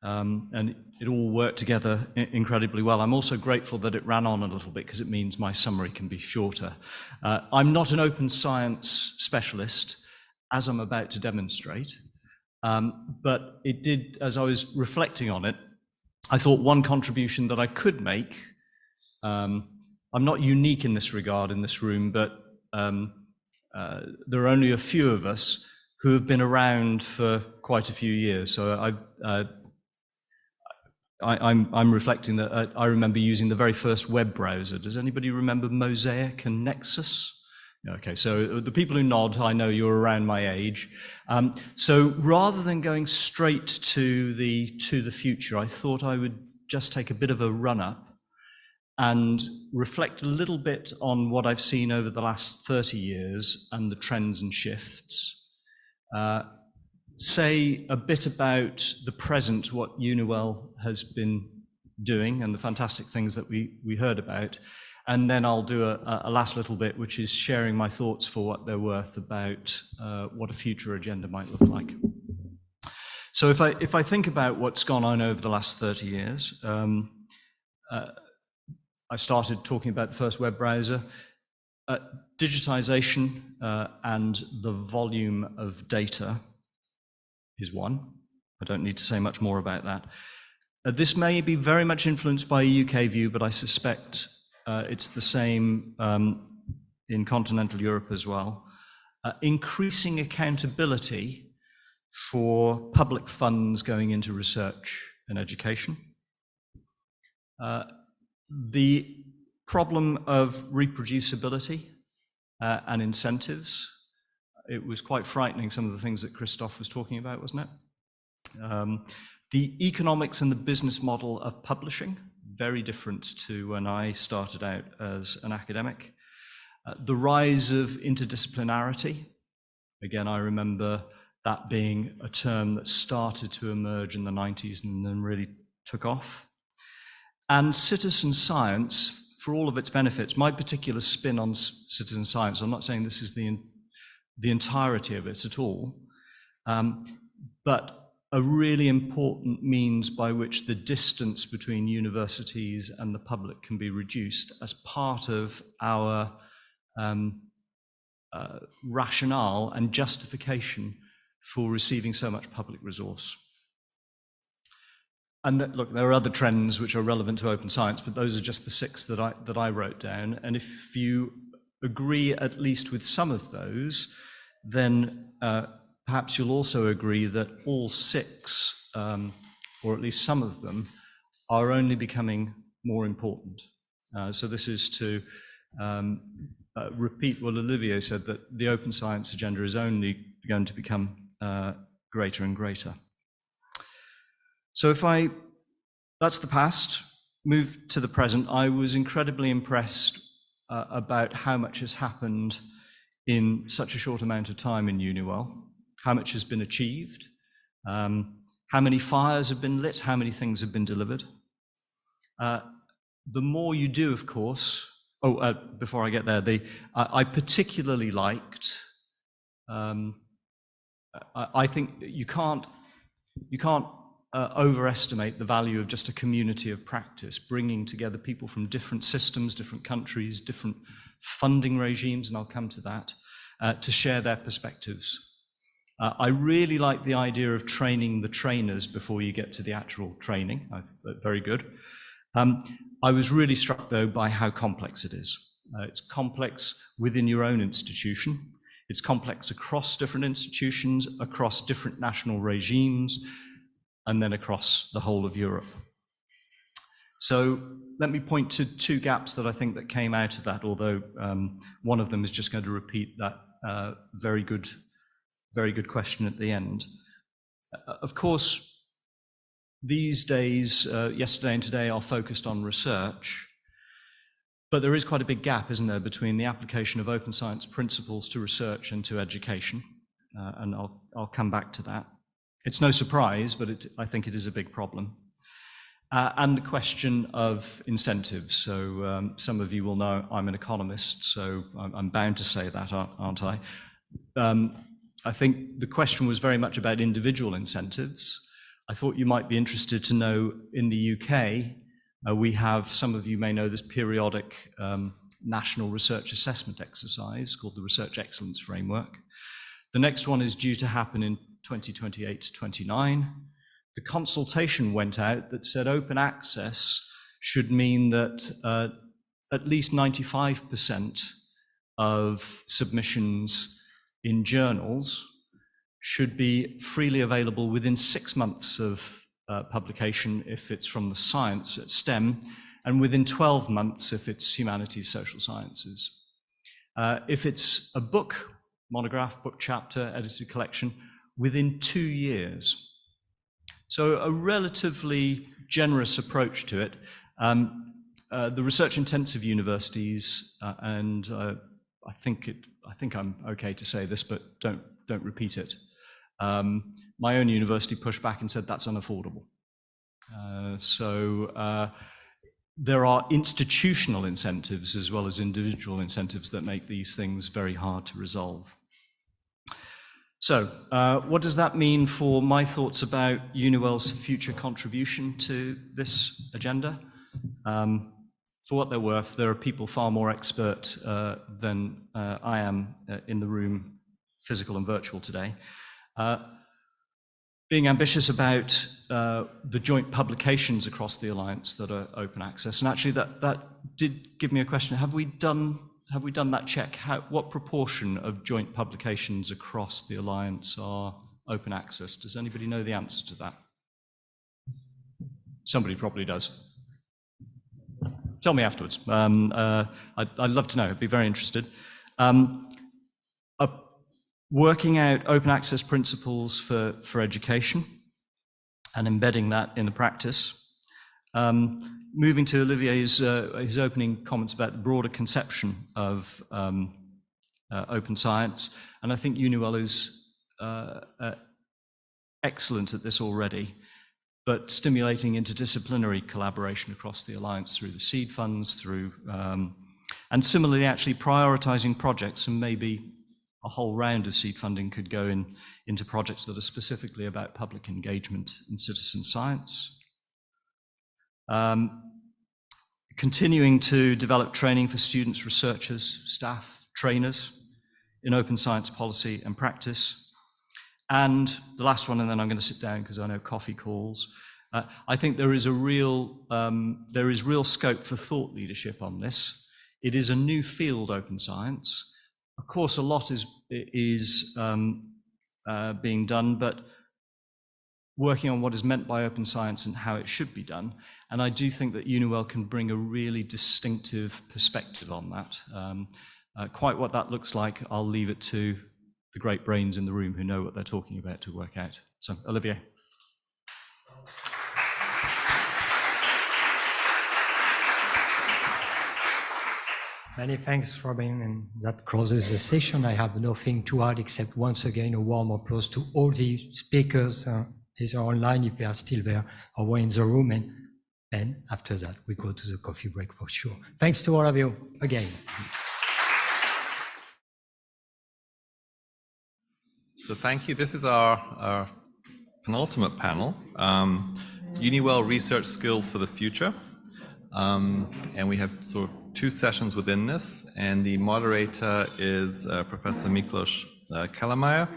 and it all worked together incredibly well. I'm also grateful that it ran on a little bit because it means my summary can be shorter. I'm not an open science specialist, as I'm about to demonstrate, but it did, as I was reflecting on it, I thought one contribution that I could make, I'm not unique in this regard in this room, but there are only a few of us who have been around for quite a few years. So I'm reflecting that I remember using the very first web browser. Does anybody remember Mosaic and Nexus? Okay, so the people who nod, I know you're around my age. So rather than going straight to the future, I thought I would just take a bit of a run-up and reflect a little bit on what I've seen over the last 30 years and the trends and shifts. Say a bit about the present, what EUniWell has been doing and the fantastic things that we heard about. And then I'll do a last little bit, which is sharing my thoughts for what they're worth about what a future agenda might look like. So if I think about what's gone on over the last 30 years, I started talking about the first web browser. Digitization and the volume of data is one. I don't need to say much more about that. This may be very much influenced by a UK view, but I suspect it's the same in continental Europe as well. Increasing accountability for public funds going into research and education. The problem of reproducibility and incentives. It was quite frightening, some of the things that Christoph was talking about, wasn't it? The economics and the business model of publishing, very different to when I started out as an academic. The rise of interdisciplinarity. Again, I remember that being a term that started to emerge in the 90s and then really took off. And citizen science, for all of its benefits, my particular spin on citizen science, I'm not saying this is the entirety of it at all, but a really important means by which the distance between universities and the public can be reduced as part of our rationale and justification for receiving so much public resource. And look, there are other trends which are relevant to open science, but those are just the 6 that I wrote down. And if you agree at least with some of those, then perhaps you'll also agree that all 6, or at least some of them, are only becoming more important. So this is to repeat what Olivier said, that the open science agenda is only going to become greater and greater. So that's the past, move to the present. I was incredibly impressed about how much has happened in such a short amount of time in EUniWell, how much has been achieved, how many fires have been lit, how many things have been delivered. The more you do, of course, before I get there, I particularly liked, I think you can't overestimate the value of just a community of practice, bringing together people from different systems, different countries, different funding regimes, and I'll come to that, to share their perspectives. I really like the idea of training the trainers before you get to the actual training. Very good. I was really struck, though, by how complex it is. It's complex within your own institution. It's complex across different institutions, across different national regimes, and then across the whole of Europe. So let me point to 2 gaps that I think that came out of that, although one of them is just going to repeat that very good question at the end. Of course, these days, yesterday and today, are focused on research, but there is quite a big gap, isn't there, between the application of open science principles to research and to education, and I'll come back to that. It's no surprise, but I think it is a big problem. And the question of incentives. So some of you will know I'm an economist, so I'm bound to say that, aren't I? I think the question was very much about individual incentives. I thought you might be interested to know in the UK, we have, some of you may know, this periodic national research assessment exercise called the Research Excellence Framework. The next one is due to happen in 2028 to 29. The consultation went out that said open access should mean that at least 95% of submissions in journals should be freely available within 6 months of publication if it's from the science, STEM, and within 12 months if it's humanities, social sciences. If it's a book, monograph, book chapter, edited collection, within 2 years. So a relatively generous approach to it. The research-intensive universities, and I think I'm okay to say this, but don't repeat it. My own university pushed back and said that's unaffordable. There are institutional incentives as well as individual incentives that make these things very hard to resolve. So, what does that mean for my thoughts about EUniWell's future contribution to this agenda? For what they're worth, there are people far more expert than I am in the room, physical and virtual today. Being ambitious about the joint publications across the Alliance that are open access, and actually that did give me a question. Have we done that check? What proportion of joint publications across the Alliance are open access? Does anybody know the answer to that? Somebody probably does. Tell me afterwards. I'd love to know. I'd be very interested. Working out open access principles for education and embedding that in the practice. Moving to Olivier's his opening comments about the broader conception of open science, and I think EUniWell is excellent at this already, but stimulating interdisciplinary collaboration across the Alliance through the seed funds, through and similarly actually prioritizing projects, and maybe a whole round of seed funding could go into projects that are specifically about public engagement in citizen science. Continuing to develop training for students, researchers, staff, trainers in open science policy and practice. And the last one, and then I'm going to sit down because I know coffee calls. I think there is real scope for thought leadership on this. It is a new field, open science. Of course, a lot is being done, but working on what is meant by open science and how it should be done. And I do think that EUniWell can bring a really distinctive perspective on that. Quite what that looks like, I'll leave it to the great brains in the room who know what they're talking about to work out. So, Olivier. Many thanks, Robin, and that closes the session. I have nothing to add except once again a warm applause to all the speakers, either online if they are still there or were in the room, and after that we go to the coffee break for sure. Thanks to all of you again. So thank you. This is our penultimate panel, EUniWell Research Skills for the Future. And we have sort of 2 sessions within this, and the moderator is Professor Miklos Kelemeyer,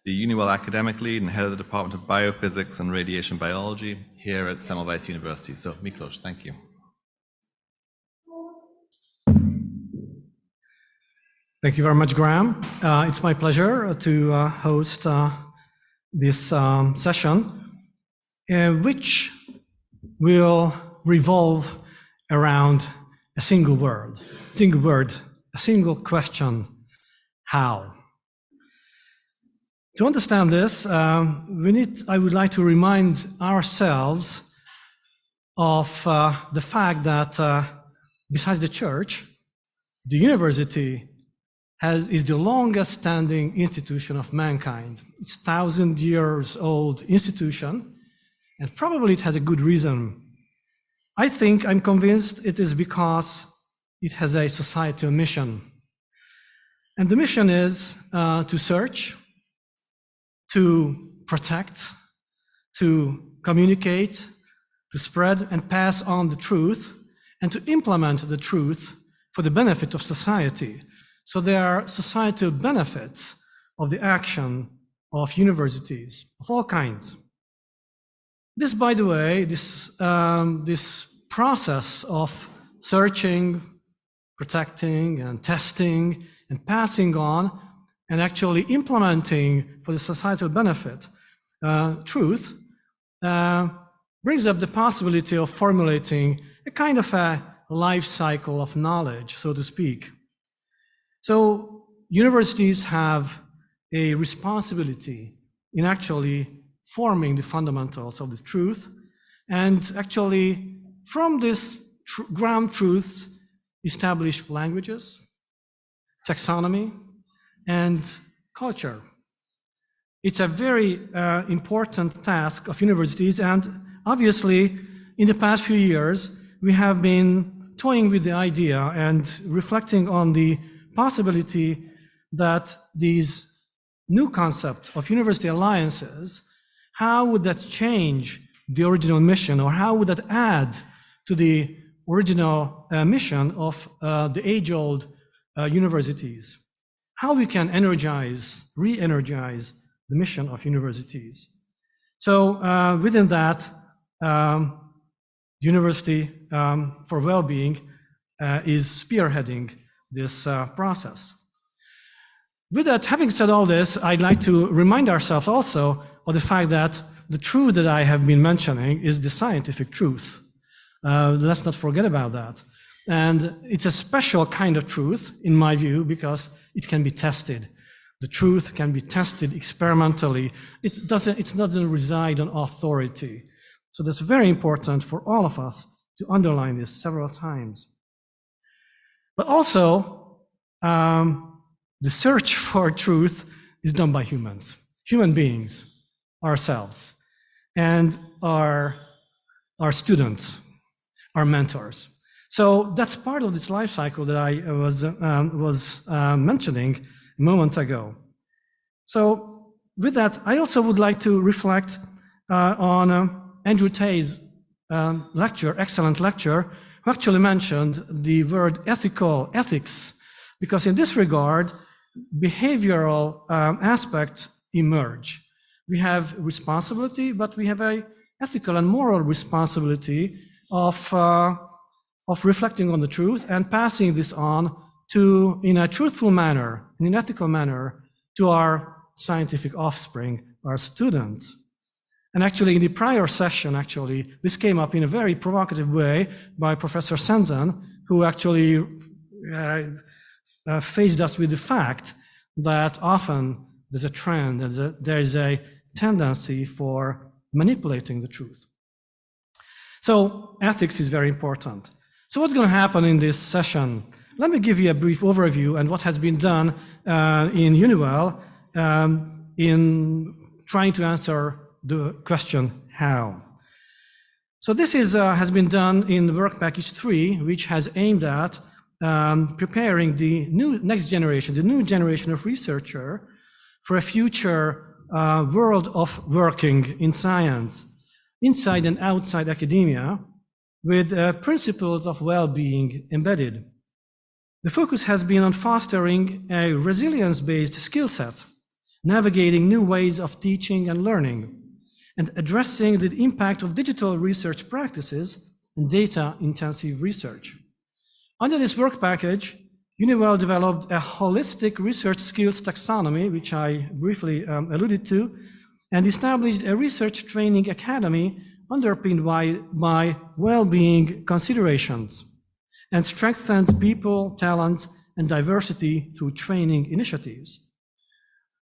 the EUniWell academic lead and head of the Department of Biophysics and Radiation Biology here at Semmelweis University. So, Miklos, thank you. Thank you very much, Graham. It's my pleasure to host this session, which will revolve around a single word, a single question: how? To understand this, I would like to remind ourselves of the fact that besides the church, the university is the longest standing institution of mankind. It's 1,000 years old institution, and probably it has a good reason. I'm convinced it is because it has a societal mission. And the mission is to search, to protect, to communicate, to spread and pass on the truth, and to implement the truth for the benefit of society. So there are societal benefits of the action of universities of all kinds. This, by the way, this process of searching, protecting, and testing, and passing on, and actually implementing for the societal benefit truth, brings up the possibility of formulating a kind of a life cycle of knowledge, so to speak. So universities have a responsibility in actually forming the fundamentals of this truth, and actually from these ground truths establish languages, taxonomy, and culture. It's a very important task of universities, and obviously in the past few years we have been toying with the idea and reflecting on the possibility that these new concept of university alliances, how would that change the original mission, or how would that add to the original mission of the age-old universities? How we can energize, re-energize the mission of universities. So within that, University for Wellbeing is spearheading this process. With that, having said all this, I'd like to remind ourselves also of the fact that the truth that I have been mentioning is the scientific truth. Let's not forget about that. And it's a special kind of truth, in my view, because it can be tested. The truth can be tested experimentally. It doesn't reside on authority. So that's very important for all of us to underline this several times. But also, the search for truth is done by humans, human beings, ourselves, and our students, our mentors. So that's part of this life cycle that I was mentioning a moment ago. So with that, I also would like to reflect on Andrew Tay's lecture, excellent lecture, who actually mentioned the word ethics, because in this regard, behavioral aspects emerge. We have responsibility, but we have an ethical and moral responsibility of reflecting on the truth and passing this on to, in a truthful manner, in an ethical manner, to our scientific offspring, our students. And actually, in the prior session, this came up in a very provocative way by Professor Senzen, who actually faced us with the fact that often there's a trend, there's a tendency for manipulating the truth. So ethics is very important. So what's going to happen in this session? Let me give you a brief overview and what has been done in EUniWell in trying to answer the question, how? So this has been done in work package 3, which has aimed at preparing the next generation, the new generation of researcher for a future world of working in science, inside and outside academia, with principles of well-being embedded. The focus has been on fostering a resilience-based skill set, navigating new ways of teaching and learning, and addressing the impact of digital research practices and data-intensive research. Under this work package, EUniWell developed a holistic research skills taxonomy, which I briefly alluded to, and established a research training academy underpinned by well-being considerations, and strengthened people, talent, and diversity through training initiatives.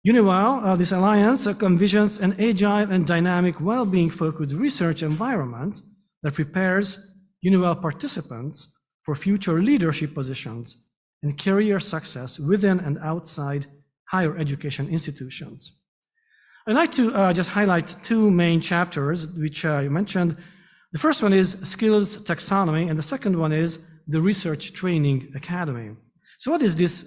EUniWell, this alliance, envisions an agile and dynamic well-being-focused research environment that prepares EUniWell participants for future leadership positions and career success within and outside higher education institutions. I'd like to just highlight two main chapters, which I mentioned. The first one is Skills Taxonomy, and the second one is the Research Training Academy. So what is this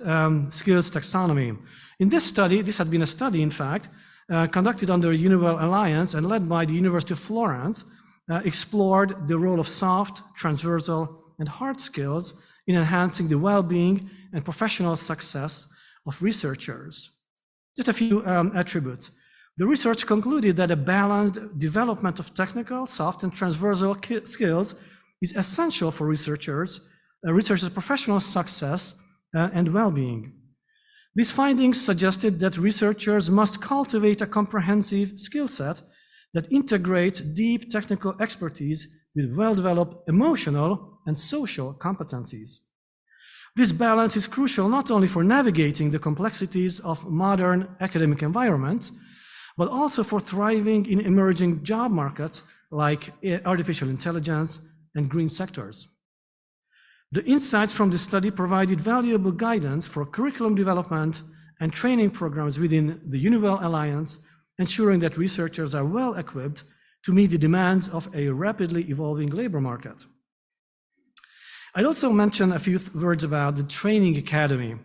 Skills Taxonomy? In this study, this had been a study, in fact, conducted under EUniWell Alliance and led by the University of Florence, explored the role of soft, transversal, and hard skills in enhancing the well-being and professional success of researchers. Just a few attributes. The research concluded that a balanced development of technical, soft, and transversal skills is essential for researchers' professional success and well-being. These findings suggested that researchers must cultivate a comprehensive skill set that integrates deep technical expertise with well-developed emotional and social competencies. This balance is crucial not only for navigating the complexities of modern academic environments, but also for thriving in emerging job markets like artificial intelligence and green sectors. The insights from the study provided valuable guidance for curriculum development and training programs within the EUniWell Alliance, ensuring that researchers are well equipped to meet the demands of a rapidly evolving labor market. I'd also mention a few words about the Training Academy.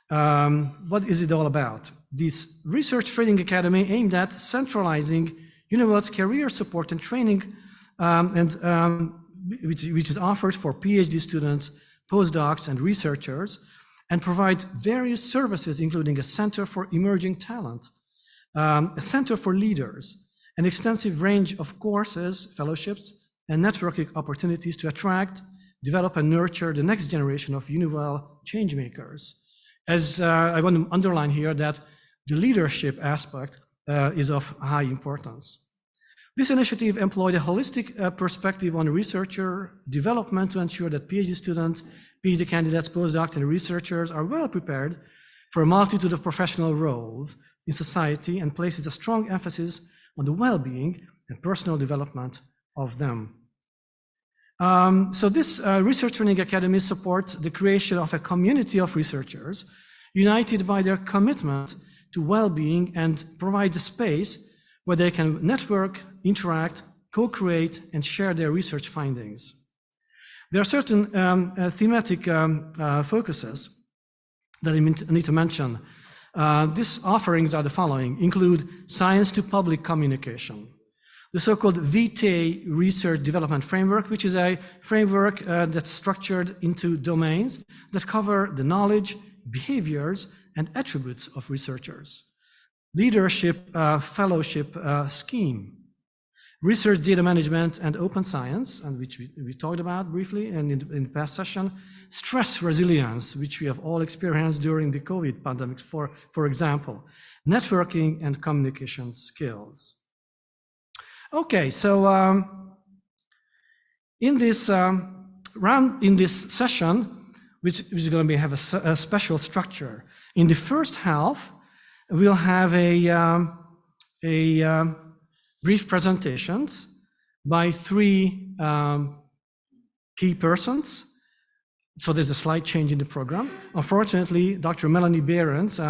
What is it all about? This Research Training Academy aimed at centralizing EUniWell's career support and training, which is offered for PhD students, postdocs, and researchers, and provide various services, including a center for emerging talent, a center for leaders, an extensive range of courses, fellowships, and networking opportunities to attract, develop, and nurture the next generation of EUniWell changemakers. As I want to underline here that the leadership aspect is of high importance. This initiative employed a holistic perspective on researcher development to ensure that PhD students, PhD candidates, postdocs, and researchers are well prepared for a multitude of professional roles in society, and places a strong emphasis on the well-being and personal development of them. So this Research Training Academy supports the creation of a community of researchers united by their commitment to well-being, and provides a space where they can network, interact, co-create, and share their research findings. There are certain thematic focuses that I need to mention. These offerings are the following: include science to public communication, the so-called VT Research Development Framework, which is a framework that's structured into domains that cover the knowledge, behaviors, and attributes of researchers. Leadership Fellowship Scheme, Research Data Management and Open Science, and which we talked about briefly in the past session. Stress Resilience, which we have all experienced during the COVID pandemic, for example. Networking and communication skills. Okay, so in this session, which is going to have a special structure. In the first half, we'll have a brief presentations by three key persons. So there's a slight change in the program. Unfortunately, Dr. Melanie Behrens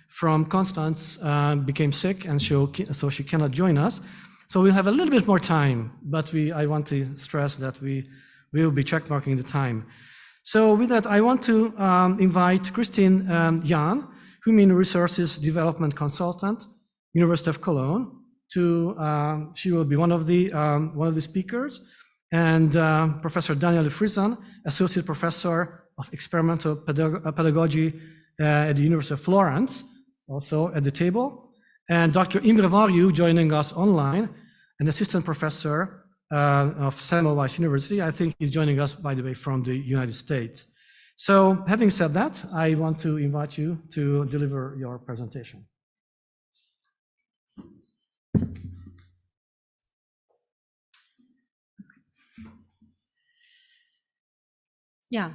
from Constance became sick, and so she cannot join us. So we'll have a little bit more time, but I want to stress that we will be checkmarking the time. So with that, I want to invite Christine Jahn, Human Resources Development Consultant, University of Cologne. She will be one of the speakers, and Professor Daniel Frison, Associate Professor of Experimental Pedagogy at the University of Florence, also at the table, and Dr. Imre Varjú joining us online, an Assistant Professor of Semmelweis University. I think he's joining us, by the way, from the United States. So having said that, I want to invite you to deliver your presentation. Yeah,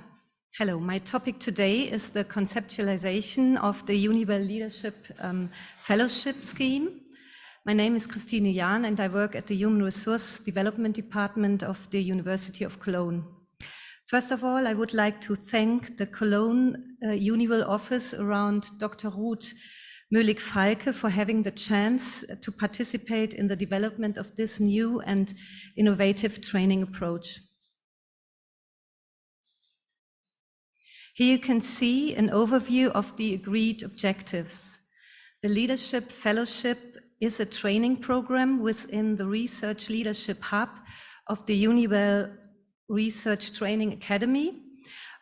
hello. My topic today is the conceptualization of the EUniWell Leadership Fellowship Scheme. My name is Christine Jahn, and I work at the Human Resource Development Department of the University of Cologne. First of all, I would like to thank the Cologne EUniWell office around Dr. Ruth Möhlig-Falke for having the chance to participate in the development of this new and innovative training approach. Here you can see an overview of the agreed objectives. The Leadership Fellowship is a training program within the Research Leadership Hub of the EUniWell Research Training Academy,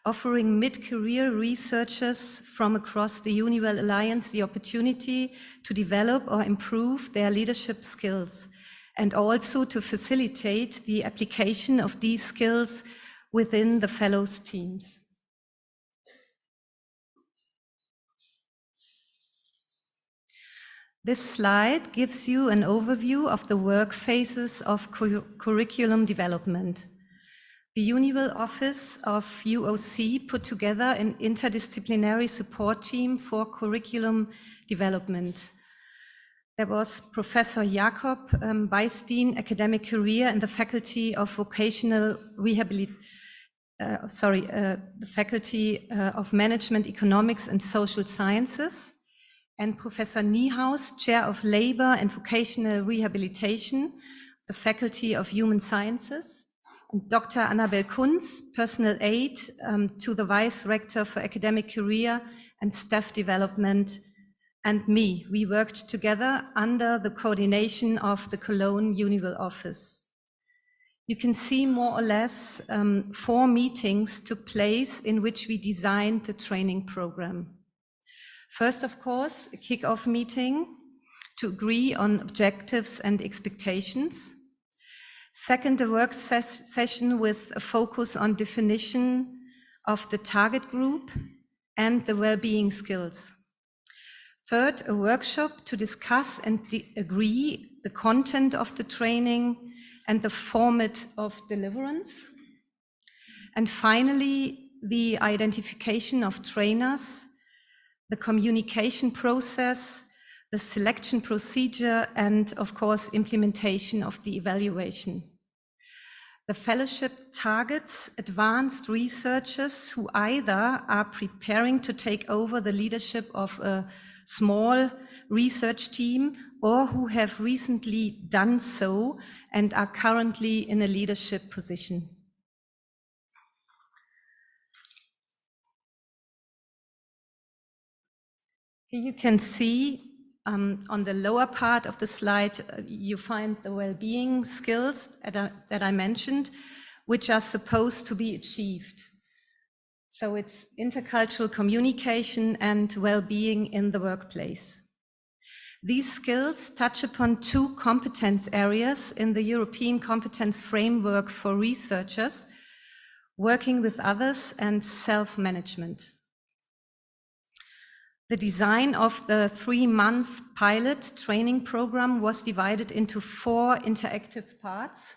offering mid-career researchers from across the EUniWell Alliance the opportunity to develop or improve their leadership skills, and also to facilitate the application of these skills within the fellows teams. This slide gives you an overview of the work phases of curriculum development. The EUniWell office of UOC put together an interdisciplinary support team for curriculum development. There was Professor Jakob Beistin, academic career in the Faculty of Vocational Rehabilitation, the Faculty of Management, Economics and Social Sciences, and Professor Niehaus, Chair of Labor and Vocational Rehabilitation, the Faculty of Human Sciences, and Dr. Annabel Kunz, Personal Aide to the Vice Rector for Academic Career and Staff Development, and me. We worked together under the coordination of the Cologne EUniWell office. You can see more or less 4 meetings took place in which we designed the training program. First, of course, a kick-off meeting to agree on objectives and expectations. Second, a work session with a focus on definition of the target group and the well-being skills. Third, a workshop to discuss and agree the content of the training and the format of deliverance. And finally, the identification of trainers, the communication process, the selection procedure, and of course, implementation of the evaluation. The fellowship targets advanced researchers who either are preparing to take over the leadership of a small research team or who have recently done so and are currently in a leadership position. Here you can see on the lower part of the slide, you find the well-being skills that I mentioned, which are supposed to be achieved. So it's intercultural communication and well-being in the workplace. These skills touch upon 2 competence areas in the European Competence Framework for researchers, working with others and self-management. The design of the 3-month pilot training program was divided into 4 interactive parts.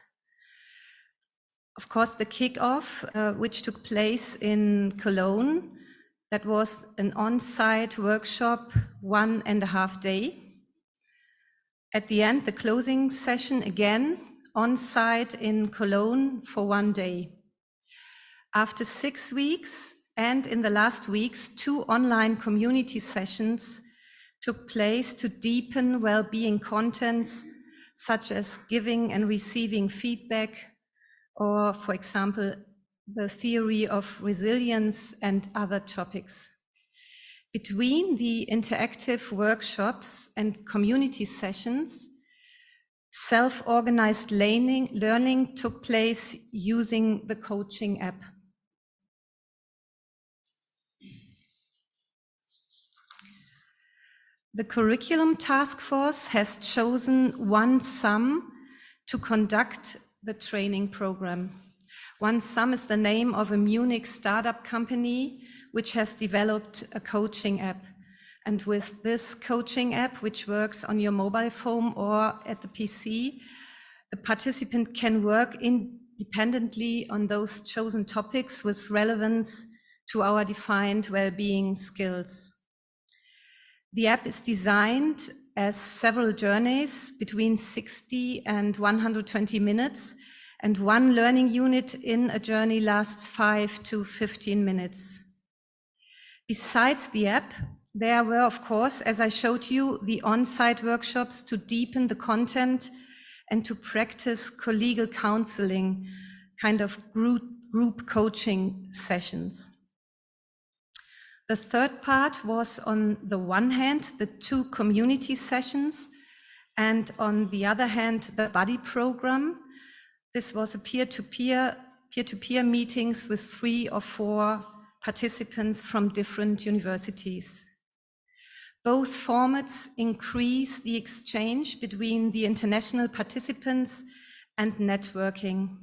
Of course, the kickoff, which took place in Cologne, that was an on-site workshop, 1.5 days. At the end, the closing session again, on-site in Cologne for 1 day. After 6 weeks, and in the last weeks, 2 online community sessions took place to deepen well-being contents, such as giving and receiving feedback, or, for example, the theory of resilience and other topics. Between the interactive workshops and community sessions, self-organized learning took place using the coaching app. The Curriculum Task Force has chosen OneSum to conduct the training program. OneSum is the name of a Munich startup company which has developed a coaching app. And with this coaching app, which works on your mobile phone or at the PC, the participant can work independently on those chosen topics with relevance to our defined well-being skills. The app is designed as several journeys between 60 and 120 minutes, and 1 learning unit in a journey lasts 5 to 15 minutes. Besides the app, there were, of course, as I showed you, the on-site workshops to deepen the content and to practice collegial counseling, kind of group coaching sessions. The third part was, on the one hand, the 2 community sessions, and on the other hand, the buddy program. This was a peer-to-peer meetings with 3 or 4 participants from different universities. Both formats increase the exchange between the international participants and networking,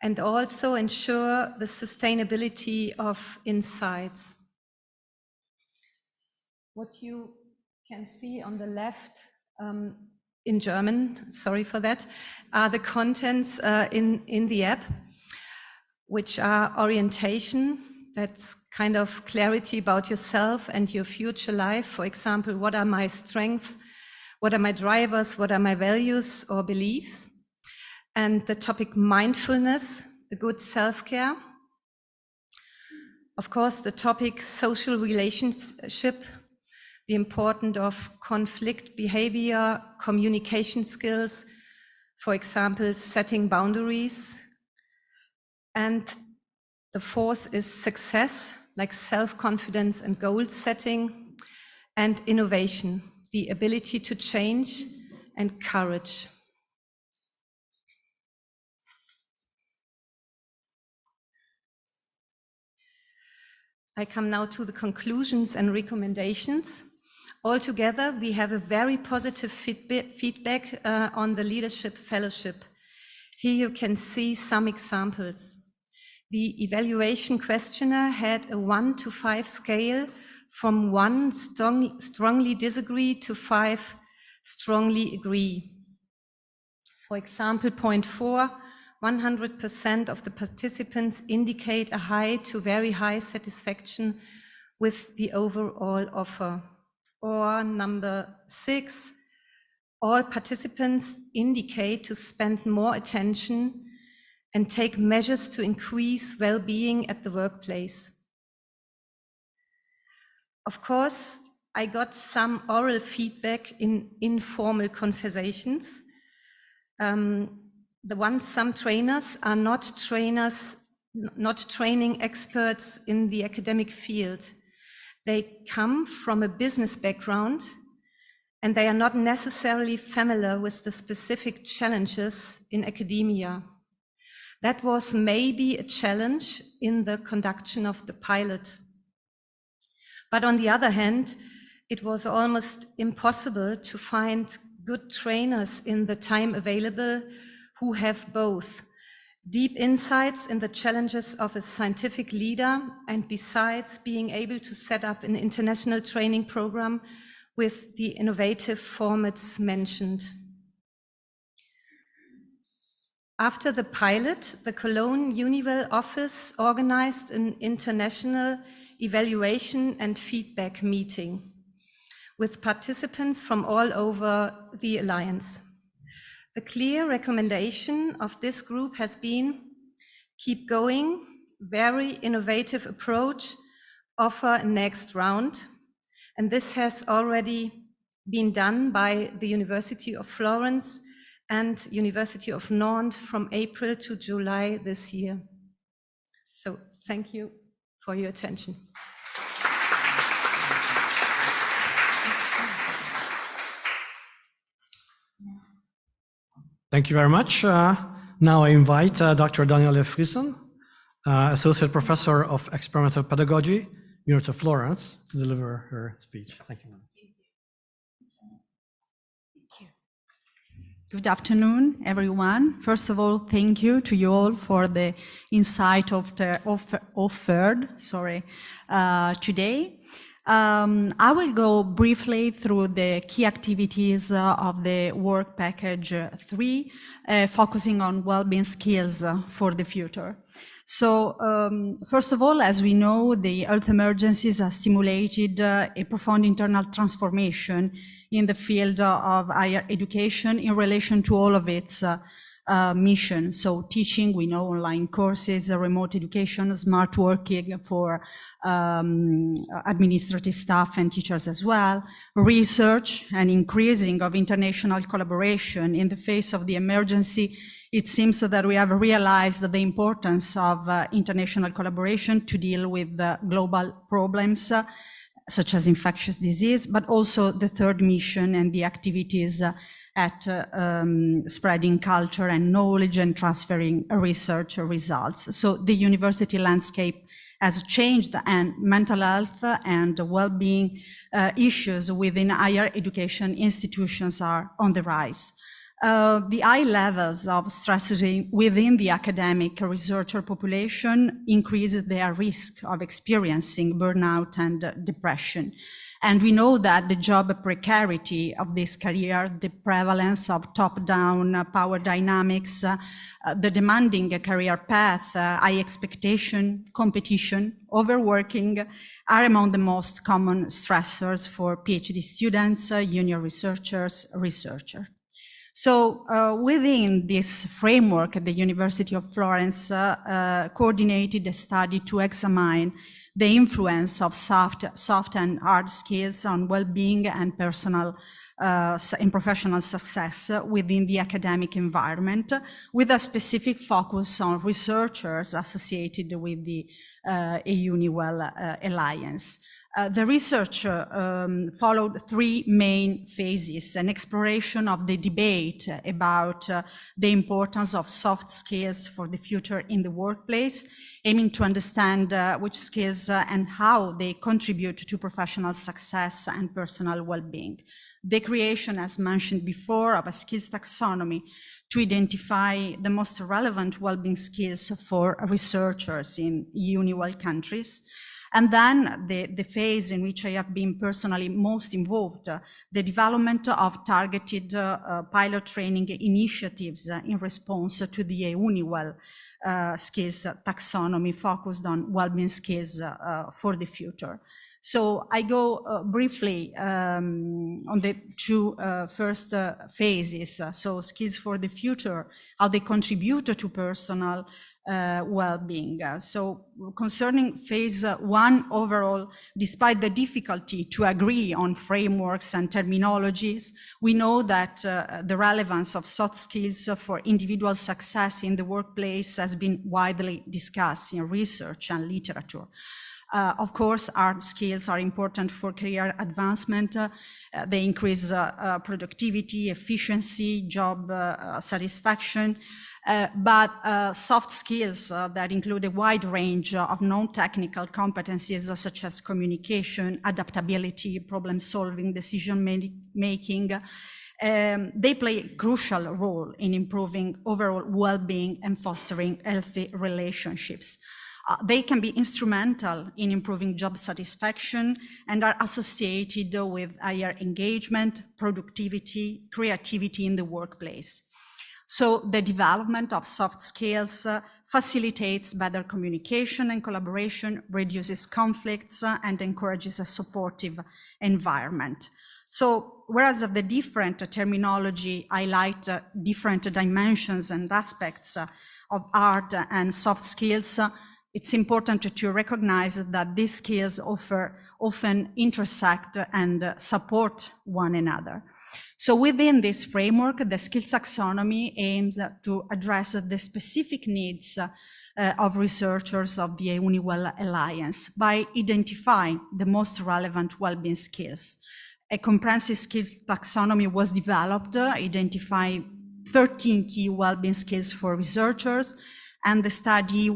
and also ensure the sustainability of insights. What you can see on the left, in German, sorry for that, are the contents in the app, which are orientation, that's kind of clarity about yourself and your future life. For example, what are my strengths? What are my drivers? What are my values or beliefs? And the topic mindfulness, the good self-care. Of course, the topic social relationship, the importance of conflict behavior, communication skills, for example, setting boundaries. And the fourth is success, like self-confidence and goal setting, and innovation, the ability to change, and courage. I come now to the conclusions and recommendations. Altogether, we have a very positive feedback on the Leadership Fellowship. Here you can see some examples. The evaluation questionnaire had a 1 to 5 scale, from 1 strongly disagree to 5 strongly agree. For example, point 4, 100% of the participants indicate a high to very high satisfaction with the overall offer. Or number 6, all participants indicate to spend more attention and take measures to increase well-being at the workplace. Of course, I got some oral feedback in informal conversations. Some trainers are not training experts in the academic field. They come from a business background, and they are not necessarily familiar with the specific challenges in academia. That was maybe a challenge in the conduction of the pilot. But on the other hand, it was almost impossible to find good trainers in the time available who have both deep insights in the challenges of a scientific leader, and besides being able to set up an international training program with the innovative formats mentioned. After the pilot, the Cologne EUniWell office organized an international evaluation and feedback meeting with participants from all over the Alliance. The clear recommendation of this group has been: keep going, very innovative approach, offer a next round. And this has already been done by the University of Florence and University of Nantes from April to July this year. So thank you for your attention. Thank you very much. Now I invite Dr. Daniele Friesen, Associate Professor of Experimental Pedagogy, University of Florence, to deliver her speech. Thank you. Good afternoon, everyone. First of all, thank you to you all for the insight offered today. I will go briefly through the key activities of the work package 3, focusing on well-being skills for the future. So, first of all, as we know, the health emergencies have stimulated a profound internal transformation in the field of higher education in relation to all of its mission. So teaching, we know, online courses, remote education, smart working for administrative staff and teachers as well, research and increasing of international collaboration in the face of the emergency It seems that we have realized the importance of international collaboration to deal with global problems such as infectious disease, but also the third mission and the activities at spreading culture and knowledge and transferring research results. So the university landscape has changed, and mental health and well-being issues within higher education institutions are on the rise. The high levels of stress within the academic researcher population increases their risk of experiencing burnout and depression. And we know that the job precarity of this career, the prevalence of top-down power dynamics, the demanding career path, high expectation, competition, overworking are among the most common stressors for PhD students, junior researchers. So within this framework, the University of Florence coordinated a study to examine the influence of soft and hard skills on well-being and personal and professional success within the academic environment, with a specific focus on researchers associated with the EUniWell Alliance. The research followed three main phases: an exploration of the debate about the importance of soft skills for the future in the workplace, aiming to understand which skills and how they contribute to professional success and personal well-being. The creation, as mentioned before, of a skills taxonomy to identify the most relevant well-being skills for researchers in EUniWell countries. And then the phase in which I have been personally most involved, the development of targeted pilot training initiatives in response to the EUniWell skills taxonomy focused on well-being skills for the future. So I go briefly on the two first phases. So skills for the future, how they contribute to personal well-being. So concerning phase one overall, despite the difficulty to agree on frameworks and terminologies, we know that the relevance of soft skills for individual success in the workplace has been widely discussed in research and literature. Of course, hard skills are important for career advancement. They increase productivity, efficiency, job satisfaction. But soft skills that include a wide range of non-technical competencies such as communication, adaptability, problem-solving, decision-making, they play a crucial role in improving overall well-being and fostering healthy relationships. They can be instrumental in improving job satisfaction and are associated with higher engagement, productivity, creativity in the workplace. So the development of soft skills facilitates better communication and collaboration, reduces conflicts, and encourages a supportive environment. So whereas the different terminology highlight different dimensions and aspects of hard and soft skills, it's important to recognize that these skills often intersect and support one another. So within this framework, the skills taxonomy aims to address the specific needs of researchers of the EUniWell Alliance by identifying the most relevant well-being skills. A comprehensive skills taxonomy was developed, identifying 13 key well-being skills for researchers, and the study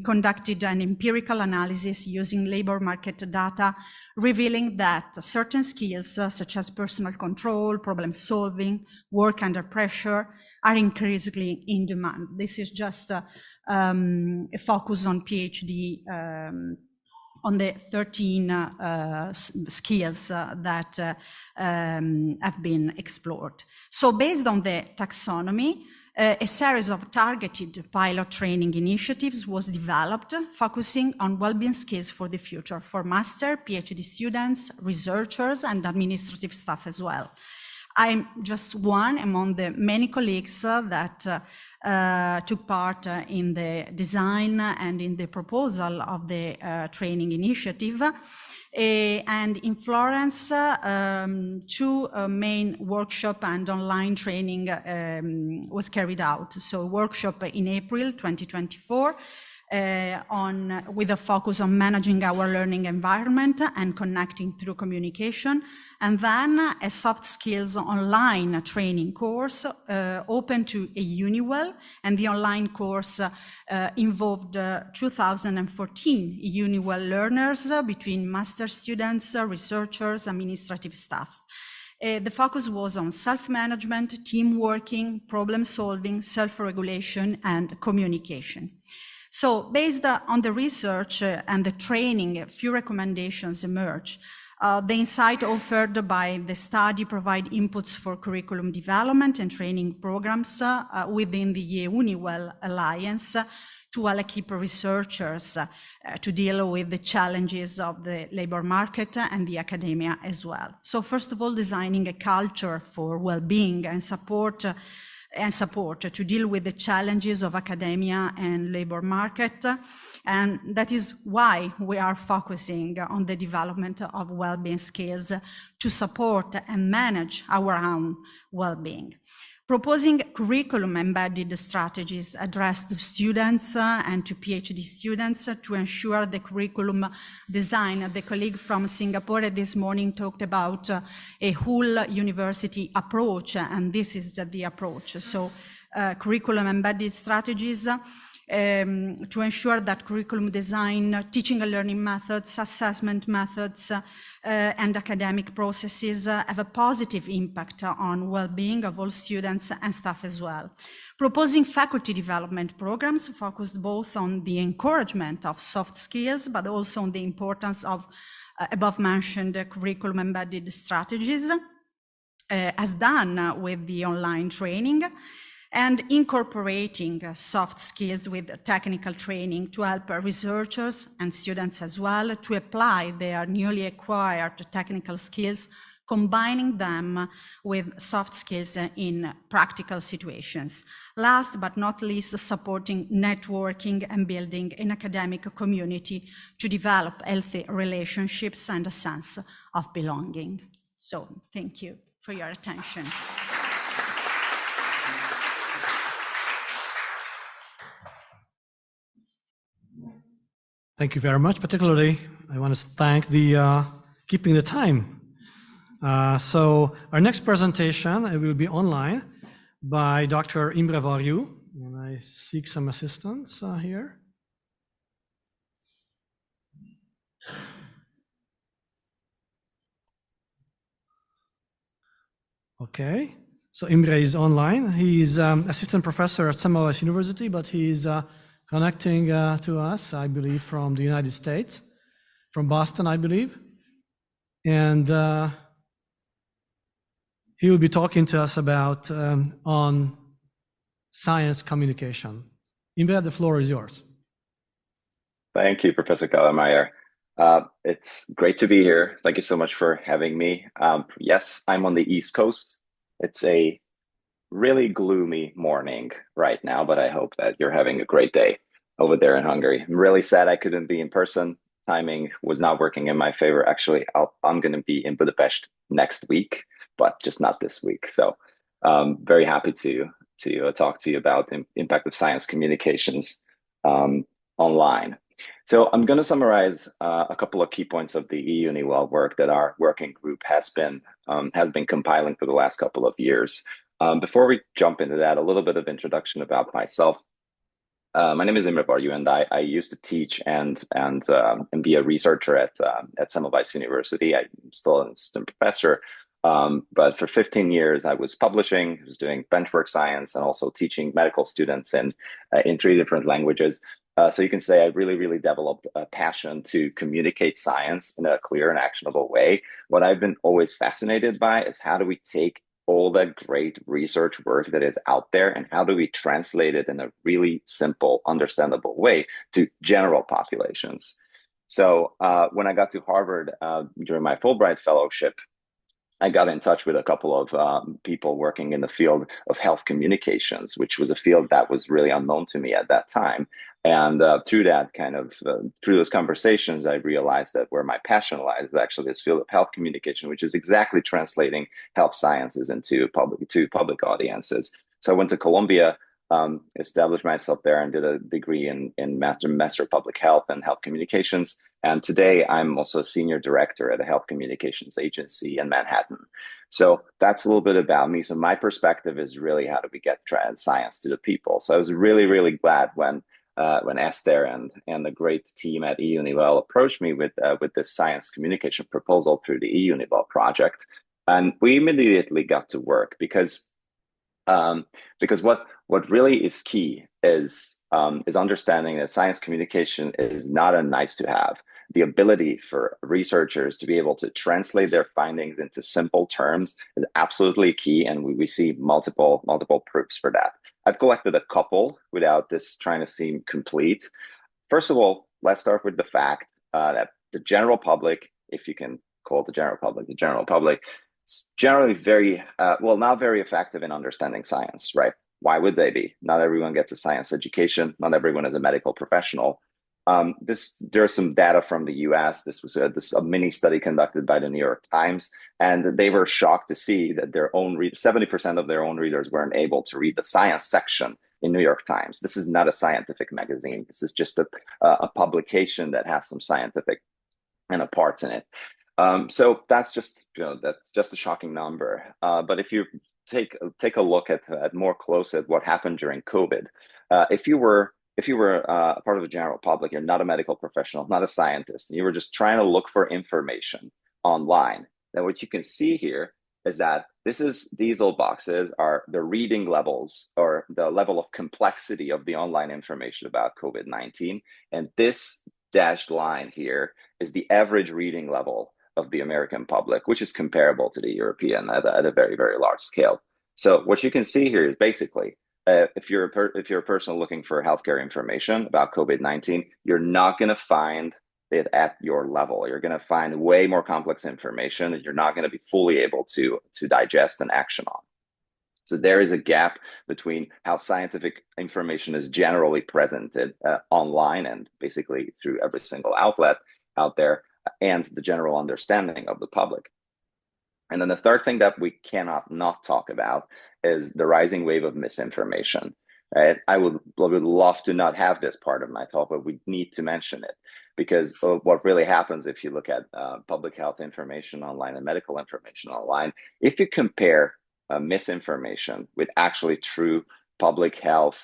conducted an empirical analysis using labor market data, revealing that certain skills such as personal control, problem solving, work under pressure are increasingly in demand. This is just a focus on PhD on the 13 skills that have been explored. So based on the taxonomy, a series of targeted pilot training initiatives was developed, focusing on well-being skills for the future for master, PhD students, researchers, and administrative staff as well. I'm just one among the many colleagues that took part in the design and in the proposal of the training initiative. And in Florence, two main workshop and online training was carried out. So a workshop in April 2024 with a focus on managing our learning environment and connecting through communication. And then a soft skills online training course open to EUniWell, and the online course involved 2014 EUniWell learners between master students, researchers, administrative staff. The focus was on self-management, team working, problem solving, self-regulation, and communication. So based on the research and the training, a few recommendations emerge. The insight offered by the study provide inputs for curriculum development and training programs within the EUniWell Alliance to keep researchers to deal with the challenges of the labor market and the academia as well. So first of all, designing a culture for well-being and support to deal with the challenges of academia and labor market. And that is why we are focusing on the development of well-being skills to support and manage our own well-being. Proposing curriculum-embedded strategies addressed to students and to PhD students to ensure the curriculum design. The colleague from Singapore this morning talked about a whole university approach, and this is the approach. So curriculum-embedded strategies to ensure that curriculum design, teaching and learning methods, assessment methods, and academic processes have a positive impact on well-being of all students and staff as well. Proposing faculty development programs focused both on the encouragement of soft skills, but also on the importance of above-mentioned curriculum-embedded strategies, as done with the online training, and incorporating soft skills with technical training to help researchers and students as well to apply their newly acquired technical skills, combining them with soft skills in practical situations. Last but not least, supporting networking and building an academic community to develop healthy relationships and a sense of belonging. So thank you for your attention. Thank you very much. Particularly, I want to thank the keeping the time. So our next presentation will be online by Dr. Imre Varjú, and I seek some assistance here. Okay, so Imre is online. He's assistant professor at Semmelweis University, but he's connecting to us, I believe, from the United States, from Boston, I believe. And he will be talking to us about on science communication. Imre, the floor is yours. Thank you, Professor Kellermeyer. It's great to be here. Thank you so much for having me. Yes, I'm on the East Coast. It's a really gloomy morning right now, but I hope that you're having a great day over there in Hungary. I'm really sad I couldn't be in person. Timing was not working in my favor. Actually, I'm going to be in Budapest next week, but just not this week. So very happy to talk to you about the impact of science communications online. So I'm going to summarize a couple of key points of the EUniWell work that our working group has been compiling for the last couple of years. Before we jump into that, a little bit of introduction about myself. My name is Imre Varjú, and I used to teach and be a researcher at Semmelweis University. I'm still an assistant professor, but for 15 years I was publishing, I was doing benchwork science, and also teaching medical students in 3 different languages. So you can say I really developed a passion to communicate science in a clear and actionable way. What I've been always fascinated by is how do we take all that great research work that is out there and how do we translate it in a really simple, understandable way to general populations. So when I got to Harvard during my Fulbright fellowship, I got in touch with a couple of people working in the field of health communications, which was a field that was really unknown to me at that time. And through that through those conversations, I realized that where my passion lies is actually this field of health communication, which is exactly translating health sciences into public audiences. So I went to Columbia, established myself there, and did a degree in Master of Public Health and Health Communications. And today I'm also a senior director at a health communications agency in Manhattan. So that's a little bit about me. So my perspective is really, how do we get science to the people? So I was really, really glad when Esther and the great team at EUniWell approached me with this science communication proposal through the EUniWell project. And we immediately got to work because what really is key is understanding that science communication is not a nice to have. The ability for researchers to be able to translate their findings into simple terms is absolutely key, and we see multiple proofs for that. I've collected a couple without this trying to seem complete. First of all, let's start with the fact that the general public, if you can call it the general public, is generally not very effective in understanding science, right? Why would they be? Not everyone gets a science education. Not everyone is a medical professional. There's some data from the US. This was a mini study conducted by the New York Times, and they were shocked to see that 70% of their own readers weren't able to read the science section in New York Times. This is not a scientific magazine. This is just a publication that has some scientific parts in it. So that's just a shocking number. But if you take a look at more close at what happened during COVID, if you were a part of the general public, you're not a medical professional, not a scientist, and you were just trying to look for information online, then what you can see here is that these little boxes are the reading levels, or the level of complexity of the online information about COVID-19. And this dashed line here is the average reading level of the American public, which is comparable to the European at a very, very large scale. So what you can see here is basically, if you're a person looking for healthcare information about COVID-19, you're not going to find it at your level. You're going to find way more complex information that you're not going to be fully able to digest and action on. So there is a gap between how scientific information is generally presented online and basically through every single outlet out there, and the general understanding of the public. And then the third thing that we cannot not talk about is the rising wave of misinformation. Right? I would love to not have this part of my talk, but we need to mention it, because what really happens if you look at public health information online and medical information online, if you compare misinformation with actually true public health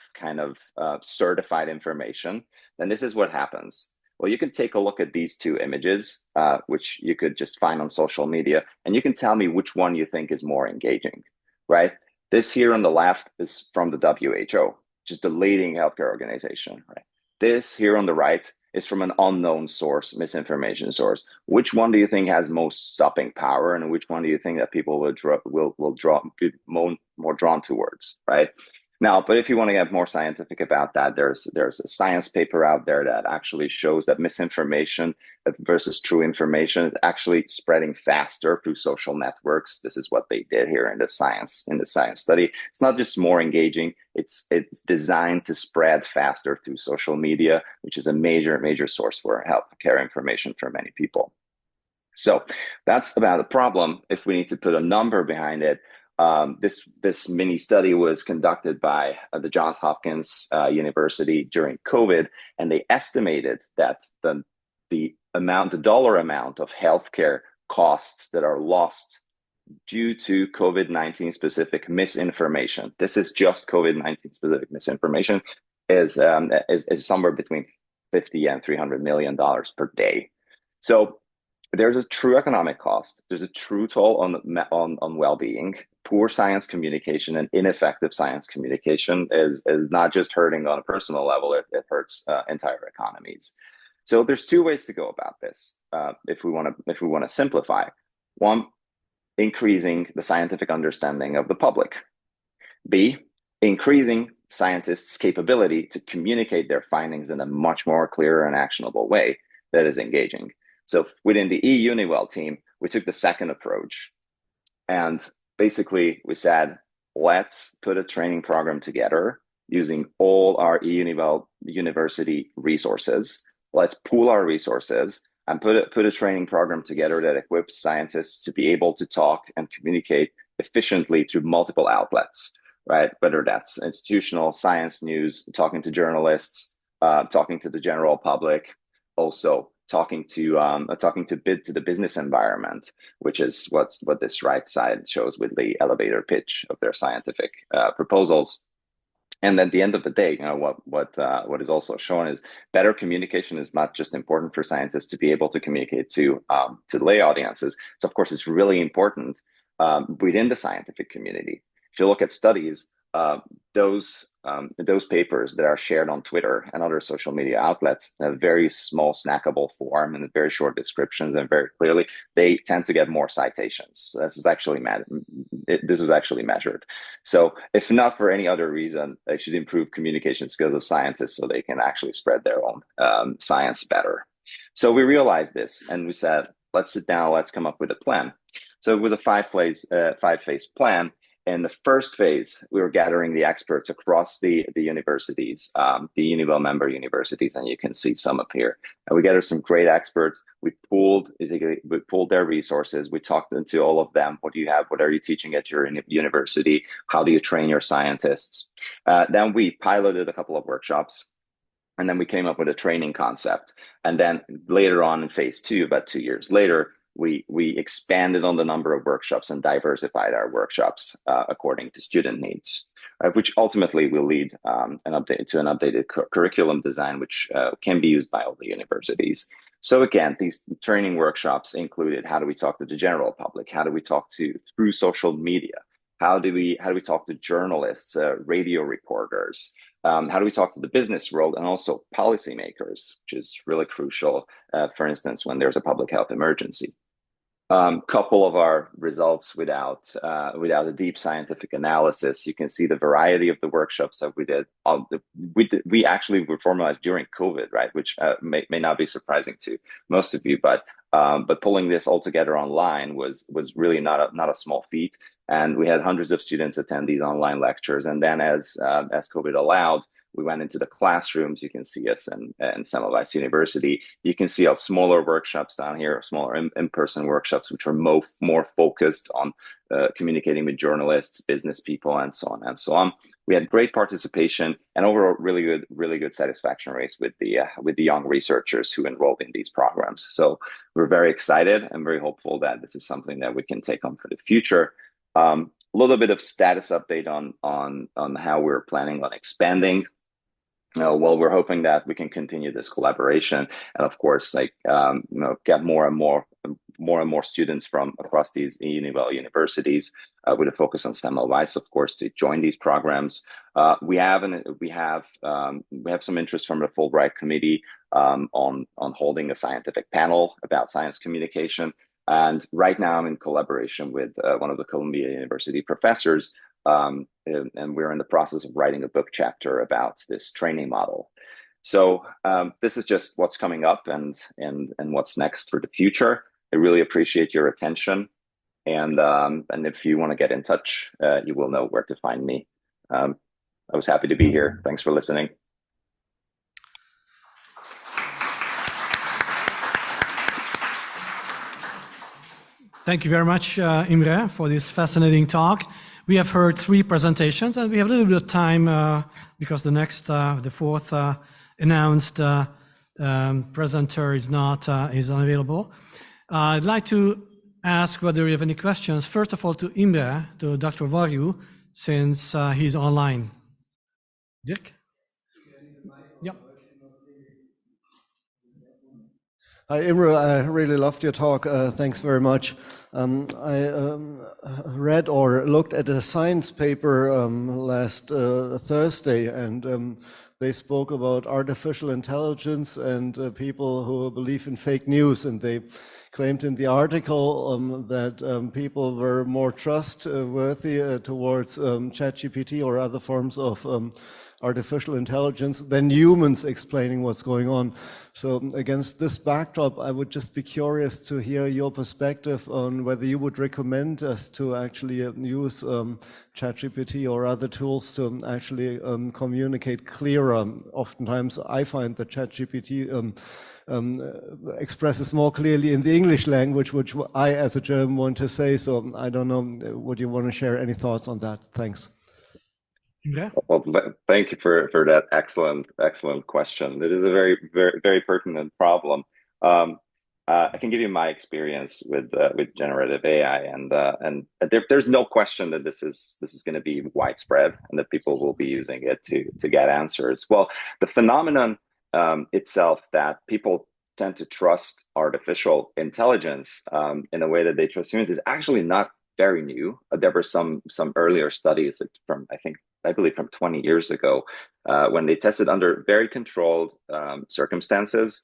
certified information, then this is what happens. Well, you can take a look at these two images, which you could just find on social media, and you can tell me which one you think is more engaging, right? This here on the left is from the WHO, just the leading healthcare organization, right? This here on the right is from an unknown source, misinformation source. Which one do you think has most stopping power, and which one do you think that people will be more drawn towards, right? Now, but if you want to get more scientific about that, there's a science paper out there that actually shows that misinformation versus true information is actually spreading faster through social networks. This is what they did here in the science study. It's not just more engaging; it's designed to spread faster through social media, which is a major source for healthcare information for many people. So that's about the problem. If we need to put a number behind it. This mini study was conducted by the Johns Hopkins University during COVID, and they estimated that the dollar amount of healthcare costs that are lost due to COVID-19 specific misinformation. This is just COVID-19 specific misinformation is somewhere between $50 and $300 million per day. So there's a true economic cost. There's a true toll on well-being. Poor science communication and ineffective science communication is not just hurting on a personal level, it hurts entire economies. So there's two ways to go about this. If we want to simplify, one, increasing the scientific understanding of the public. B, increasing scientists' capability to communicate their findings in a much more clear and actionable way that is engaging. So within the EUniWell team, we took the second approach. And basically we said, let's put a training program together using all our EUniWell University resources. Let's pool our resources and put a training program together that equips scientists to be able to talk and communicate efficiently through multiple outlets, right? Whether that's institutional science news, talking to journalists, talking to the general public, also talking to the business environment, which is what this right side shows with the elevator pitch of their scientific proposals. And at the end of the day, what is also shown is better communication is not just important for scientists to be able to communicate to lay audiences. So of course, it's really important within the scientific community. If you look at studies, those papers that are shared on Twitter and other social media outlets have very small snackable form and very short descriptions, and very clearly they tend to get more citations. So this is actually this was actually measured. So if not for any other reason, they should improve communication skills of scientists so they can actually spread their own science better. So we realized this and we said, let's sit down, let's come up with a plan. So it was a five-phase plan. In the first phase, we were gathering the experts across the universities, the EUniWell member universities, and you can see some up here. And we gathered some great experts. We pooled their resources. We talked to all of them. What do you have? What are you teaching at your university? How do you train your scientists? Then we piloted a couple of workshops. And then we came up with a training concept. And then later on in phase 2, about 2 years later, we expanded on the number of workshops and diversified our workshops according to student needs, which ultimately will lead an updated curriculum design, which can be used by all the universities. So again, these training workshops included how do we talk to the general public? How do we talk through social media? How do we talk to journalists, radio reporters? How do we talk to the business world and also policymakers, which is really crucial, for instance, when there's a public health emergency. Couple of our results without a deep scientific analysis. You can see the variety of the workshops that we did. We actually were formalized during COVID, right? Which may not be surprising to most of you, but pulling this all together online was really not a small feat. And we had hundreds of students attend these online lectures. And then as COVID allowed, we went into the classrooms. You can see us in Semmelweis University. You can see our smaller workshops down here, smaller in-person workshops, which are more focused on communicating with journalists, business people, and so on and so on. We had great participation and overall really good satisfaction rates with the young researchers who enrolled in these programs. So we're very excited and very hopeful that this is something that we can take on for the future. A little bit of status update on how we're planning on expanding. Well, we're hoping that we can continue this collaboration and, of course, get more and more students from across these EUniWell universities with a focus on Semmelweis, of course, to join these programs. We have some interest from the Fulbright Committee on holding a scientific panel about science communication. And right now, I'm in collaboration with one of the Columbia University professors. And we're in the process of writing a book chapter about this training model. So this is just what's coming up and what's next for the future. I really appreciate your attention. And if you want to get in touch, you will know where to find me. I was happy to be here. Thanks for listening. Thank you very much, Imre, for this fascinating talk. We have heard 3 presentations, and we have a little bit of time because the fourth announced presenter is unavailable. I'd like to ask whether you have any questions. First of all, to Imre, to Dr. Varju, since he's online. Dirk? Yeah. Hi, Imre. I really loved your talk. Thanks very much. I read or looked at a science paper last Thursday, and they spoke about artificial intelligence and people who believe in fake news, and they claimed in the article that people were more trustworthy towards ChatGPT or other forms of artificial intelligence than humans explaining what's going on. So against this backdrop, I would just be curious to hear your perspective on whether you would recommend us to actually use ChatGPT or other tools to actually communicate clearer. Oftentimes I find that ChatGPT expresses more clearly in the English language, which I as a German want to say. So I don't know, would you want to share any thoughts on that? Thanks. Yeah. Well, thank you for that excellent question. It is a very pertinent problem. I can give you my experience with generative AI, and there's no question that this is going to be widespread and that people will be using it to get answers. Well, the phenomenon itself that people tend to trust artificial intelligence in a way that they trust humans is actually not very new. There were some earlier studies from I believe from 20 years ago when they tested under very controlled circumstances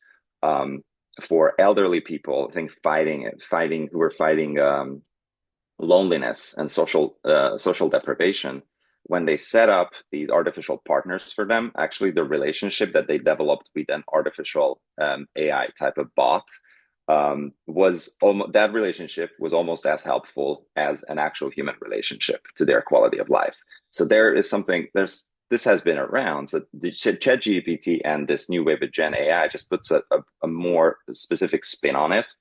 for elderly people, I think who were fighting loneliness and social deprivation. When they set up these artificial partners for them, actually the relationship that they developed with an artificial AI type of bot that relationship was almost as helpful as an actual human relationship to their quality of life. So this has been around. So the ChatGPT and this new wave of Gen AI just puts a more specific spin on it.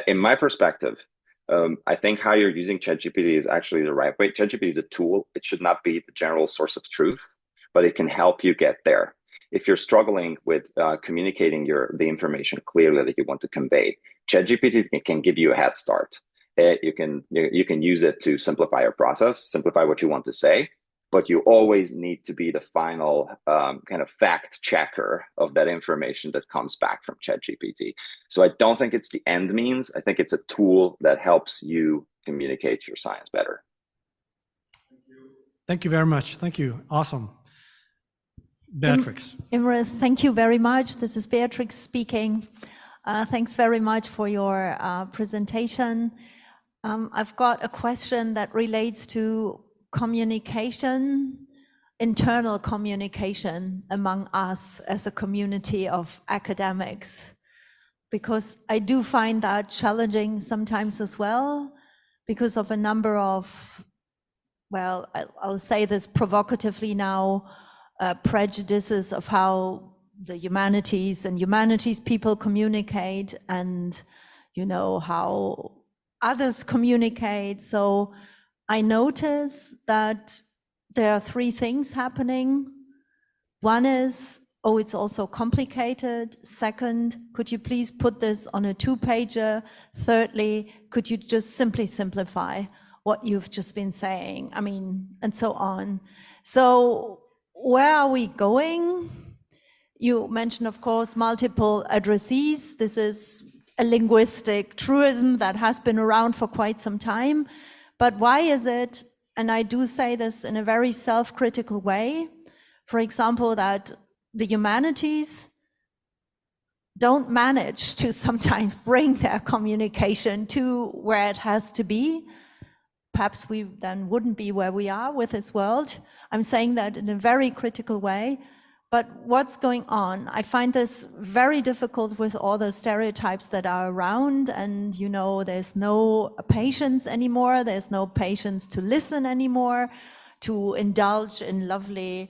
In my perspective, I think how you're using ChatGPT is actually the right way. ChatGPT is a tool. It should not be the general source of truth, but it can help you get there. If you're struggling with communicating the information clearly that you want to convey, ChatGPT can give you a head start. You can use it to simplify your process, simplify what you want to say, but you always need to be the final kind of fact checker of that information that comes back from ChatGPT. So I don't think it's the end means. I think it's a tool that helps you communicate your science better. Thank you very much. Thank you. Awesome. Beatrix. Imre, thank you very much. This is Beatrix speaking. Thanks very much for your presentation. I've got a question that relates to communication, internal communication among us as a community of academics, because I do find that challenging sometimes as well, because of a number of, well, I'll say this provocatively now, prejudices of how the humanities and humanities people communicate and, you know, how others communicate. So I notice that there are three things happening. One is, oh, it's also complicated. Second, could you please put this on a 2-pager? Thirdly, could you just simply simplify what you've just been saying? I mean, and so on. So where are we going? You mentioned, of course, multiple addressees. This is a linguistic truism that has been around for quite some time. But why is it, and I do say this in a very self-critical way, for example, that the humanities don't manage to sometimes bring their communication to where it has to be? Perhaps we then wouldn't be where we are with this world. I'm saying that in a very critical way. But what's going on? I find this very difficult with all the stereotypes that are around, and you know, there's no patience anymore. There's no patience to listen anymore, to indulge in lovely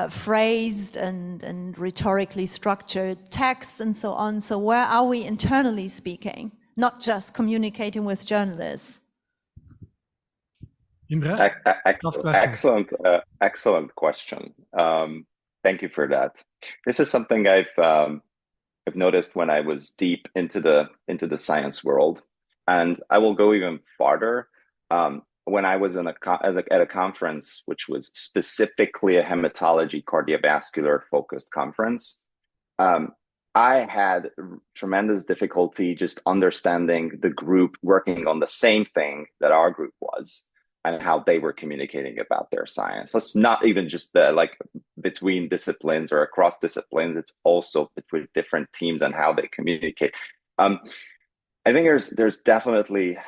phrased and rhetorically structured texts and so on. So where are we internally speaking, not just communicating with journalists? Excellent question. Thank you for that. This is something I've noticed when I was deep into the science world, and I will go even farther. When I was at a conference, which was specifically a hematology cardiovascular focused conference, I had tremendous difficulty just understanding the group working on the same thing that our group was, and how they were communicating about their science. So it's not even just like between disciplines or across disciplines, it's also between different teams and how they communicate. I think there's definitely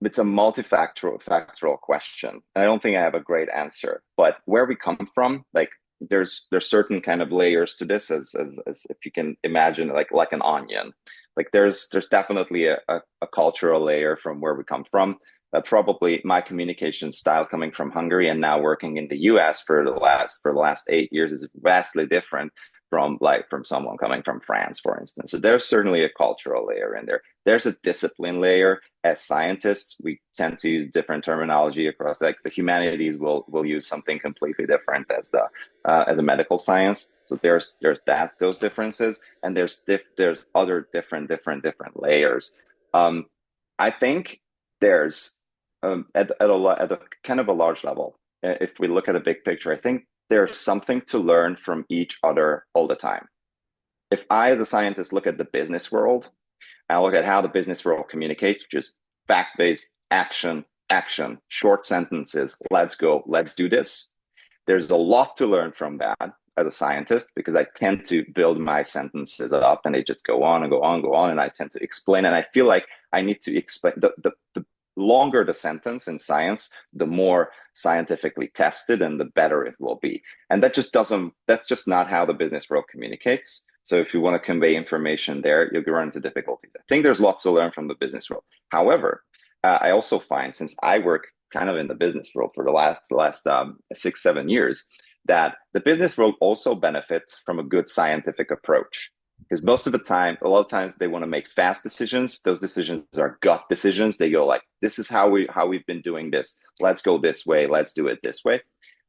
it's a multifactorial question. I don't think I have a great answer, but where we come from, like there's certain kind of layers to this, as if you can imagine, like an onion. Like there's definitely a cultural layer from where we come from. Probably my communication style coming from Hungary and now working in the US for the last 8 years is vastly different from someone coming from France, for instance. So there's certainly a cultural layer in there. There's a discipline layer. As scientists, we tend to use different terminology across, like the humanities will use something completely different as the medical science. So there's those differences, and there's other different layers. I think there's at a kind of a large level, if we look at a big picture, I think there's something to learn from each other all the time. If I, as a scientist, look at the business world, I look at how the business world communicates, which is fact-based, action, short sentences, let's go, let's do this. There's a lot to learn from that as a scientist, because I tend to build my sentences up and they just go on and go on and go on, and I tend to explain, and I feel like I need to explain. The longer the sentence in science, the more scientifically tested and the better it will be. And that's just not how the business world communicates. So if you want to convey information there, you'll run into difficulties. I think there's lots to learn from the business world. However, I also find, since I work kind of in the business world for the last 6-7 years, that the business world also benefits from a good scientific approach. Because most of the time, a lot of times they want to make fast decisions. Those decisions are gut decisions. They go like, this is how we've been doing this. Let's go this way. Let's do it this way.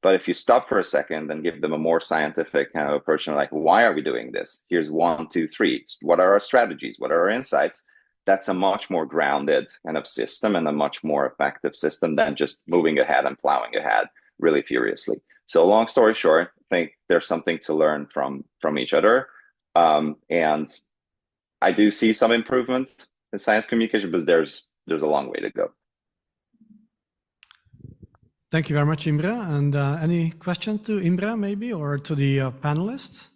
But if you stop for a second and give them a more scientific kind of approach, and like, why are we doing this? Here's 1, 2, 3. What are our strategies? What are our insights? That's a much more grounded kind of system and a much more effective system than just moving ahead and plowing ahead really furiously. So long story short, I think there's something to learn from each other. And I do see some improvement in science communication, but there's a long way to go. Thank you very much, Imre. And any question to Imre, maybe, or to the panelists?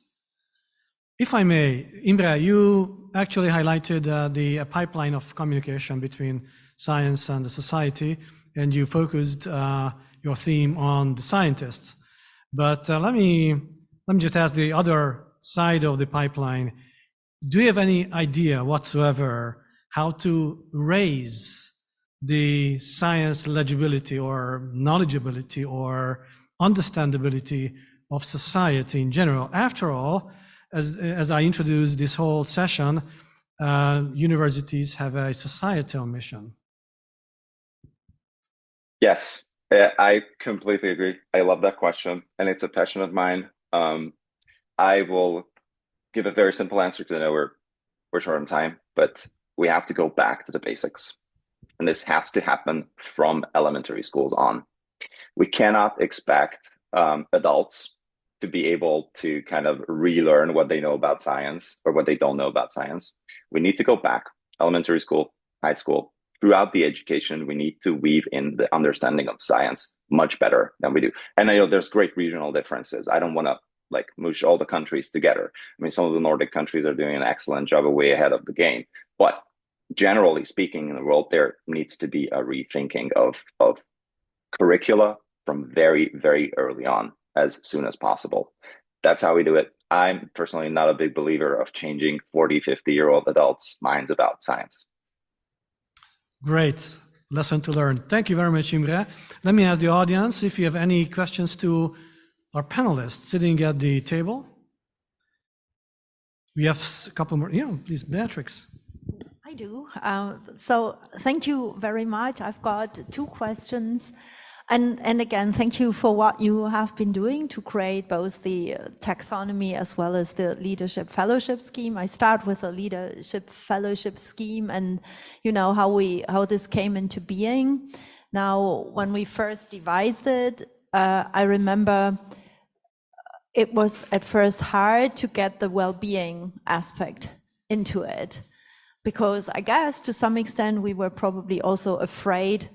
If I may, Imre, you actually highlighted the pipeline of communication between science and the society, and you focused your theme on the scientists. But let me just ask the other side of the pipeline. Do you have any idea whatsoever how to raise the science legibility or knowledgeability or understandability of society in general? After all, as I introduced this whole session, universities have a societal mission. Yes, I completely agree. I love that question, and it's a passion of mine. I will give a very simple answer, because I know we're short on time, but we have to go back to the basics. And this has to happen from elementary schools on. We cannot expect adults to be able to kind of relearn what they know about science or what they don't know about science. We need to go back, elementary school, high school. Throughout the education, we need to weave in the understanding of science much better than we do. And I know there's great regional differences. I don't want to like mush all the countries together. I mean, some of the Nordic countries are doing an excellent job, way ahead of the game. But generally speaking, in the world, there needs to be a rethinking of curricula from very, very early on, as soon as possible. That's how we do it. I'm personally not a big believer of changing 40, 50-year-old adults' minds about science. Great lesson to learn. Thank you very much, Imre. Let me ask the audience if you have any questions to our panelists sitting at the table. We have a couple more. Yeah, please, Beatrix. I do. So thank you very much. I've got 2 questions. And again, thank you for what you have been doing to create both the taxonomy as well as the leadership fellowship scheme. I start with the leadership fellowship scheme and how this came into being. Now, when we first devised it, I remember it was at first hard to get the well-being aspect into it, because I guess to some extent we were probably also afraid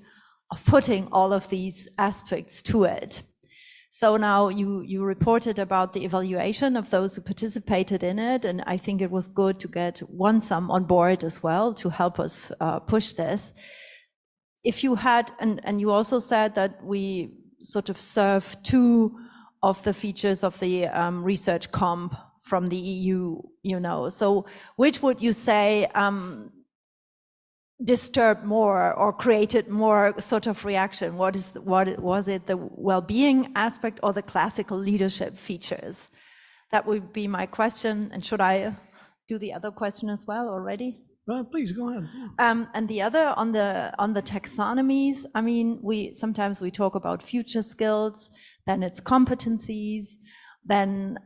of putting all of these aspects to it. So now you reported about the evaluation of those who participated in it, and I think it was good to get OneSum on board as well to help us push this. If you had, and you also said that we sort of serve two of the features of the research comp from the EU, you know. So which would you say disturbed more or created more sort of reaction? Was it the well-being aspect or the classical leadership features? That would be my question. And should I do the other question as well already? Please go ahead. And the other on the taxonomies. I mean, sometimes we talk about future skills, then it's competencies, then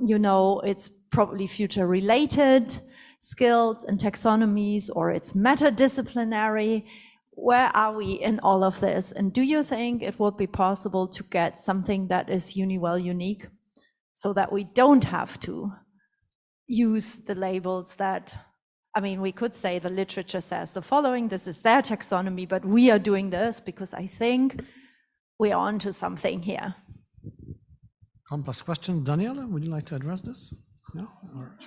you know, it's probably future related skills and taxonomies, or it's meta-disciplinary. Where are we in all of this? And do you think it would be possible to get something that is EUniWell unique, so that we don't have to use the labels that, I mean, we could say the literature says the following, this is their taxonomy, but we are doing this because I think we are onto something here. Complex question. Daniela, would you like to address this? No? Or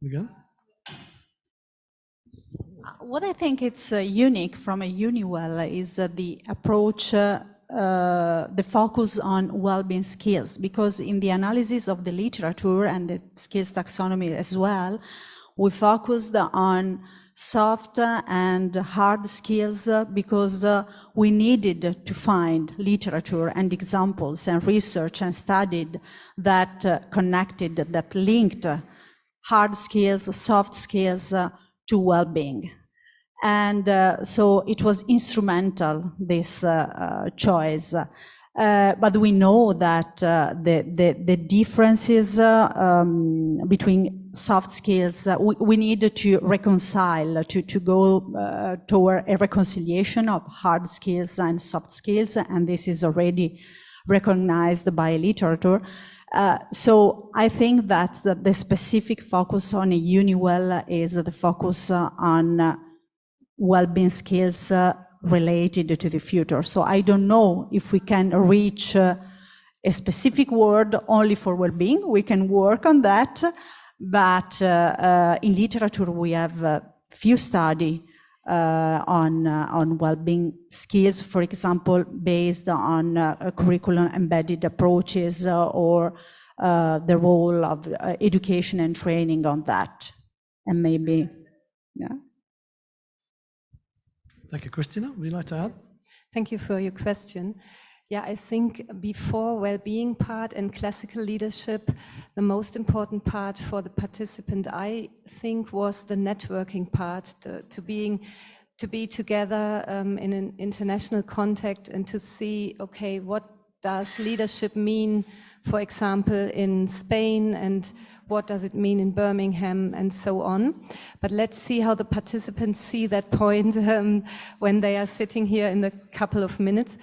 again? What I think it's unique from a EUniWell is the approach, the focus on well-being skills, because in the analysis of the literature and the skills taxonomy as well, we focused on soft and hard skills because we needed to find literature and examples and research and studied that connected, that linked hard skills, soft skills to well-being. And so it was instrumental, this choice. But we know that the differences between soft skills, we need to reconcile, to go toward a reconciliation of hard skills and soft skills, and this is already recognized by literature. So I think that the specific focus on a EUniWell is the focus on well-being skills related to the future. So I don't know if we can reach a specific word only for well-being. We can work on that, but in literature we have few studies on well-being skills, for example, based on curriculum embedded approaches or the role of education and training on that. And maybe, yeah. Thank you. Christina, would you like to add? Yes. Thank you for your question. Yeah, I think before well-being part and classical leadership, the most important part for the participant, I think, was the networking part, to be together in an international context and to see, okay, what does leadership mean, for example, in Spain, and what does it mean in Birmingham, and so on. But let's see how the participants see that point when they are sitting here in a couple of minutes.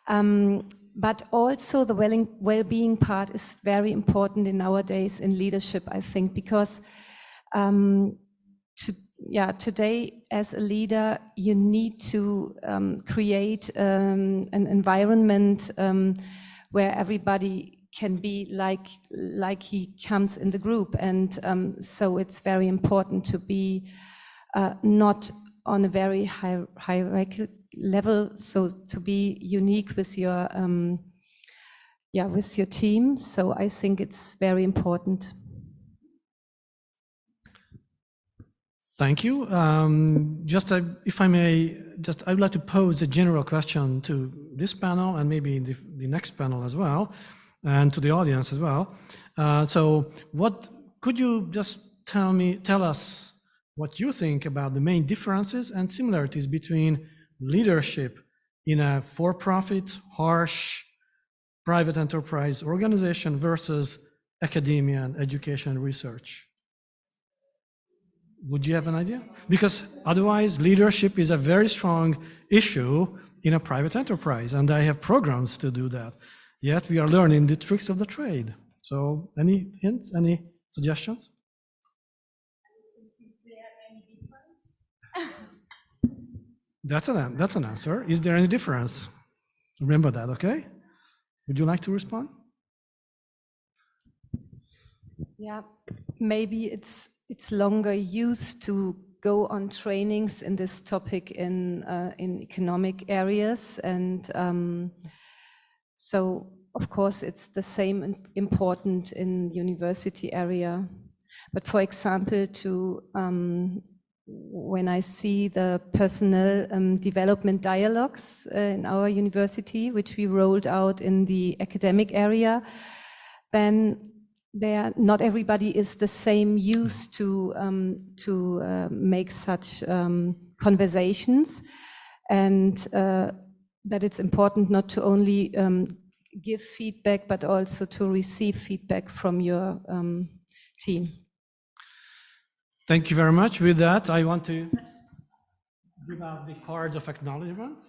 But also the well-being part is very important in nowadays in leadership, I think, because today as a leader, you need to create an environment where everybody can be like he comes in the group. And so it's very important to be not on a very hierarchical level, so to be unique with your team. So I think it's very important. Thank you. If I may, I would like to pose a general question to this panel and maybe the next panel as well, and to the audience as well. So what could you just tell us what you think about the main differences and similarities between leadership in a for-profit, harsh, private enterprise organization versus academia and education and research? Would you have an idea? Because otherwise, leadership is a very strong issue in a private enterprise, and I have programs to do that. Yet we are learning the tricks of the trade. So any hints, any suggestions? That's an answer. Is there any difference? Remember that, okay? Would you like to respond? Yeah, maybe it's longer used to go on trainings in this topic in economic areas, and so of course it's the same important in university area. But for example, when I see the personal development dialogues in our university, which we rolled out in the academic area, then not everybody is the same used to make such conversations, and that it's important not to only give feedback, but also to receive feedback from your team. Thank you very much. With that, I want to give out the cards of acknowledgement.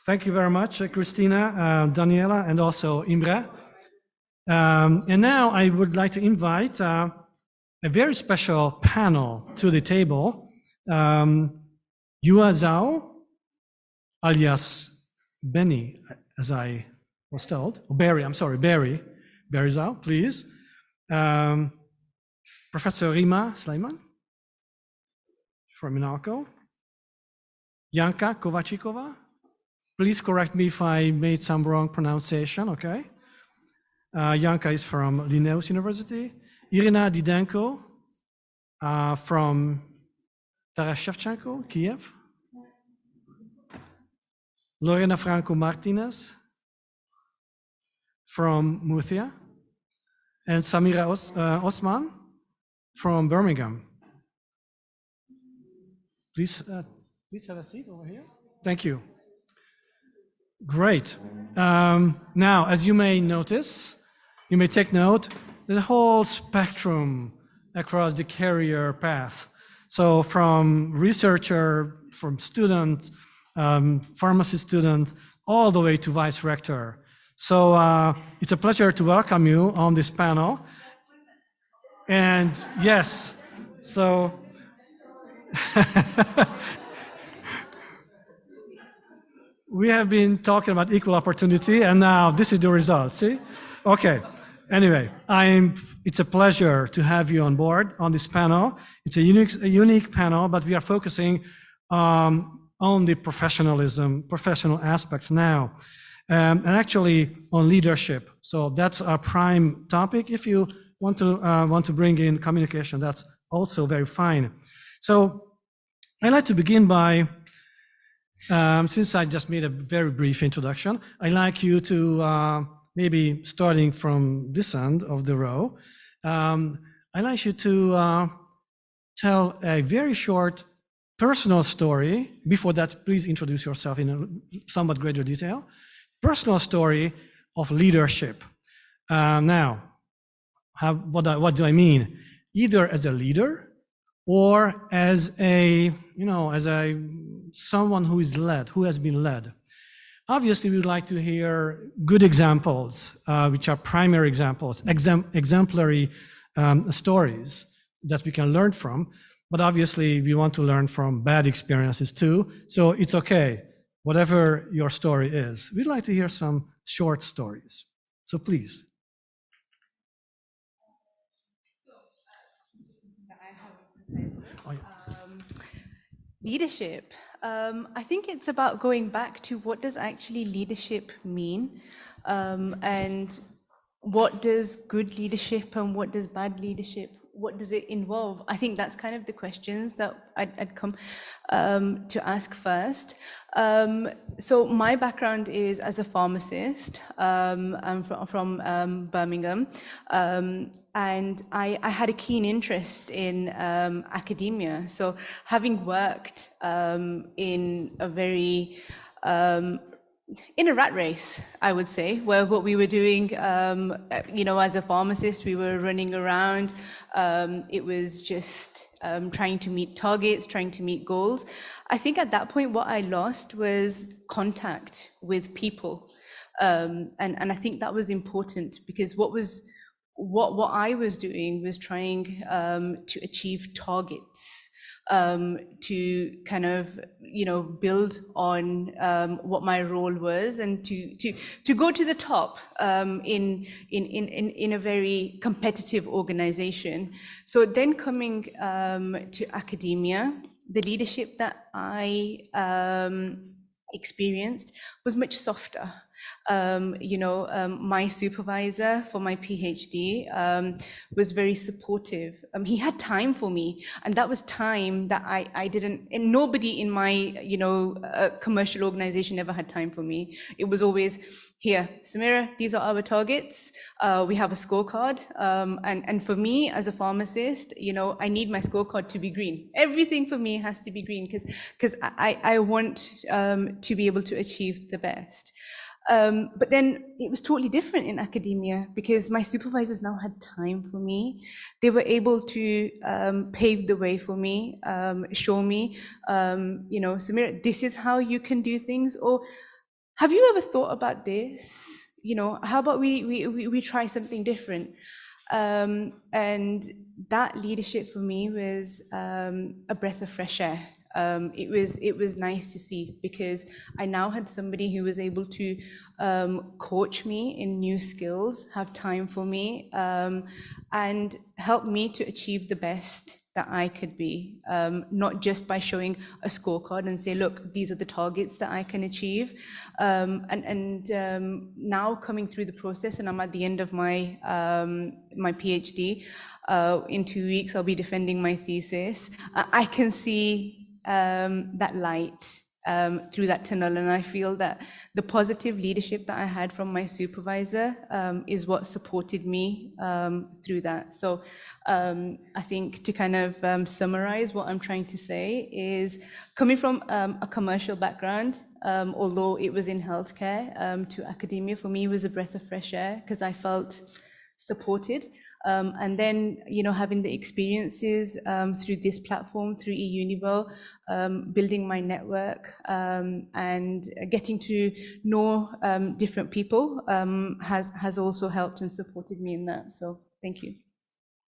Thank you very much, Christina, Daniela, and also Imre. And now I would like to invite a very special panel to the table. Yua Zhao, alias Benny, as I was told. Oh, Barry, I'm sorry, Barry Zhao, please. Professor Rima Sleiman from Monaco. Janka Kovachikova. Please correct me if I made some wrong pronunciation, okay? Janka is from EUniWell University. Irina Didenko from Taras Shevchenko, Kiev. Lorena Franco Martinez from Murcia. And Samira Osman from Birmingham. Please have a seat over here. Thank you. Great. Now, as you may notice, you may take note, there's a whole spectrum across the career path. So from researcher, from student, pharmacy student, all the way to vice rector. So it's a pleasure to welcome you on this panel. And yes, so we have been talking about equal opportunity, and now this is the result, see? Okay, anyway, it's a pleasure to have you on board on this panel. It's a unique panel, but we are focusing on the professional aspects now, and actually on leadership. So that's our prime topic. If you want to bring in communication, that's also very fine. So I'd like to begin by, since I just made a very brief introduction, I'd like you to, maybe starting from this end of the row, I'd like you to tell a very short personal story. Before that, please introduce yourself in a somewhat greater detail. Personal story of leadership. Now, what do I mean? Either as a leader or as someone who is led, who has been led. Obviously, we would like to hear good examples, which are primary examples, exemplary stories that we can learn from. But obviously, we want to learn from bad experiences too. So it's okay, whatever your story is. We'd like to hear some short stories. So please. Leadership. I think it's about going back to what does actually leadership mean, and what does good leadership and what does bad leadership, what does it involve? I think that's kind of the questions that I'd come to ask first. So my background is as a pharmacist. I'm from Birmingham, and I had a keen interest in academia. So having worked in a very in a rat race, I would say, where what we were doing, as a pharmacist, we were running around. It was just trying to meet targets, trying to meet goals. I think at that point, what I lost was contact with people. And I think that was important, because what was what I was doing was trying to achieve targets, to kind of, build on what my role was, and to go to the top in a very competitive organization. So then coming to academia, the leadership that I experienced was much softer. My supervisor for my PhD was very supportive. He had time for me, and that was time that I didn't, and nobody in my, commercial organization ever had time for me. It was always, here, Samira, these are our targets. We have a scorecard. And for me as a pharmacist, I need my scorecard to be green. Everything for me has to be green because I want to be able to achieve the best. But then it was totally different in academia because my supervisors now had time for me. They were able to pave the way for me, show me, Samira, this is how you can do things. Or have you ever thought about this? How about we try something different? And that leadership for me was a breath of fresh air. It was nice to see because I now had somebody who was able to coach me in new skills, have time for me, and help me to achieve the best that I could be, not just by showing a scorecard and say, look, these are the targets that I can achieve. Now coming through the process, and I'm at the end of my my PhD. In 2 weeks, I'll be defending my thesis. I can see that light through that tunnel, and I feel that the positive leadership that I had from my supervisor is what supported me through that. So I think to kind of summarize what I'm trying to say is coming from a commercial background, although it was in healthcare, to academia for me was a breath of fresh air because I felt supported. And then, having the experiences through this platform, through EUniWell, building my network and getting to know different people has also helped and supported me in that. So thank you.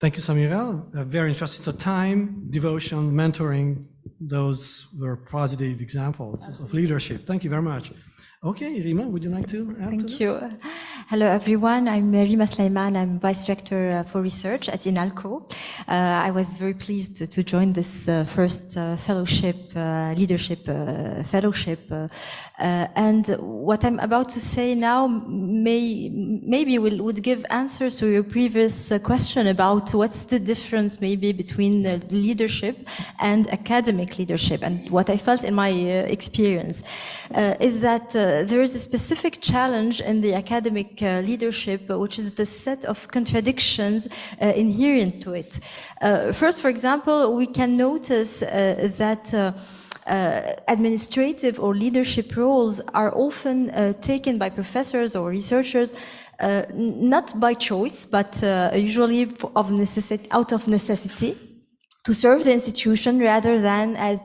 Thank you, Samira. Very interesting. So time, devotion, mentoring, those were positive examples of leadership. Thank you very much. Okay, Rima, would you like to add to this? Thank you. Hello, everyone. I'm Rima Sleiman. I'm Vice Director for Research at INALCO. I was very pleased to join this first fellowship, leadership fellowship. And what I'm about to say now maybe would give answers to your previous question about what's the difference maybe between the leadership and academic leadership. And what I felt in my experience is that there is a specific challenge in the academic leadership, which is the set of contradictions inherent to it. First, for example, we can notice that administrative or leadership roles are often taken by professors or researchers not by choice, but usually out of necessity to serve the institution rather than as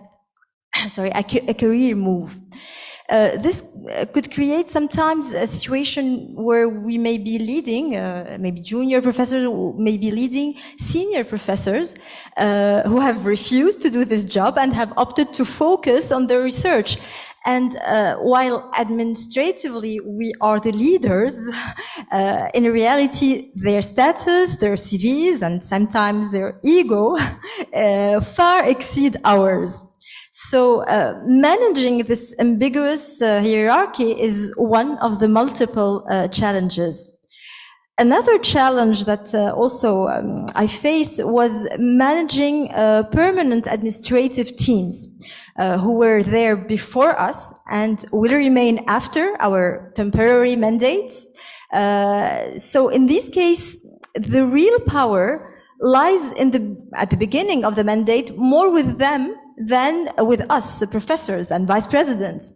a career move. This could create sometimes a situation where we may be leading, maybe junior professors may be leading senior professors who have refused to do this job and have opted to focus on their research. And while administratively we are the leaders, in reality their status, their CVs, and sometimes their ego far exceed ours. So managing this ambiguous hierarchy is one of the multiple challenges. Another challenge that also I faced was managing permanent administrative teams who were there before us and will remain after our temporary mandates. So in this case, the real power lies at the beginning of the mandate more with them than with us, the professors and vice presidents.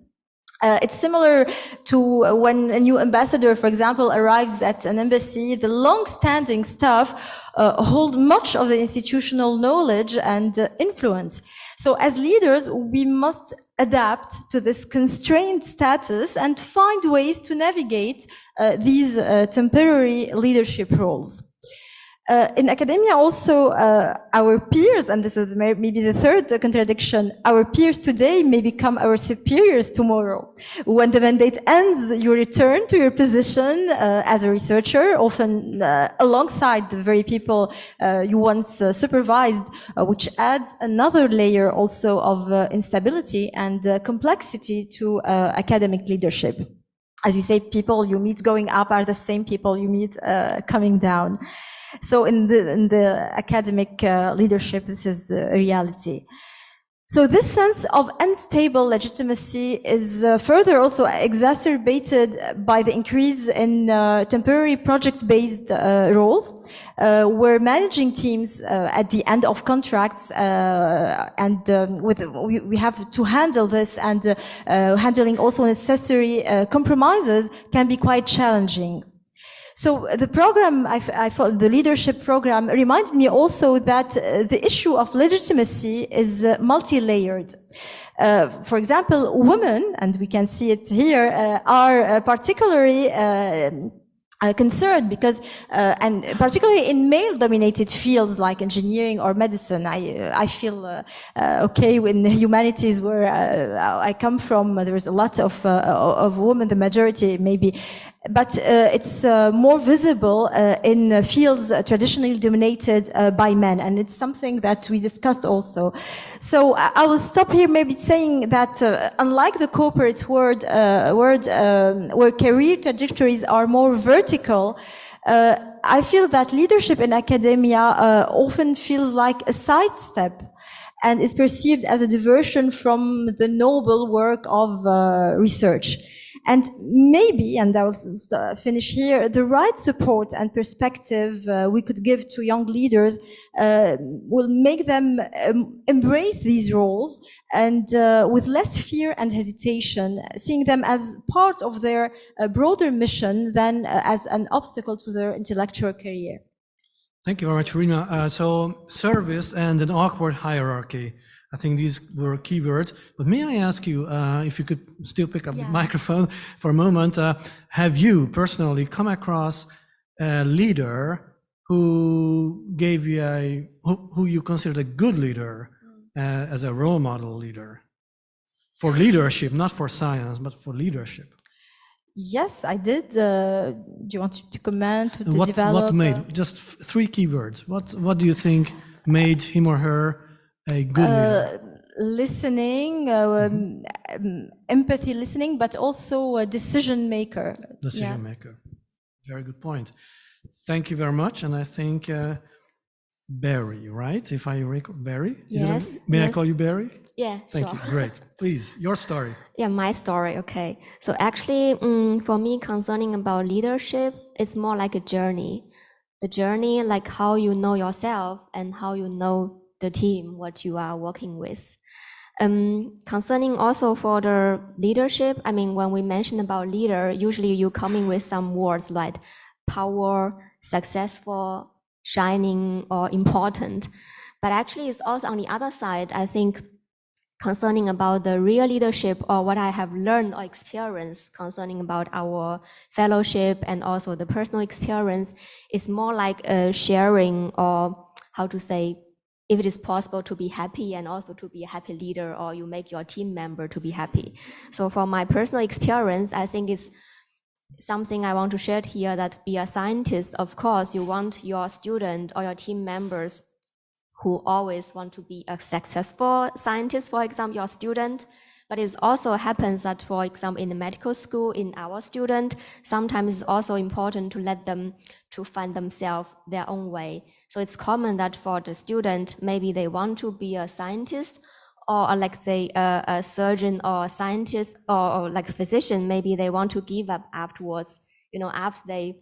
It's similar to when a new ambassador, for example, arrives at an embassy. The long-standing staff hold much of the institutional knowledge and influence. So as leaders, we must adapt to this constrained status and find ways to navigate these temporary leadership roles. In academia also, our peers, and this is maybe the third contradiction, our peers today may become our superiors tomorrow. When the mandate ends, you return to your position as a researcher, often alongside the very people you once supervised, which adds another layer also of instability and complexity to academic leadership. As you say, people you meet going up are the same people you meet coming down. So in the academic leadership, this is a reality. So this sense of unstable legitimacy is further also exacerbated by the increase in temporary project-based roles, where managing teams at the end of contracts we have to handle this, and handling also necessary compromises can be quite challenging. So the program, the leadership program, reminded me also that the issue of legitimacy is multi-layered. For example, women, and we can see it here, are particularly concerned because, and particularly in male-dominated fields like engineering or medicine, I feel okay in the humanities where I come from. There's a lot of women, the majority maybe, but it's more visible in fields traditionally dominated by men, and it's something that we discussed also. So I will stop here, maybe saying that unlike the corporate world, where career trajectories are more vertical, I feel that leadership in academia often feels like a sidestep and is perceived as a diversion from the noble work of research. And maybe, and I will finish here, the right support and perspective we could give to young leaders will make them embrace these roles and with less fear and hesitation, seeing them as part of their broader mission than as an obstacle to their intellectual career. Thank you very much, Rina. So service and an awkward hierarchy. I think these were key words. But may I ask you, if you could still pick up the microphone for a moment, have you personally come across a leader who gave you who you considered a good leader as a role model leader? For leadership, not for science, but for leadership. Yes, I did. Do you want to comment, to develop? What made, just three keywords. What do you think made him or her a good leader? Listening, empathy listening, but also a decision maker. Decision maker. Very good point. Thank you very much. And I think Barry, right? If I recall, Barry? Yes. May I call you Barry? Yeah, Thank sure. you. Great. Please, your story. Yeah, my story. Okay. So actually, for me, concerning about leadership, it's more like a journey. The journey, like how you know yourself and how you know the team, what you are working with. Concerning also for the leadership, I mean, when we mention about leader, usually you coming with some words like power, successful, shining, or important. But actually, it's also on the other side, I think, concerning about the real leadership or what I have learned or experienced concerning about our fellowship and also the personal experience is more like a sharing, or how to say, if it is possible to be happy and also to be a happy leader, or you make your team member to be happy. So for my personal experience, I think it's something I want to share here, that be a scientist, of course, you want your student or your team members who always want to be a successful scientist, for example, your student. But it also happens that, for example, in the medical school, in our student, sometimes it's also important to let them to find themselves their own way. So it's common that for the student, maybe they want to be a scientist, or like say a surgeon or a scientist, or like a physician, maybe they want to give up afterwards, after they,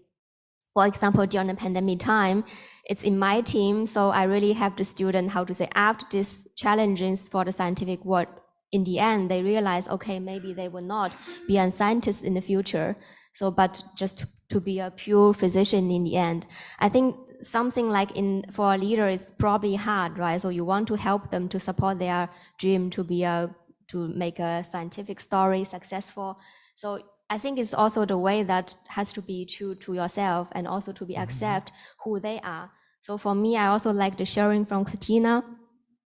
for example, during the pandemic time, it's in my team, so I really have the student, how to say, after these challenges for the scientific world, in the end, they realize, okay, maybe they will not be a scientist in the future, so but just to be a pure physician in the end. I think something like for a leader is probably hard, right? So you want to help them to support their dream to make a scientific story successful. So I think it's also the way that has to be true to yourself and also to be accept who they are. So for me, I also like the sharing from Christina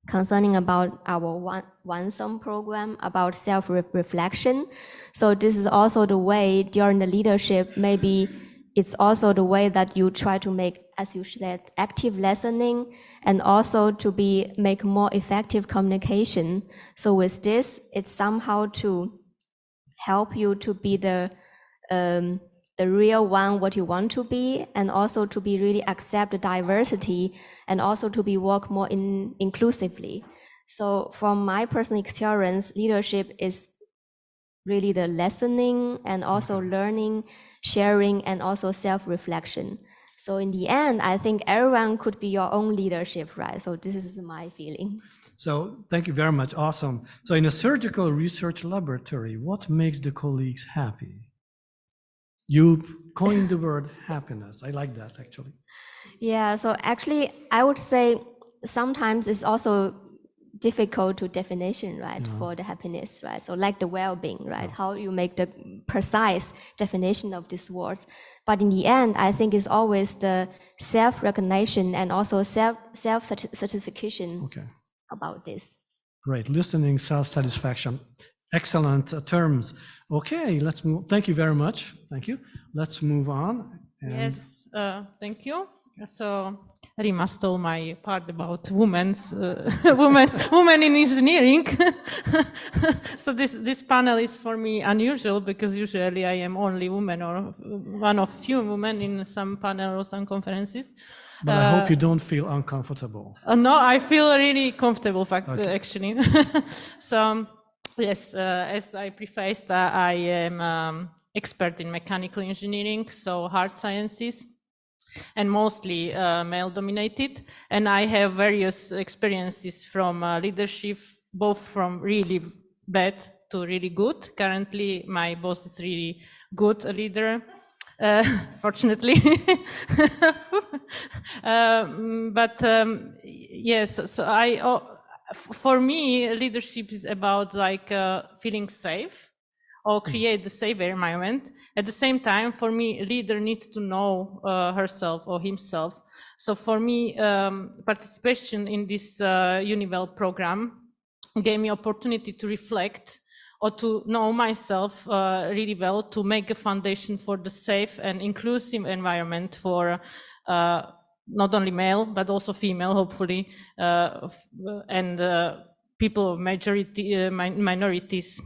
concerning about our one-sum program about self-reflection. So this is also the way during the leadership, maybe it's also the way that you try to make, as you said, active listening and also to make more effective communication. So with this, it's somehow to help you to be the real one, what you want to be, and also to be really accept the diversity and also to be work more inclusively. So from my personal experience, leadership is really the listening and also learning, sharing, and also self-reflection. So in the end, I think everyone could be your own leadership, right? So this is my feeling. So thank you very much. Awesome. So in a surgical research laboratory, what makes the colleagues happy? You coined the word happiness. I like that, actually. Yeah, so actually, I would say sometimes it's also difficult to definition, right, for the happiness, right? So like the well-being, right? How you make the precise definition of these words. But in the end, I think it's always the self-recognition and also self-certification about this. Great. Listening, self-satisfaction. Excellent terms. Okay, let's move. Thank you very much. Thank you. Let's move on. Yes, thank you. So Rima stole my part about women in engineering. So this panel is for me unusual because usually I am only woman or one of few women in some panel or some conferences. But I hope you don't feel uncomfortable. No, I feel really comfortable, actually. So yes, as I prefaced, I am expert in mechanical engineering, so hard sciences, and mostly male-dominated. And I have various experiences from leadership, both from really bad to really good. Currently, my boss is really good a leader, fortunately. Yes, so for me, leadership is about like feeling safe or create the safe environment. At the same time, for me, a leader needs to know herself or himself. So for me, participation in this EUniWell program gave me opportunity to reflect or to know myself really well, to make a foundation for the safe and inclusive environment for not only male, but also female, hopefully, and people of minorities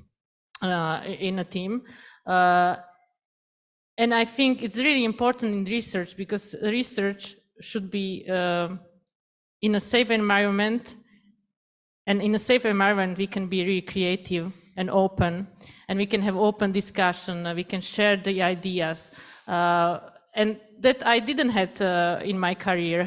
in a team. And I think it's really important in research because research should be in a safe environment. And in a safe environment, we can be really creative and open, and we can have open discussion, we can share the ideas. And that I didn't have in my career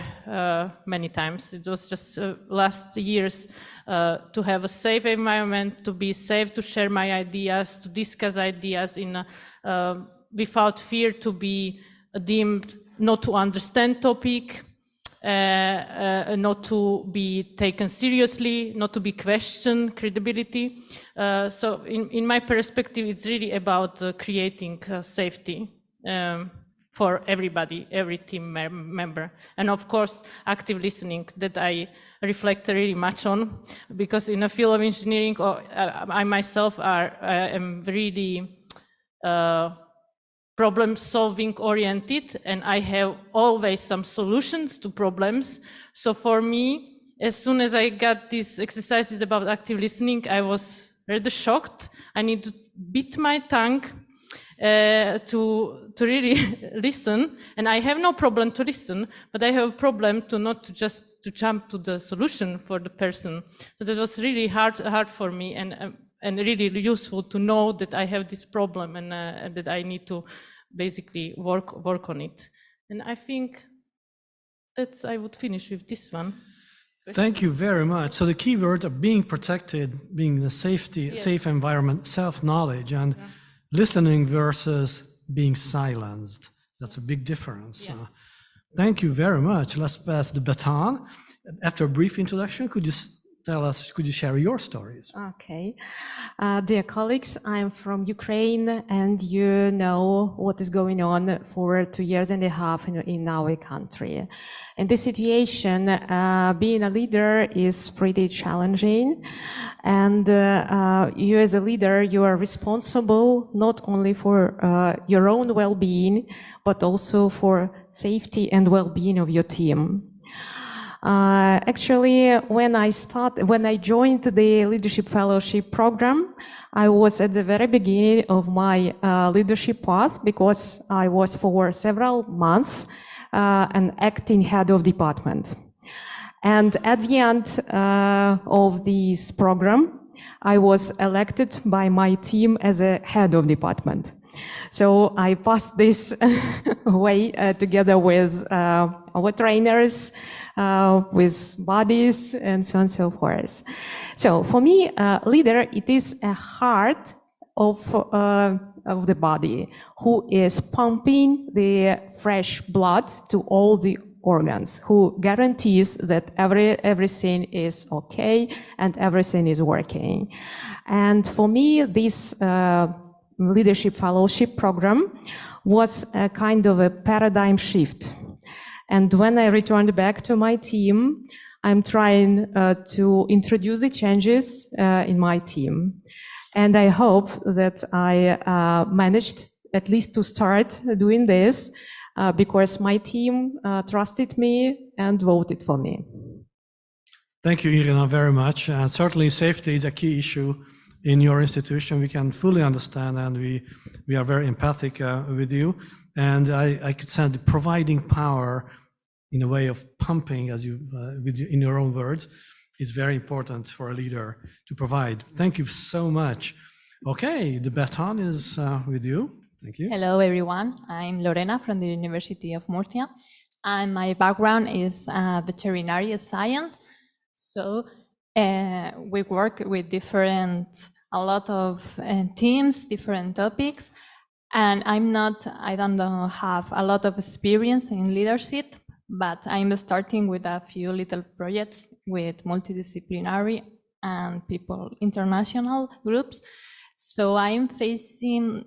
many times. It was just last years to have a safe environment, to be safe to share my ideas, to discuss ideas in without fear to be deemed not to understand topic, not to be taken seriously, not to be questioned credibility. So in my perspective, it's really about creating safety for everybody, every team member. And of course, active listening that I reflect really much on, because in the field of engineering, I myself am really problem-solving oriented, and I have always some solutions to problems. So for me, as soon as I got these exercises about active listening, I was rather shocked. I need to beat my tongue to really listen, and I have no problem to listen, but I have a problem to not to just to jump to the solution for the person. So that was really hard for me, and really useful to know that I have this problem and that I need to basically work on it. And I think I would finish with this one. Thank you very much. So the key words are being protected, being in a safe environment, self-knowledge, and listening versus being silenced. That's a big difference. Thank you very much. Let's pass the baton. After a brief introduction, could you could you share your stories? Okay. Dear colleagues, I'm from Ukraine, and you know what is going on for 2.5 years in our country. In this situation, being a leader is pretty challenging. And you as a leader, you are responsible not only for your own well-being, but also for safety and well-being of your team. Actually, when I joined the Leadership Fellowship program, I was at the very beginning of my leadership path, because I was for several months an acting head of department. And at the end of this program, I was elected by my team as a head of department. So I passed this way together with our trainers, with bodies, and so on and so forth. So for me, leader, it is a heart of the body who is pumping the fresh blood to all the organs, who guarantees that everything is okay and everything is working. And for me, this leadership fellowship program was a kind of a paradigm shift. And when I returned back to my team, I'm trying to introduce the changes in my team. And I hope that I managed at least to start doing this because my team trusted me and voted for me. Thank you, Irina, very much. And certainly safety is a key issue in your institution. We can fully understand, and we are very empathic with you. And I could say providing power in a way of pumping, as you, in your own words, is very important for a leader to provide. Thank you so much. Okay, the baton is with you. Thank you. Hello, everyone. I'm Lorena from the University of Murcia, and my background is veterinary science. So we work with a lot of teams, different topics, and I don't have a lot of experience in leadership, but I'm starting with a few little projects with multidisciplinary and international groups. So I'm facing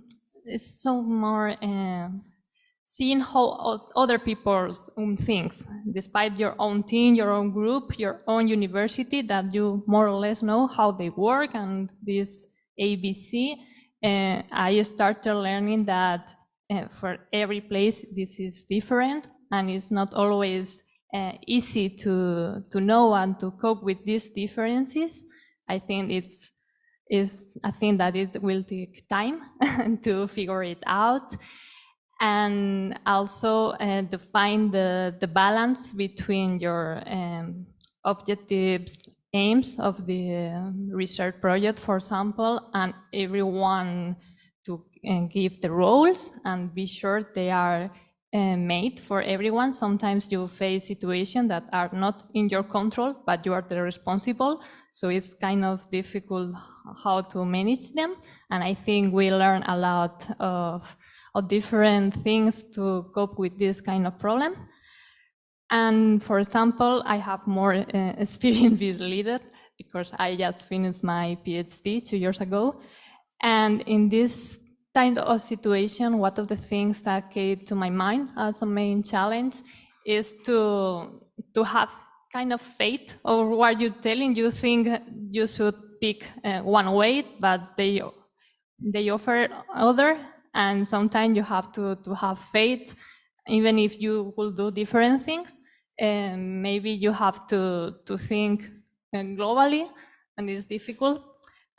seeing how other people's own things, despite your own team, your own group, your own university, that you more or less know how they work and this ABC. I started learning that for every place this is different, and it's not always easy to know and to cope with these differences. I think that it will take time to figure it out, and also to find the balance between your objectives, aims of the research project, for example, and everyone to give the roles and be sure they are made for everyone. Sometimes you face situations that are not in your control, but you are the responsible. So it's kind of difficult how to manage them. And I think we learn a lot of different things to cope with this kind of problem. And for example, I have more experience with leader because I just finished my PhD 2 years ago. And in this kind of situation, one of the things that came to my mind as a main challenge is to have kind of faith over what you're telling. You think you should pick one way, but they offer other, and sometimes you have to have faith, even if you will do different things. And maybe you have to think globally, and it's difficult.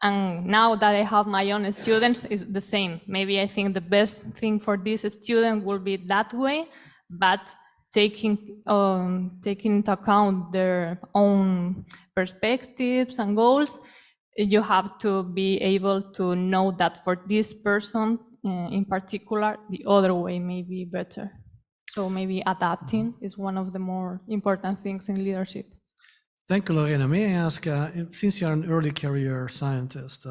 And now that I have my own students, it's the same. Maybe I think the best thing for this student will be that way, but taking into account their own perspectives and goals, you have to be able to know that for this person in particular, the other way may be better. So maybe adapting is one of the more important things in leadership. Thank you, Lorena. May I ask, since you're an early career scientist,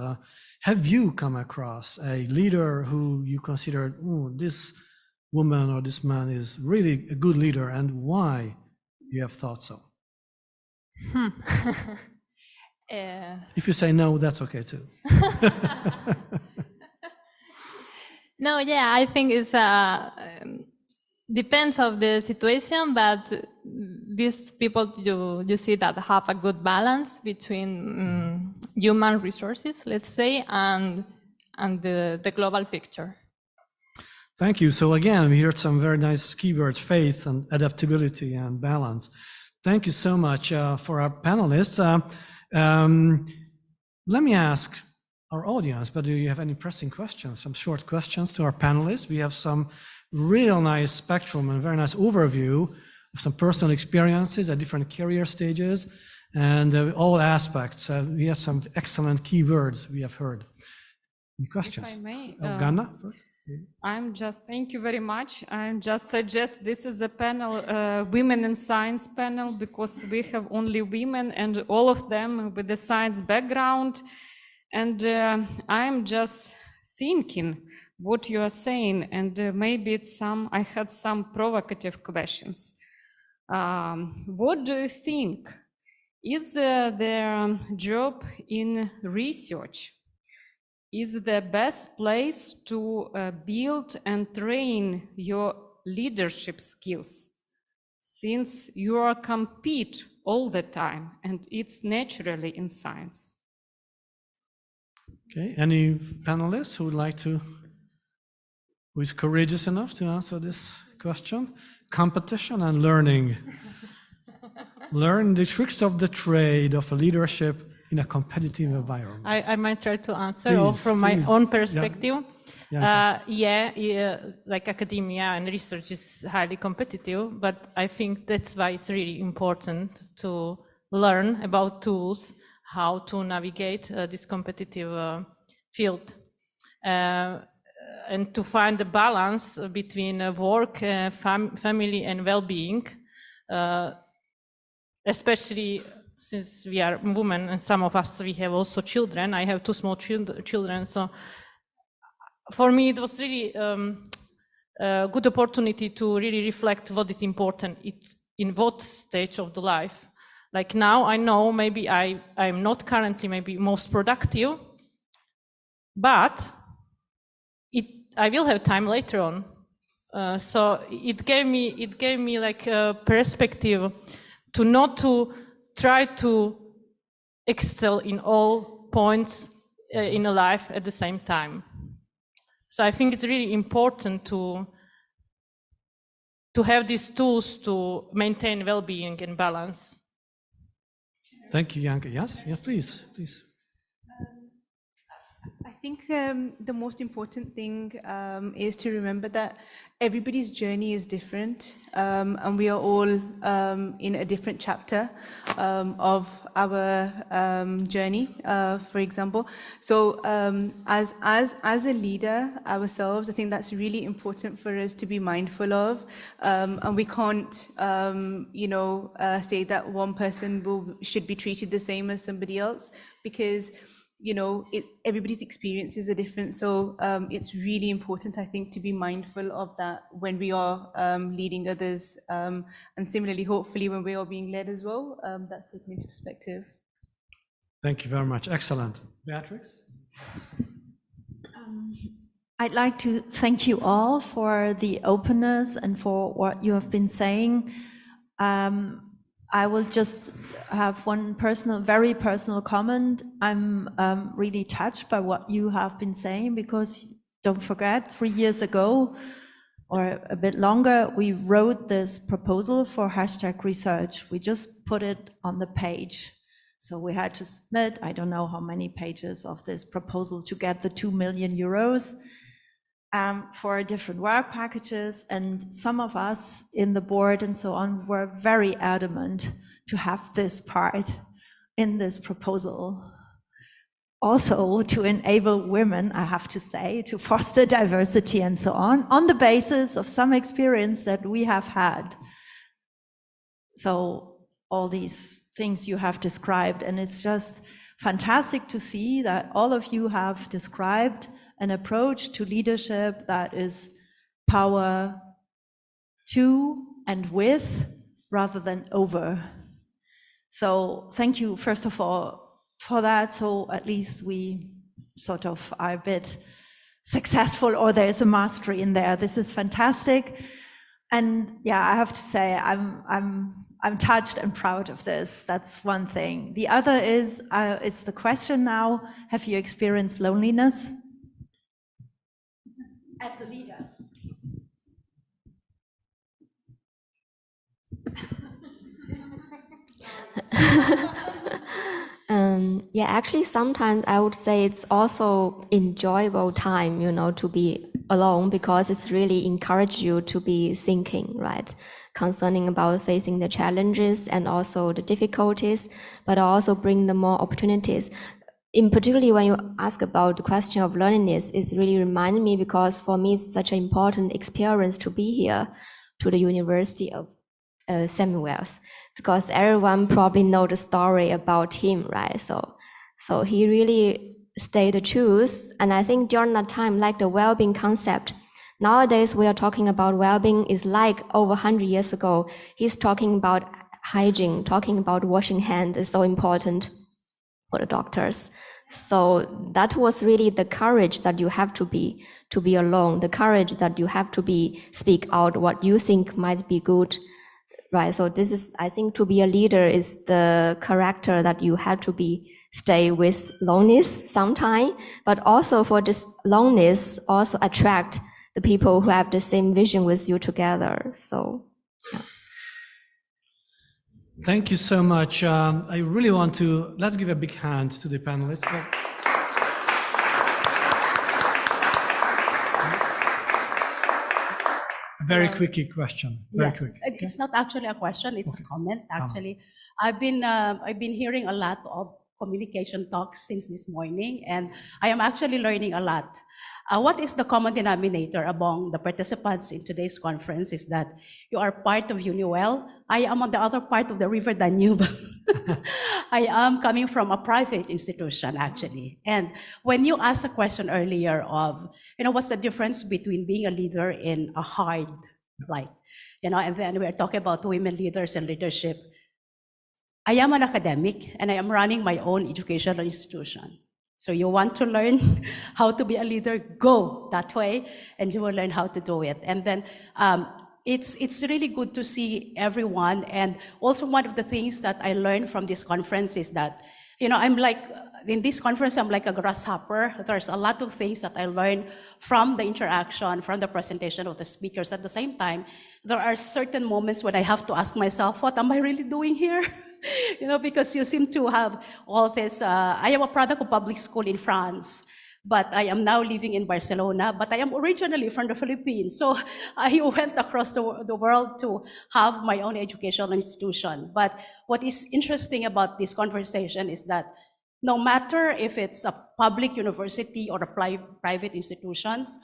have you come across a leader who you consider, this woman or this man is really a good leader, and why you have thought so? If you say no, that's okay too. No, yeah, I think it's depends of the situation, but these people you see that have a good balance between human resources, let's say, and the global picture. Thank you. So again, we heard some very nice keywords: faith and adaptability and balance. Thank you so much for our panelists. Let me ask our audience, but do you have any pressing questions, some short questions to our panelists? We have some real nice spectrum and very nice overview of some personal experiences at different career stages and all aspects. We have some excellent keywords we have heard. Any questions? If I may, Ganna first? Thank you very much. I just suggest this is a panel, Women in Science panel, because we have only women and all of them with the science background. And I'm just thinking what you are saying, and maybe I had some provocative questions. What do you think? Is their job in research is the best place to build and train your leadership skills, since you compete all the time and it's naturally in science? Okay, any panelists who would like to, who is courageous enough to answer this question? Competition and learning. Learn the tricks of the trade of leadership in a competitive environment. I might try to answer from my own perspective. Like academia and research is highly competitive, but I think that's why it's really important to learn about tools, how to navigate this competitive field, and to find the balance between work, family, and well-being, especially since we are women, and some of us, we have also children. I have two small children, so for me it was really a good opportunity to really reflect what is important in what stage of the life. Like now I know maybe I'm not currently maybe most productive, but I will have time later on. So it gave me like a perspective to not to try to excel in all points in a life at the same time. So I think it's really important to have these tools to maintain well-being and balance. Thank you, Janke. Yes, please. I think the most important thing is to remember that everybody's journey is different, and we are all in a different chapter of our journey, for example. So as a leader ourselves, I think that's really important for us to be mindful of, and we can't say that one person should be treated the same as somebody else, because everybody's experiences are different. So it's really important, I think, to be mindful of that when we are leading others, and similarly, hopefully, when we are being led as well, that's taken into perspective. Thank you very much. Excellent. Beatrix? I'd like to thank you all for the openness and for what you have been saying. I will just have one very personal comment. I'm really touched by what you have been saying, because don't forget, 3 years ago, or a bit longer, we wrote this proposal for #research. We just put it on the page. So we had to submit, I don't know how many pages of this proposal to get the 2 million euros for different work packages. And some of us in the board and so on were very adamant to have this part in this proposal. Also to enable women, I have to say, to foster diversity and so on the basis of some experience that we have had. So all these things you have described, and it's just fantastic to see that all of you have described an approach to leadership that is power to and with rather than over. So thank you, first of all, for that. So at least we sort of are a bit successful, or there's a mastery in there. This is fantastic. And yeah, I have to say, I'm touched and proud of this. That's one thing. The other is, it's the question now, have you experienced loneliness? As a leader. Yeah, actually, sometimes I would say it's also enjoyable time, you know, to be alone, because it's really encourage you to be thinking, right, concerning about facing the challenges and also the difficulties, but also bring the more opportunities. In particularly when you ask about the question of loneliness, it's really reminding me, because for me it's such an important experience to be here to the University of Semmelweis, because everyone probably know the story about him, right? So he really stayed the truth. And I think during that time, like the well-being concept, nowadays we are talking about well-being is like over 100 years ago. He's talking about hygiene, talking about washing hands is so important for the doctors. So that was really the courage that you have to be alone, the courage that you have to speak out what you think might be good. Right, so this is, I think, to be a leader is the character that you have to stay with loneliness sometime, but also for this loneliness also attract the people who have the same vision with you together. So, yeah. Thank you so much. I really want to, let's give a big hand to the panelists. Very quickie question. Very Yes, quick. it's not actually a question; it's a comment. Actually, I've been hearing a lot of communication talks since this morning, and I am actually learning a lot. What is the common denominator among the participants in today's conference is that you are part of EUniWell. I am on the other part of the River Danube. I am coming from a private institution, actually. And when you asked a question earlier of, what's the difference between being a leader in a hard life, and then we're talking about women leaders and leadership. I am an academic, and I am running my own educational institution. So you want to learn how to be a leader, go that way, and you will learn how to do it. And then it's really good to see everyone. And also one of the things that I learned from this conference is that, I'm like, in this conference, I'm like a grasshopper. There's a lot of things that I learned from the interaction, from the presentation of the speakers. At the same time, there are certain moments when I have to ask myself, what am I really doing here? Because you seem to have all this. I am a product of public school in France, but I am now living in Barcelona, but I am originally from the Philippines. So I went across the world to have my own educational institution. But what is interesting about this conversation is that no matter if it's a public university or a private institutions,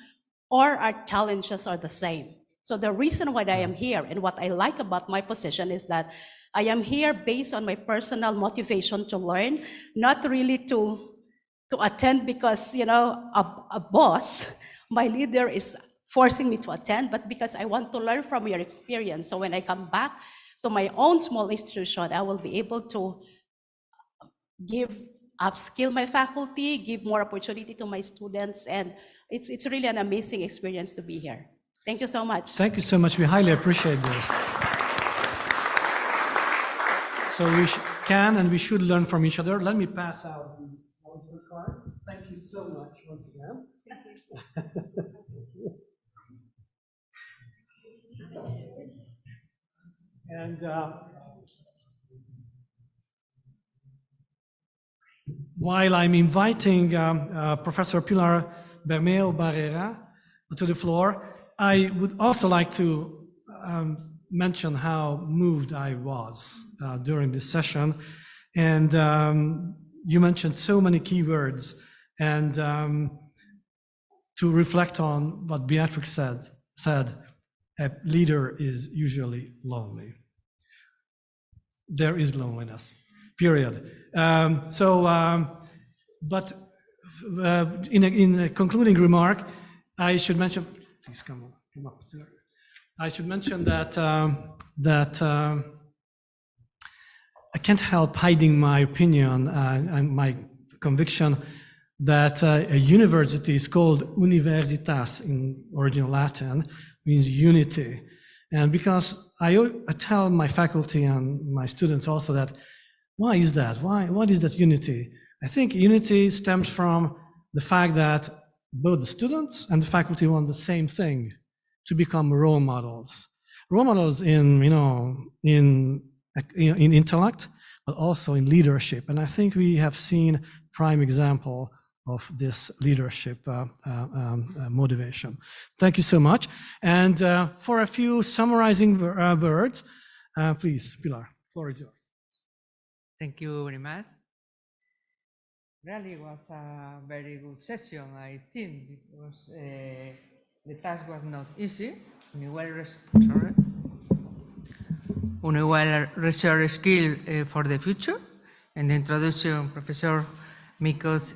or our challenges are the same. So the reason why I am here and what I like about my position is that I am here based on my personal motivation to learn, not really to attend because, a boss, my leader is forcing me to attend, but because I want to learn from your experience. So when I come back to my own small institution, I will be able to upskill my faculty, give more opportunity to my students, and it's really an amazing experience to be here. Thank you so much. Thank you so much. We highly appreciate this. So we can and we should learn from each other. Let me pass out these wonderful cards. Thank you so much once again. And while I'm inviting Professor Pilar Bermeo Barrera to the floor, I would also like to mention how moved I was during this session. And you mentioned so many keywords, and to reflect on what Beatrix said, a leader is usually lonely. There is loneliness, period. But in a concluding remark, I should mention, please come up. I should mention that a can't help hiding my opinion and my conviction that a university is called universitas in original Latin, means unity. And because I tell my faculty and my students also that, why is that? What is that unity? I think unity stems from the fact that both the students and the faculty want the same thing, to become role models. Role models in intellect, but also in leadership. And I think we have seen prime example of this leadership motivation. Thank you so much. And for a few summarizing words, please, Pilar, floor is yours. Thank you very much. Really, it was a very good session, I think, because the task was not easy. EUniWell research skill for the future. And the introduction, Professor Mikos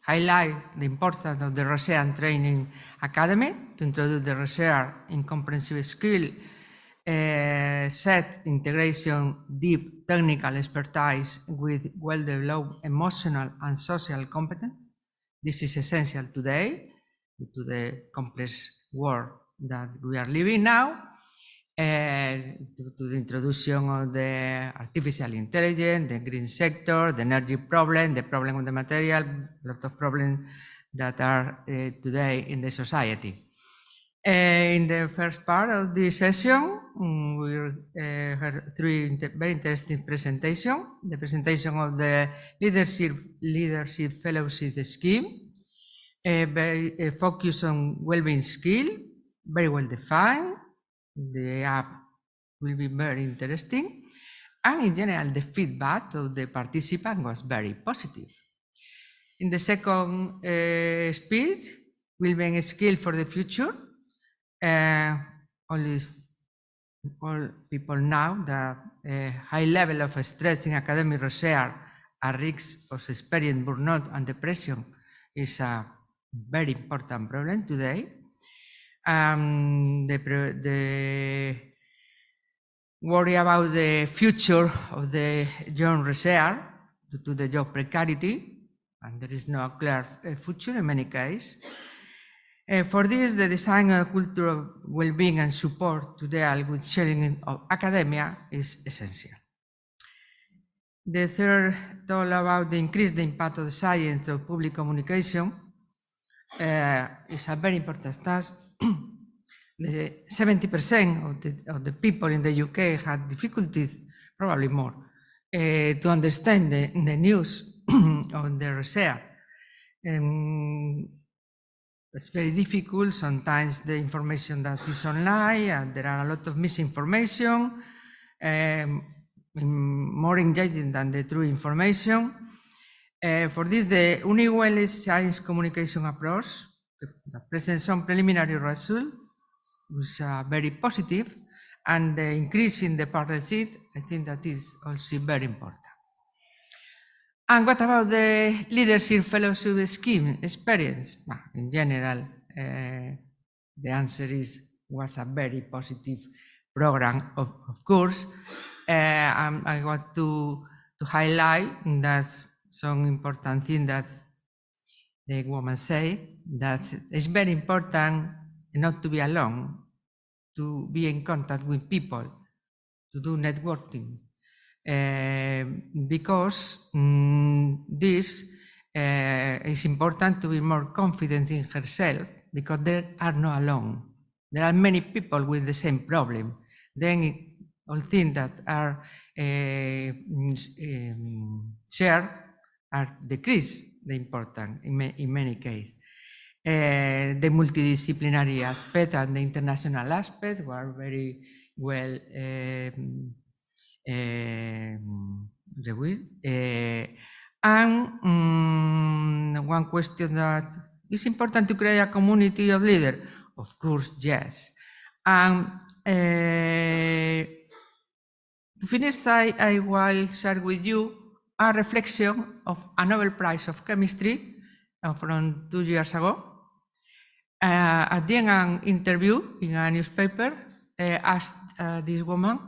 highlight the importance of the research and training academy to introduce the research in comprehensive skill, set integration, deep technical expertise with well-developed emotional and social competence. This is essential today due to the complex world that we are living now, due to the introduction of the artificial intelligence, the green sector, the energy problem, the problem of the material, a lot of problems that are today in the society. In the first part of this session, we heard three very interesting presentations. The presentation of the leadership fellowship scheme, very focus on well-being skill, very well defined. The app will be very interesting. And in general, the feedback of the participant was very positive. In the second speech, well-being skill for the future. All people know that a high level of stress in academic research, a risk of experiencing burnout and depression is a very important problem today. The worry about the future of the young research due to the job precarity, and there is no clear future in many cases. For this, the design of a culture of well-being and support to deal with sharing of academia is essential. The third talk about the increased impact of the science of public communication is a very important task. 70% of the people in the UK had difficulties, probably more, to understand the news on the research. It's very difficult. Sometimes the information that is online, and there are a lot of misinformation, more engaging than the true information. For this, the EUniWell science communication approach that presents some preliminary results was very positive, and the increase in the partnership, I think that is also very important. And what about the leadership fellowship scheme experience? Well, in general, the answer was a very positive program, of course. I want to highlight that some important thing that the woman say, that it's very important not to be alone, to be in contact with people, to do networking. Because this is important to be more confident in herself, because they are not alone. There are many people with the same problem. Then all things that are shared are decreased, the important in many cases. The multidisciplinary aspect and the international aspect were very well reviewed. And one question that is important to create a community of leaders. Of course, yes. And to finish, I will share with you a reflection of a Nobel Prize of Chemistry from 2 years ago. At the end of an interview in a newspaper, asked this woman,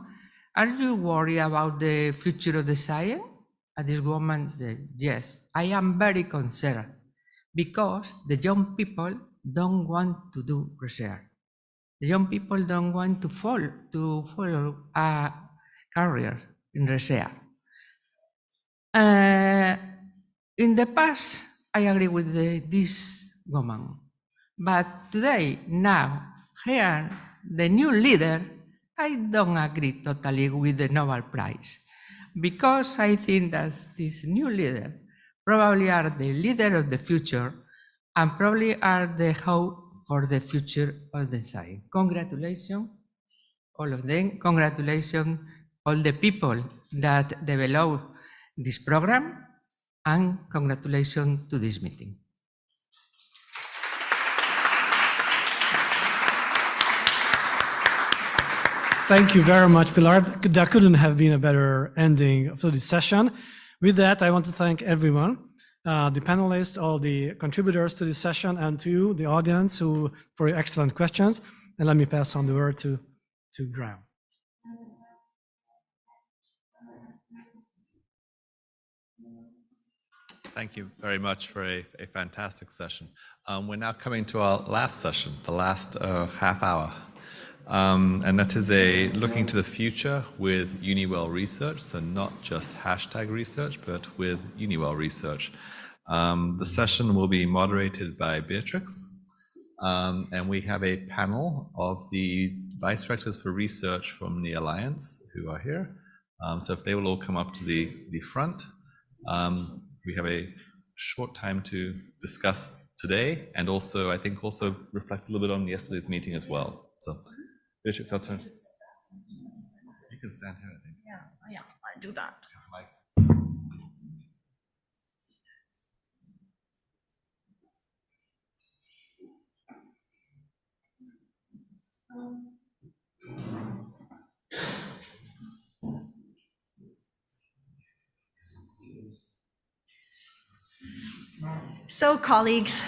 are you worried about the future of the science? And this woman said, yes, I am very concerned because the young people don't want to do research. The young people don't want to follow a career in research. In the past, I agree with this woman, but today, now, here, the new leader, I don't agree totally with the Nobel Prize, because I think that this new leader probably are the leader of the future and probably are the hope for the future of the science. Congratulations, all of them. Congratulations, all the people that develop this program, and congratulations to this meeting. Thank you very much, Pilar. That couldn't have been a better ending for this session. With that, I want to thank everyone, the panelists, all the contributors to this session, and to you, the audience, for your excellent questions. And let me pass on the word to Graham. Thank you very much for a fantastic session. We're now coming to our last session, the last half hour. And that is looking to the future with EUniWell research, so not just hashtag research, but with EUniWell research. The session will be moderated by Beatrix, and we have a panel of the Vice Directors for Research from the Alliance who are here. So if they will all come up to the front. We have a short time to discuss today, and also, I think, also reflect a little bit on yesterday's meeting as well. So, Beatrix, I'll turn. You can stand here, I think. Yeah, I do that. So, colleagues,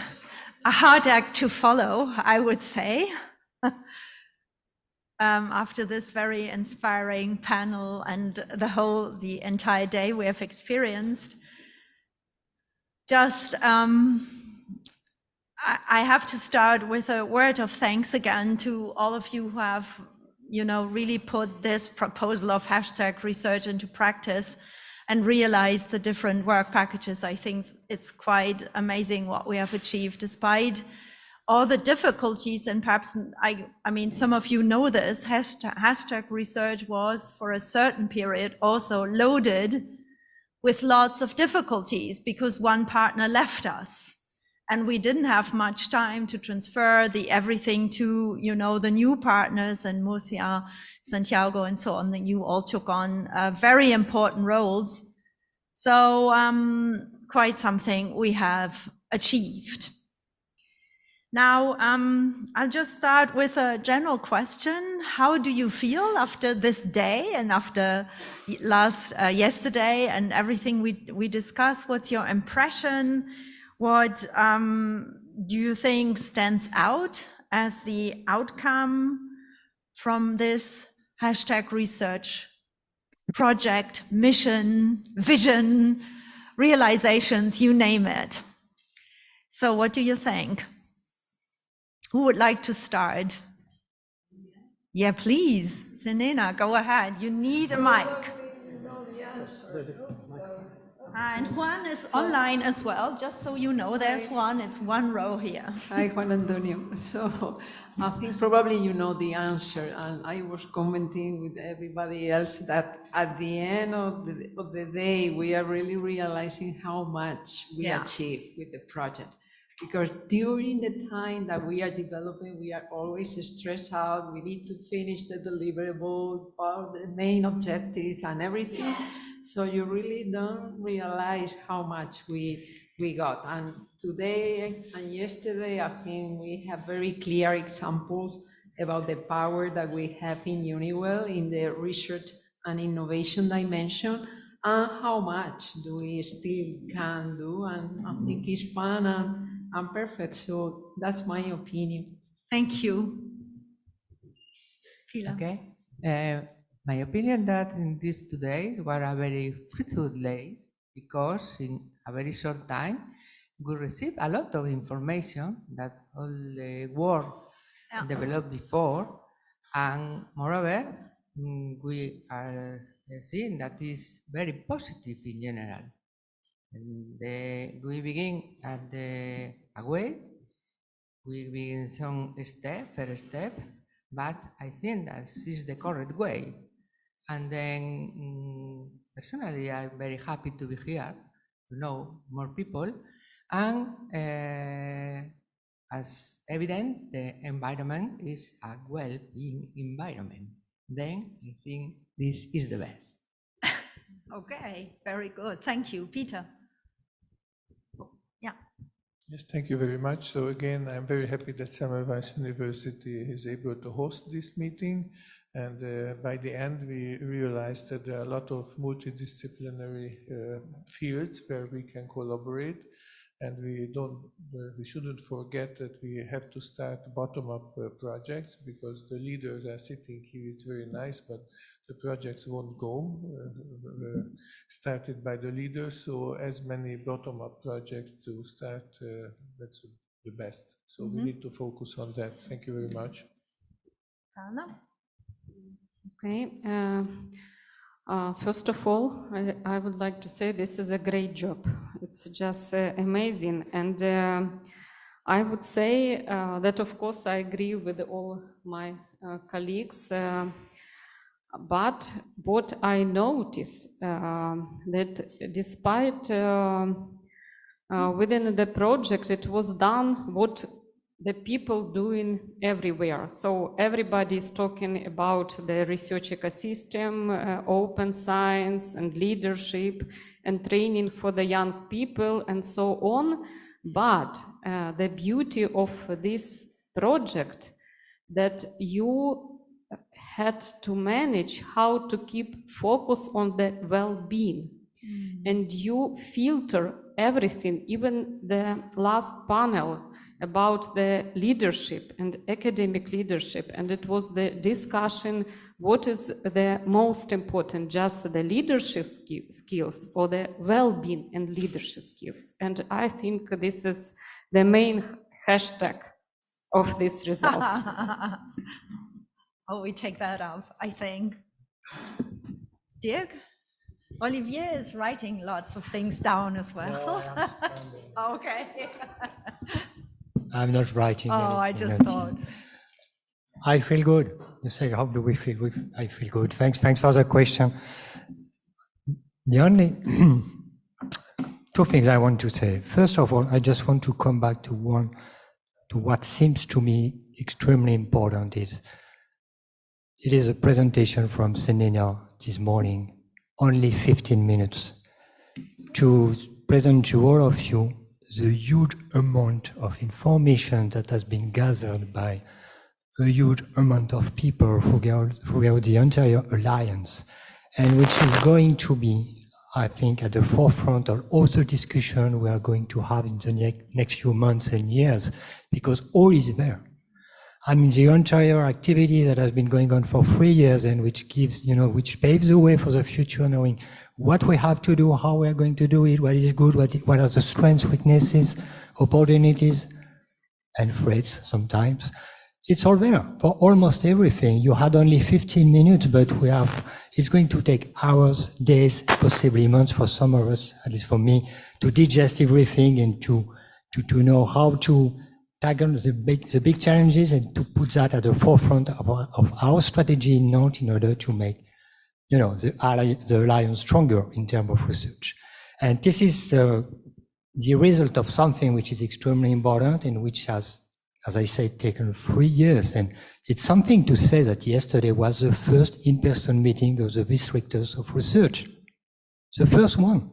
a hard act to follow, I would say. After this very inspiring panel and the entire day we have experienced, just I have to start with a word of thanks again to all of you who have, really put this proposal of hashtag research into practice and realized the different work packages. I think it's quite amazing what we have achieved despite all the difficulties, and perhaps, I mean, some of you know this, hashtag research was for a certain period also loaded with lots of difficulties because one partner left us and we didn't have much time to transfer everything to, the new partners, and Murcia, Santiago, and so on, that you all took on very important roles. So quite something we have achieved. Now, I'll just start with a general question. How do you feel after this day and after yesterday and everything we discussed? What's your impression? What do you think stands out as the outcome from this hashtag research project, mission, vision, realizations, you name it? So what do you think? Who would like to start? Yeah, please. Senena, go ahead. You need a mic. And Juan is online as well, just so you know. There's Juan, it's one row here. Hi, Juan Antonio. So I think probably you know the answer, and I was commenting with everybody else that at the end of the day, we are really realizing how much we achieve with the project. Because during the time that we are developing, we are always stressed out. We need to finish the deliverable, all the main objectives and everything. So you really don't realize how much we got. And today and yesterday, I think we have very clear examples about the power that we have in EUniWell in the research and innovation dimension, and how much do we still can do. And I think it's fun and perfect. So that's my opinion. Thank you. Okay. My opinion that in these 2 days were a very fruitful days because in a very short time we received a lot of information that all the work developed before, and moreover we are seeing that is very positive in general. And we begin at the away, we begin some step, first step, but I think that is the correct way. And then personally, I'm very happy to be here, to know more people. And as evident, the environment is a well-being environment. Then I think this is the best. Okay, very good. Thank you. Peter. Yeah. Yes, thank you very much. So again, I'm very happy that Semmelweis University is able to host this meeting. And by the end, we realized that there are a lot of multidisciplinary fields where we can collaborate. And we shouldn't forget that we have to start bottom-up projects, because the leaders are sitting here. It's very nice, but the projects won't go. Started by the leaders, so as many bottom-up projects to start, that's the best. So we need to focus on that. Thank you very much. Anna? Okay. First of all, I would like to say this is a great job. It's just amazing. And I would say that, of course, I agree with all my colleagues. But what I noticed, that despite within the project, it was done what the people doing everywhere. So everybody is talking about the research ecosystem, open science and leadership and training for the young people and so on. But the beauty of this project, that you had to manage how to keep focus on the well-being. And you filter everything, even the last panel about the leadership and academic leadership. And it was the discussion, what is the most important, just the leadership skills or the well-being and leadership skills? And I think this is the main hashtag of these results. Oh, we take that up, I think. Dirk? Olivier is writing lots of things down as well. No, okay. I'm not writing. Oh, I just thought. I feel good. You say, how do we feel? I feel good. Thanks for the question. The only two things I want to say. First of all, I just want to come back to what seems to me extremely important is, it is a presentation from Senenia this morning, only 15 minutes, to present to all of you the huge amount of information that has been gathered by a huge amount of people throughout the entire alliance, and which is going to be, I think, at the forefront of all the discussion we are going to have in the next few months and years, because all is there. I mean, the entire activity that has been going on for 3 years and which gives, which paves the way for the future, knowing what we have to do, how we are going to do it, what is good, what are the strengths, weaknesses, opportunities, and threats sometimes. It's all there for almost everything. You had only 15 minutes, but it's going to take hours, days, possibly months for some of us, at least for me, to digest everything and to know how to tackle the big challenges and to put that at the forefront of our strategy in Nantes in order to make, the alliance stronger in terms of research. And this is the result of something which is extremely important and which has, as I said, taken 3 years. And it's something to say that yesterday was the first in-person meeting of the vice-rectors of research. The first one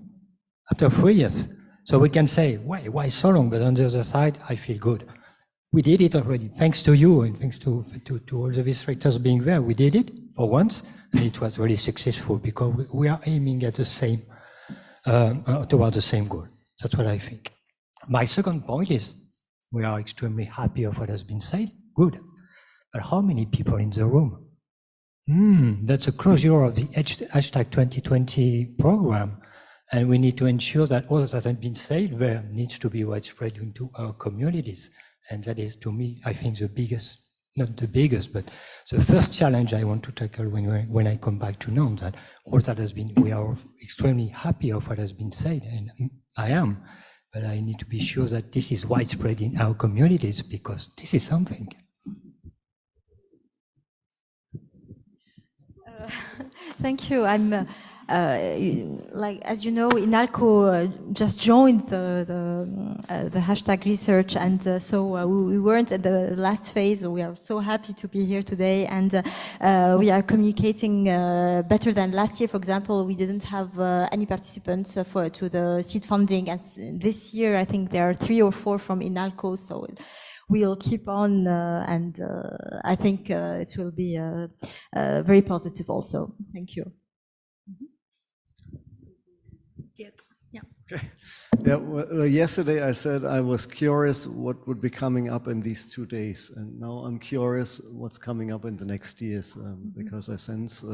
after 3 years. So we can say, why so long? But on the other side, I feel good. We did it already, thanks to you and thanks to all the vice-rectors being there. We did it for once, and it was really successful because we are aiming at the same, toward the same goal. That's what I think. My second point is, we are extremely happy of what has been said. Good. But how many people in the room? That's a closure of the hashtag 2020 program. And we need to ensure that all that has been said there needs to be widespread into our communities. And that is, to me, I think the biggest, not the biggest, but the first challenge I want to tackle when I come back to Nantes, that all that has been, we are extremely happy of what has been said, and I am, but I need to be sure that this is widespread in our communities, because this is something. Thank you. I'm like, as you know, INALCO just joined the hashtag research, and so we weren't at the last phase. We are so happy to be here today, and we are communicating better than last year. For example, we didn't have any participants to the seed funding, and this year I think there are 3 or 4 from INALCO. So we'll keep on, and I think it will be very positive also. Thank you. Yeah. Okay. Yeah. Well, yesterday I said I was curious what would be coming up in these 2 days, and now I'm curious what's coming up in the next years, because I sense,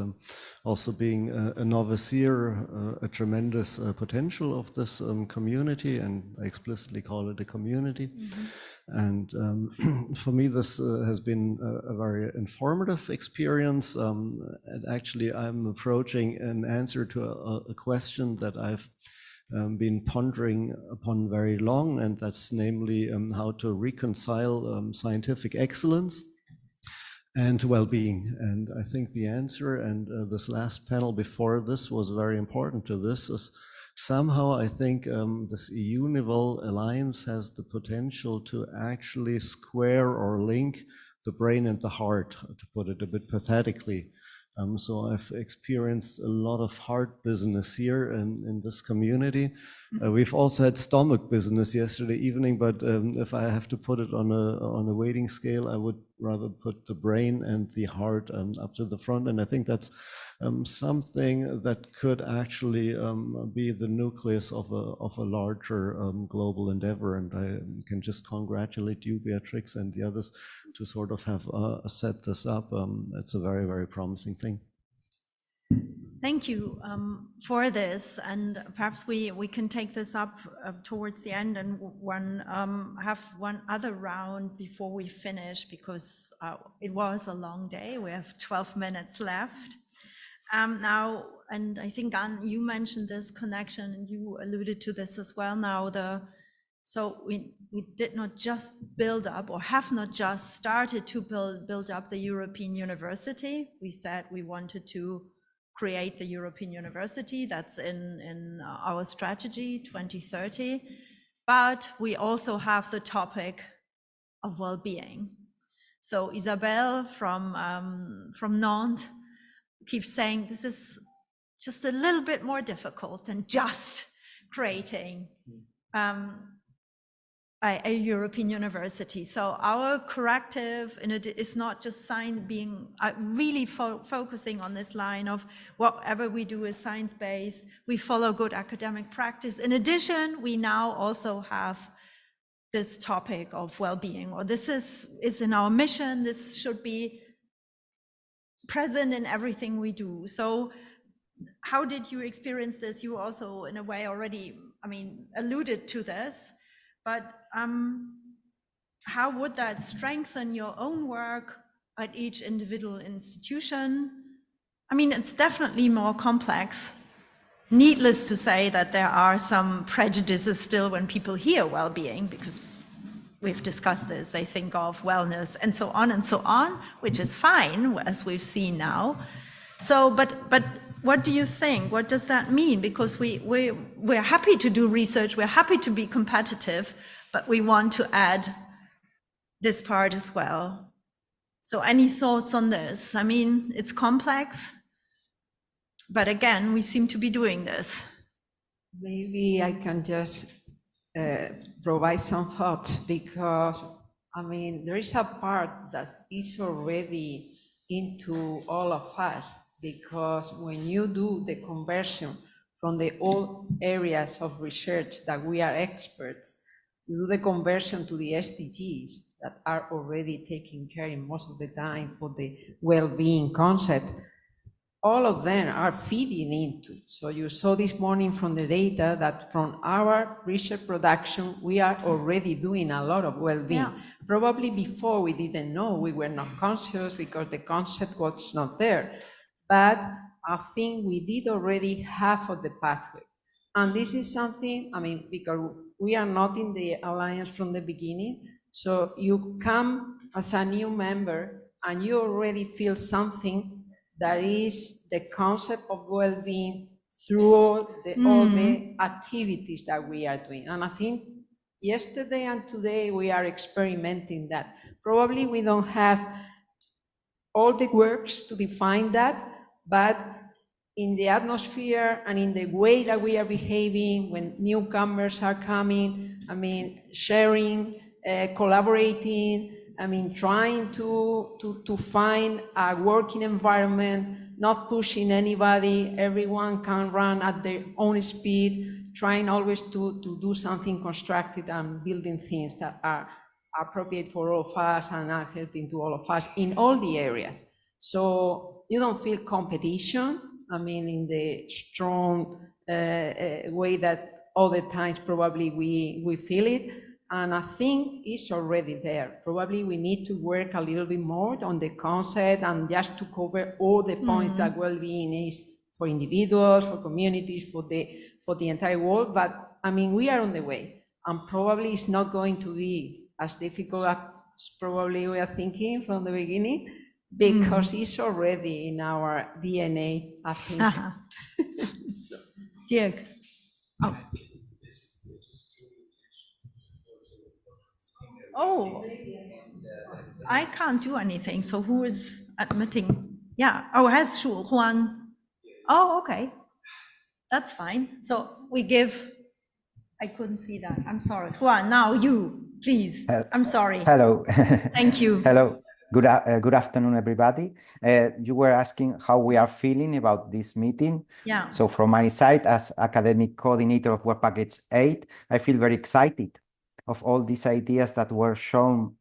also being a novice here, a tremendous potential of this community, and I explicitly call it a community. And for me, this has been a very informative experience. And actually, I'm approaching an answer to a question that I've been pondering upon very long, and that's namely how to reconcile scientific excellence and well-being. And I think the answer, and this last panel before this was very important to this, is somehow I think this EUniWell Alliance has the potential to actually square or link the brain and the heart, to put it a bit pathetically. So I've experienced a lot of heart business here in this community. We've also had stomach business yesterday evening, but if I have to put it on a weighting scale, I would rather put the brain and the heart up to the front. And I think that's something that could actually be the nucleus of a larger global endeavor. And I can just congratulate you, Beatrix, and the others to sort of have set this up. It's a very, very promising thing. Thank you for this, and perhaps we can take this up towards the end and have one other round before we finish, because it was a long day. We have 12 minutes left now, and I think Anne, you mentioned this connection, and you alluded to this as well. Now so we did not just build up, or have not just started to build up the European University. We said we wanted to create the European University. That's in our strategy 2030. But we also have the topic of well-being. So Isabelle from Nantes keeps saying this is just a little bit more difficult than just creating a European university. So our corrective is not just being really focusing on this line of whatever we do is science-based, we follow good academic practice. In addition, we now also have this topic of well-being, or this is in our mission. This should be present in everything we do. So how did you experience this? You also, in a way, already, alluded to this. But how would that strengthen your own work at each individual institution? It's definitely more complex. Needless to say that there are some prejudices still when people hear well-being, because we've discussed this, they think of wellness and so on, which is fine, as we've seen now. So, but what do you think? What does that mean? Because we're happy to do research, we're happy to be competitive, but we want to add this part as well. So any thoughts on this? It's complex, but again, we seem to be doing this. Maybe I can just provide some thoughts, because there is a part that is already into all of us. Because when you do the conversion from the old areas of research that we are experts, you do the conversion to the SDGs, that are already taking care in most of the time for the well-being concept, all of them are feeding into. So you saw this morning from the data that from our research production, we are already doing a lot of well-being. Yeah. Probably before we didn't know, we were not conscious because the concept was not there. But I think we did already half of the pathway. And this is something, I mean, because we are not in the alliance from the beginning, so you come as a new member and you already feel something that is the concept of well-being through all the activities that we are doing. And I think yesterday and today we are experimenting that. Probably we don't have all the works to define that, but in the atmosphere and in the way that we are behaving when newcomers are coming, I mean, sharing, collaborating, I mean, trying to find a working environment, not pushing anybody, everyone can run at their own speed, trying always to do something constructive and building things that are appropriate for all of us and are helping to all of us in all the areas. So you don't feel competition, I mean, in the strong way that other times probably we feel it. And I think it's already there. Probably we need to work a little bit more on the concept and just to cover all the points that well-being is for individuals, for communities, for the entire world. But I mean, we are on the way, and probably it's not going to be as difficult as probably we are thinking from the beginning, because it's already in our DNA, I think. So. Dirk. Oh. Oh, I can't do anything. So who is admitting? Yeah. Oh, has Juan. Oh, okay. That's fine. So we give. I couldn't see that. I'm sorry. Juan, now you, please. I'm sorry. Hello. Thank you. Hello. Good afternoon, everybody. You were asking how we are feeling about this meeting. Yeah. So from my side, as academic coordinator of Work Package 8, I feel very excited of all these ideas that were shown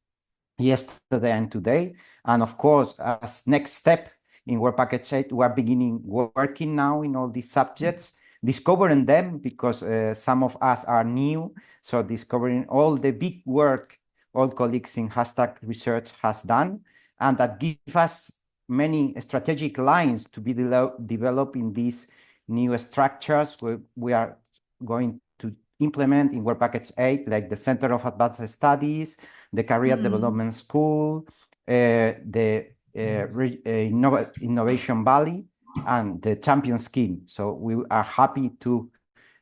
yesterday and today. And of course, as next step in Work Package 8, we are beginning working now in all these subjects, discovering them because some of us are new. So discovering all the big work all colleagues in hashtag research has done, and that give us many strategic lines to be developed in these new structures where we are going to implement in Work Package 8, like the Center of Advanced Studies, the Career Development School, the Innovation Valley, and the Champion Scheme. So we are happy to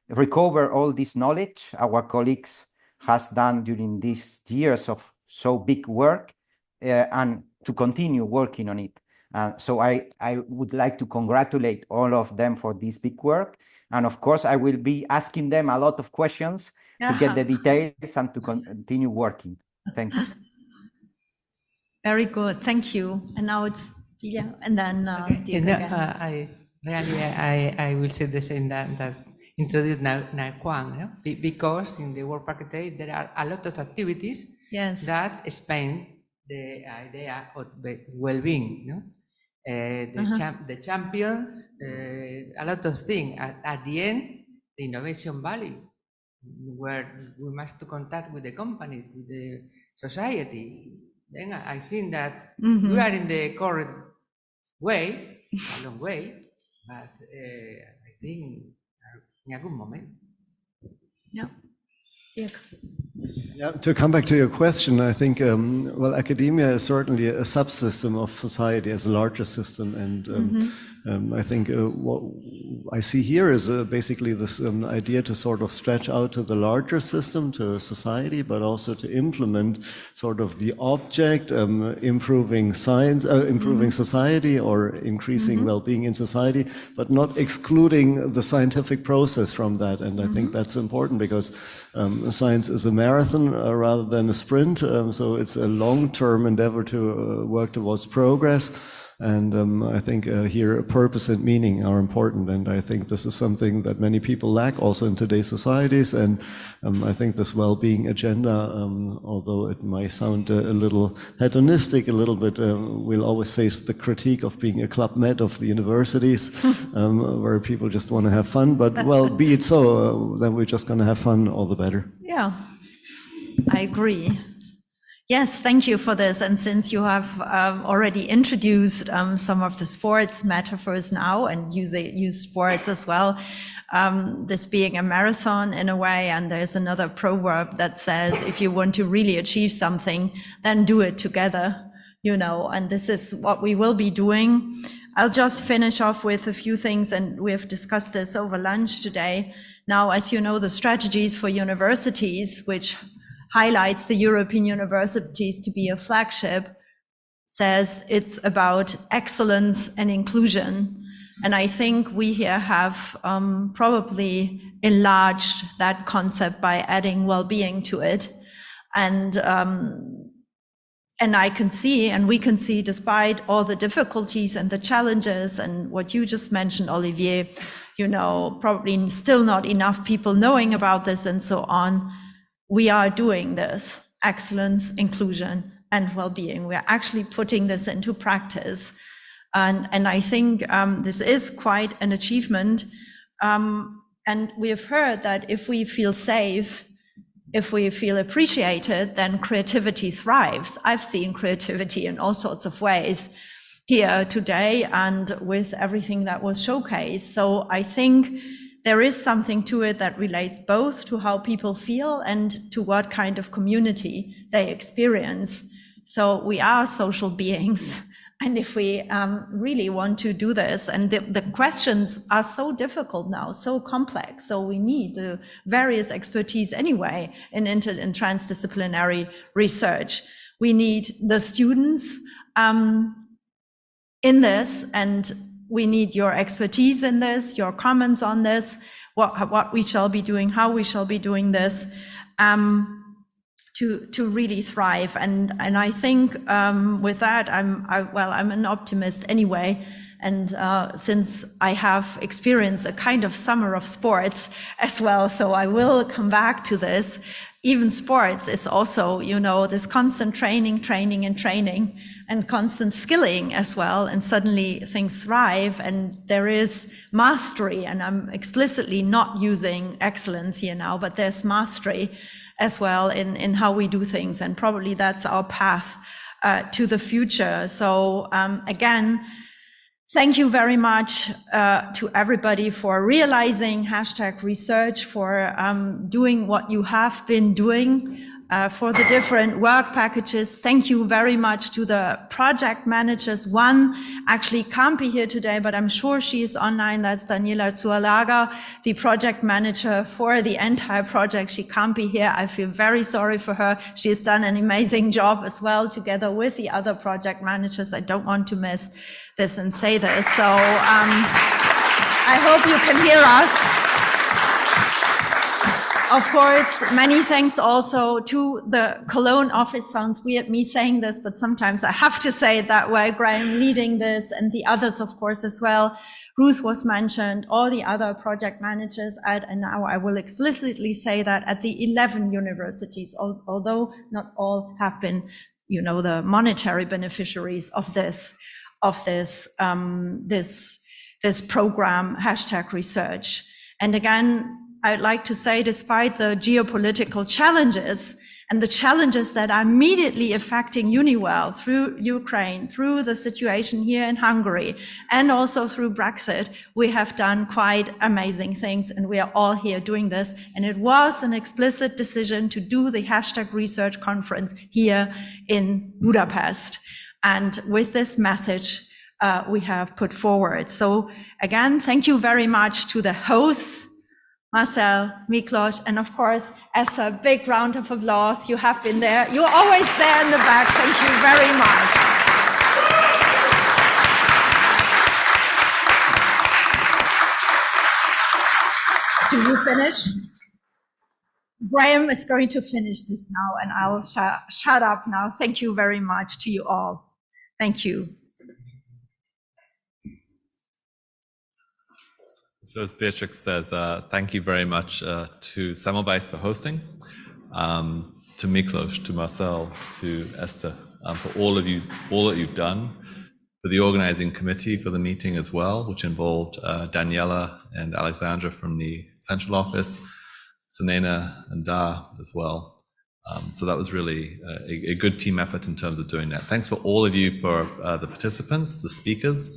recover all this knowledge our colleagues has done during these years of so big work, and to continue working on it. So I would like to congratulate all of them for this big work. And of course, I will be asking them a lot of questions to get the details and to continue working. Thank you. Very good. Thank you. And now it's Pilia, and then I will say the same that introduced now Juan, because in the Work Package 8 there are a lot of activities that expand the idea of well-being. The champions, a lot of things. At the end, the Innovation Valley, where we must contact with the companies, with the society. Then I think that we are in the correct way, a long way, but I think in a good moment. Yeah. Yeah, to come back to your question, I think, well, academia is certainly a subsystem of society as a larger system. And I think what I see here is basically this idea to sort of stretch out to the larger system, to society, but also to implement sort of the object, improving science, improving society, or increasing well-being in society, but not excluding the scientific process from that. And I think that's important because science is a marathon rather than a sprint. So it's a long-term endeavor to work towards progress. And I think here purpose and meaning are important, and I think this is something that many people lack also in today's societies. And I think this well-being agenda, although it might sound a little hedonistic, a little bit, we'll always face the critique of being a club med of the universities, where people just want to have fun. But well, be it so, then we're just going to have fun, all the better. Yeah, I agree. Yes, thank you for this. And since you have already introduced some of the sports metaphors now and use sports as well, this being a marathon in a way, and there's another proverb that says, if you want to really achieve something, then do it together, you know, and this is what we will be doing. I'll just finish off with a few things, and we have discussed this over lunch today. Now, as you know, the strategies for universities, which highlights the European universities to be a flagship, says it's about excellence and inclusion. And I think we here have probably enlarged that concept by adding well-being to it. And I can see, and we can see, despite all the difficulties and the challenges and what you just mentioned, Olivier, you know, probably still not enough people knowing about this and so on. We are doing this, excellence, inclusion, and well-being. We're actually putting this into practice. And I think this is quite an achievement. And we have heard that if we feel safe, if we feel appreciated, then creativity thrives. I've seen creativity in all sorts of ways here today and with everything that was showcased. So I think there is something to it that relates both to how people feel and to what kind of community they experience. So we are social beings. And if we really want to do this, and the questions are so difficult now, so complex, so we need the various expertise anyway in inter and transdisciplinary research. We need the students in this, and we need your expertise in this, your comments on this, what we shall be doing, how we shall be doing this, to really thrive. And I think with that, I'm an optimist anyway. And since I have experienced a kind of summer of sports as well, so I will come back to this. Even sports is also, you know, this constant training, and constant skilling as well. And suddenly things thrive and there is mastery. And I'm explicitly not using excellence here now, but there's mastery as well in how we do things. And probably that's our path to the future. So again, thank you very much to everybody for realizing #research, for doing what you have been doing, for the different work packages. Thank you very much to the project managers. One actually can't be here today, but I'm sure she is online. That's Daniela Zualaga, the project manager for the entire project. She can't be here. I feel very sorry for her. She has done an amazing job as well, together with the other project managers. I don't want to miss this and say this. So I hope you can hear us. Of course, many thanks also to the Cologne office. Sounds weird me saying this, but sometimes I have to say it that way. Graham leading this, and the others, of course, as well. Ruth was mentioned, all the other project managers and now I will explicitly say that at the 11 universities, although not all have been, you know, the monetary beneficiaries of this program, #research. And again, I'd like to say, despite the geopolitical challenges and the challenges that are immediately affecting EUniWell through Ukraine, through the situation here in Hungary, and also through Brexit, we have done quite amazing things, and we are all here doing this. And it was an explicit decision to do the #research conference here in Budapest. And with this message, we have put forward. So again, thank you very much to the hosts, Marcel, Miklos, and of course, Esther, big round of applause. You have been there. You're always there in the back. Thank you very much. Do you finish? Graham is going to finish this now, and I'll shut up now. Thank you very much to you all. Thank you. So as Beatrix says, thank you very much to Semmelweis for hosting, to Miklos, to Marcel, to Esther, for all that you've done, for the organizing committee for the meeting as well, which involved Daniela and Alexandra from the central office, Sanena and Da as well. So that was really a good team effort in terms of doing that. Thanks for all of you, for the participants, the speakers,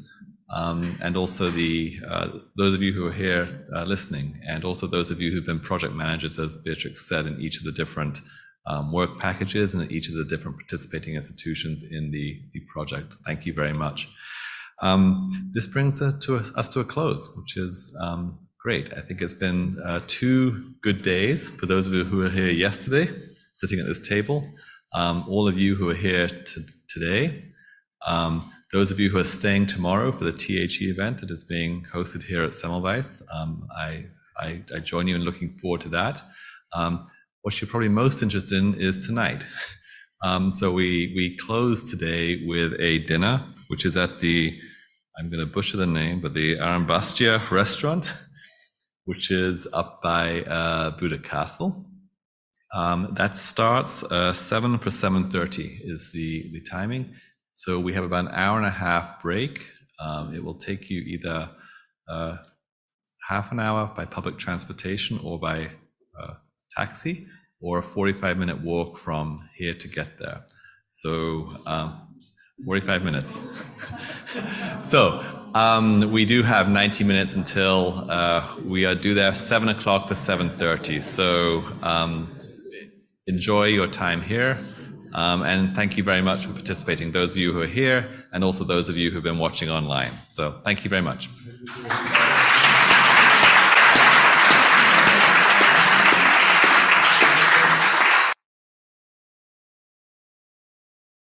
and also those of you who are here listening, and also those of you who've been project managers, as Beatrix said, in each of the different work packages and in each of the different participating institutions in the project. Thank you very much. This brings us to a close, which is great. I think it's been 2 good days for those of you who were here yesterday, sitting at this table, all of you who are here today, those of you who are staying tomorrow for the THE event that is being hosted here at Semmelweis. I join you in looking forward to that. What you're probably most interested in is tonight. So we close today with a dinner, which is at the, I'm going to butcher the name, but the Arambastia restaurant, which is up by Buda Castle. That starts 7 for 7:30 is the timing. So we have about an hour and a half break. It will take you either half an hour by public transportation or by taxi, or a 45-minute walk from here to get there. So 45 minutes. So we do have 90 minutes until we are due there 7 o'clock for 7:30. So enjoy your time here. And thank you very much for participating, those of you who are here, and also those of you who've been watching online. So thank you very much.